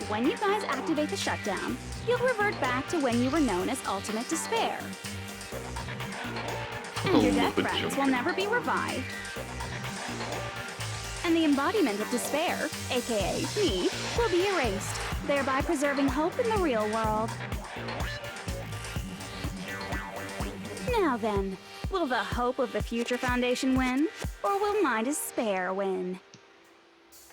When you guys activate the shutdown, you'll revert back to when you were known as Ultimate Despair. And your death friends will never be revived. And the embodiment of despair, aka me, will be erased, thereby preserving hope in the real world. Now then, will the hope of the Future Foundation win, or will my despair win?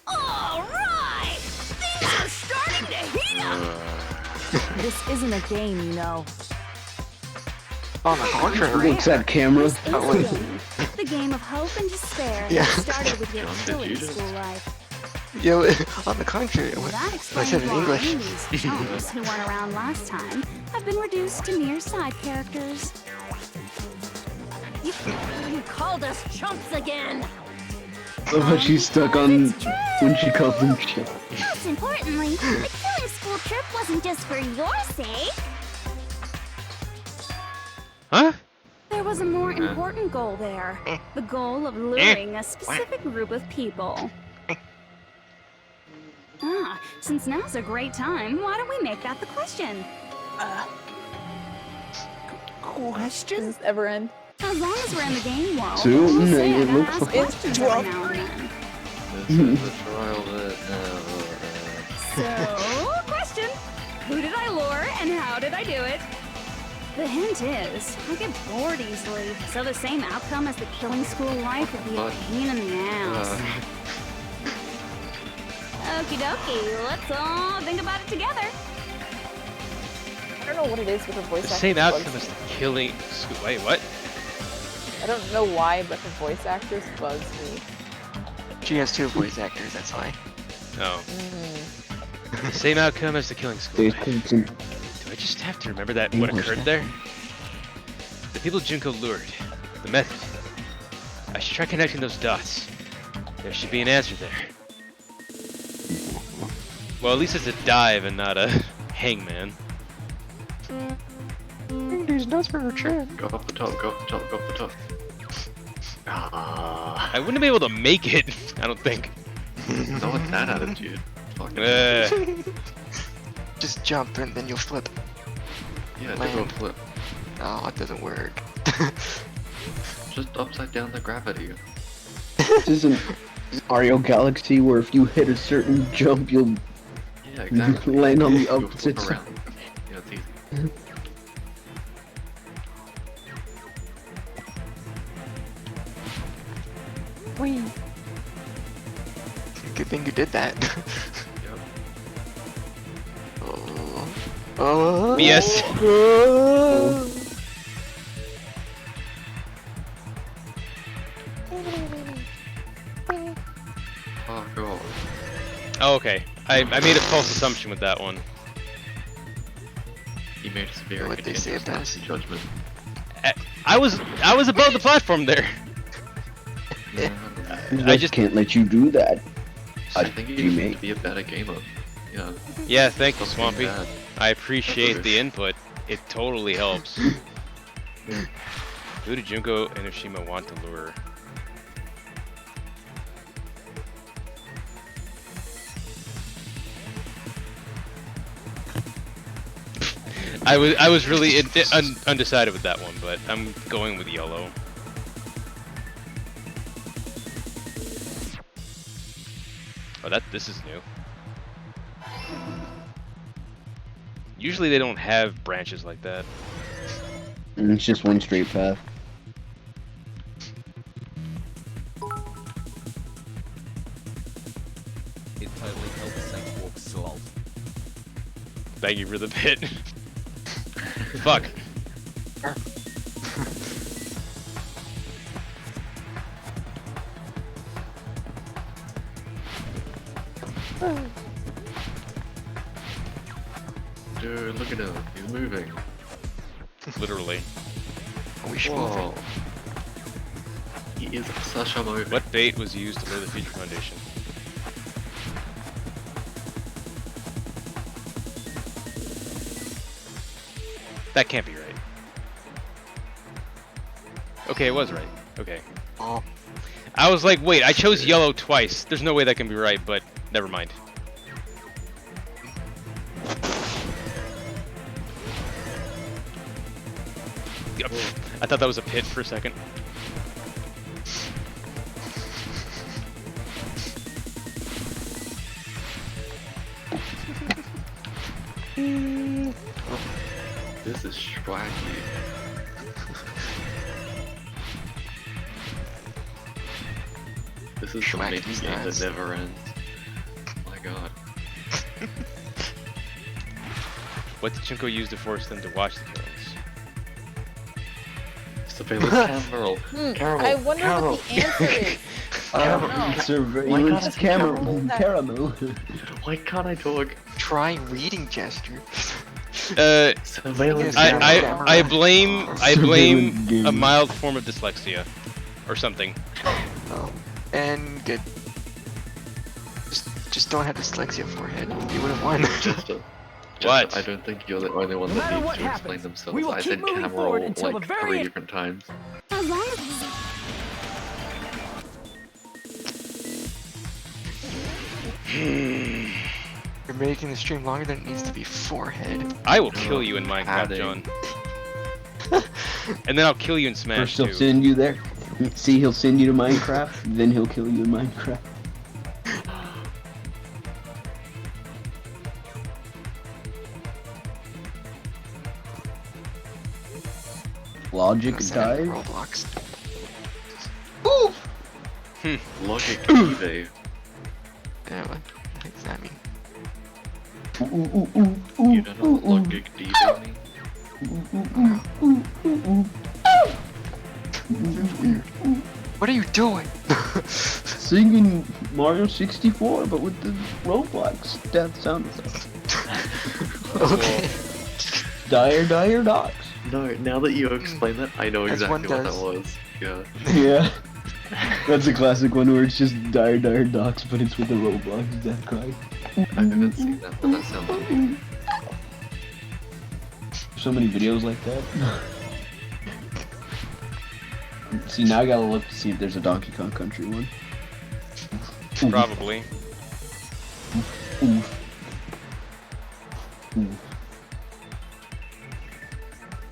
All right! Things are starting to heat up! This isn't a game, you know. On the contrary. Looks at camera. This is a game. The game of hope and despair Yeah. that started with your killing school life. Yo, on the contrary, what That I explains said in why English. these chumps who weren't around last time have been reduced to mere side characters. You called us chumps again! Love how she's stuck on when she calls them shit. Most importantly, the killing school trip wasn't just for your sake. Huh? There was a more important goal there. The goal of luring a specific group of people. Since now's a great time, why don't we make that the question? Does this ever end? As long as we're in the game world, Soon, we'll say it I looks ask like- questions every now and then. This is the trial that So, question. Who did I lure and how did I do it? The hint is, I get bored easily, so the same outcome as the killing school life would be a pain in the ass. Okie dokie, let's all think about it together. I don't know what it is with her voice The actress. same bugs outcome as me. the killing school. Wait, what? I don't know why, but her voice actress bugs me. She has two voice actors, that's why. Oh. The same outcome as the killing school. Do I just have to remember that what occurred there? The people Junko lured. The method. I should try connecting those dots. There should be an answer there. Well, at least it's a dive and not a hangman. There's nuts for her trip. Go up the top, go up the top, go up the top. I wouldn't be able to make it, I don't think. No, it's that attitude. Fuck. Just jump and then you'll flip. Yeah, Land. go flip. Oh, it doesn't work. Just upside down the gravity. This isn't Mario Galaxy where if you hit a certain jump, you'll Yeah, exactly. land on the You'll opposite flip side. around. Yeah, it's easy. Whee! Good thing you did that. Yep. Oh. Yes. Oh god. Oh, okay. I made a false assumption with that one. You made a very What they say about us. judgment. I was above the platform there. I just can't let you do that. I think you need to be a better gamer. Yeah. Yeah, thank you, Stop Swampy. being bad. I appreciate the input. It totally helps. Who did Junko and Oshima want to lure? I was really undecided with that one, but I'm going with yellow. Oh, this is new. Usually they don't have branches like that. It's just one straight path. It totally helps Saint walk slow. Thank you for the bit. Fuck. Dude, look at him. He's moving. Literally. Whoa. He is such a movie. What bait was used to lay the future foundation? That can't be right. Okay, it was right. Okay. Oh. I was like, wait, I chose yellow twice. There's no way that can be right, but never mind. Yep. I thought that was a pit for a second. This is swaggy. This is the mini game that never ends. Oh my god. What did Chinko use to force them to watch the killings? Surveillance Caramel. Caramel. I wonder what the answer is. Surveillance caramel. Why can't I talk? Try reading gesture. Surveillance I blame a mild form of dyslexia, or something. Oh, and good. Just don't have dyslexia forehead. You would have won. What? I don't think you're the only one that needs to explain themselves. we will I keep said moving Cameron forward until like the very 3 end. different times. As long as You're making the stream longer than it needs to be. Forehead. I will kill you in Minecraft, John. And then I'll kill you in Smash First he'll too. send you there. See, he'll send you to Minecraft, then he'll kill you in Minecraft. Logic dive. Roblox. Logic eBay. Yeah, what does that mean? You don't know what logic eBay means? What are you doing? Singing Mario 64, but with the Roblox death sound effect. Okay. Dire Docks. No, now that you explain that, I know As exactly one what that does. was. Yeah. Yeah. That's a classic one where it's just Dire Docks, but it's with the Roblox death cry. I haven't seen that, but that sounds cool. So many videos like that. See, now I gotta look to see if there's a Donkey Kong Country one. Probably. Oof.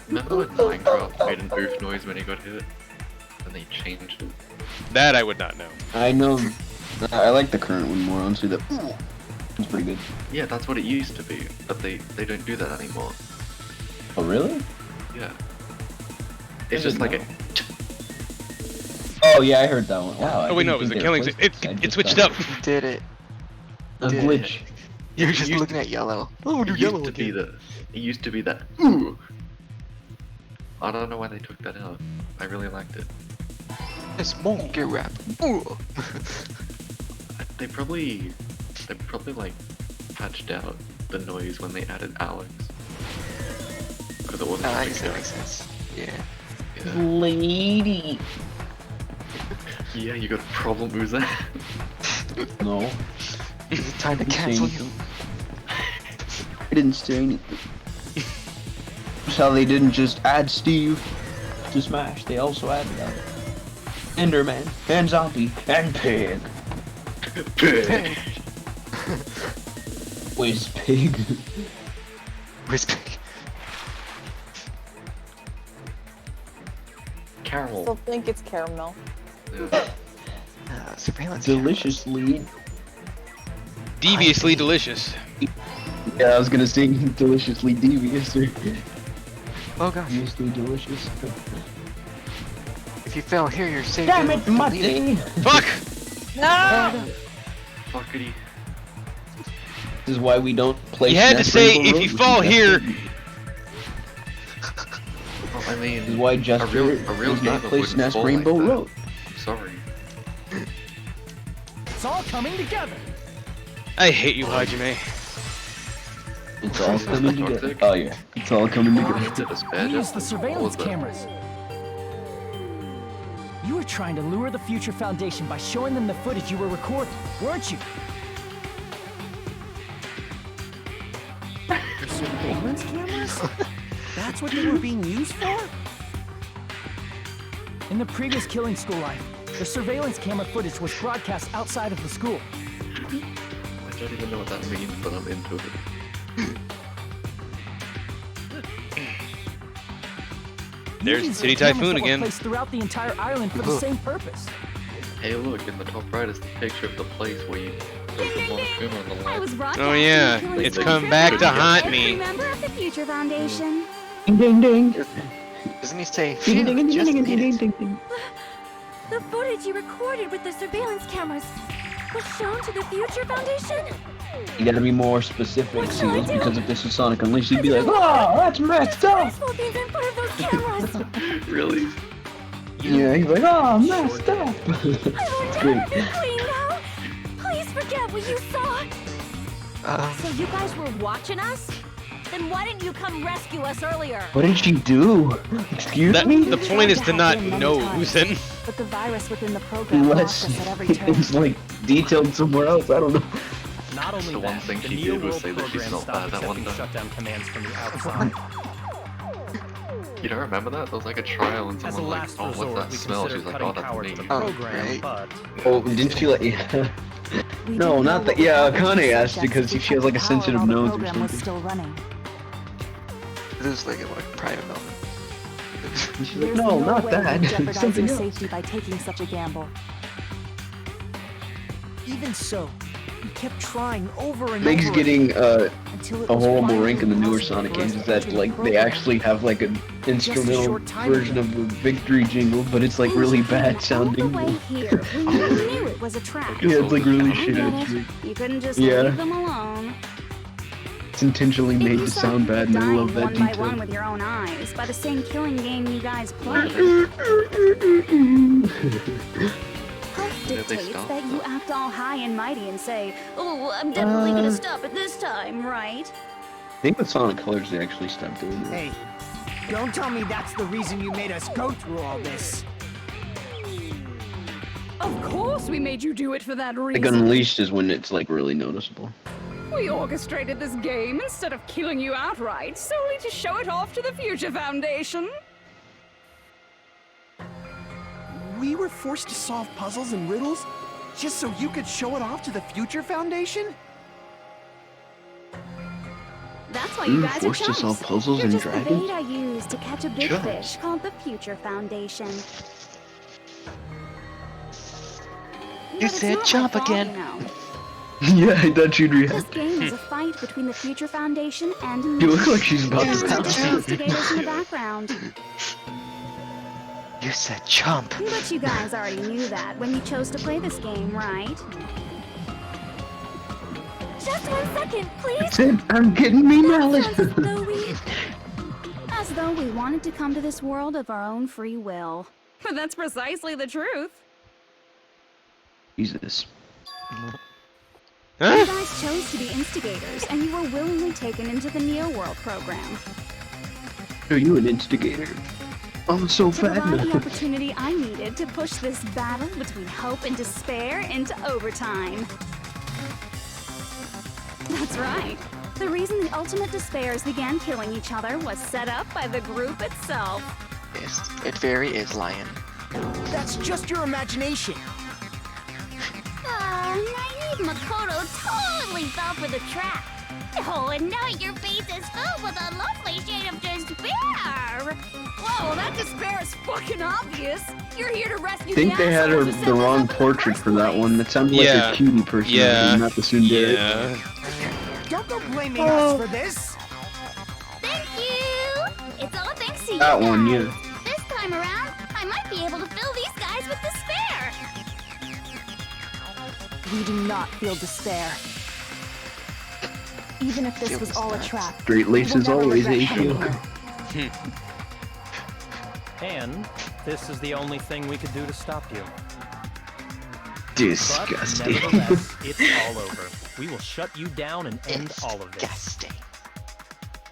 Remember when Minecraft made an oof noise when he got hit? And they changed it. That I would not know. I know. I like the current one more, honestly. It's pretty good. Yeah, that's what it used to be, but they don't do that anymore. Oh, really? Yeah. It's just like a... Oh, yeah, I heard that one. Wow. Oh wait, no, it was the killings. It switched up. Did it? A Did glitch. it. You're just looking at yellow. Oh, do It yellow used to be again. it used to be that ooh. I don't know why they took that out. I really liked it. It's monkey rap. Ooh. They probably like patched out the noise when they added Alex. Because it wasn't I a big guess that deal. makes sense. Yeah. Lady. Yeah, you got a problem, Uza? No. Is it time to Didn't say cancel you? anything. I didn't say anything. That's how they didn't just add Steve to Smash. They also added Enderman, and Zombie, and Pig. Pig. Whiz Pig. Whiz Pig. I Caramel. still think it's caramel. Yeah. Surveillance. Delicious lead. Deviously delicious. Yeah, I was gonna sing deliciously devious or Oh gosh. deviously delicious. If you fell here, you're safe. Damn it, Muddy! Fuck! No! Fuckity. This is why we don't play. You had to Smash say, Rainbow if Road you with fall Smash here. Baby. Well, I mean, This is why Jester a real does not game play wouldn't Smash fall Rainbow like that. Road. I'm sorry. It's all coming together. I hate you, Hajime. It's all coming together. Toxic? Oh yeah, it's all coming together. Is it as bad We as used the surveillance what was cameras. You were trying to lure the Future Foundation by showing them the footage you were recording, weren't you? Surveillance cameras? That's what they were being used for? In the previous killing school life, the surveillance camera footage was broadcast outside of the school. I don't even know what that means, but I'm into it. There's These City are cameras Typhoon that were again. placed throughout the entire island for the same purpose. Hey, look, in the top right is the picture of the place where you took the one film on the I was left. broadcasting Oh yeah, killing it's spree come for back to every haunt me. member of the Future Foundation. Ding ding ding. Doesn't he say, Ding ding ding just ding ding made ding it? ding. The footage you recorded with the surveillance cameras was shown to the Future Foundation? You gotta be more specific, What shall I Seals, do? because if this was Sonic Unleashed, you'd be like, oh, that's messed up! Things in front of those cameras. Really? Yeah, he's like, oh, messed up! It's great. Clean now. Please forget what you saw. So you guys were watching us? Then why didn't you come rescue us earlier? What did she do? Excuse me? The point is to not know, Usen. But the virus within the program Unless blocked us at every turn. it's like detailed somewhere else, I don't know. Not only The one that, thing the she Neo did was World say that she's program not stopped bad that one accepting time. shutdown commands from the outside. You don't remember that? There was like a trial and As a someone like, last oh, resort, what's that we smell? consider She's like, cutting oh, that's power to me. the program, right. but Oh, didn't she like, yeah. No, not that, yeah, Akane asked because she has like a sensitive nose or program was something. still running. It was like a private moment. She's like, There's no, not way that. we'd jeopardize Something your else. safety by taking such a gamble. Even so, we kept trying over and Meg's over getting until it a was horrible finally rank in the newer impossible Sonic for us games is to that enter the like they program. actually have like an instrumental short time version ago. of the victory jingle, but it's like really bad sounding. Way here, we knew it was a trap. Yeah, it's like really I shit. get It's, it. like, You couldn't just Yeah. leave them alone. it's intentionally If made you to saw sound people bad, and I dying love that one by detail. one with your own eyes by the same killing game you guys played. Health Did they dictates stop? that you act all high and mighty and say, "Oh, I'm definitely gonna Uh, stop it this time, right?" I think with Sonic Colors they actually stopped doing that. Hey, don't tell me that's the reason you made us go through all this. Of course we made you do it for that Like reason. Unleashed is when it's like really noticeable. We orchestrated this game instead of killing you outright, solely to show it off to the Future Foundation. We were forced to solve puzzles and riddles just so you could show it off to the Future Foundation? That's why We you were guys are forced to chumps. solve puzzles You're and just the dragons? bait I used to catch a big Chumps. fish called the Future Foundation. You said chomp again. Yeah, I thought you'd This react. game is a fight between the Future Foundation and You look like she's about There's to two pounce. investigators in the background. You said chomp. But you guys already knew that when you chose to play this game, right? Just 1 second, please. That's it. I'm getting me malice. As though we wanted to come to this world of our own free will. But that's precisely the truth. Jesus. You guys chose to be instigators, and you were willingly taken into the Neo World program. Are you an instigator? I'm so To fat provide the now. opportunity I needed to push this battle between hope and despair into overtime. That's right. The reason the ultimate despairs began killing each other was set up by the group itself. Yes, it very is lion. That's just your imagination. Ah, naive Makoto totally fell for the trap. Oh, and now your face is filled with a lovely shade of despair. Whoa, that despair is fucking obvious. You're here to rescue I think the they had assholes who the set this wrong up in the portrait first for that place. one. That sounded like Yeah. a cutie personality, not the tsundere. Yeah. Don't go blaming us for this. Thank you. It's all thanks to you That one, guys. yeah. This time around, I might be able to fill these guys with despair. We do not feel despair. Even if this was all a trap. Straight laces we'll never always, regret H.U. coming here. And this is the only thing we could do to stop you. Disgusting. But nevertheless, it's all over. We will shut you down and end all of this. Disgusting.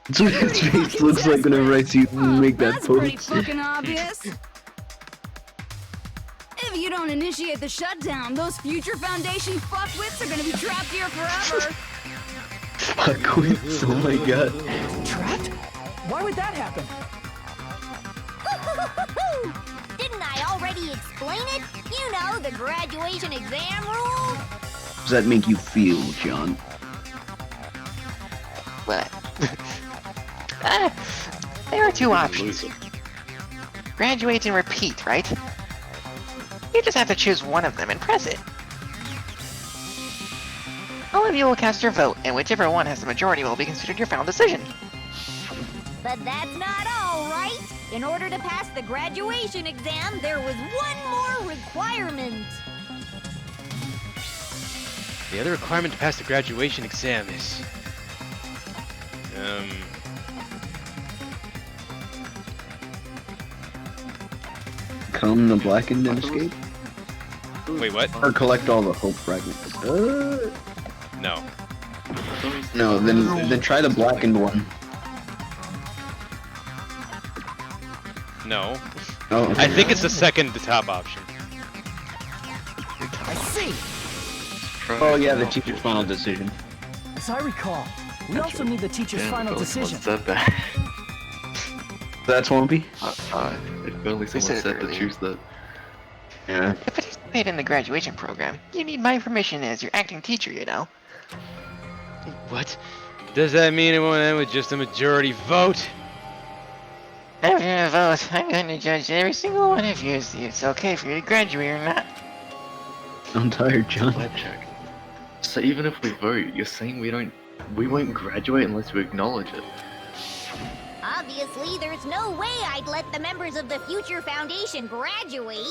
That's what his face looks like whenever I see him make that That's pretty pose. fucking obvious. If you don't initiate the shutdown, those future Foundation fuckwits are gonna be trapped here forever. Fuckwits, oh my god. Trapped? Why would that happen? Didn't I already explain it? You know, the graduation exam rules. How does that make you feel, John? What? There are two options. Graduate and repeat, right? You just have to choose one of them and press it. All of you will cast your vote, and whichever one has the majority will be considered your final decision. But that's not all, right? In order to pass the graduation exam, there was one more requirement. The other requirement to pass the graduation exam is... Come the blackened and escape? Wait, what? Or collect all the hope fragments. No. No, then try the blackened one. No. Oh, okay. I think it's the second to top option. I see. Oh yeah, the teacher's final decision. As I recall, we also need the teacher's final decision. Said that. That's Swampy? If only someone said it said to earlier. choose that. Yeah. To participate in the graduation program, you need my permission as your acting teacher, you know. What? Does that mean it won't end with just a majority vote? After a vote, I'm going to judge every single one of you to see if it's okay for you to graduate or not. I'm tired, John. Check. So even if we vote, you're saying we won't graduate unless we acknowledge it. Obviously, there's no way I'd let the members of the Future Foundation graduate.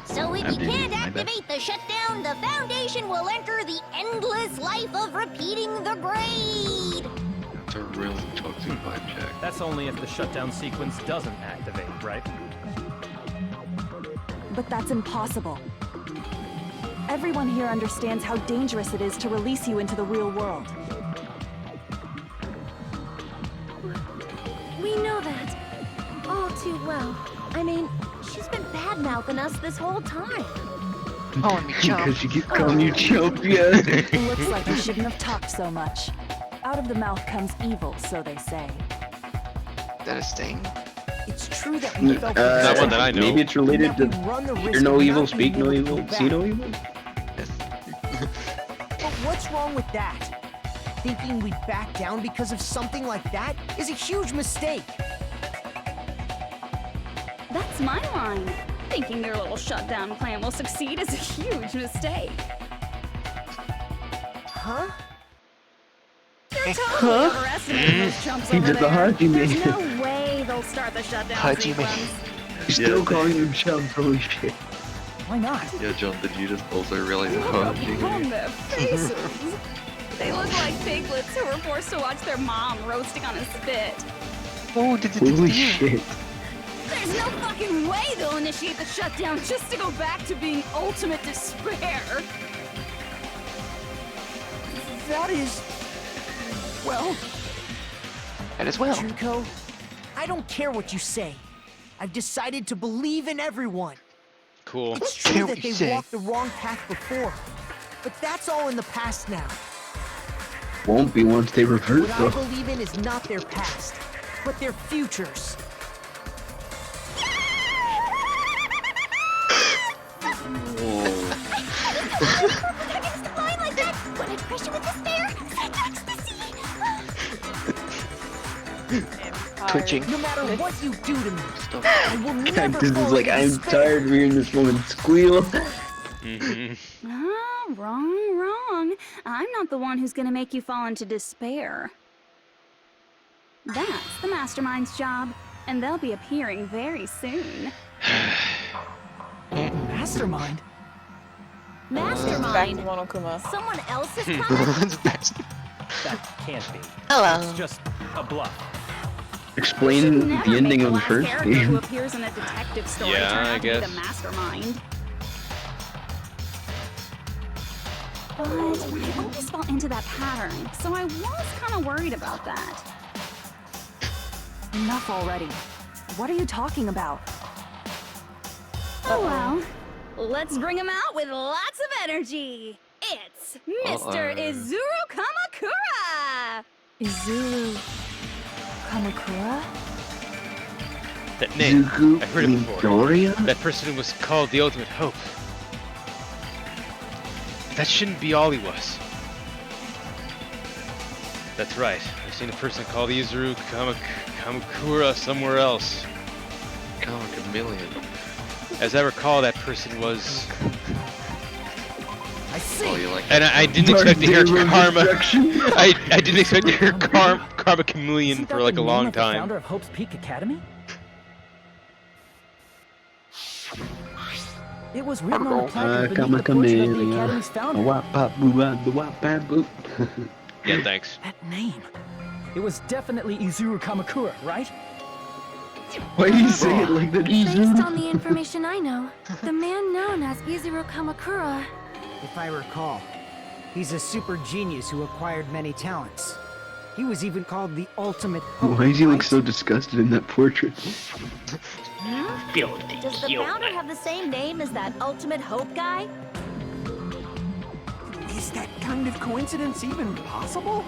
So if you can't activate the shutdown, the Foundation will enter the endless life of repeating the grade. It's a really toxic vibe check. That's only if the shutdown sequence doesn't activate, right? But that's impossible. Everyone here understands how dangerous it is to release you into the real world. We know that all too well. I mean, she's been bad-mouthing us this whole time. Oh, me chump. Because she keeps calling you chump, yeah. Looks like we shouldn't have talked so much. Out of the mouth comes evil, so they say. That a sting? It's true that we felt that one that I know. Maybe it's related to run the risk hear no of evil, not speak being no able to evil, go see no back. evil? But what's wrong with that? Thinking we'd back down because of something like that is a huge mistake. That's my line. Thinking their little shutdown plan will succeed is a huge mistake. Huh? You're totally overestimating those chumps He over did the there. Haji There's man. no way they'll start the shutdown Haji sequence. He's still calling you chump, holy shit. Why not? Yeah, John, did you just also realize Look how on their faces. They look like piglets who were forced to watch their mom roasting on a spit. Oh, Holy shit. There's no fucking way they'll initiate the shutdown just to go back to being ultimate despair. That is... well... That is well. Junko, I don't care what you say. I've decided to believe in everyone. Cool. It's true that they walked the wrong path before, but that's all in the past now. Won't be once they revert, What I though. believe in is not their past, but their futures. Line like that when I crush you with despair. Such ecstasy. Twitching. No matter what you do to me, Stop. I will never Cactus is fall like, into I'm despair. tired of hearing this woman squeal. Wrong. I'm not the one who's gonna make you fall into despair. That's the Mastermind's job, and they'll be appearing very soon. Mastermind? Back to Monokuma. Someone else is coming? That can't be. Hello. It's just a bluff. Explain Never the ending make of the last first character who game. appears in a detective story Yeah, turn I out to be the guess. Mastermind. But I always fall into that pattern, so I was kind of worried about that. Enough already. What are you talking about? Oh well, let's bring him out with lots of energy. It's Mr. Izuru Kamakura! Izuru Kamakura? That name, Zuku I've heard it before. Midoriya? That person was called the Ultimate Hope. That shouldn't be all he was. That's right. I've seen a person called Izuru Kamakura somewhere else. Chameleon. As I recall, that person was... I see. Oh, you like And I didn't expect to hear Karma. I didn't expect to hear Karma Chameleon Isn't for that like the a name long of the time. founder of Hope's Peak Academy? It was written on the placard beneath the portrait of the Academy's founder. Yeah, thanks. That name. It was definitely Izuru Kamakura, right? Why do you say it like that? Based on the information I know, the man known as Izuru Kamakura. If I recall, he's a super genius who acquired many talents. He was even called the Ultimate Hope. Why does he look so disgusted in that portrait? Does the founder have the same name as that Ultimate Hope guy? Is that kind of coincidence even possible?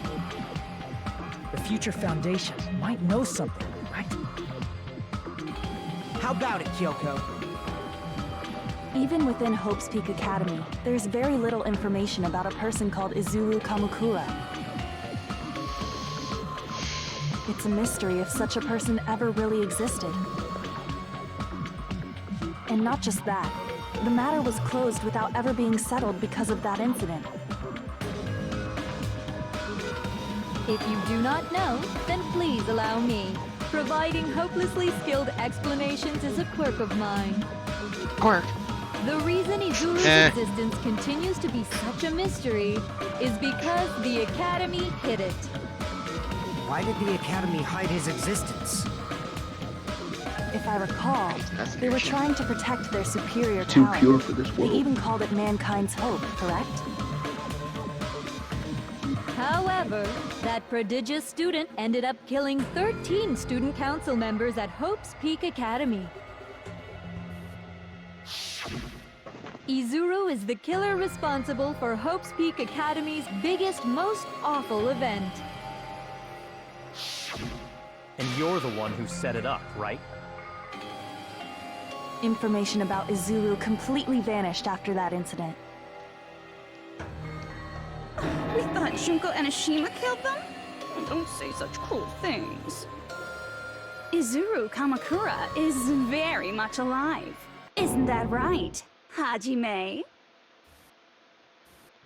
The Future Foundation might know something, right? How about it, Kyoko? Even within Hope's Peak Academy, there's very little information about a person called Izuru Kamakura. It's a mystery if such a person ever really existed. And not just that, the matter was closed without ever being settled because of that incident. If you do not know, then please allow me. Providing hopelessly skilled explanations is a quirk of mine. Quirk. The reason Izuru's existence continues to be such a mystery is because the Academy hid it. Why did the Academy hide his existence? If I recall, they were trying to protect their superior Too talent. pure for this They world. even called it mankind's hope, correct? However, that prodigious student ended up killing 13 student council members at Hope's Peak Academy. Izuru is the killer responsible for Hope's Peak Academy's biggest, most awful event. And you're the one who set it up, right? Information about Izuru completely vanished after that incident. We thought Junko Enoshima killed them? Don't say such cruel things. Izuru Kamakura is very much alive. Isn't that right, Hajime?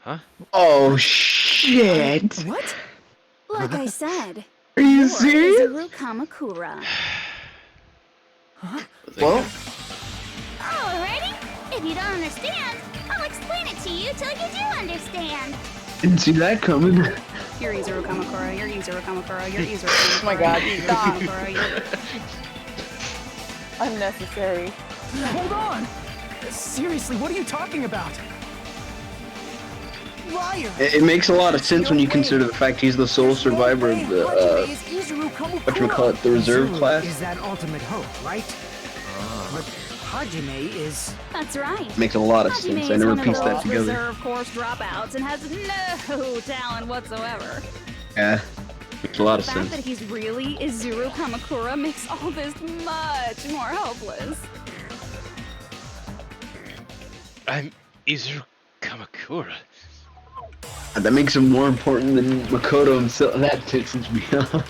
Huh? Oh shit! What? Like I said, Are you you're serious? Izuru Kamakura. Well, Alrighty? If you don't understand, I'll explain it to you till you do understand. didn't see that coming. You're Izuru Kamakura, you're Izuru Kamakura, you're Izuru Kamakura. Oh my god, you're Izuru stop. Kamakura, you're... Unnecessary. Hold on! Seriously, what are you talking about? Liar! It makes a lot of sense when you consider the fact he's the sole survivor of the, Hajime is Izuru Kamakura. whatchamacallit, the reserve Izuru class. is that ultimate hope, right? But Hajime is... That's right. Makes a lot of Hajime sense. I is never one of pieced that those together. reserve course dropouts and has no talent whatsoever. Yeah, makes a lot The of fact sense. that he's really Izuru Kamakura makes all this much more hopeless. I'm Izuru Kamakura. That makes him more important than Makoto himself. That pisses me off.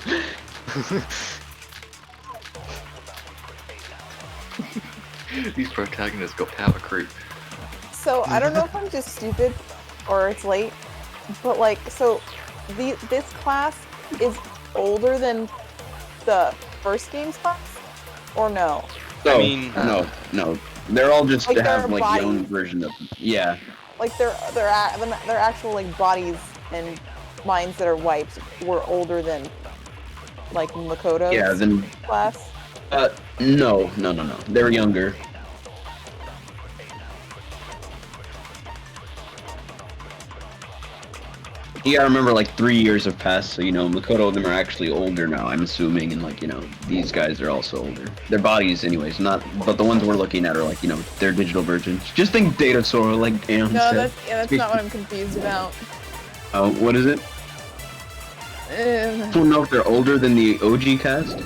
These protagonists go power creep. So I don't know if I'm just stupid or it's late, but like, so this class is older than the first game's class, or no? No, I mean, no. They're all just Like to have their like bodies. young version of them. Yeah. Like their actual like bodies and minds that are wiped were older than like Makoto's Yeah, then class. no. They're younger. You gotta remember, like, 3 years have passed, so, you know, Makoto and them are actually older now, I'm assuming, and, like, you know, these guys are also older. Their bodies, anyways, not, but the ones we're looking at are, like, you know, their digital versions. Just think Data Sora, like Am No, said. that's not what I'm confused about. Oh, what is it? I don't know if they're older than the OG cast.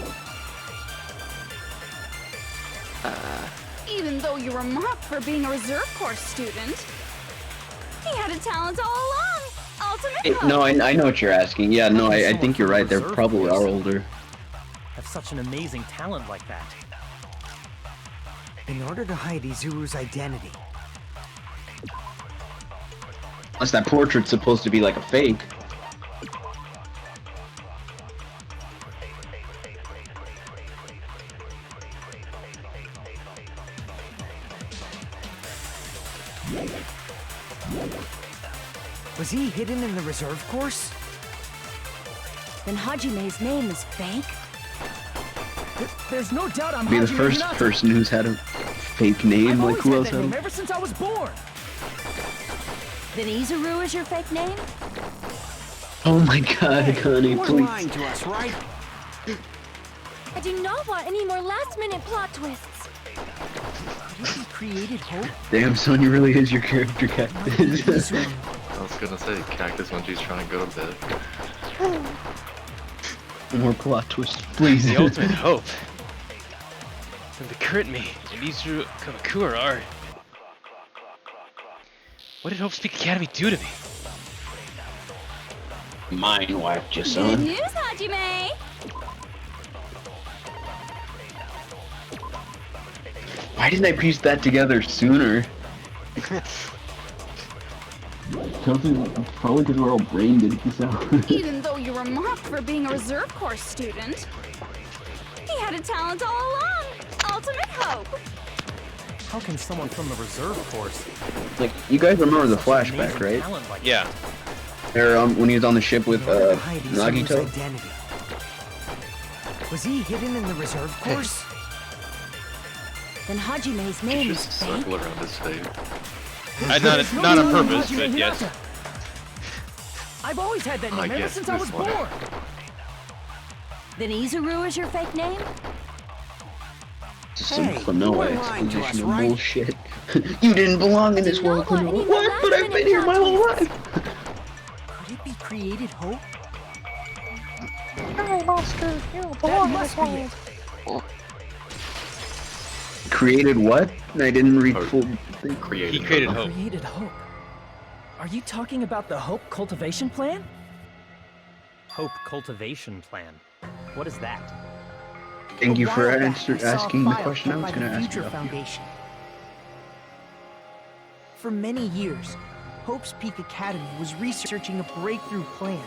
Even though you were mocked for being a reserve course student, he had a talent all along. Ultimate No, I know what you're asking. Yeah, no, I think you're right. They probably are older. Have such an amazing talent like that. In order to hide Izuru's identity. Unless that portrait's supposed to be like a fake. Was he hidden in the reserve course? Then Hajime's name is fake? There's no doubt I'm Be the Hajime first Minato. person who's had a fake name. I've Like always who had else that had name them? ever since I was born. Then Izuru is your fake name? Oh my God, Connie, You weren't please. lying to us, right? I do not want any more last-minute plot twists. He created hope. Damn, Sonya really is your character, Cactus. I was gonna say Cactus when she's trying to go to bed. More plot twists, please. The ultimate hope. And the crit me and Izuru Kamakura are. What did Hope Speak Academy do to me? Mind wiped you, Good son. news, Hajime! Why didn't I piece that together sooner? Probably because we're all brain dead. Even though you were mocked for being a reserve course student, he had a talent all along. Ultimate hope. How can someone from the reserve course? Like, you guys remember the Such flashback, amazing right? talent like Yeah. There, when he was on the ship with In order to hide Izuru's Nagito. identity. Was he hidden in the reserve course? Then Hajime's name is Just fake? circle around his face. Not on purpose, but yes. I've always had that I name ever guess since I was this one. born. Then Izuru is your fake name? Some Hey, Klonoa you weren't lying to exposition us, of right? bullshit. You didn't belong in this Do world, not want Klonoa. any more What? But I've been here my whole life. Could it be created hope? That must be it. Created what? I didn't read Hope. full thing. Created. He created Hope. Created hope. Are you talking about the Hope Cultivation Plan? Hope cultivation plan. What is that? Thank you A for while back, I saw a asking the file question I kept was by going to the ask Future you. Foundation. For many years, Hope's Peak Academy was researching a breakthrough plan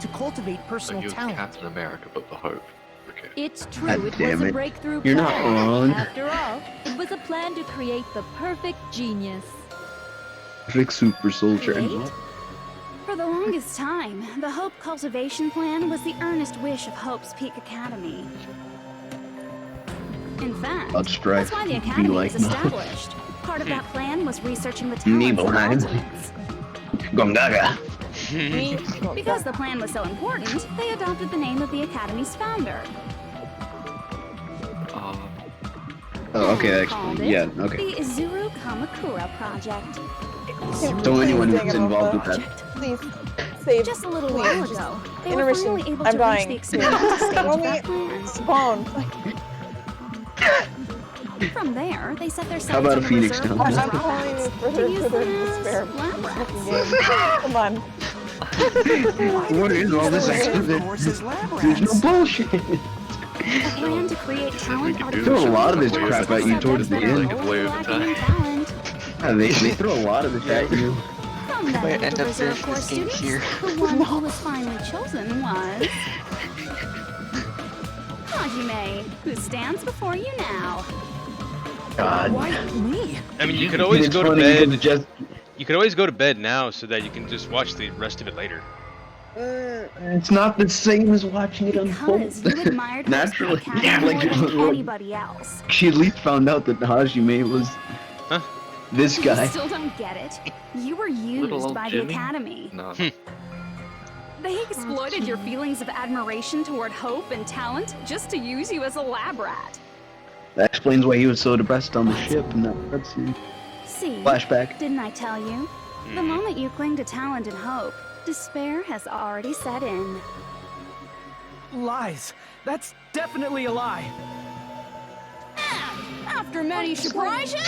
to cultivate Like personal he was talent. Captain America, but the Hope. Okay. It's true, God it was damn a it. breakthrough You're plan. not wrong. After all, it was a plan to create the perfect genius. Perfect super soldier. Create? For the longest time, the Hope Cultivation Plan was the earnest wish of Hope's Peak Academy. In fact, I'd strive that's why the to be Academy like was Mom. established. Part of that plan was researching the talents of Nibelheim. ultimates. Gongaga. Because the plan was so important, they adopted the name of the Academy's founder. Oh, okay, that Called explains. it Yeah, okay. The Izuru Kamakura Project. So anyone who's involved with that. Please, save. Just a little Please, while just ago, they were intermission. finally able I'm to dying. reach the experimental stage of Mommy, that plan. Spawn. From there, they set their How sights about on a the Phoenix reserve Down? for I'm calling you dropouts for to use their them as despair. lab rats. Come on. What is all this extra? Course is lab There's no rats. bullshit. A plan to create talent do Throw a artificially lot of this for crap at you subjects towards the that are end. wholly lacking in talent. Yeah, they throw a lot of this at you. From that might group end of up reserve finishing corps this game students, here. the one who was finally chosen was Hajime, who stands before you now. God. Why me? I mean, you could always It's go to funny because bed. Just, You could always go to bed now so that you can just watch the rest of it later. it's not the same as watching it unfold. Because you admired her Naturally, academy more than like, anybody else. she at least found out that Hajime was this guy. You still don't get it. You were Little used old by Jimmy? the academy. No. They exploited your feelings of admiration toward hope and talent just to use you as a lab rat. That explains why he was so depressed on the ship in that cutscene. See? Flashback. Didn't I tell you? The moment you cling to talent and hope, despair has already set in. Lies. That's definitely a lie. After many surprises,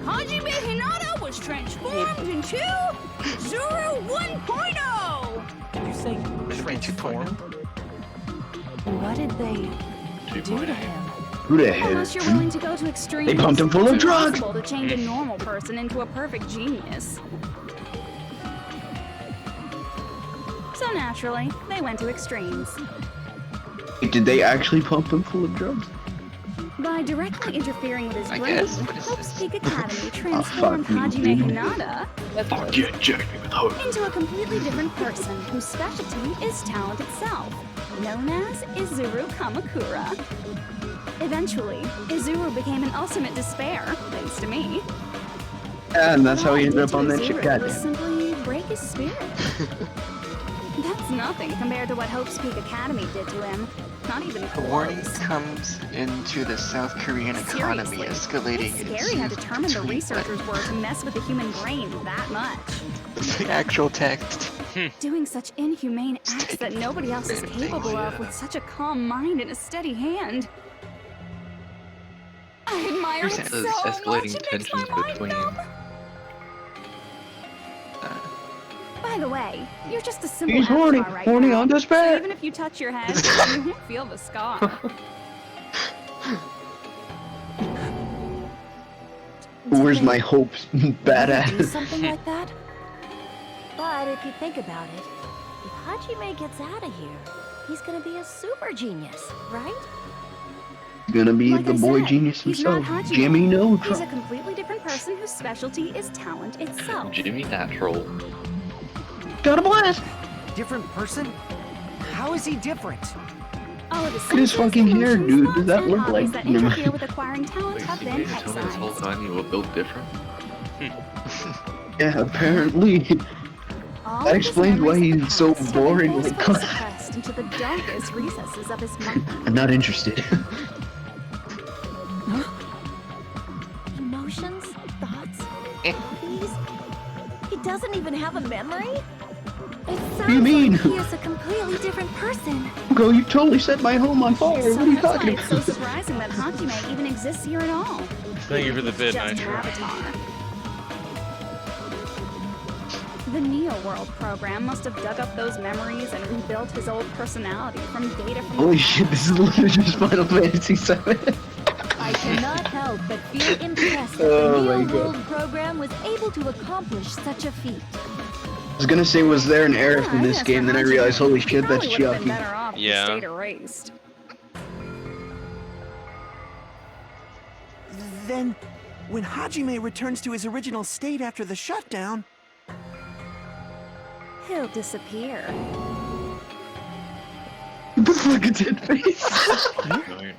Hajime Hinata was transformed into Zuru 1.0! Did you say transform? What did they do to him? Who the hell? Unless you're willing to go to extremes, They pumped him full of it's drugs. impossible to change a normal person into a perfect genius. So naturally, they went to extremes. Did they actually pump him full of drugs? By directly interfering with his I brain, guess. What is Hope this? Speak Academy transformed fuck me, Hajime dude. Hinata into a completely different person whose specialty is talent itself, known as Izuru Kamakura. Eventually, Izuru became an ultimate despair, thanks to me. And that's how he ended up All I on did that to ship. Izuru Goddamn. was simply break his spirit. That's nothing compared to what Hope Speak Academy did to him. Not even The close. warning comes into the South Korean economy Seriously, escalating it's its scary how youth determined the between, researchers were to mess with the human brain that much. It's the actual text. Doing such inhumane acts that nobody else is capable of with such a calm mind and a steady hand. I admire it There's so much, escalating it makes my tensions mind between. numb. By the way, you're just a simple He's horny. avatar right Horny now. on despair. So even if you touch your head, you won't feel the scar. Where's my hopes? Do Badass. something like that? But if you think about it, if Hajime gets out of here, he's gonna be a super genius, right? Gonna be Like the I boy said, genius he's not himself, Hajime. Jimmy No He's a Trump. completely different person whose specialty is talent itself. Jimmy Natural. Got a blast. Different person? How is he different? All of the Look at his senses, fucking hair, emotions, dude. thoughts, Does that and look hobbies like? that Never interfere mind. with acquiring talent have Basically, been you told me this whole excised. time you were built different. Yeah, apparently. All That of his explains why memories of the he's so past have been boring. forcefully Like, suppressed into the darkest recesses of his mind. I'm not interested. Emotions, thoughts, hobbies. He doesn't even have a memory? It sounds do you mean? like he is a completely different person. Go, you totally set my home on fire. So What are you that's why talking it's so about? surprising that Hajime even exists here at all. Thank you for the bid, Just an Nitro. avatar. The Neo World program must have dug up those memories and rebuilt his old personality from data from Holy shit, this is literally just Final Fantasy VII. I cannot help but feel impressed that Oh the my Neo God. World program was able to accomplish such a feat. I was gonna say, was there an Aerith in this game? Then I realized, holy shit, that's Probably would have been Chiaki. better off if Yeah. he stayed erased. Then, when Hajime returns to his original state after the shutdown, He'll disappear. The fucking dead face.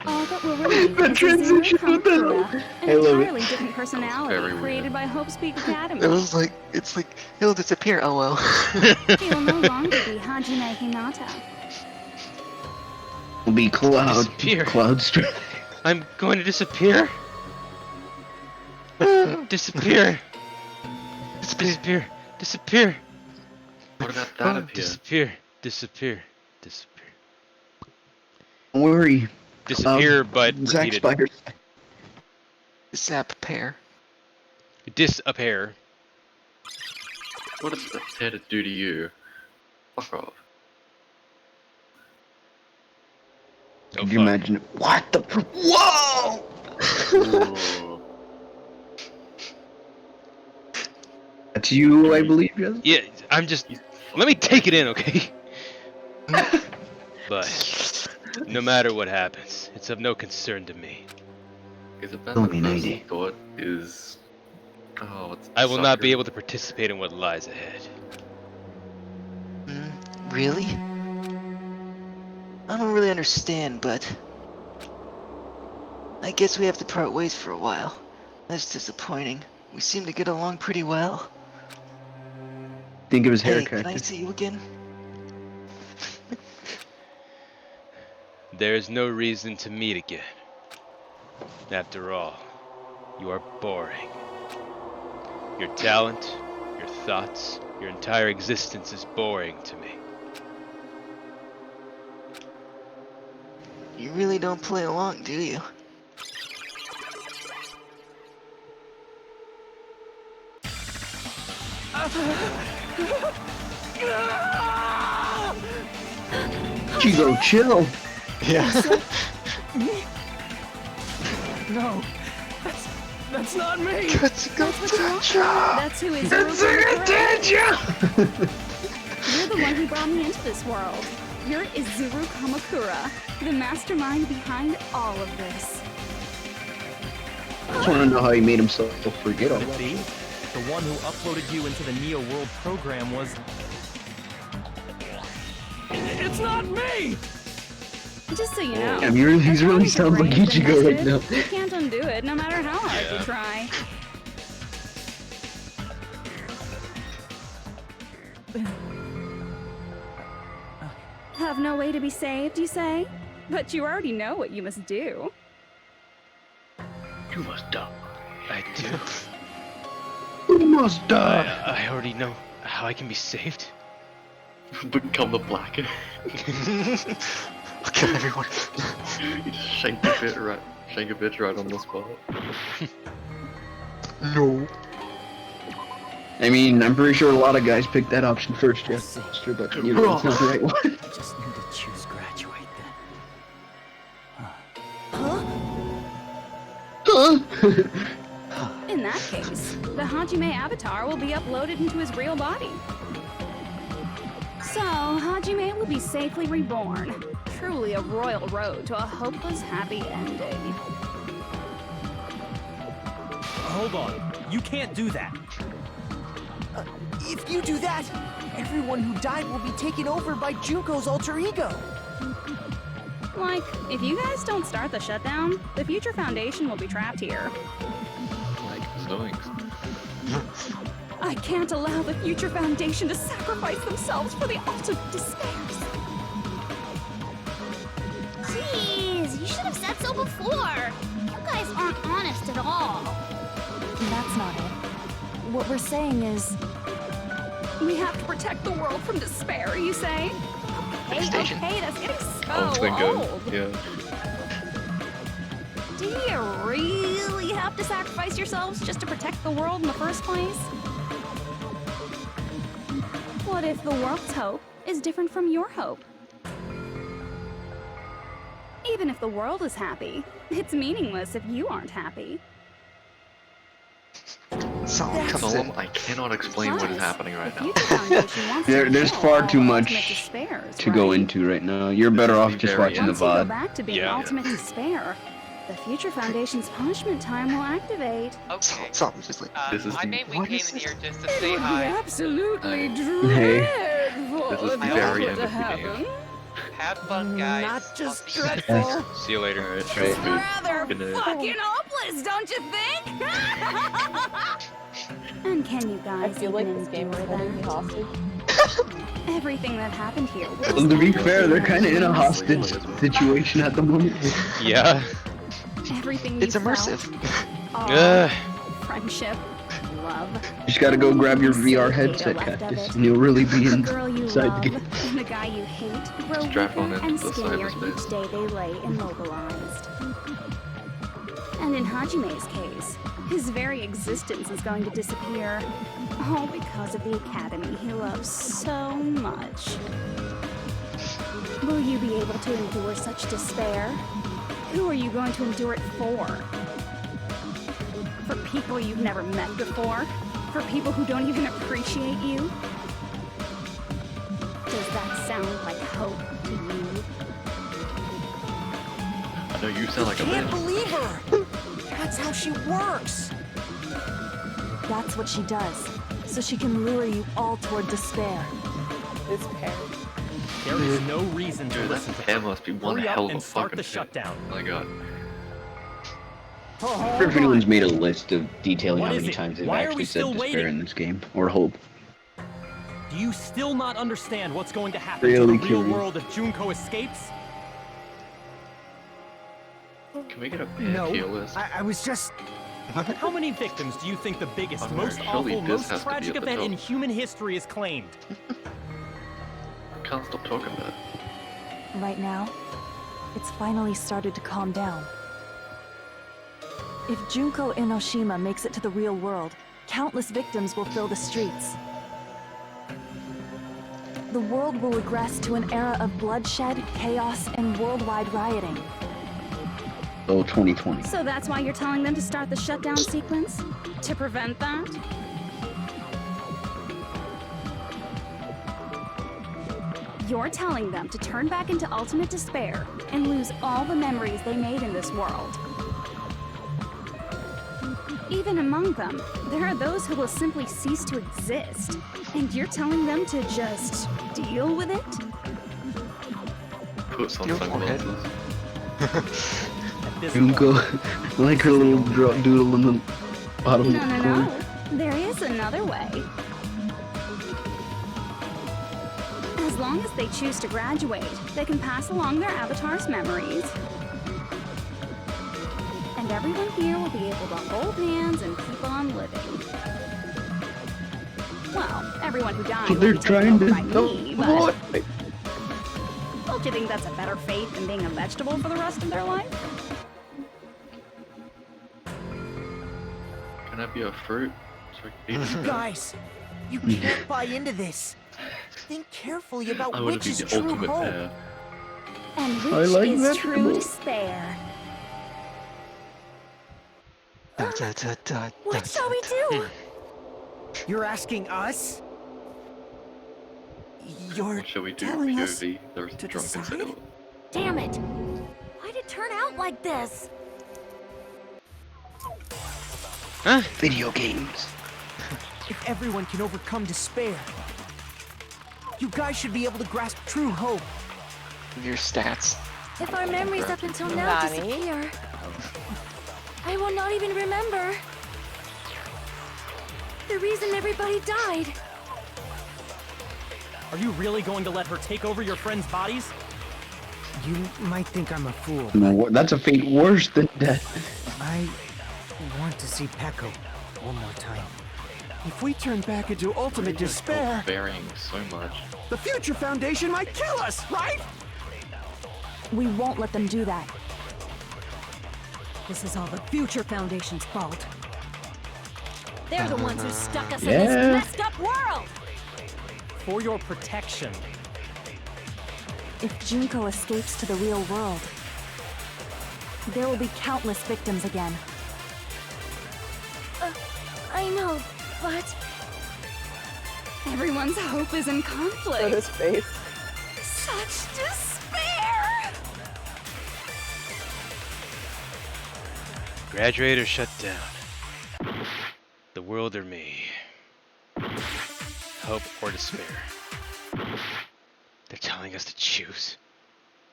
All that will remain That is transition Izuru with that. Kamakura, I an love it. entirely different personality very weird. created by Hope Speak Academy. It was like, it's like, he'll disappear, oh well. He will no longer be Hajime Hinata. Will be Cloud. Disappear. Cloud Strike. I'm going to disappear. Disappear. Disappear. Disappear. What about that up here? Disappear. Disappear. Disappear. Don't worry. Disappear, but Zack repeated. Spiders. Disappear. Disappear. What does the head do to you? Fuck off. Oh, Could you fuck. imagine? What the? Whoa! Ooh. That's you, I believe, Joseph? Yeah, I'm just. Let me take it in, okay? But no matter what happens, it's of no concern to me. Because if that's Only the first 90. thought is... Oh, it's I will not be sucker. able to participate in what lies ahead. Really? I don't really understand, but I guess we have to part ways for a while. That's disappointing. We seem to get along pretty well. Think of his Hey, haircut. can I see you again? There is no reason to meet again. After all, you are boring. Your talent, your thoughts, your entire existence is boring to me. You really don't play along, do you? Chico, chill. Yeah. No, that's not me. That's what you want? That's who is It's You're the one who brought me into this world. You're Izuru Kamakura, the mastermind behind all of this. I just want to know how he made himself forget all Could it that. be? The one who uploaded you into the Neo World program was... It's not me! Just so you know. Yeah, he really sounds like Ichigo right now. You can't undo it, no matter how hard you try. Have no way to be saved, you say? But you already know what you must do. You must die. I do. You must die. I already know how I can be saved. Become the black. Okay, everyone. You just shank a bitch right on the spot. No. I mean, I'm pretty sure a lot of guys picked that option first, Jeff. But you know, it's not the right one. I just need to choose graduate then. In that case, the Hajime avatar will be uploaded into his real body. So, Hajime will be safely reborn. Truly a royal road to a hopeless happy ending. Hold on. You can't do that. If you do that, everyone who died will be taken over by Junko's alter ego. Like, if you guys don't start the shutdown, the Future Foundation will be trapped here. Like, zoinks. I can't allow the Future Foundation to sacrifice themselves for the ultimate despairs. Jeez, you should have said so before. You guys aren't honest at all. That's not it. What we're saying is... We have to protect the world from despair, you say? Okay, that's getting so old. Yeah. Do you really have to sacrifice yourselves just to protect the world in the first place? What if the world's hope is different from your hope? Even if the world is happy, it's meaningless if you aren't happy. Solemn, I cannot explain what is happening right now. There's far too much to go into right now. You're better off just watching the Once you go VOD. back to being ultimate despair, the Future Foundation's punishment time will activate. Okay. This is I mean, we came in here just to say hi. Absolutely Hey. dreadful This is if the that very were end to of the game. happen. Have fun, guys. Not just I'll see you next dreadful. See you later. Alright, Rather Good night. fucking hopeless, don't you think? And can you guys I feel like even this game is endure holding me that? hostage. Everything that happened here. Well, to be fair, they're kind of in a hostage situation at the moment. Yeah. Everything It's you immersive. Felt, Ugh. friendship, love. You just gotta go grab your VR headset, Cactus, and you'll really be The girl you inside love the game. and the guy you hate grow Strap on weaker into and the skinnier cyberspace. each day they lay immobilized. And in Hajime's case, his very existence is going to disappear. All because of the academy he loves so much. Will you be able to endure such despair? Who are you going to endure it for? For people you've never met before? For people who don't even appreciate you? Does that sound like hope to you? I know you sound like a Can't bitch. believe her! That's how she works! That's what she does, so she can lure you all toward despair. Despair. There is no reason to Dude, that listen to hair her. must be one Hurry up hell of a and start fucking the pit. shutdown. My god. If anyone's made a list of detailing What how is many it? times they've Why are actually we said still despair waiting? in this game, or hope. Do you still not understand what's going to happen Really to the real curious. world if Junko escapes? Can we get a No, tier list? I was just... How many victims do you think the biggest, Oh, most surely awful, this most has to be tragic at the event in top. human history is claimed? I can't stop talking about it. Right now, it's finally started to calm down. If Junko Inoshima makes it to the real world, countless victims will fill the streets. The world will regress to an era of bloodshed, chaos, and worldwide rioting. Oh, 2020. So that's why you're telling them to start the shutdown sequence? To prevent that? You're telling them to turn back into ultimate despair and lose all the memories they made in this world. Even among them, there are those who will simply cease to exist. And you're telling them to just deal with it? Put some Your forehead. sunglasses. Junko, I like her little drop doodle in the bottom No, corner. no. There is another way. As long as they choose to graduate, they can pass along their avatar's memories. And everyone here will be able to hold hands and keep on living. Well, everyone who died So will they're be taken trying over to... by me, but What? don't you think that's a better fate than being a vegetable for the rest of their life? Can I be a fruit? So I can eat it? Guys, you can't buy into this. Think carefully about I want which to be is the true ultimate hope. pair. And which I like is that true symbol. despair? What What shall we do? You're asking us? You're What shall we do? telling us POV. There's to drunken decide? cinema. Damn it! Why'd it turn out like this? Huh? Video games. If everyone can overcome despair, you guys should be able to grasp true hope. Your stats. If our memories up until now Nani? disappear, I will not even remember the reason everybody died. Are you really going to let her take over your friends' bodies? You might think I'm a fool. No, that's a fate worse than death. I want to see Peko one more time. If we turn back into ultimate despair, Varying so much. the Future Foundation might kill us, right? We won't let them do that. This is all the Future Foundation's fault. They're the ones who stuck us in Yeah. this messed up world! For your protection. If Junko escapes to the real world, there will be countless victims again. I know, but Everyone's hope is in conflict. Look at his face. Such despair! Graduate or shut down. The world or me. Hope or despair. They're telling us to choose.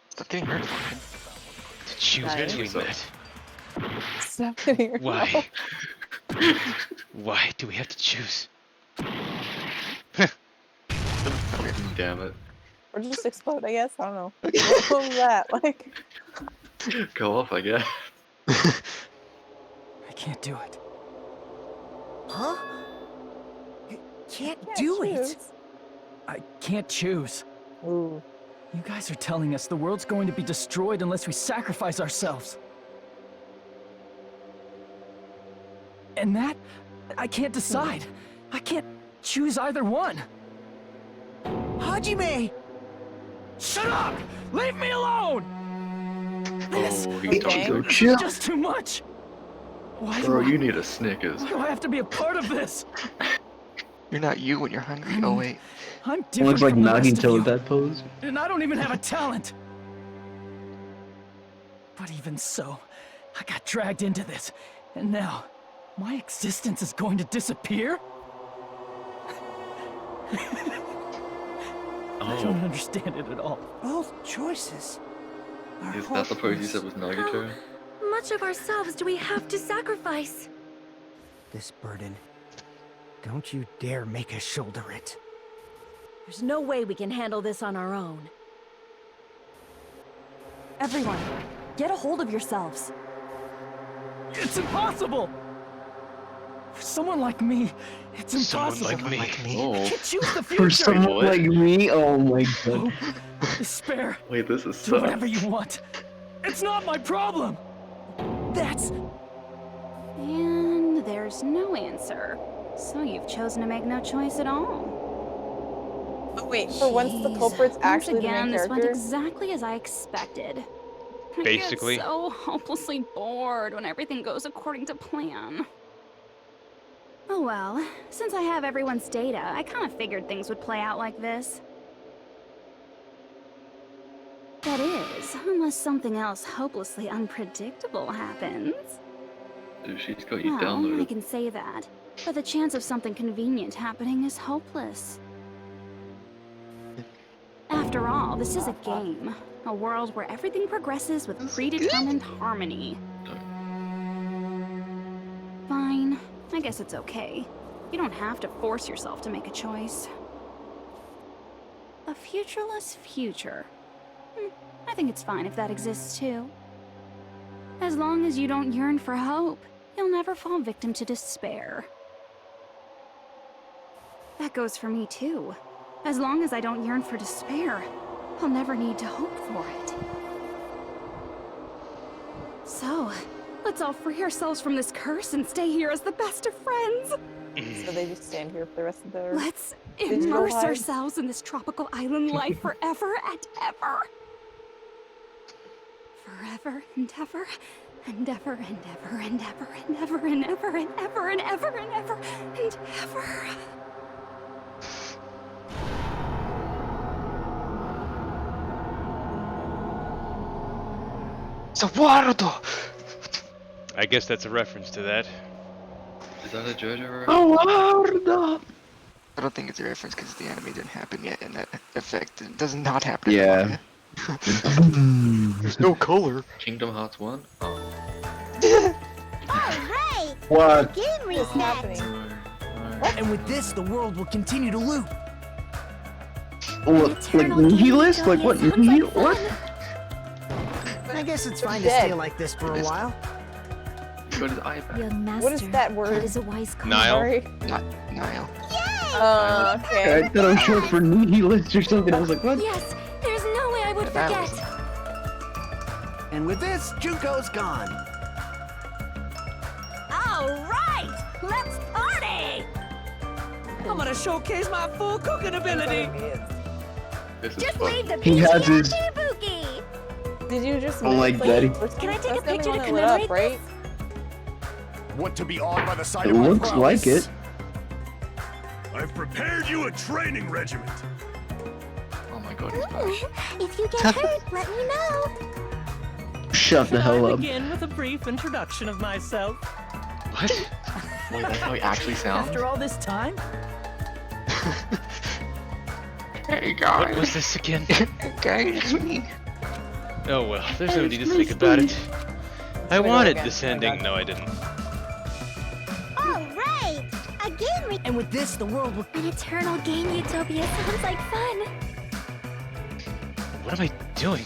Stop getting hurt. To choose Nice. between that. Stop getting your Why? Why do we have to choose? Damn it. Or just explode, I guess. I don't know. What was that? Like, Go off, I guess. I can't do it. Huh? You can't yeah, do it. choose. I can't choose. Ooh. You guys are telling us the world's going to be destroyed unless we sacrifice ourselves. And that, I can't decide. I can't choose either one. Hajime! Shut up! Leave me alone! This he's is chill. just too much. Why Bro, do I, you need a Snickers. why do I have to be a part of this? You're not you when you're hungry. Oh wait. I'm It different looks like from the rest of Nagito you, with that pose. and I don't even have a talent. But even so, I got dragged into this, and now my existence is going to disappear? I don't understand it at all. Both choices. Is that the pose you said was Nagito? How much of ourselves do we have to sacrifice? This burden. Don't you dare make us shoulder it. There's no way we can handle this on our own. Everyone, get a hold of yourselves. It's impossible! For someone like me, it's impossible. Someone like me. Oh. I can't choose the future! For someone like me, oh my god. Despair. Wait, this is Do sus. whatever you want. It's not my problem! That's... And there's no answer. So you've chosen to make no choice at all. But wait, so once the culprit's Once actually again, the this main went character? exactly as I expected. Basically. I get so hopelessly bored when everything goes according to plan. Oh well, since I have everyone's data, I kind of figured things would play out like this. That is, unless something else hopelessly unpredictable happens. Dude, she's got you Well, I downloaded. can say that, but the chance of something convenient happening is hopeless. After all, this is a game. A world where everything progresses with predetermined harmony. Fine. I guess it's okay. You don't have to force yourself to make a choice. A futureless future. I think it's fine if that exists too. As long as you don't yearn for hope, you'll never fall victim to despair. That goes for me too. As long as I don't yearn for despair, I'll never need to hope for it. So, let's all free ourselves from this curse and stay here as the best of friends. So they just stand here for the rest of their Let's digital immerse lives? ourselves in this tropical island life forever and ever. Forever and ever and ever and ever and ever and ever and ever and ever and ever and ever and ever. Sawardo! I guess that's a reference to that. Is that a JoJo reference? Sawardo! I don't think it's a reference because the anime didn't happen yet, and that effect does not happen. in the Yeah. manga. There's no color. Kingdom Hearts 1? Oh. Alright! What? Game What's reset! happening? And with this, the world will continue to loop. What, like nihilist? Like what? What? I guess it's fine to Dead. stay like this for a while. Go to the iPad. Young master, What is that word? That is a wise call. Nile. Sorry. Not Niall. Okay. I thought I was short for nihilist or something. I was like, what? Yes, there's no way I would That forget. was- And with this, Junko's gone. Alright! Let's party! I'm gonna showcase my full cooking ability! This is Just fun. leave the He BG has his- at Kabuki! Did you just Oh, like play Daddy. the first Can I one? take a That's the only picture to one that lit up, commemorate right? Want to be awed by the sight It of my looks prowess? like it. I've prepared you a training regiment. Oh my god, he's back. If you get hurt, let me know. Shut the hell up. Begin with a brief introduction of myself. What? Wait, that's how he actually sounds? After all this time? Hey guys. What was this again? Guys, it's me. Oh well, there's no need to think about it. I go wanted again. this Oh, ending. God. No, I didn't. Alright! A game reset! And with this, the world will. An eternal game utopia sounds like fun. What am I doing?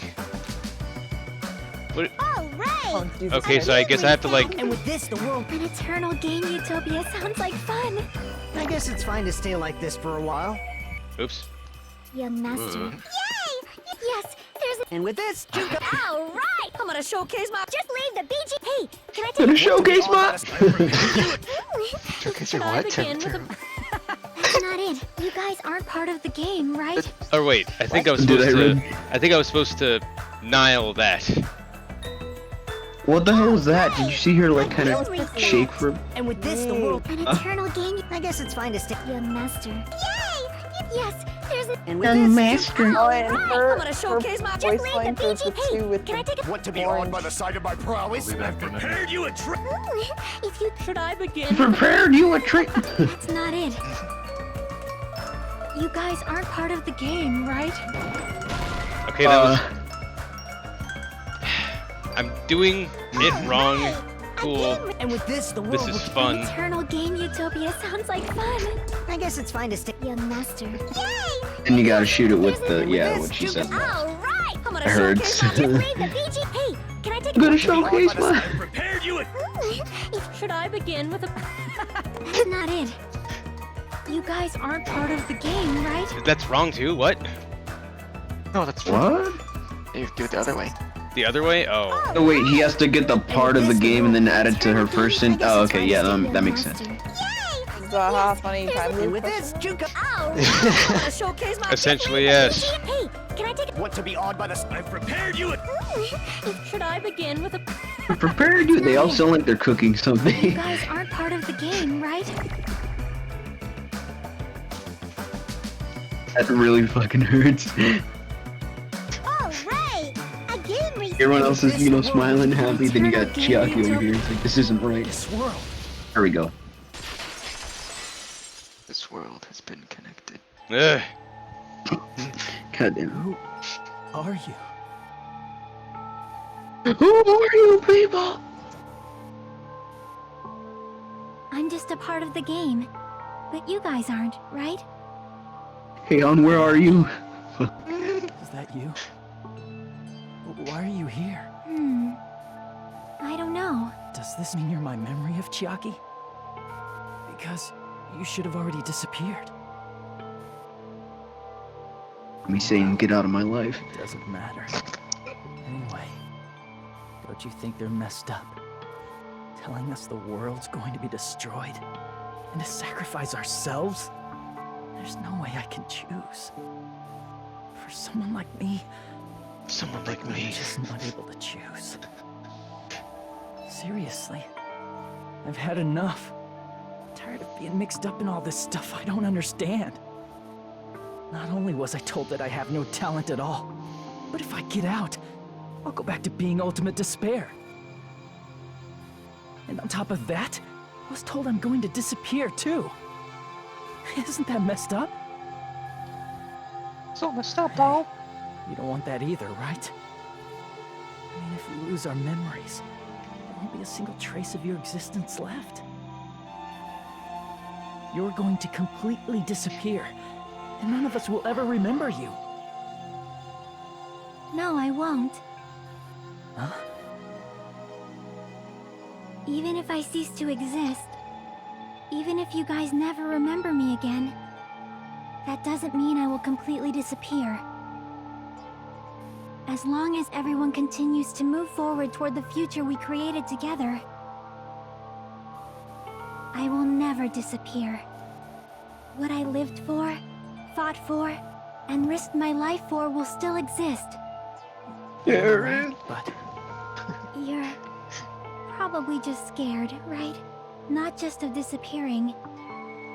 What? Alright! Okay, so I guess I have to like. And with this, the world. An eternal game utopia sounds like fun. I guess it's fine to stay like this for a while. Oops. Young master. Yay! Yes, there's And with this, Junko. Alright! I'm gonna showcase my. Just leave the BG. Hey, can I take Gonna a showcase my. I've prepared you a Showcase your Should I what? begin with a... That's not it. You guys aren't part of the game, right? Oh wait, I think I was Did supposed I to. read? I think I was supposed to Nile that. What the hell was that? Did you see her like kind of shake for? And with this, the world. An eternal game. I guess it's fine to stick. Your master. Yay! Yes, there's a. And with this, master. Oh, and her, I'm gonna showcase my voice Just line leave for the PG. two with Can I take a? Want to be awed by the sight of my prowess? I'll be back I've in a minute. prepared you a trick. If you. Should I begin? Prepared you a treat. That's not it. You guys aren't part of the game, right? Okay, that was. I'm doing it wrong. Cool. and with this, the world. This is will- fun. Eternal game utopia sounds like fun. I guess it's fine to stick. Your master. Yay! And you gotta shoot it with the what she said. All right. I'm gonna I heard. showcase my Just leave the PG. Hey, can I take I'm gonna a? showcase my. I've prepared you a. Should I begin with a... That's not it. You guys aren't part of the game, right? That's wrong too. What? No, that's What? You do it the other way. The other way? Oh. Oh wait, he has to get the part of the game and then add it to her first. Oh, okay, yeah, that makes sense. Zaha, funny time And loop. with this, Junko. I'm gonna showcase my. Essentially, yes. Hey, can I take a? Want to be awed by the. I've prepared you a. Should I begin with a... Prepared you. They all sound like they're cooking You something. guys aren't part of the game, right? That really fucking hurts. All right. A game Everyone else is, smiling happy. Then you got Chiaki over here. It's like, this isn't right. This world. There we go. This world has been connected. Ugh. God damn. Who are you? Who are you people? I'm just a part of the game. But you guys aren't, right? Hey, on where are you? Is that you? Why are you here? I don't know. Does this mean you're my memory of Chiaki? Because you should have already disappeared. Me saying, get out of my life. Doesn't matter. Anyway, don't you think they're messed up? Telling us the world's going to be destroyed and to sacrifice ourselves? There's no way I can choose. For someone like me, I'm just not able to choose. Seriously, I've had enough. I'm tired of being mixed up in all this stuff I don't understand. Not only was I told that I have no talent at all, but if I get out, I'll go back to being ultimate despair. And on top of that, I was told I'm going to disappear too. Isn't that messed up? So messed up, Paul. You don't want that either, right? I mean, if we lose our memories, there won't be a single trace of your existence left. You're going to completely disappear, and none of us will ever remember you. No, I won't. Huh? Even if I cease to exist, even if you guys never remember me again, that doesn't mean I will completely disappear. As long as everyone continues to move forward toward the future we created together, I will never disappear. What I lived for, fought for, and risked my life for will still exist. But You're probably just scared, right? Not just of disappearing.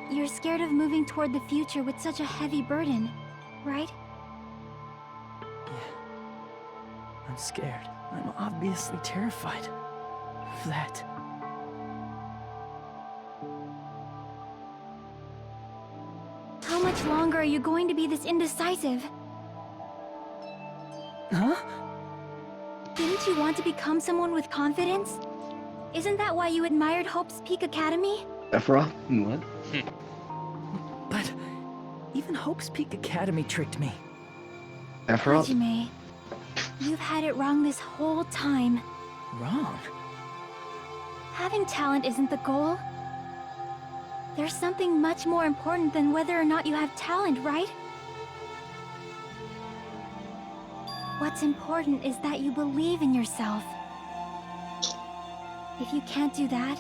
You're scared of moving toward the future with such a heavy burden, right? I'm scared. I'm obviously terrified of that. How much longer are you going to be this indecisive? Huh? Didn't you want to become someone with confidence? Isn't that why you admired Hope's Peak Academy? Ephra? What? But even Hope's Peak Academy tricked me. Ephra? Hajime, you've had it wrong this whole time. Wrong? Having talent isn't the goal. There's something much more important than whether or not you have talent, right? What's important is that you believe in yourself. If you can't do that,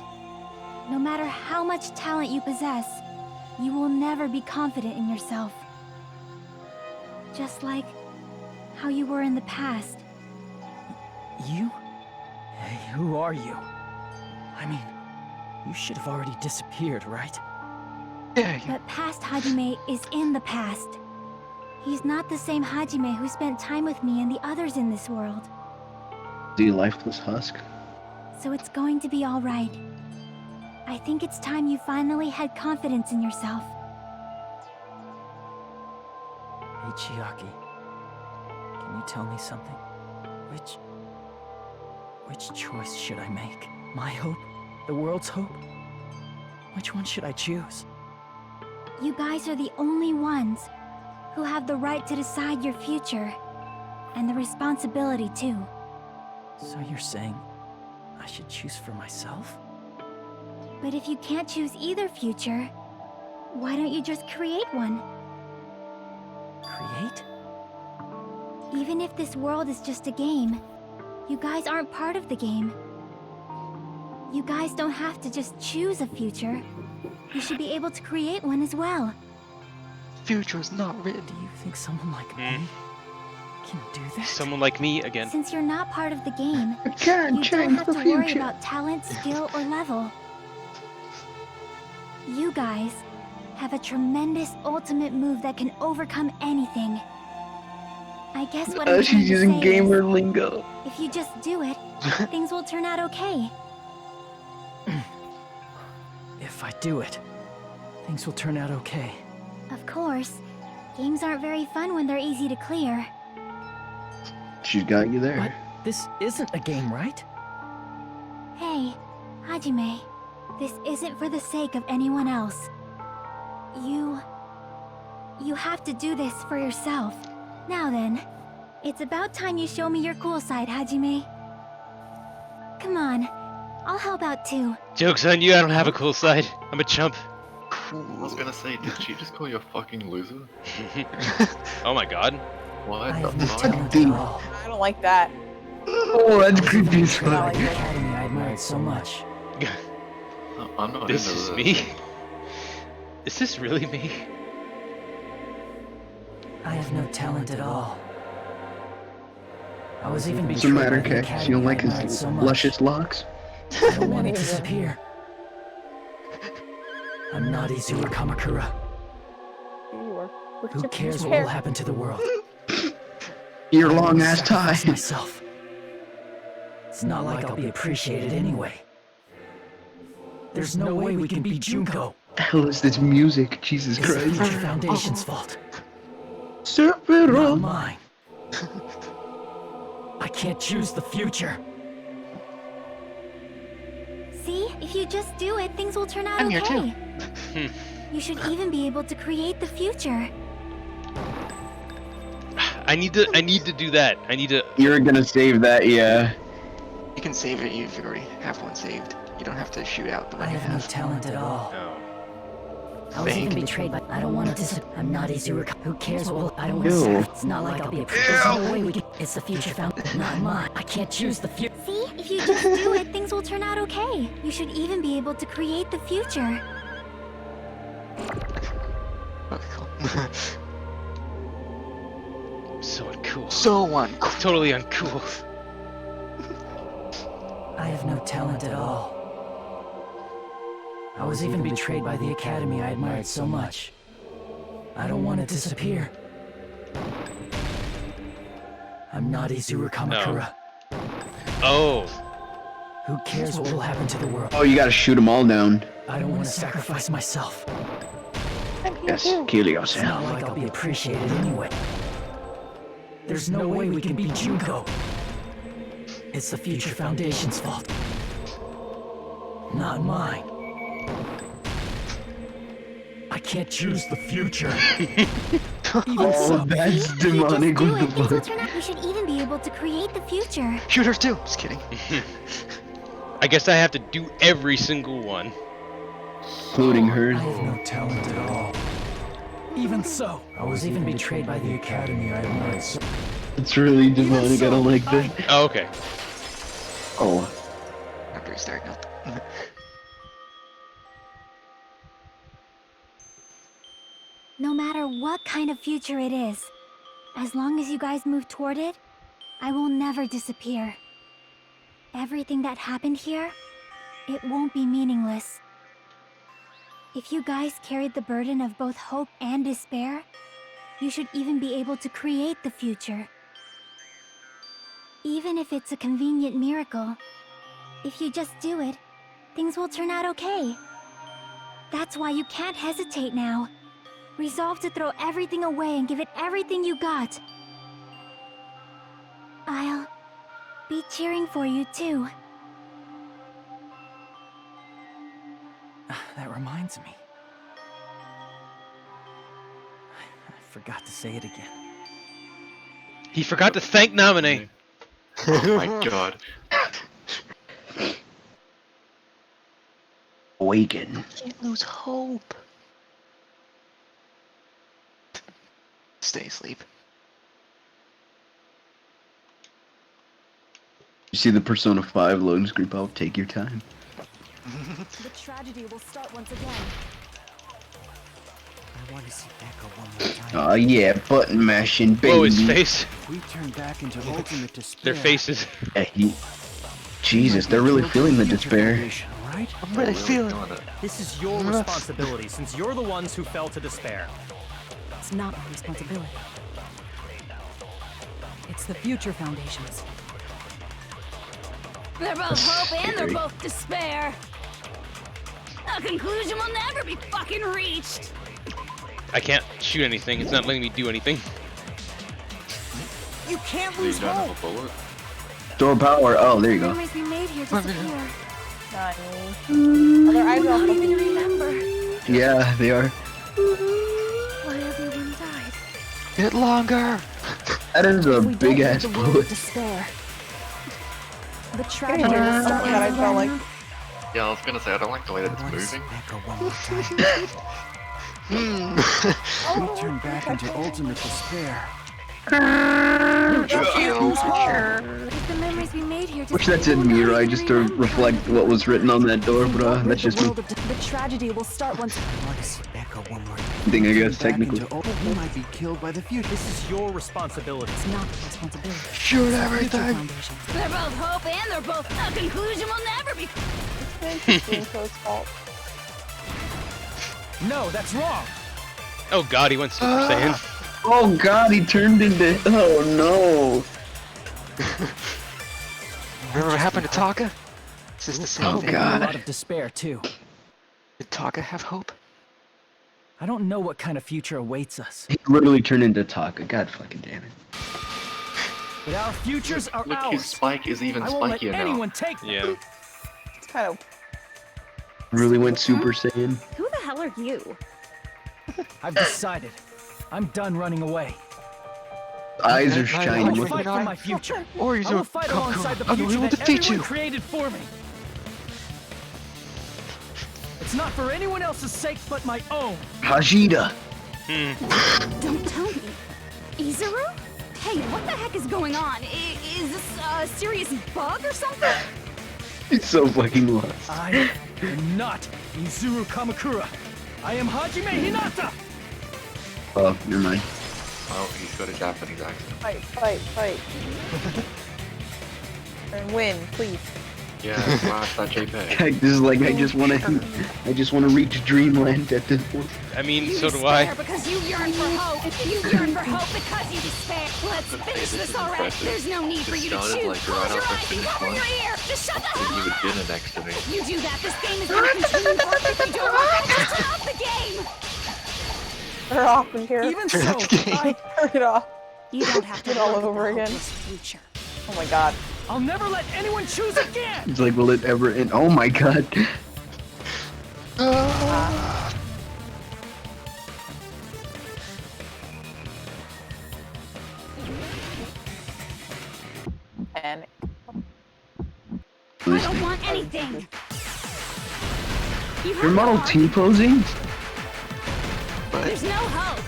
no matter how much talent you possess, you will never be confident in yourself. Just like how you were in the past. You? Hey, who are you? I mean, you should have already disappeared, right? But past Hajime is in the past. He's not the same Hajime who spent time with me and the others in this world. The lifeless husk. So it's going to be all right. I think it's time you finally had confidence in yourself. Hey, Chiaki. Can you tell me something? Which choice should I make? My hope? The world's hope? Which one should I choose? You guys are the only ones who have the right to decide your future. And the responsibility, too. So you're saying I should choose for myself? But if you can't choose either future, why don't you just create one? Create? Even if this world is just a game, you guys aren't part of the game. You guys don't have to just choose a future. You should be able to create one as well. Future is not written. Do you think someone like me can do that? Someone like me again. Since you're not part of the game, can't you don't change have the to worry future. about talent, skill, or level. You guys have a tremendous ultimate move that can overcome anything. I guess what I'm trying She's to using say gamer is, lingo. if you just do it, things will turn out okay. If I do it, things will turn out okay. Of course, games aren't very fun when they're easy to clear. She's got you there. But this isn't a game, right? Hey, Hajime, this isn't for the sake of anyone else. You have to do this for yourself. Now then, it's about time you show me your cool side, Hajime. Come on, I'll help out too. Joke's on you, I don't have a cool side. I'm a chump. I was gonna say, did she just call you a fucking loser? Oh my god. What I the have no fuck? talent at all. I don't like that. Oh, that's creepy as I fuck. like that. Academy I admired so much. I'm not This into is this. me? Is this really me? I have no talent at all. I was even What's betrayed the matter, by the Kay? You don't Academy like I admired his so much. luscious locks? I don't want to disappear. I'm not Izuru Kamakura. Who cares what will happen to the world? Your long ass tie. Sacrifice myself. It's not like I'll be appreciated anyway. There's no way we can beat Junko. The hell is this music? Jesus It's the Christ. Future Foundation's fault. Not Sephiroth. mine. I can't choose the future. See, if you just do it, things will turn out I'm here okay. too. You should even be able to create the future. I need to do that. I need to. You're gonna save that, yeah. You can save it if you already have one saved. You don't have to shoot out the I one you have no have. talent at all. No. I was even Fake. betrayed by. I don't want to disappear. I'm not Izuru. Who cares? Well, I don't want Ew. to. It's not like I'll be a. There's no way we can. It's the future found. Not mine. I can't choose the future. See, if you just do it, things will turn out okay. You should even be able to create the future. So uncool. So uncool. Totally uncool. I have no talent at all. I was even betrayed by the Academy I admired so much. I don't want to disappear. I'm not Izuru Kamakura. Oh. Who cares what will happen to the world? Oh, you gotta shoot them all down. I don't want to sacrifice myself. Yes, kill It's not yourself. like I'll be appreciated anyway. There's no way we can beat Junko. It's the Future Foundation's fault. Not mine. I can't choose the future. Even Oh, so, that's If you just demonic. do What it, things the will fuck? turn out. You should even be able to create the future. Shoot her too. Just kidding. I guess I have to do every single one. Including hers. I have no talent at all. Even so, I was even betrayed by the Academy I admired so. It's really demonic. I don't like that. Oh, okay. Oh. I have to restart now. No matter what kind of future it is, as long as you guys move toward it, I will never disappear. Everything that happened here, it won't be meaningless. If you guys carried the burden of both hope and despair, you should even be able to create the future. Even if it's a convenient miracle, if you just do it, things will turn out okay. That's why you can't hesitate now. Resolve to throw everything away and give it everything you got. I'll be cheering for you too. That reminds me. I forgot to say it again. He forgot to thank Nominee. Oh my god. Awaken. Can't lose hope. Stay asleep. You see the Persona 5 loading screen pop? Take your time. The tragedy will start once again. I want to see Echo one more time. Oh yeah, button mashing, baby. Whoa, his face. We turn back into ultimate despair. Their faces. Yeah, Jesus, they're really feeling the despair. Right? I'm really feeling it. This is your responsibility, since you're the ones who fell to despair. It's not my responsibility. It's the Future Foundation's. They're both hope and they're both despair. A conclusion will never be fucking reached. I can't shoot anything. It's not letting me do anything. You can't You lose don't hope. have a bullet? Store power. Oh, there you go. Memories we made here disappear. Not me. Other eyes I are don't even remember Yeah, they are. why everyone died. Get longer. That is a We big don't ass need the world bullet. to spare. The I tragedy hear will this start something that I once don't again. like. Yeah, I was gonna say, I don't like the way that it's moving. Echo one more time. We turn back into ultimate despair. It's the memories we made here Wish that's in Mirai just to reflect what was written on that door, but that's just me. The tragedy will start once. I want to see Echo one more time. Thing, I guess, Back technically. into we might be killed by the future. This is your responsibility. It's not my responsibility. Shoot It's the Future everything. Foundation. They're both hope and they're both a conclusion will never be. It's Jinko's fault. No, that's wrong. Oh god, he went Super Saiyan. Oh god, he turned into. Oh no. Remember what happened to Taka? Is this the same Oh thing? A lot god. of despair too. Did Taka have hope? I don't know what kind of future awaits us, He literally turned into Taka. God fucking damn it. but our futures are Look, ours. his spike is even I won't let spikier now. anyone take them. Yeah. It's kind of. Really went Super Saiyan. Who the hell are you? I've decided. I'm done running away. Eyes are Night, I shining. will With fight for my future. Or you I will don't fight come alongside the I future will that defeat everyone you. created for me. It's not for anyone else's sake but my own. Hajida. Don't tell me. Izuru? Hey, what the heck is going on? Is this a serious bug or something? He's so fucking lost. I am not Izuru Kamakura. I am Hajime Hinata. Oh, never mind. Oh, he's got a Japanese accent. Fight, fight, fight. And win, please. Yeah, smash that JPEG. This is like I just want to reach dreamland at this point. I mean, You so do despair I. because you yearn for hope. You yearn for hope because you despair. Let's finish this this is already. impressive. There's no need for It you to started choose. like Close right your after eyes and finish cover one. your ear. Just shut the Then hell you up. would dinner next to me. You do that, this game is going to continue forever. If you don't want that, just turn off the game. Turn it off in here. Even so, Turn it off. You don't have to Do it all work over the again. hopeless future. Oh my god. I'll never let anyone choose again. It's like, will it ever end? Oh my god. Panic. I don't want anything. You Your have Model no T posing? There's no hope.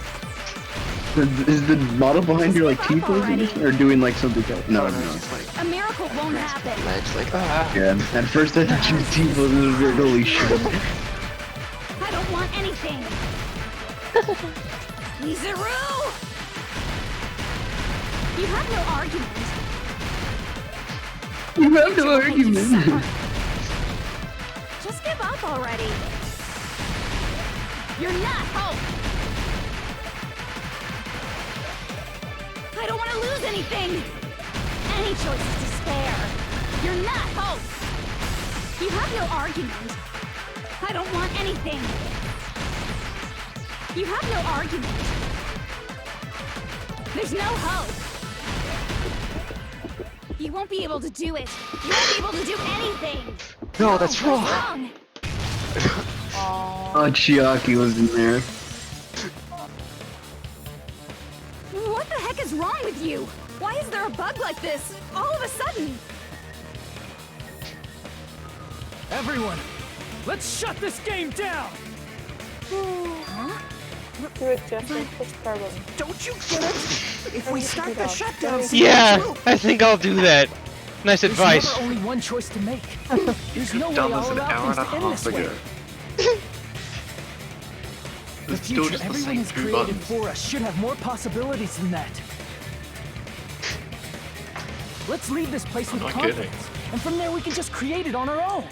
Is the model behind you like T posing or doing like something else? No, no. A miracle won't happen. Ledge like Yeah. At first I thought you were T posing. It was weird. Holy shit. I don't want anything. Lizaru! You have no argument. You have no argument. Just give up already. You're not hope. I don't want to lose anything. Any choice is despair. You're not hope. You have no argument. I don't want anything. You have no argument. There's no hope. You won't be able to do it. You won't be able to do anything. No, that's wrong. What's wrong? Oh, Chiaki was in there. What the heck is wrong with you? Why is there a bug like this all of a sudden? Everyone, let's shut this game down! Huh? Do it, Jesse. Push star button. Don't you get it? If we start the shutdown, Yeah, I think I'll do that. Nice There's advice. never only one choice to make. There's no way Done all this an hour allow and a things to end half this way. ago. The It's still future just the everyone same has two created buttons. for us should have more possibilities than that. Let's leave this place with not confidence, and from there we can just create it on our own.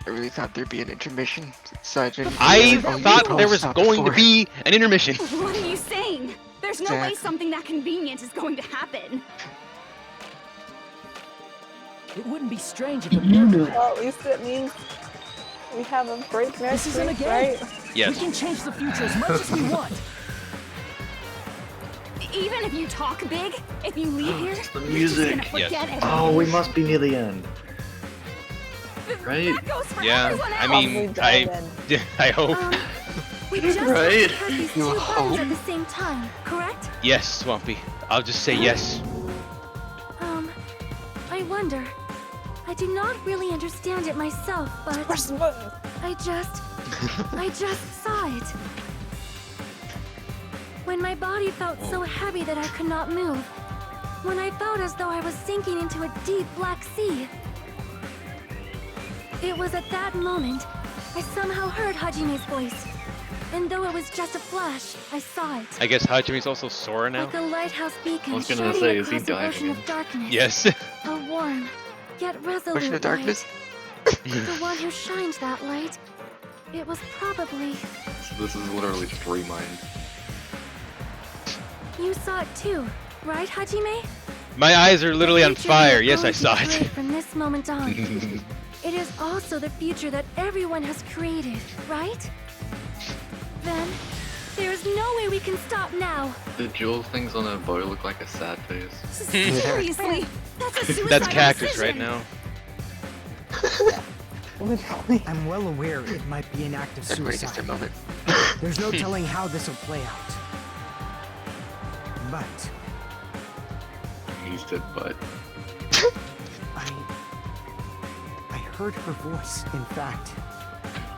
I really thought there'd be an intermission. Sergeant. I thought there was going to be an intermission. What are you saying? There's no way Exactly. something that convenient is going to happen. It wouldn't be strange if it were. Well, at least it means we have a break next This isn't a week, game. right? Yes. We can change the future as much as we want. Even if you talk big, if you leave here, The you're just music. gonna forget Yes. everything. Oh, we must be near the end. Right? That goes for Yeah, everyone I else. mean, I hope. We just Right. had these two buttons at the same time, correct? Yes, Swampy. I'll just say yes. I wonder. I do not really understand it myself, but Push the button. I just saw it. When my body felt so heavy that I could not move. When I felt as though I was sinking into a deep black sea. It was at that moment I somehow heard Hajime's voice. And though it was just a flash, I saw it. I guess Hajime's also Sora now? Like a lighthouse beacon I was gonna shining say, is he across an dying ocean again? of darkness. Yes. A warm, yet resolute Ocean of darkness? light. The one who shined that light. It was probably... So this is literally just Remind. You saw it too, right, Hajime? My eyes are literally on Future fire. will Yes, I always be saw great it. From this moment on. It is also the future that everyone has created, right? Then, there is no way we can stop now. The jewel things on her bow look like a sad face. Seriously, that's a suicidal That's Cactus decision. right now. Literally. I'm well aware it might be an act of Everybody gets their suicide. moment. There's no telling how this will play out. But He said, but. I heard her voice, in fact.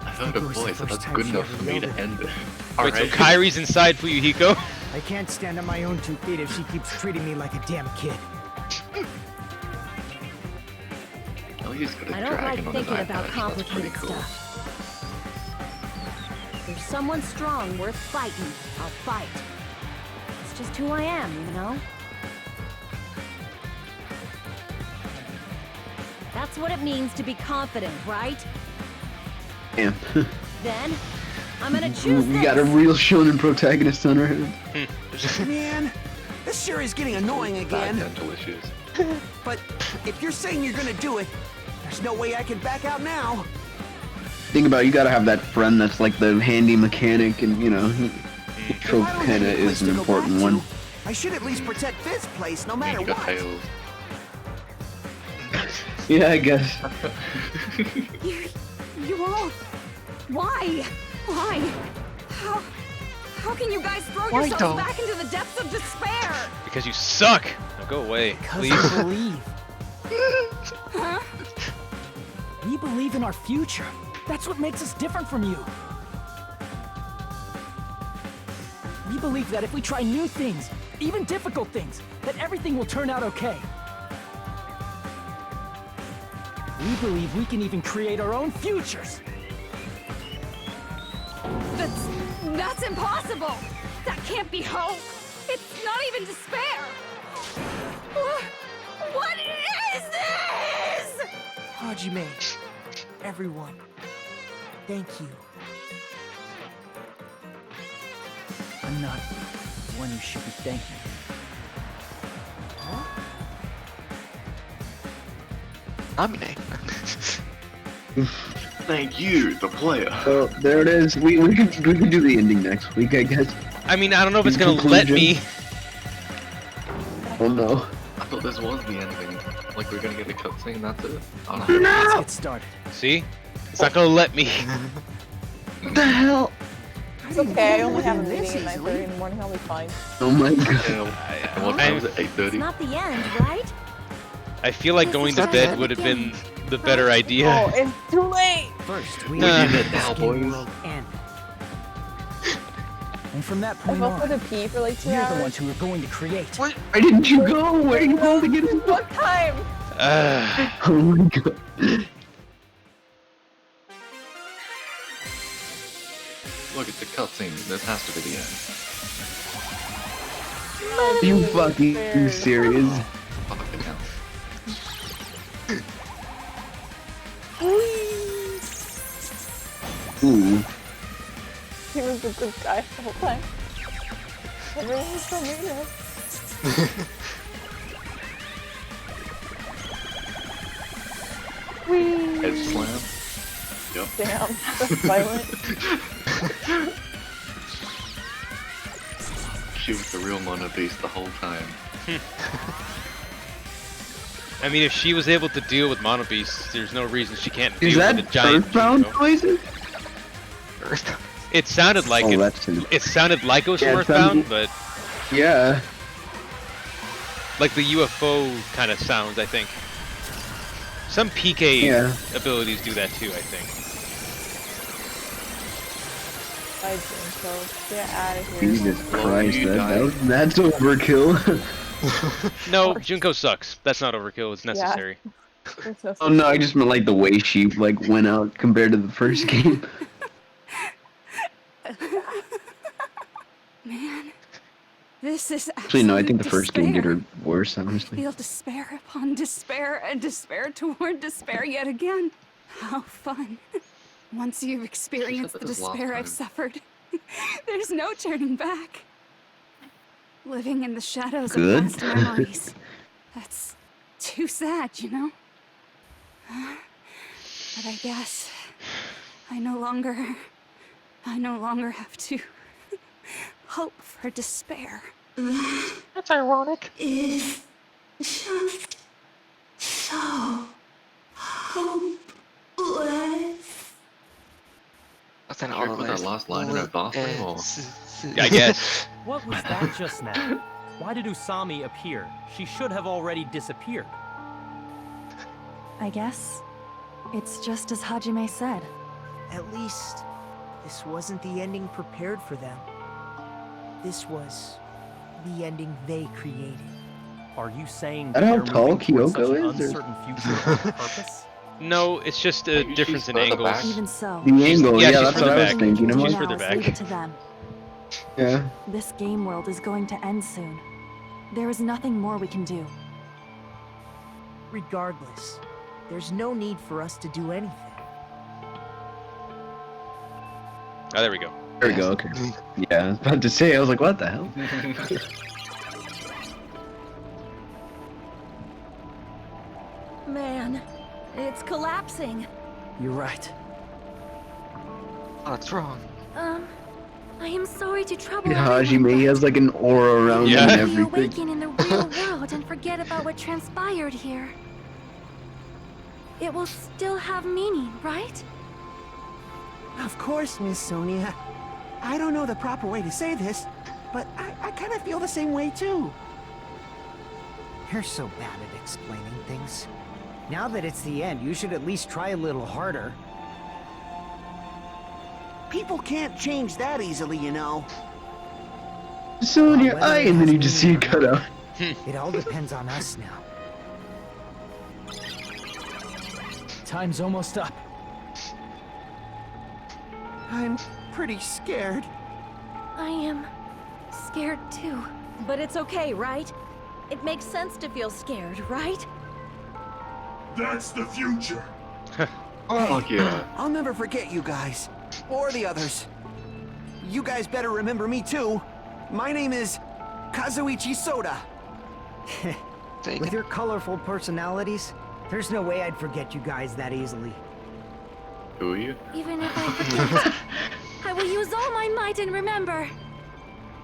I heard a it was the voice, and first that's time good she enough ever for me to yelled at end me. it. Wait, so Alright. Kyrie's inside Fuyuhiko? I can't stand on my own 2 feet if she keeps treating me like a damn kid. Oh, he's got a I don't like dragon on his thinking eye about patch. That's pretty complicated cool. stuff. If there's someone strong worth fighting, I'll fight. It's just who I am, you know? That's what it means to be confident, right? Damn. Then, I'm gonna choose We got a this. real shonen protagonist on our hands. Man, this sure is getting annoying Bad again. dental issues. But if you're saying you're gonna do it, there's no way I can back out now. Think about it, you gotta have that friend that's like the handy mechanic, and you know, trope If I don't have kinda any place is an to go back important to, one. I should at least protect this place, no matter You got what. tails. Yeah, I guess. You all... Why? Why? How can you guys throw Why yourselves don't? back into the depths of despair? Because you suck. Now go away, Because please. we believe. Huh? We believe in our future. That's what makes us different from you. We believe that if we try new things, even difficult things, that everything will turn out okay. We believe we can even create our own futures. That's impossible. That can't be hope. It's not even despair. What is this? Hajime, everyone, thank you. I'm not the one you should be thanking. Thank you, the player. So there it is. We can do the ending next week, I guess. I mean, I don't know if it's In gonna let conclusion. me. Oh no. I thought this was the ending. Like we're gonna get a cutscene, that's it. Oh, no. Let's get started. See? It's not gonna let me. What the hell? It's okay, I only have a meeting at 9:30 in the morning, I'll be fine. Oh my god. And what time is it? 8:30? It's not the end, right? I feel like going to bed would have been the better idea. Oh, it's too late! First, we Nah. need to Now, this game boys. world end. And from that I point felt on, to pee for like 2 you're the hours. ones who are going to create. What? Why didn't you go? Where are you holding it? What time? Oh my god. Look, it's a cutscene. This has to be the end. You fucking serious? Fucking hell. Ooh. He was a good guy the whole time. Everyone was so mean to him. Head slam. Yep. Damn, that's violent. She was the real Mono Beast the whole time. I mean, if she was able to deal with Mono Beast, there's no reason she can't Is deal that with a giant earthbound Junko. noises? It sounded like Oh, it. that's it. It sounded like it was Yeah, from it sounded- Earthbound, but Yeah. like the UFO kind of sounds, I think. Some PK Yeah. abilities do that too, I think. I think so. Get out of here. Jesus Christ, you that's overkill. No, Junko sucks. That's not overkill. It's necessary. There's no Oh no, I just meant like the way she like went out compared to the first game. Man, this is Actually, no, I think the absolute first game did despair. her worse, honestly. Feel despair upon despair and despair toward despair yet again. How fun. Once you've experienced the that this last despair I've time. suffered, there's no turning back. Living in the shadows Good. of past memories. That's too sad, you know? But I guess I no longer have to hope for despair. That's ironic. Is just so hopeless. Should What's that we all put that last line in our bathroom, or? I guess. What was that just now? Why did Usami appear? She should have already disappeared. I guess it's just as Hajime said. At least, this wasn't the ending prepared for them. This was the ending they created. Are you saying Is that how they're tall moving towards Kyoko such an is, or- uncertain future on purpose? No, it's just a Maybe difference she's in further angles. back. Even so, The angle, yeah, yeah, she's that's what further I was back. thinking. I'm She's like, further now back. leave it to them. yeah. This game world is going to end soon. There is nothing more we can do. Regardless, there's no need for us to do anything. Oh, there we go. There we go, okay. Yeah, I was about to say, I was like, what the hell? Man, it's collapsing. You're right. What's wrong? I am sorry to trouble Hajime, he has like an aura around him and We everything. awaken in the real world and forget about what transpired here. It will still have meaning, right? Of course, Miss Sonia. I don't know the proper way to say this, but I kind of feel the same way too. You're so bad at explaining things. Now that it's the end, you should at least try a little harder. People can't change that easily, you know. So in your eye, and then you just see it cut out. It all depends on us now. Time's almost up. I'm pretty scared. I am scared too. But it's okay, right? It makes sense to feel scared, right? That's the future. Fuck yeah. I'll never forget you guys. Or the others. You guys better remember me too. My name is Kazuichi Soda. With your colorful personalities, there's no way I'd forget you guys that easily. Who are you? Even if I forget, I will use all my might and remember.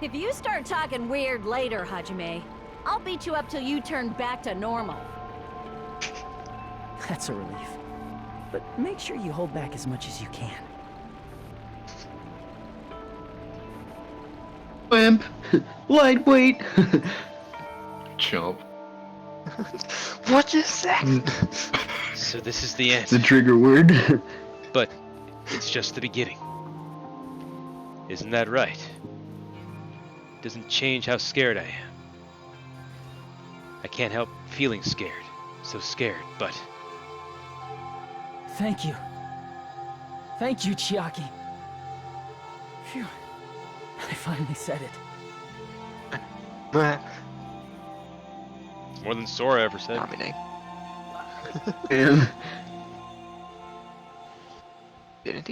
If you start talking weird later, Hajime, I'll beat you up till you turn back to normal. That's a relief. But make sure you hold back as much as you can. Wimp. Lightweight. Chump. What just happened? So this is the end. The trigger word. But it's just the beginning. Isn't that right? Doesn't change how scared I am. I can't help feeling scared. So scared, but... Thank you. Thank you, Chiaki. Phew. I finally said it. More than Sora ever said.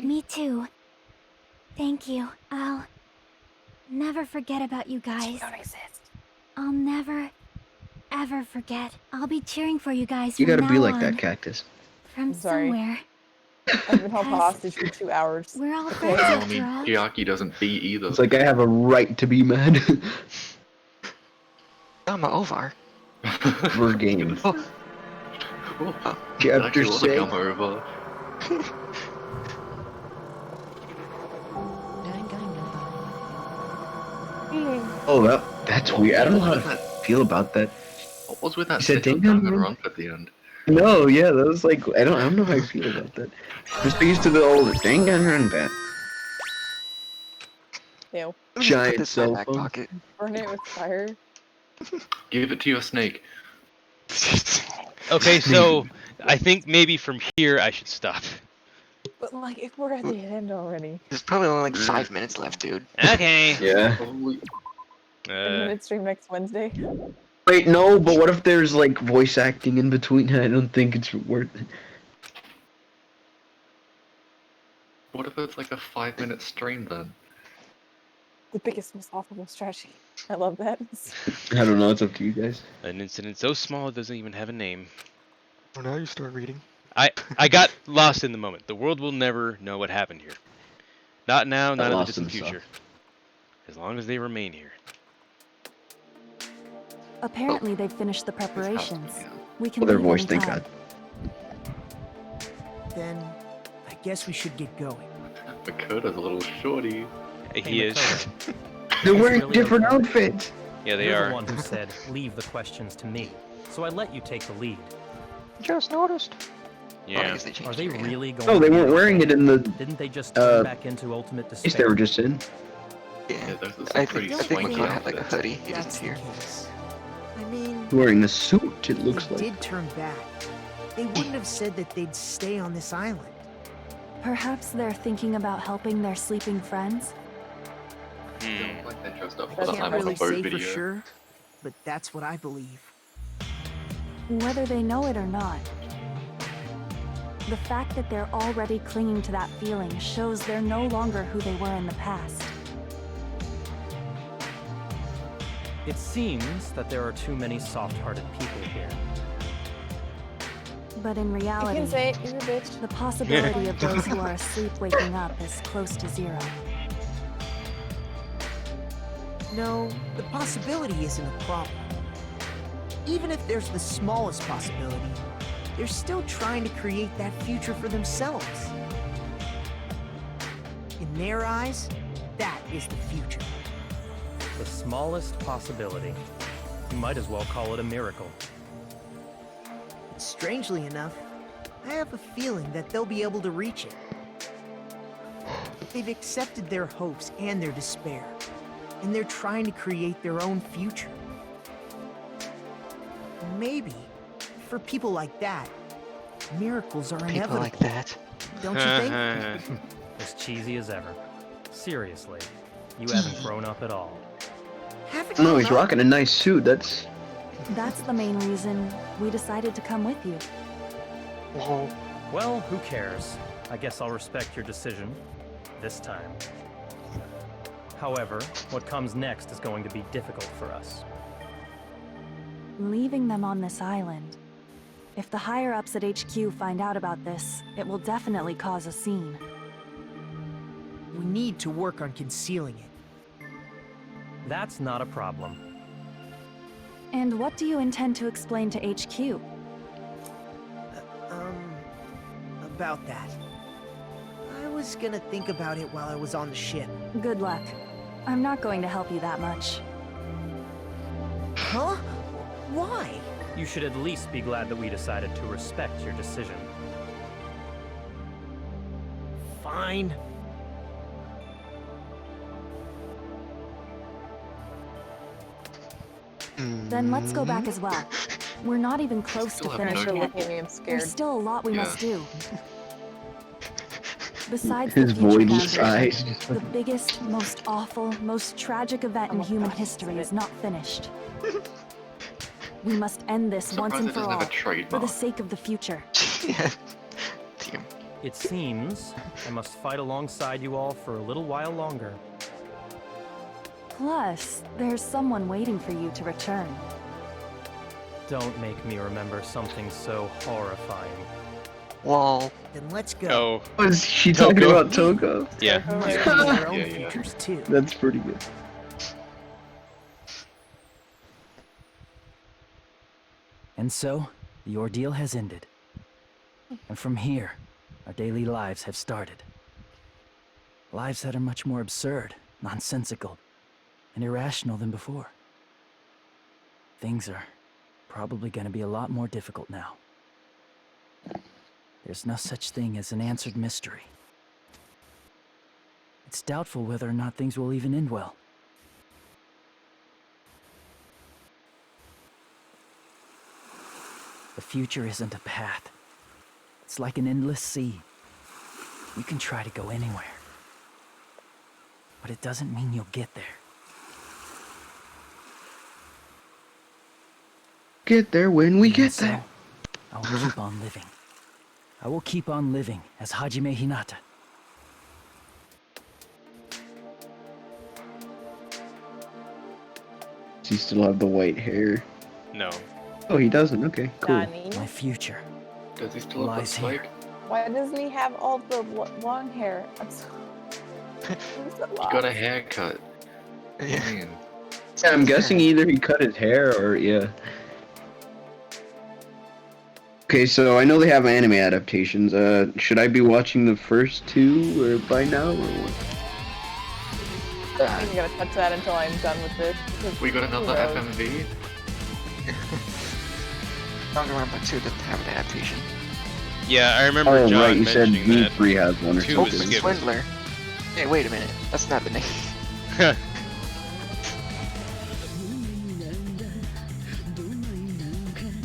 Me too. Thank you. I'll never forget about you guys. You don't exist. I'll never, ever forget. I'll be cheering for you guys. You from gotta be now like on. that, Cactus. From Sorry. somewhere. I've been held hostage for 2 hours. We're all I friends mean, after all. Chiaki doesn't beat either. It's like I have a right to be mad. I'm over. We're game. Chapter Chapter 6. Come over. Oh, that's weird. I don't know how to feel about that. What was with that You said bit of Danganronpa? Danganronpa at the end? No, yeah, that was like I don't know how I feel about that. I'm so used to the old Danganronpa. Ew. Giant cell phone. Burn it with fire. Give it to your snake. Okay, so I think maybe from here I should stop. But like, if we're at the end already. There's probably only like 5 minutes left, dude. Okay. Yeah. 10-minute stream next Wednesday. Wait, no, but what if there's like voice acting in between? I don't think it's worth it. What if it's like a 5-minute stream then? The biggest, most laughable strategy. I love that. I don't know, it's up to you guys. An incident so small it doesn't even have a name. Oh, now you start reading. I got lost in the moment. The world will never know what happened here. Not now, not in the lost distant himself. future. As long as they remain here. Apparently they've finished the preparations. We can Oh, their leave voice, thank anytime. God. Then, I guess we should get going. Makota's a little shorty. He is. They're wearing really different okay. outfits. Yeah, they You're are. the one who said, leave the questions to me. So I let you take the lead. Just noticed. Yeah. Are they really going No, they to be weren't wearing okay? it in the. Didn't they just turn back into ultimate despair? Yes, they were just in. Yeah, there's some I pretty think swanky Makoto had like a outfits. hoodie. He That's didn't the hear. case. I mean, Wearing a suit, it looks they like. did turn back. They wouldn't have said that they'd stay on this island. Perhaps they're thinking about helping their sleeping friends? Like they dressed up for the Can't I'm really on a boat say video. for sure, but that's what I believe. Whether they know it or not. The fact that they're already clinging to that feeling shows they're no longer who they were in the past. It seems that there are too many soft-hearted people here. But in reality, You can say it, you're a bitch. the possibility of those who are asleep waking up is close to zero. No, the possibility isn't a problem. Even if there's the smallest possibility, they're still trying to create that future for themselves. In their eyes, that is the future. The smallest possibility. You might as well call it a miracle. Strangely enough, I have a feeling that they'll be able to reach it. They've accepted their hopes and their despair, and they're trying to create their own future. Maybe, for people like that, miracles are inevitable. People like that. Don't you think? As cheesy as ever. Seriously, you haven't grown up at all. Haven't No, you he's not- rocking a nice suit. That's That's the main reason we decided to come with you. Well, who cares? I guess I'll respect your decision. This time. However, what comes next is going to be difficult for us. Leaving them on this island. If the higher-ups at HQ find out about this, it will definitely cause a scene. We need to work on concealing it. That's not a problem. And what do you intend to explain to HQ? About that. I was gonna think about it while I was on the ship. Good luck. I'm not going to help you that much. Huh? Why? You should at least be glad that we decided to respect your decision. Fine. Then let's go back as well. We're not even close to You're finishing it. looking at me, I'm scared. There's still a lot we must do. Besides his the Future voidless eyes. Foundation, the biggest, most awful, most tragic event in human history is not finished. We must end this once and for all, for the sake of the future. It seems I must fight alongside you all for a little while longer. Plus, there's someone waiting for you to return. Don't make me remember something so horrifying. Well, then let's go. Oh. Was she talking Toko? about Toko? Yeah. Their own futures too. That's pretty good. And so, the ordeal has ended. And from here, our daily lives have started. Lives that are much more absurd, nonsensical, and irrational than before. Things are probably going to be a lot more difficult now. There's no such thing as an answered mystery. It's doubtful whether or not things will even end well. The future isn't a path. It's like an endless sea. You can try to go anywhere. But it doesn't mean you'll get there. Get there when we And get so, there. I will keep on living. I will keep on living as Hajime Hinata. Does he still have the white hair? No. Oh, he doesn't. Okay, cool. Nani? My future Does he still have lies that here. spike? Why doesn't he have all the long hair? I'm so, I'm so He lost. got a haircut. Man. Yeah, I'm guessing either he cut his hair or yeah. Okay, so I know they have anime adaptations. Should I be watching the first two or by now or what? I'm gonna touch that until I'm done with this. because We got another who knows? FMV. Danganronpa 2 didn't have an adaptation. Yeah, I remember Oh, John right, you said mentioning Me that. 3 has one or Two was something. skipped. Swindler. Hey, wait a minute. That's not the name.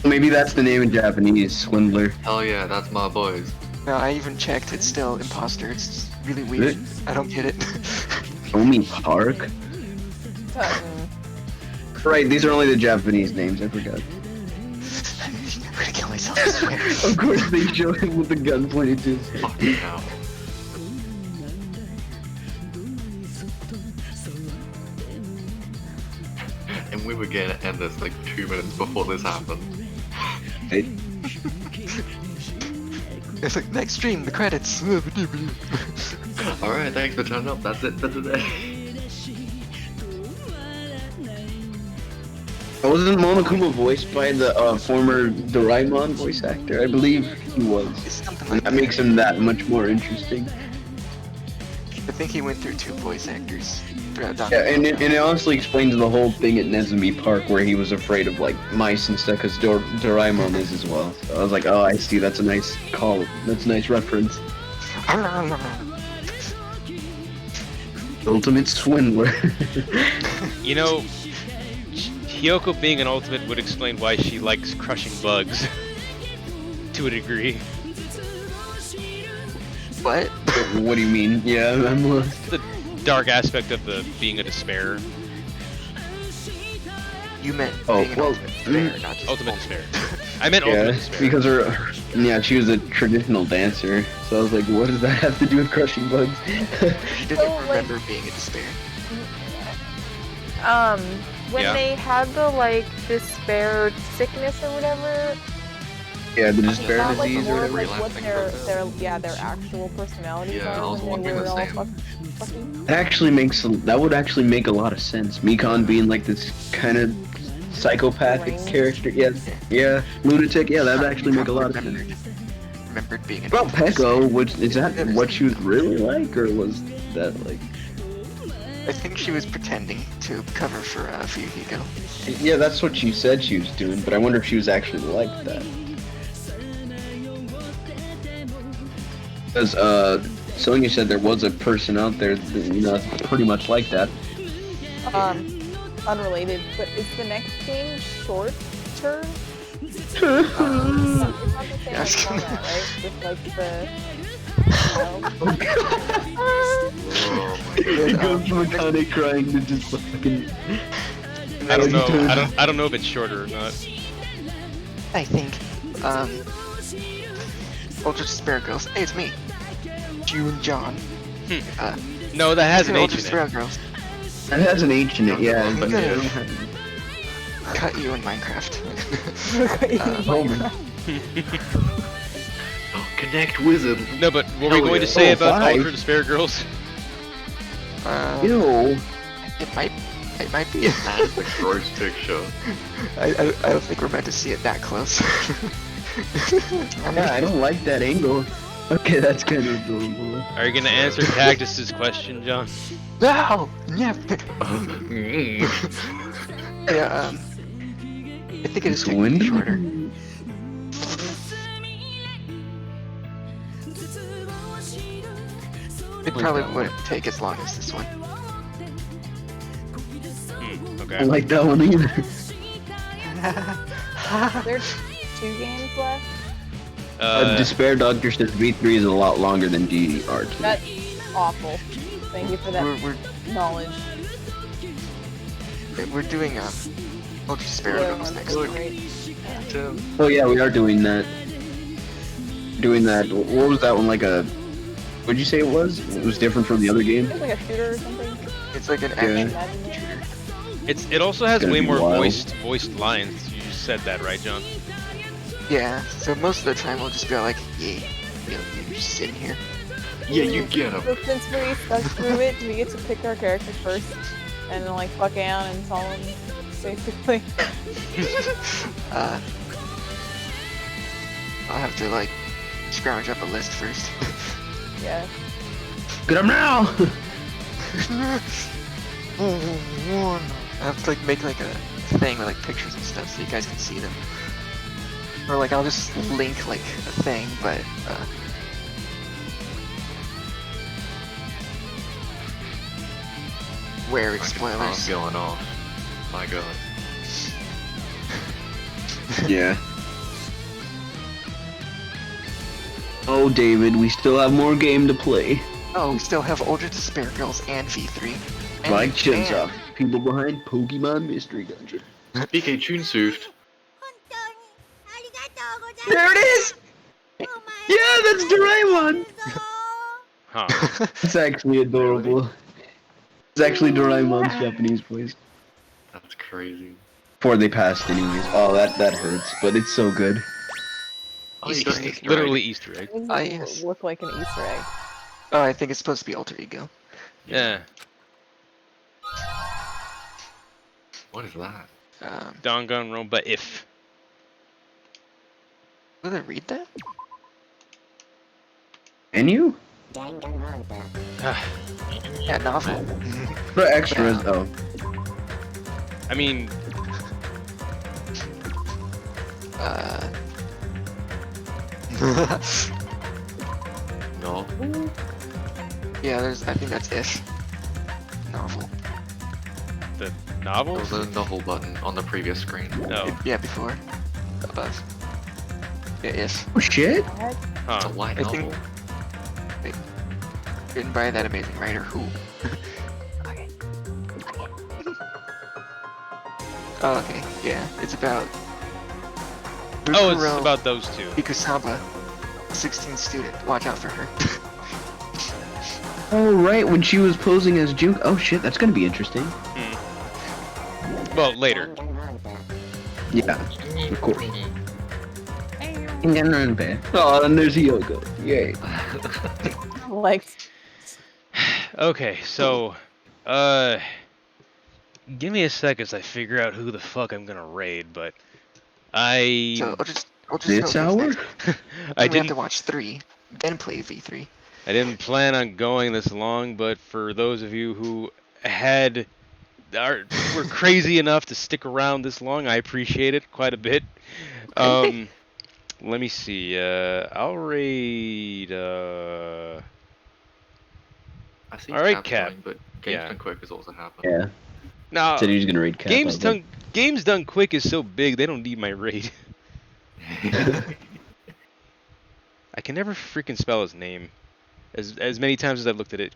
Maybe that's the name in Japanese, Swindler. Hell yeah, that's my boys. No, I even checked. It's still imposter. It's really weird. I don't get it. Omi Park? Right, these are only the Japanese names, I forgot. I'm gonna kill myself, I swear. Of course they show him with the gun pointed to his head. Fucking hell. And we were gonna end this like 2 minutes before this happened. Hey. It's like, next stream, the credits. Alright, thanks for turning up. That's it for today. Wasn't Monokuma voiced by the former Doraemon voice actor? I believe he was. And that makes him that much more interesting. I think he went through 2 voice actors throughout Yeah, and it honestly explains the whole thing at Nezumi Park where he was afraid of like mice and stuff because Doraemon is as well. So I was like, oh, I see. That's a nice call. That's a nice reference. Ultimate Swindler. You know, Hyoko being an ultimate would explain why she likes crushing bugs. To a degree. What? What do you mean? Yeah, I'm lost. The dark aspect of the being a despairer. You meant Oh, being an well, ultimate despair, not just Ultimate despair. I meant yeah, ultimate despair. because yeah, she was a traditional dancer. So I was like, what does that have to do with crushing bugs? She didn't So, like- remember being a despair. When Yeah. they had the like despair sickness or whatever, Yeah, the I despair thought, like, disease or more of, whatever. like, what their actual personalities Yeah, I are was when wondering they were the all same. fucking. That would actually make a lot of sense. Mikon being like this kind of psychopathic Deranged. character. Yeah, lunatic. Yeah, that would actually make a lot of sense. Remembered being an Well, ultimate Peko, is that what she was really like, or was that like? I think she was pretending to cover for Fuyuhiko. Yeah, that's what she said she was doing, but I wonder if she was actually like that. Because Sonya said there was a person out there that, that's pretty much like that. Unrelated, but is the next game shorter? It's not the same as format, right? With like the. It goes from Akane crying to just fucking. I don't know. I don't know if it's shorter or not. I think, Ultra Despair Girls. Hey, it's me. You and John. No, that has an Ultra H in Despair it. Girls. That has an H in it, yeah. I'm But gonna cut you in Minecraft. Connect Wizard. No, but what were we Hell going yeah. to say Oh, about five. Ultra Despair Girls? Ew. It might be. That's a gross picture. I don't think we're meant to see it that close. Yeah, I don't like that angle. Okay, that's kind of adorable. Are you gonna answer Cactus's question, John? No! Yeah. Yeah, I think it is technically shorter. It probably wouldn't take as long as this one. Okay. I don't like that one either. There's 2 games left. Despair Doctor says V3 is a lot longer than GR2. That's awful. Thank you for that We're knowledge. we're doing Ultra Despair Yeah, Girls that's next. great. Oh yeah, we are doing that. Doing that. What was that one like a? What'd you say it was? It was different from the other game. It's like a shooter or something. It's like an Yeah. action shooter. It also has Gonna way be more wild. voiced lines. You just said that, right, John? Yeah, so most of the time we'll just be like, yeah, you're just sitting here. Yeah, you get him. So since we stuck through it, we get to pick our characters first, and then like fuck Ann and Solon, basically. I'll have to like scrounge up a list first. Yeah. Get him now! I have to like make like a thing with like pictures and stuff so you guys can see them. Or like I'll just link like a thing, but where it's spoilers. Going off. My god. Yeah. Oh, David, we still have more game to play. Oh, we still have Ultra Despair Girls and V3. And Like Chinsoft, people behind Pokemon Mystery Dungeon. PK Chunsoft. There it is! Yeah, that's Doraemon! Huh. It's actually adorable. It's actually Doraemon's Japanese voice. That's crazy. Before they passed anyways. Oh, that hurts, but it's so good. Oh, you got an Easter egg. Literally Easter egg. It Ah, yes. look like an Easter egg. Oh, I think it's supposed to be Alter Ego. Yeah. What is that? Danganronpa if. Will I read that? And you? Yeah, novel. For extras, oh. I mean, No. Yeah, I think that's if. Novel. the novel? There was a novel button on the previous screen. No. Yeah, before. Above. Yeah, if. Oh shit! It's Huh. a light I novel. think. Written by that amazing writer who. Oh, okay. Yeah, it's about. Oh, it's Rukuro about those two. Ikusaba, 16th student. Watch out for her. Oh, right, when she was posing as Juke. Oh shit, that's gonna be interesting. Well, later. Yeah, of course. Danganronpa. Oh, and there's Yoko. Yay. Like, Okay, so, give me a second as I figure out who the fuck I'm gonna raid, but So I'll just This go hour? I we have to didn't watch 3, then play V3. I didn't plan on going this long, but for those of you who were crazy enough to stick around this long, I appreciate it quite a bit. Let me see. I'll raid. I see All right, Cap Cap. joined, but Games Yeah. Done Quick is also happening. Yeah. Now, Said he was gonna raid Cap. Games Done Quick is so big they don't need my raid. I can never freaking spell his name. As many times as I've looked at it.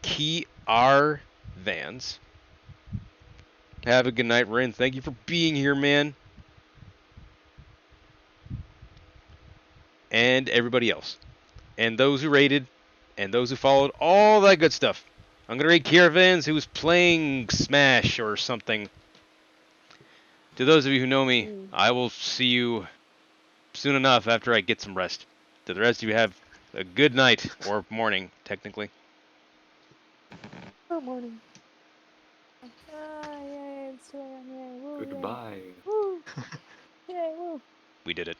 Key R Vans. Have a good night, Rin. Thank you for being here, man. And everybody else. And those who rated. And those who followed. All that good stuff. I'm going to rate Kiara Vans, who was playing Smash or something. To those of you who know me, I will see you soon enough after I get some rest. To the rest of you, have a good night. Or morning, technically. good morning. Yay, it's 2 a.m. Yay, woo, yay. Goodbye. Woo. Yay, woo. We did it.